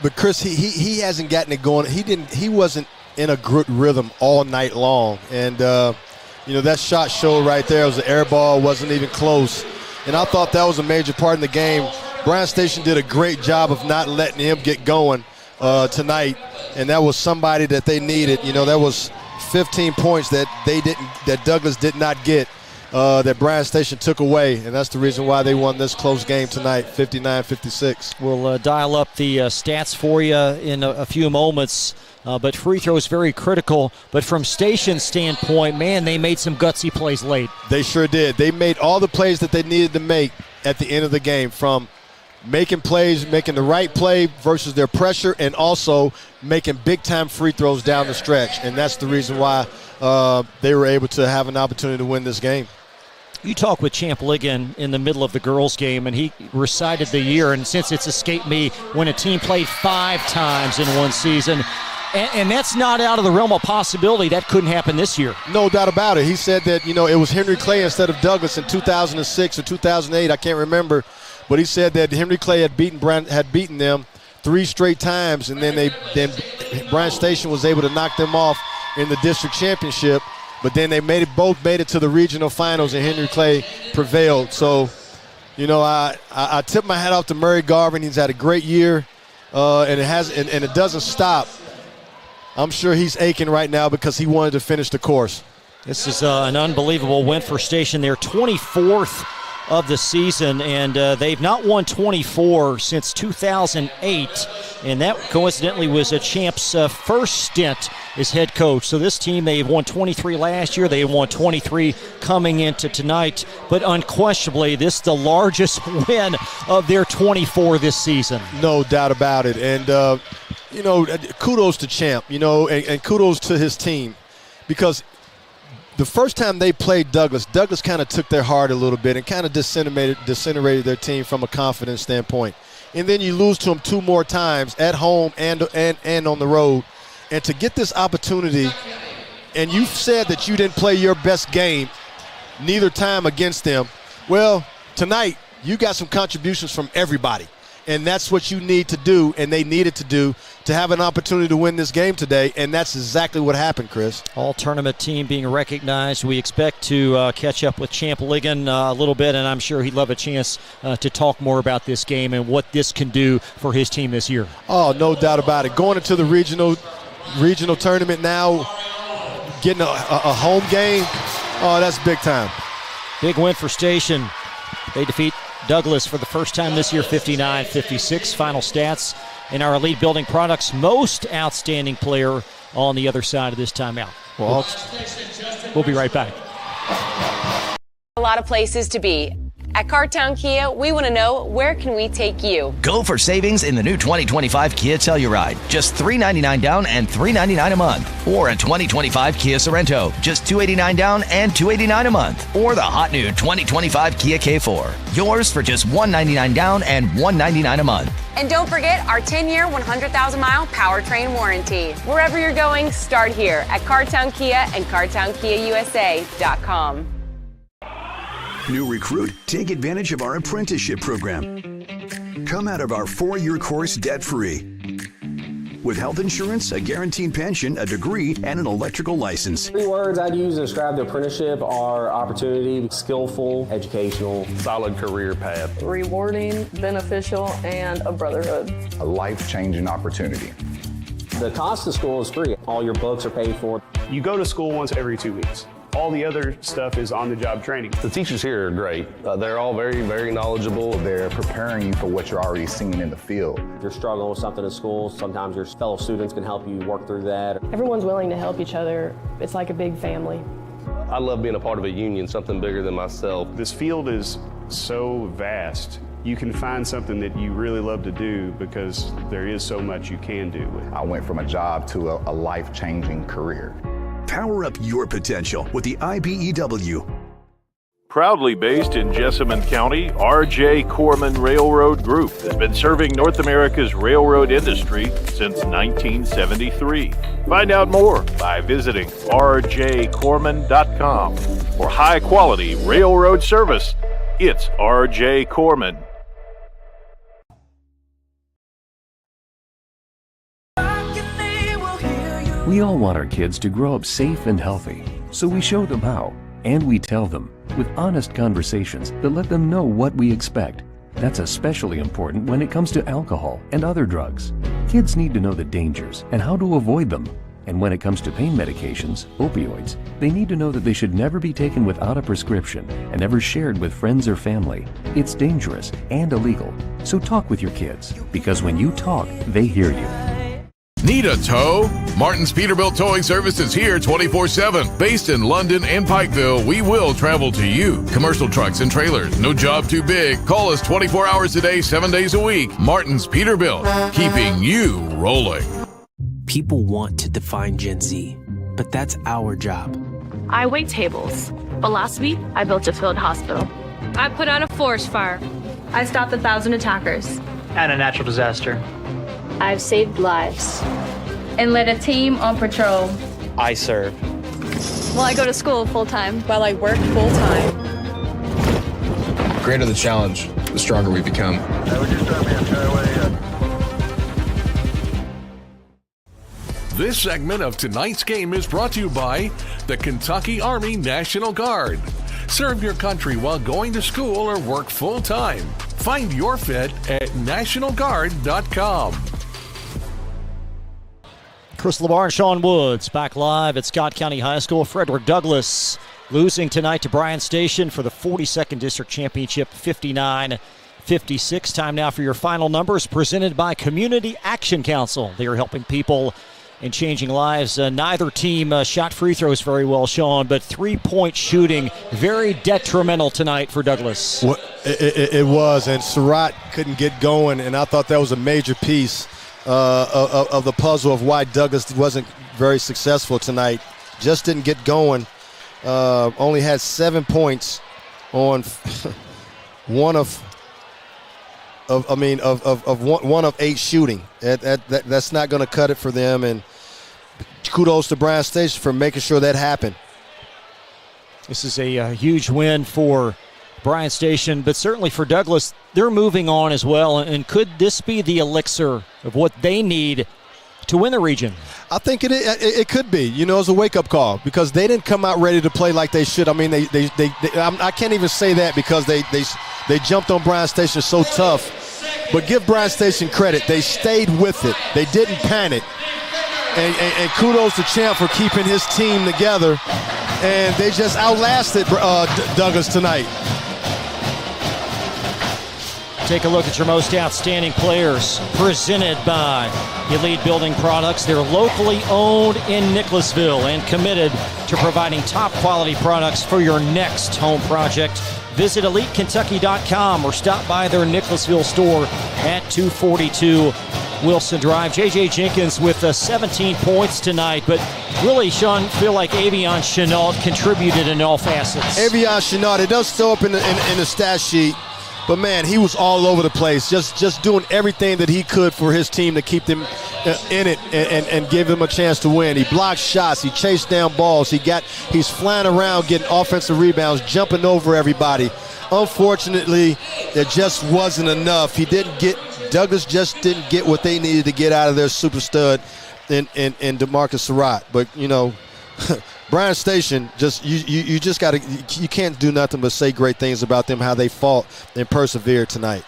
But Chris, he hasn't gotten it going. He wasn't in a good rhythm all night long, and that shot showed right there. It was an air ball, wasn't even close, and I thought that was a major part in the game. Bryan Station did a great job of not letting him get going tonight, and that was somebody that they needed. That was 15 points that Douglass did not get, that Bryan Station took away, and that's the reason why they won this close game tonight, 59-56. We'll dial up the stats for you in a few moments, but free throws very critical. But from Station's standpoint, man, they made some gutsy plays late. They sure did. They made all the plays that they needed to make at the end of the game, from making plays, making the right play versus their pressure, and also making big-time free throws down the stretch. And that's the reason why they were able to have an opportunity to win this game. You talked with Champ Ligon in the middle of the girls' game, and he recited the year, and since it's escaped me, when a team played 5 times in one season, And that's not out of the realm of possibility. That couldn't happen this year. No doubt about it. He said that, it was Henry Clay instead of Douglas in 2006 or 2008. I can't remember. But he said that Henry Clay had beaten them 3 straight times, and then Bryan Station was able to knock them off in the district championship. But then they both made it to the regional finals, and Henry Clay prevailed. So, I tip my hat off to Murray Garvin. He's had a great year, and it doesn't stop. I'm sure he's aching right now because he wanted to finish the course. This is an unbelievable win for Station. Their 24th of the season, and they've not won 24 since 2008, and that coincidentally was a Champ's first stint as head coach. So this team, they won 23 last year, they won 23 coming into tonight, but unquestionably this is the largest win of their 24 this season. No doubt about it. And kudos to Champ, and kudos to his team, because the first time they played Douglas kind of took their heart a little bit and kind of disintegrated their team from a confidence standpoint. And then you lose to them 2 more times at home and on the road. And to get this opportunity, and you said that you didn't play your best game neither time against them. Well, tonight you got some contributions from everybody. And that's what you need to do, and they needed to do, to have an opportunity to win this game today, and that's exactly what happened, Chris. All-tournament team being recognized. We expect to catch up with Champ Ligon a little bit, and I'm sure he'd love a chance to talk more about this game and what this can do for his team this year. Oh, no doubt about it. Going into the regional tournament now, getting a home game, that's big time. Big win for Station. They defeat Douglas for the first time this year, 59-56. Final stats in our Elite Building Products most outstanding player on the other side of this timeout. We'll be right back. A lot of places to be. At Cartown Kia, we want to know, where can we take you? Go for savings in the new 2025 Kia Telluride. Just $399 down and $399 a month. Or a 2025 Kia Sorento. Just $289 down and $289 a month. Or the hot new 2025 Kia K4. Yours for just $199 down and $199 a month. And don't forget our 10-year, 100,000-mile powertrain warranty. Wherever you're going, start here at Cartown Kia and CartownKiaUSA.com. New recruit, take advantage of our apprenticeship program. Come out of our 4-year course debt-free. With health insurance, a guaranteed pension, a degree, and an electrical license. 3 words I'd use to describe the apprenticeship are opportunity, skillful, educational, solid career path, rewarding, beneficial, and a brotherhood. A life-changing opportunity. The cost of school is free. All your books are paid for. You go to school once every 2 weeks. All the other stuff is on-the-job training. The teachers here are great. They're all very, very knowledgeable. They're preparing you for what you're already seeing in the field. If you're struggling with something in school, sometimes your fellow students can help you work through that. Everyone's willing to help each other. It's like a big family. I love being a part of a union, something bigger than myself. This field is so vast. You can find something that you really love to do because there is so much you can do. I went from a job to a life-changing career. Power up your potential with the IBEW. Proudly based in Jessamine County, R.J. Corman Railroad Group has been serving North America's railroad industry since 1973. Find out more by visiting rjcorman.com. For high-quality railroad service, it's R.J. Corman. We all want our kids to grow up safe and healthy, so we show them how, and we tell them with honest conversations that let them know what we expect. That's especially important when it comes to alcohol and other drugs. Kids need to know the dangers and how to avoid them. And when it comes to pain medications, opioids, they need to know that they should never be taken without a prescription and never shared with friends or family. It's dangerous and illegal. So talk with your kids, because when you talk, they hear you. Need a tow? Martin's Peterbilt Towing Service is here 24/7. Based in London and Pikeville, we will travel to you. Commercial trucks and trailers, no job too big. Call us 24 hours a day, 7 days a week. Martin's Peterbilt, keeping you rolling. People want to define Gen Z, but that's our job. I wait tables, but last week I built a field hospital. I put out a forest fire. I stopped 1,000 attackers. And a natural disaster. I've saved lives. and led a team on patrol. I serve. Well, I go to school full-time. While I work full-time. The greater the challenge, the stronger we become. This segment of tonight's game is brought to you by the Kentucky Army National Guard. Serve your country while going to school or work full-time. Find your fit at nationalguard.com. Chris LeBar and Sean Woods back live at Scott County High School. Frederick Douglass losing tonight to Bryan Station for the 42nd District Championship, 59-56. Time now for your final numbers, presented by Community Action Council. They are helping people and changing lives. Neither team shot free throws very well, Sean, but three-point shooting very detrimental tonight for Douglass. Well, it was, and Surratt couldn't get going, and I thought that was a major piece of the puzzle of why Douglass wasn't very successful tonight. Just didn't get going. Only had 7 points on one of 8 shooting. That's not going to cut it for them. And kudos to Bryan Station for making sure that happened. This is a huge win for Bryan Station, but certainly for Douglass, they're moving on as well. And could this be the elixir of what they need to win the region? I think it could be. You know, it's a wake-up call because they didn't come out ready to play like they should. I mean, I can't even say that because they jumped on Bryan Station so tough. But give Bryan Station credit. They stayed with it. They didn't panic. And kudos to Champ for keeping his team together. And they just outlasted Douglass tonight. Take a look at your most outstanding players, presented by Elite Building Products. They're locally owned in Nicholasville and committed to providing top quality products for your next home project. Visit EliteKentucky.com or stop by their Nicholasville store at 242 Wilson Drive. J.J. Jenkins with 17 points tonight, but really, Sean, feel like Avion Chenault contributed in all facets. Avion Chenault, it does show up in the stat sheet. But, man, he was all over the place, just doing everything that he could for his team to keep them in it and give them a chance to win. He blocked shots. He chased down balls. He's flying around getting offensive rebounds, jumping over everybody. Unfortunately, it just wasn't enough. Douglass just didn't get what they needed to get out of their super stud in DeMarcus Surratt. But, you know, Bryan Station, you can't do nothing but say great things about them, how they fought and persevered tonight.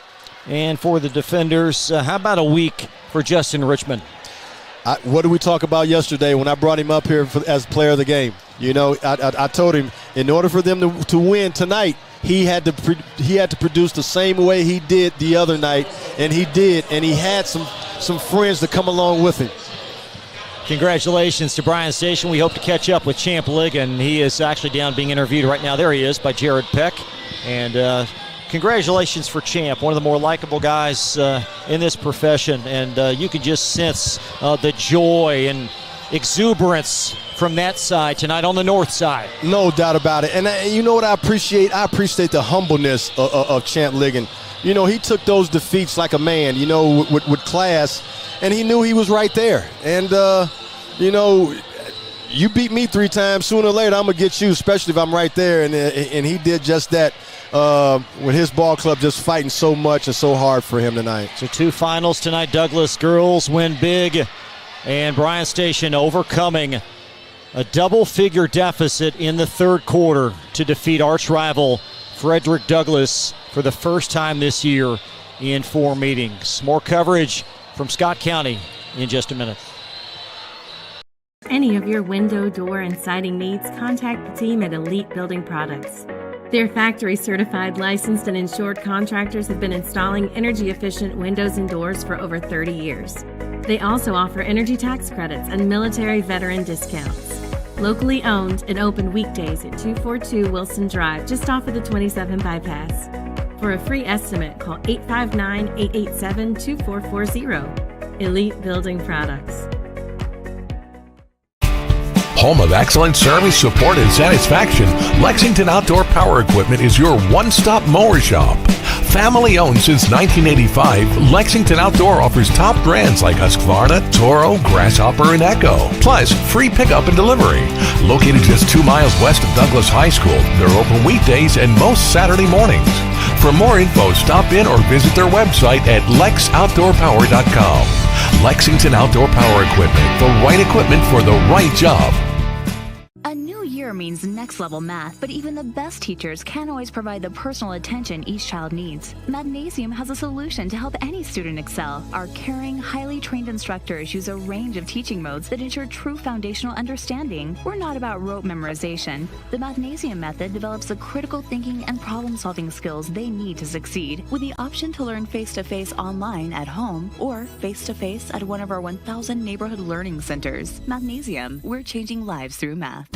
And for the defenders, how about a week for Justin Richmond? What did we talk about yesterday when I brought him up here as player of the game? You know, I told him in order for them to win tonight, he had to produce the same way he did the other night, and he did, and he had some friends to come along with him. Congratulations to Bryan Station. We hope to catch up with Champ Ligon. He is actually down being interviewed right now. There he is by Jared Peck. And congratulations for Champ, one of the more likable guys in this profession. And you can just sense the joy and exuberance from that side tonight on the north side. No doubt about it. And you know what I appreciate? I appreciate the humbleness of Champ Ligon. You know, he took those defeats like a man, you know, with class, and he knew he was right there. And, you know, you beat me 3 times, sooner or later I'm going to get you, especially if I'm right there. And he did just that with his ball club just fighting so much and so hard for him tonight. So 2 finals tonight. Douglass girls win big, and Bryan Station overcoming a double-figure deficit in the third quarter to defeat arch rival Frederick Douglass for the first time this year in 4 meetings. More coverage from Scott County in just a minute. Any of your window, door, and siding needs, contact the team at Elite Building Products. Their factory-certified, licensed, and insured contractors have been installing energy-efficient windows and doors for over 30 years. They also offer energy tax credits and military veteran discounts. Locally owned and open weekdays at 242 Wilson Drive, just off of the 27 bypass. For a free estimate, call 859-887-2440. Elite Building Products. Home of excellent service, support, and satisfaction, Lexington Outdoor Power Equipment is your one-stop mower shop. Family owned since 1985, Lexington Outdoor offers top brands like Husqvarna, Toro, Grasshopper, and Echo. Plus, free pickup and delivery. Located just 2 miles west of Douglas High School, they're open weekdays and most Saturday mornings. For more info, stop in or visit their website at lexoutdoorpower.com. Lexington Outdoor Power Equipment, the right equipment for the right job. A new year means next level math, but even the best teachers can't always provide the personal attention each child needs. Mathnasium has a solution to help any student excel. Our caring, highly trained instructors use a range of teaching modes that ensure true foundational understanding. We're not about rote memorization. The Mathnasium method develops the critical thinking and problem-solving skills they need to succeed, with the option to learn face-to-face online at home or face-to-face at one of our 1,000 neighborhood learning centers. Mathnasium, we're changing lives through math.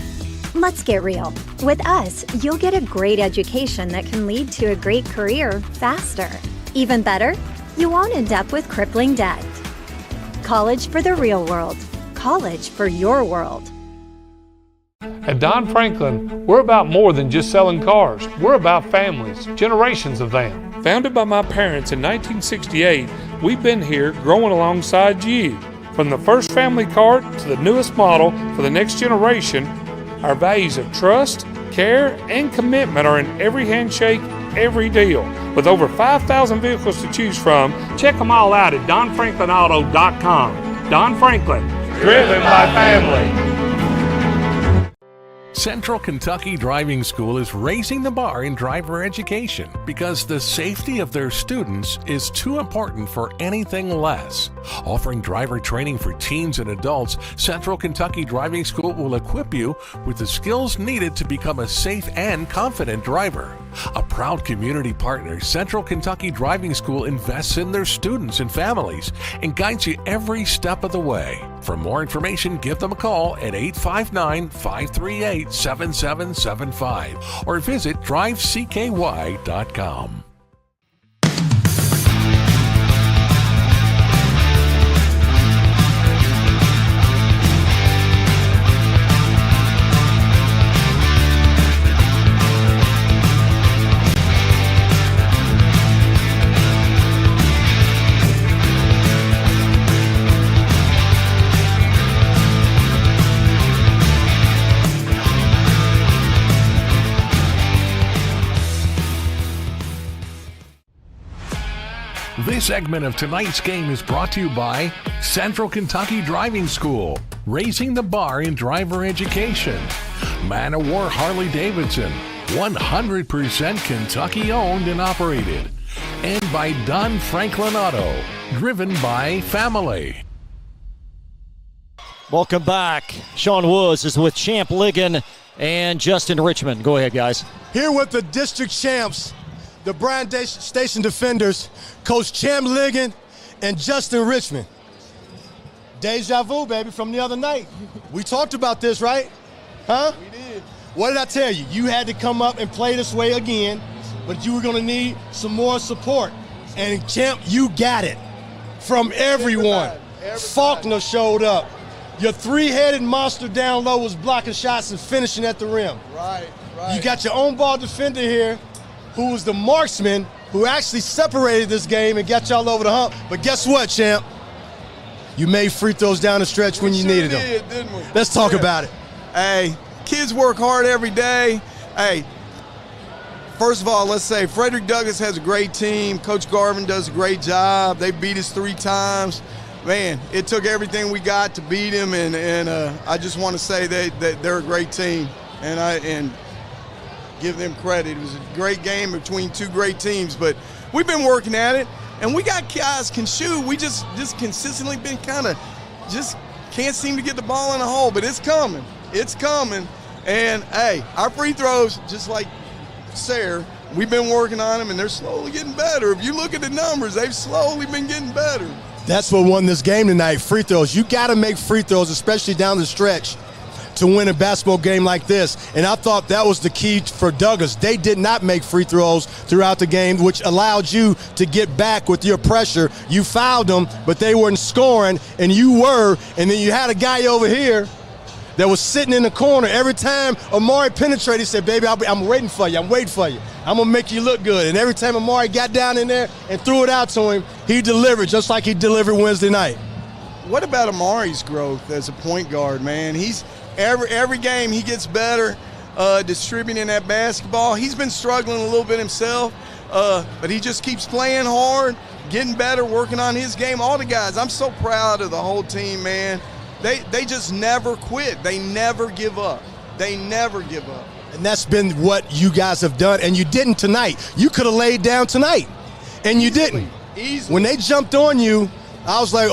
Let's get real. With us, you'll get a great education that can lead to a great career faster. Even better, you won't end up with crippling debt. College for the real world. College for your world. At Don Franklin, we're about more than just selling cars. We're about families, generations of them. Founded by my parents in 1968, we've been here growing alongside you. From the first family car to the newest model for the next generation, our values of trust, care, and commitment are in every handshake, every deal. With over 5,000 vehicles to choose from, check them all out at donfranklinauto.com. Don Franklin, driven by family. Central Kentucky Driving School is raising the bar in driver education because the safety of their students is too important for anything less. Offering driver training for teens and adults, Central Kentucky Driving School will equip you with the skills needed to become a safe and confident driver. A proud community partner, Central Kentucky Driving School invests in their students and families and guides you every step of the way. For more information, give them a call at 859-538-7775 or visit drivecky.com. This segment of tonight's game is brought to you by Central Kentucky Driving School, raising the bar in driver education. Man of War Harley-Davidson, 100% Kentucky owned and operated. And by Don Franklin Auto, driven by family. Welcome back. Sean Woods is with Champ Ligon and Justin Richmond. Go ahead, guys. Here with the district champs, the Bryan Station Defenders, Coach Champ Ligon and Justin Richmond. Deja vu, baby, from the other night. We talked about this, right? Huh? We did. What did I tell you? You had to come up and play this way again, but you were going to need some more support. And, Champ, you got it from everyone. Faulkner showed up. Your three-headed monster down low was blocking shots and finishing at the rim. Right. You got your own ball defender here who was the marksman who actually separated this game and got y'all over the hump. But guess what, Champ? You made free throws down the stretch when you needed them. Didn't we? Let's talk about it. Hey, kids work hard every day. Hey, first of all, let's say Frederick Douglass has a great team. Coach Garvin does a great job. They beat us 3 times. Man, it took everything we got to beat them, and I just want to say that they're a great team, and give them credit. It was a great game between 2 great teams, but we've been working at it, and we got guys can shoot. We just consistently been kind of just can't seem to get the ball in the hole, but it's coming. It's coming. And, hey, our free throws, just like Sayre, we've been working on them, and they're slowly getting better. If you look at the numbers, they've slowly been getting better. That's what won this game tonight, free throws. You got to make free throws, especially down the stretch, to win a basketball game like this. And I thought that was the key for Douglas. They did not make free throws throughout the game, which allowed you to get back with your pressure. You fouled them, but they weren't scoring, and you were. And then you had a guy over here that was sitting in the corner. Every time Amari penetrated, he said, baby, I'm waiting for you. I'm waiting for you. I'm going to make you look good. And every time Amari got down in there and threw it out to him, he delivered, just like he delivered Wednesday night. What about Amari's growth as a point guard, man? He's every game he gets better distributing that basketball. He's been struggling a little bit himself, but he just keeps playing hard, getting better, working on his game. All the guys, I'm so proud of the whole team, man. They just never quit. They never give up. They never give up. And that's been what you guys have done, and you didn't tonight. You could have laid down tonight, and you didn't. Easily. When they jumped on you, I was like,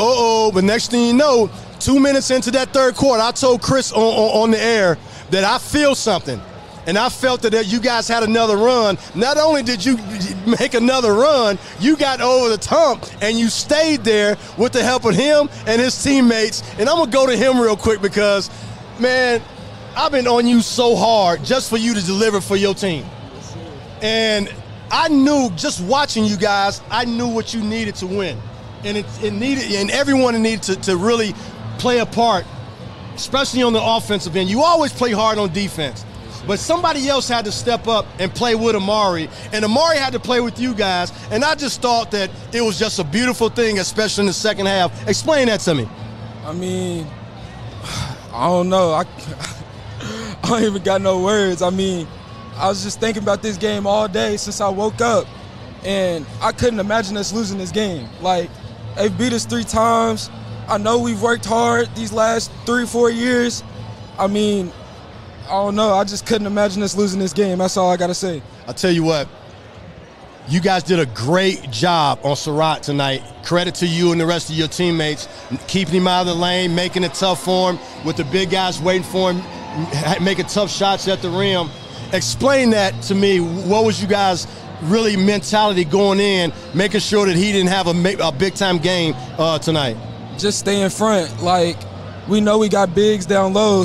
but next thing you know, 2 minutes into that third quarter, I told Chris on the air that I feel something. And I felt that you guys had another run. Not only did you make another run, you got over the hump and you stayed there with the help of him and his teammates. And I'm going to go to him real quick because, man, I've been on you so hard just for you to deliver for your team. And I knew, just watching you guys, I knew what you needed to win. And it needed, and everyone needed to really play a part, especially on the offensive end. You always play hard on defense, but somebody else had to step up and play with Amari, and Amari had to play with you guys. And I just thought that it was just a beautiful thing, especially in the second half. Explain that to me. I mean, I don't know. I don't even got no words. I mean, I was just thinking about this game all day since I woke up, and I couldn't imagine us losing this game. Like, they've beat us 3 times. I know we've worked hard these last 3-4 years. I mean, I don't know. I just couldn't imagine us losing this game. That's all I got to say. I'll tell you what. You guys did a great job on Surratt tonight. Credit to you and the rest of your teammates, keeping him out of the lane, making it tough for him, with the big guys waiting for him, making tough shots at the rim. Explain that to me. What was you guys' really mentality going in, making sure that he didn't have a big-time game tonight? Just stay in front. Like, we know we got bigs down low,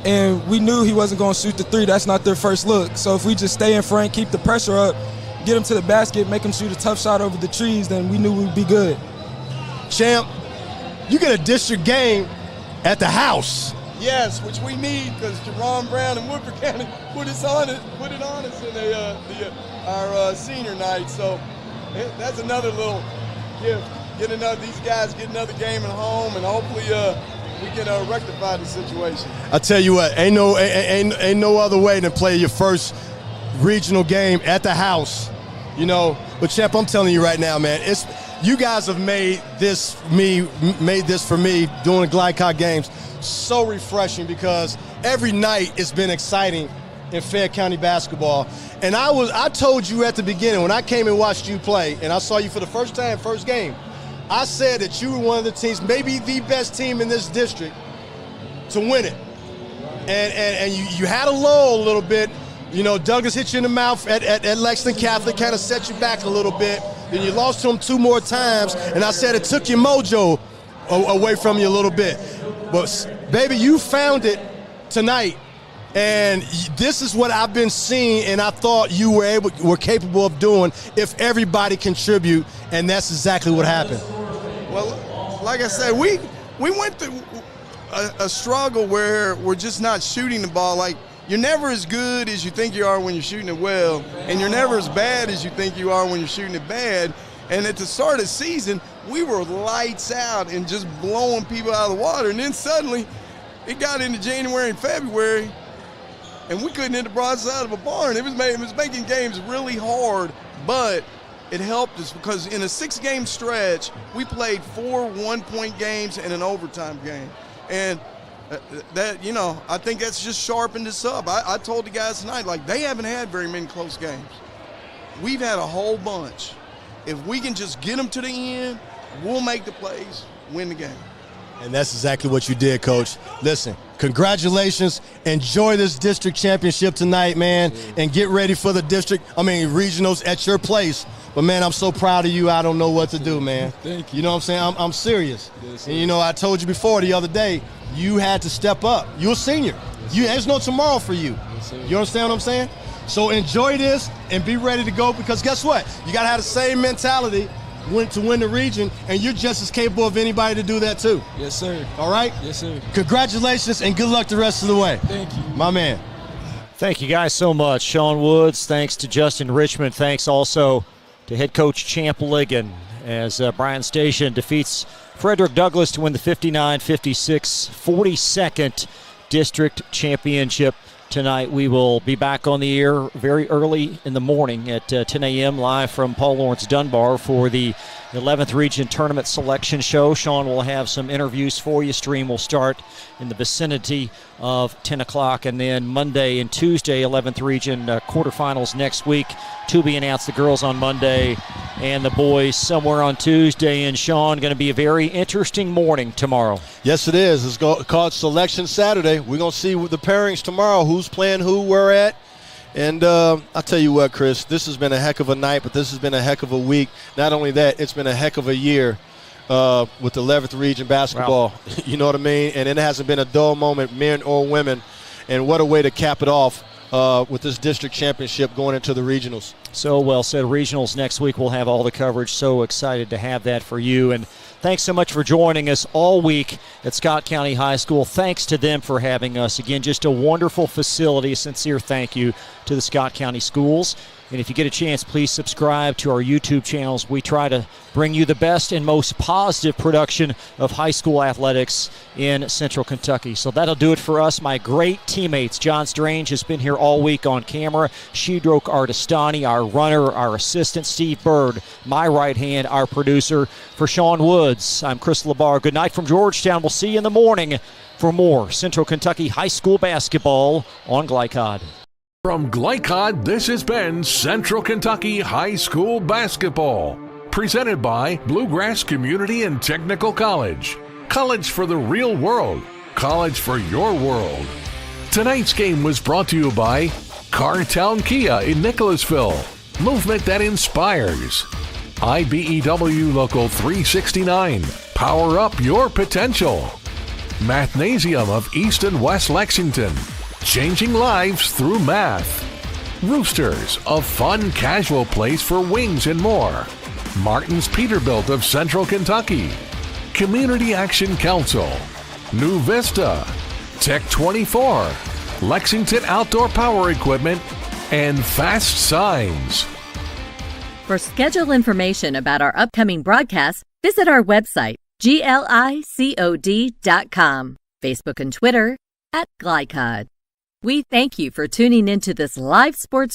and we knew he wasn't going to shoot the 3. That's not their first look. So if we just stay in front, keep the pressure up, get him to the basket, make him shoot a tough shot over the trees, then we knew we'd be good. Champ, you get a district game at the house. Yes, which we need because Jerron Brown and Woodford County put it on us in our senior night. So that's another little gift. These guys get another game at home, and hopefully we can rectify the situation. I tell you what, ain't no other way than play your first regional game at the house, you know. But Champ, I'm telling you right now, man, you guys have made this for me doing the Glide Cock games so refreshing, because every night it's been exciting in Fayette County basketball. And I told you at the beginning when I came and watched you play, and I saw you for the first time, first game, I said that you were one of the teams, maybe the best team in this district to win it. And you had a lull a little bit. You know, Douglas hit you in the mouth at Lexington Catholic, kind of set you back a little bit. Then you lost to him 2 more times, and I said it took your mojo away from you a little bit. But, baby, you found it tonight, and this is what I've been seeing, and I thought you were capable of doing if everybody contribute, and that's exactly what happened. Well, like I said, we went through a struggle where we're just not shooting the ball. Like, you're never as good as you think you are when you're shooting it well, and you're never as bad as you think you are when you're shooting it bad. And at the start of the season, we were lights out and just blowing people out of the water. And then suddenly, it got into January and February, and we couldn't hit the broadside of a barn. It was making games really hard, but it helped us because in a 6-game stretch, we played 4 one-point games and an overtime game. And that, you know, I think that's just sharpened us up. I told the guys tonight, like, they haven't had very many close games. We've had a whole bunch. If we can just get them to the end, we'll make the plays, win the game. And that's exactly what you did, Coach. Listen, congratulations. Enjoy this district championship tonight, man, and get ready for the regionals at your place. But, man, I'm so proud of you. I don't know what to do, man. Thank you. You know what I'm saying? I'm serious. Yes, and, you know, I told you before the other day, you had to step up. You're a senior. There's no tomorrow for you. Yes, you understand what I'm saying? So enjoy this and be ready to go, because guess what? You got to have the same mentality to win the region, and you're just as capable of anybody to do that too. Yes, sir. All right? Yes, sir. Congratulations and good luck the rest of the way. Thank you. My man. Thank you guys so much. Sean Woods, thanks to Justin Richmond. Thanks also to head coach Champ Ligon as Bryan Station defeats Frederick Douglass to win the 59-56 42nd district championship tonight. We will be back on the air very early in the morning at 10 a.m. live from Paul Lawrence Dunbar for the 11th Region Tournament Selection Show. Sean will have some interviews for you. Stream will start in the vicinity of 10 o'clock. And then Monday and Tuesday, 11th Region quarterfinals next week. To be announced, the girls on Monday and the boys somewhere on Tuesday. And Sean, going to be a very interesting morning tomorrow. Yes, it is. It's called Selection Saturday. We're going to see the pairings tomorrow, who's playing who, where at. And I'll tell you what, Chris, this has been a heck of a night, but this has been a heck of a week. Not only that, it's been a heck of a year with the 11th Region basketball. Wow. You know what I mean? And it hasn't been a dull moment, men or women. And what a way to cap it off with this district championship going into the regionals. So well said. Regionals next week. We'll have all the coverage. So excited to have that for you. And thanks so much for joining us all week at Scott County High School. Thanks to them for having us. Again, just a wonderful facility. A sincere thank you to the Scott County Schools. And if you get a chance, please subscribe to our YouTube channels. We try to bring you the best and most positive production of high school athletics in Central Kentucky. So that'll do it for us. My great teammates, John Strange has been here all week on camera. Shidrok Artistani, our runner, our assistant, Steve Bird, my right hand, our producer. For Sean Woods, I'm Chris LeBar. Good night from Georgetown. We'll see you in the morning for more Central Kentucky high school basketball on Glycod. From Glycod, this has been Central Kentucky High School Basketball, presented by Bluegrass Community and Technical College. College for the real world. College for your world. Tonight's game was brought to you by Cartown Kia in Nicholasville. Movement that inspires. IBEW Local 369. Power up your potential. Mathnasium of East and West Lexington. Changing lives through math. Roosters, a fun, casual place for wings and more. Martin's Peterbilt of Central Kentucky. Community Action Council. New Vista. Tech 24. Lexington Outdoor Power Equipment. And Fast Signs. For schedule information about our upcoming broadcasts, visit our website, glicod.com, Facebook and Twitter @Glycod. We thank you for tuning into this live sports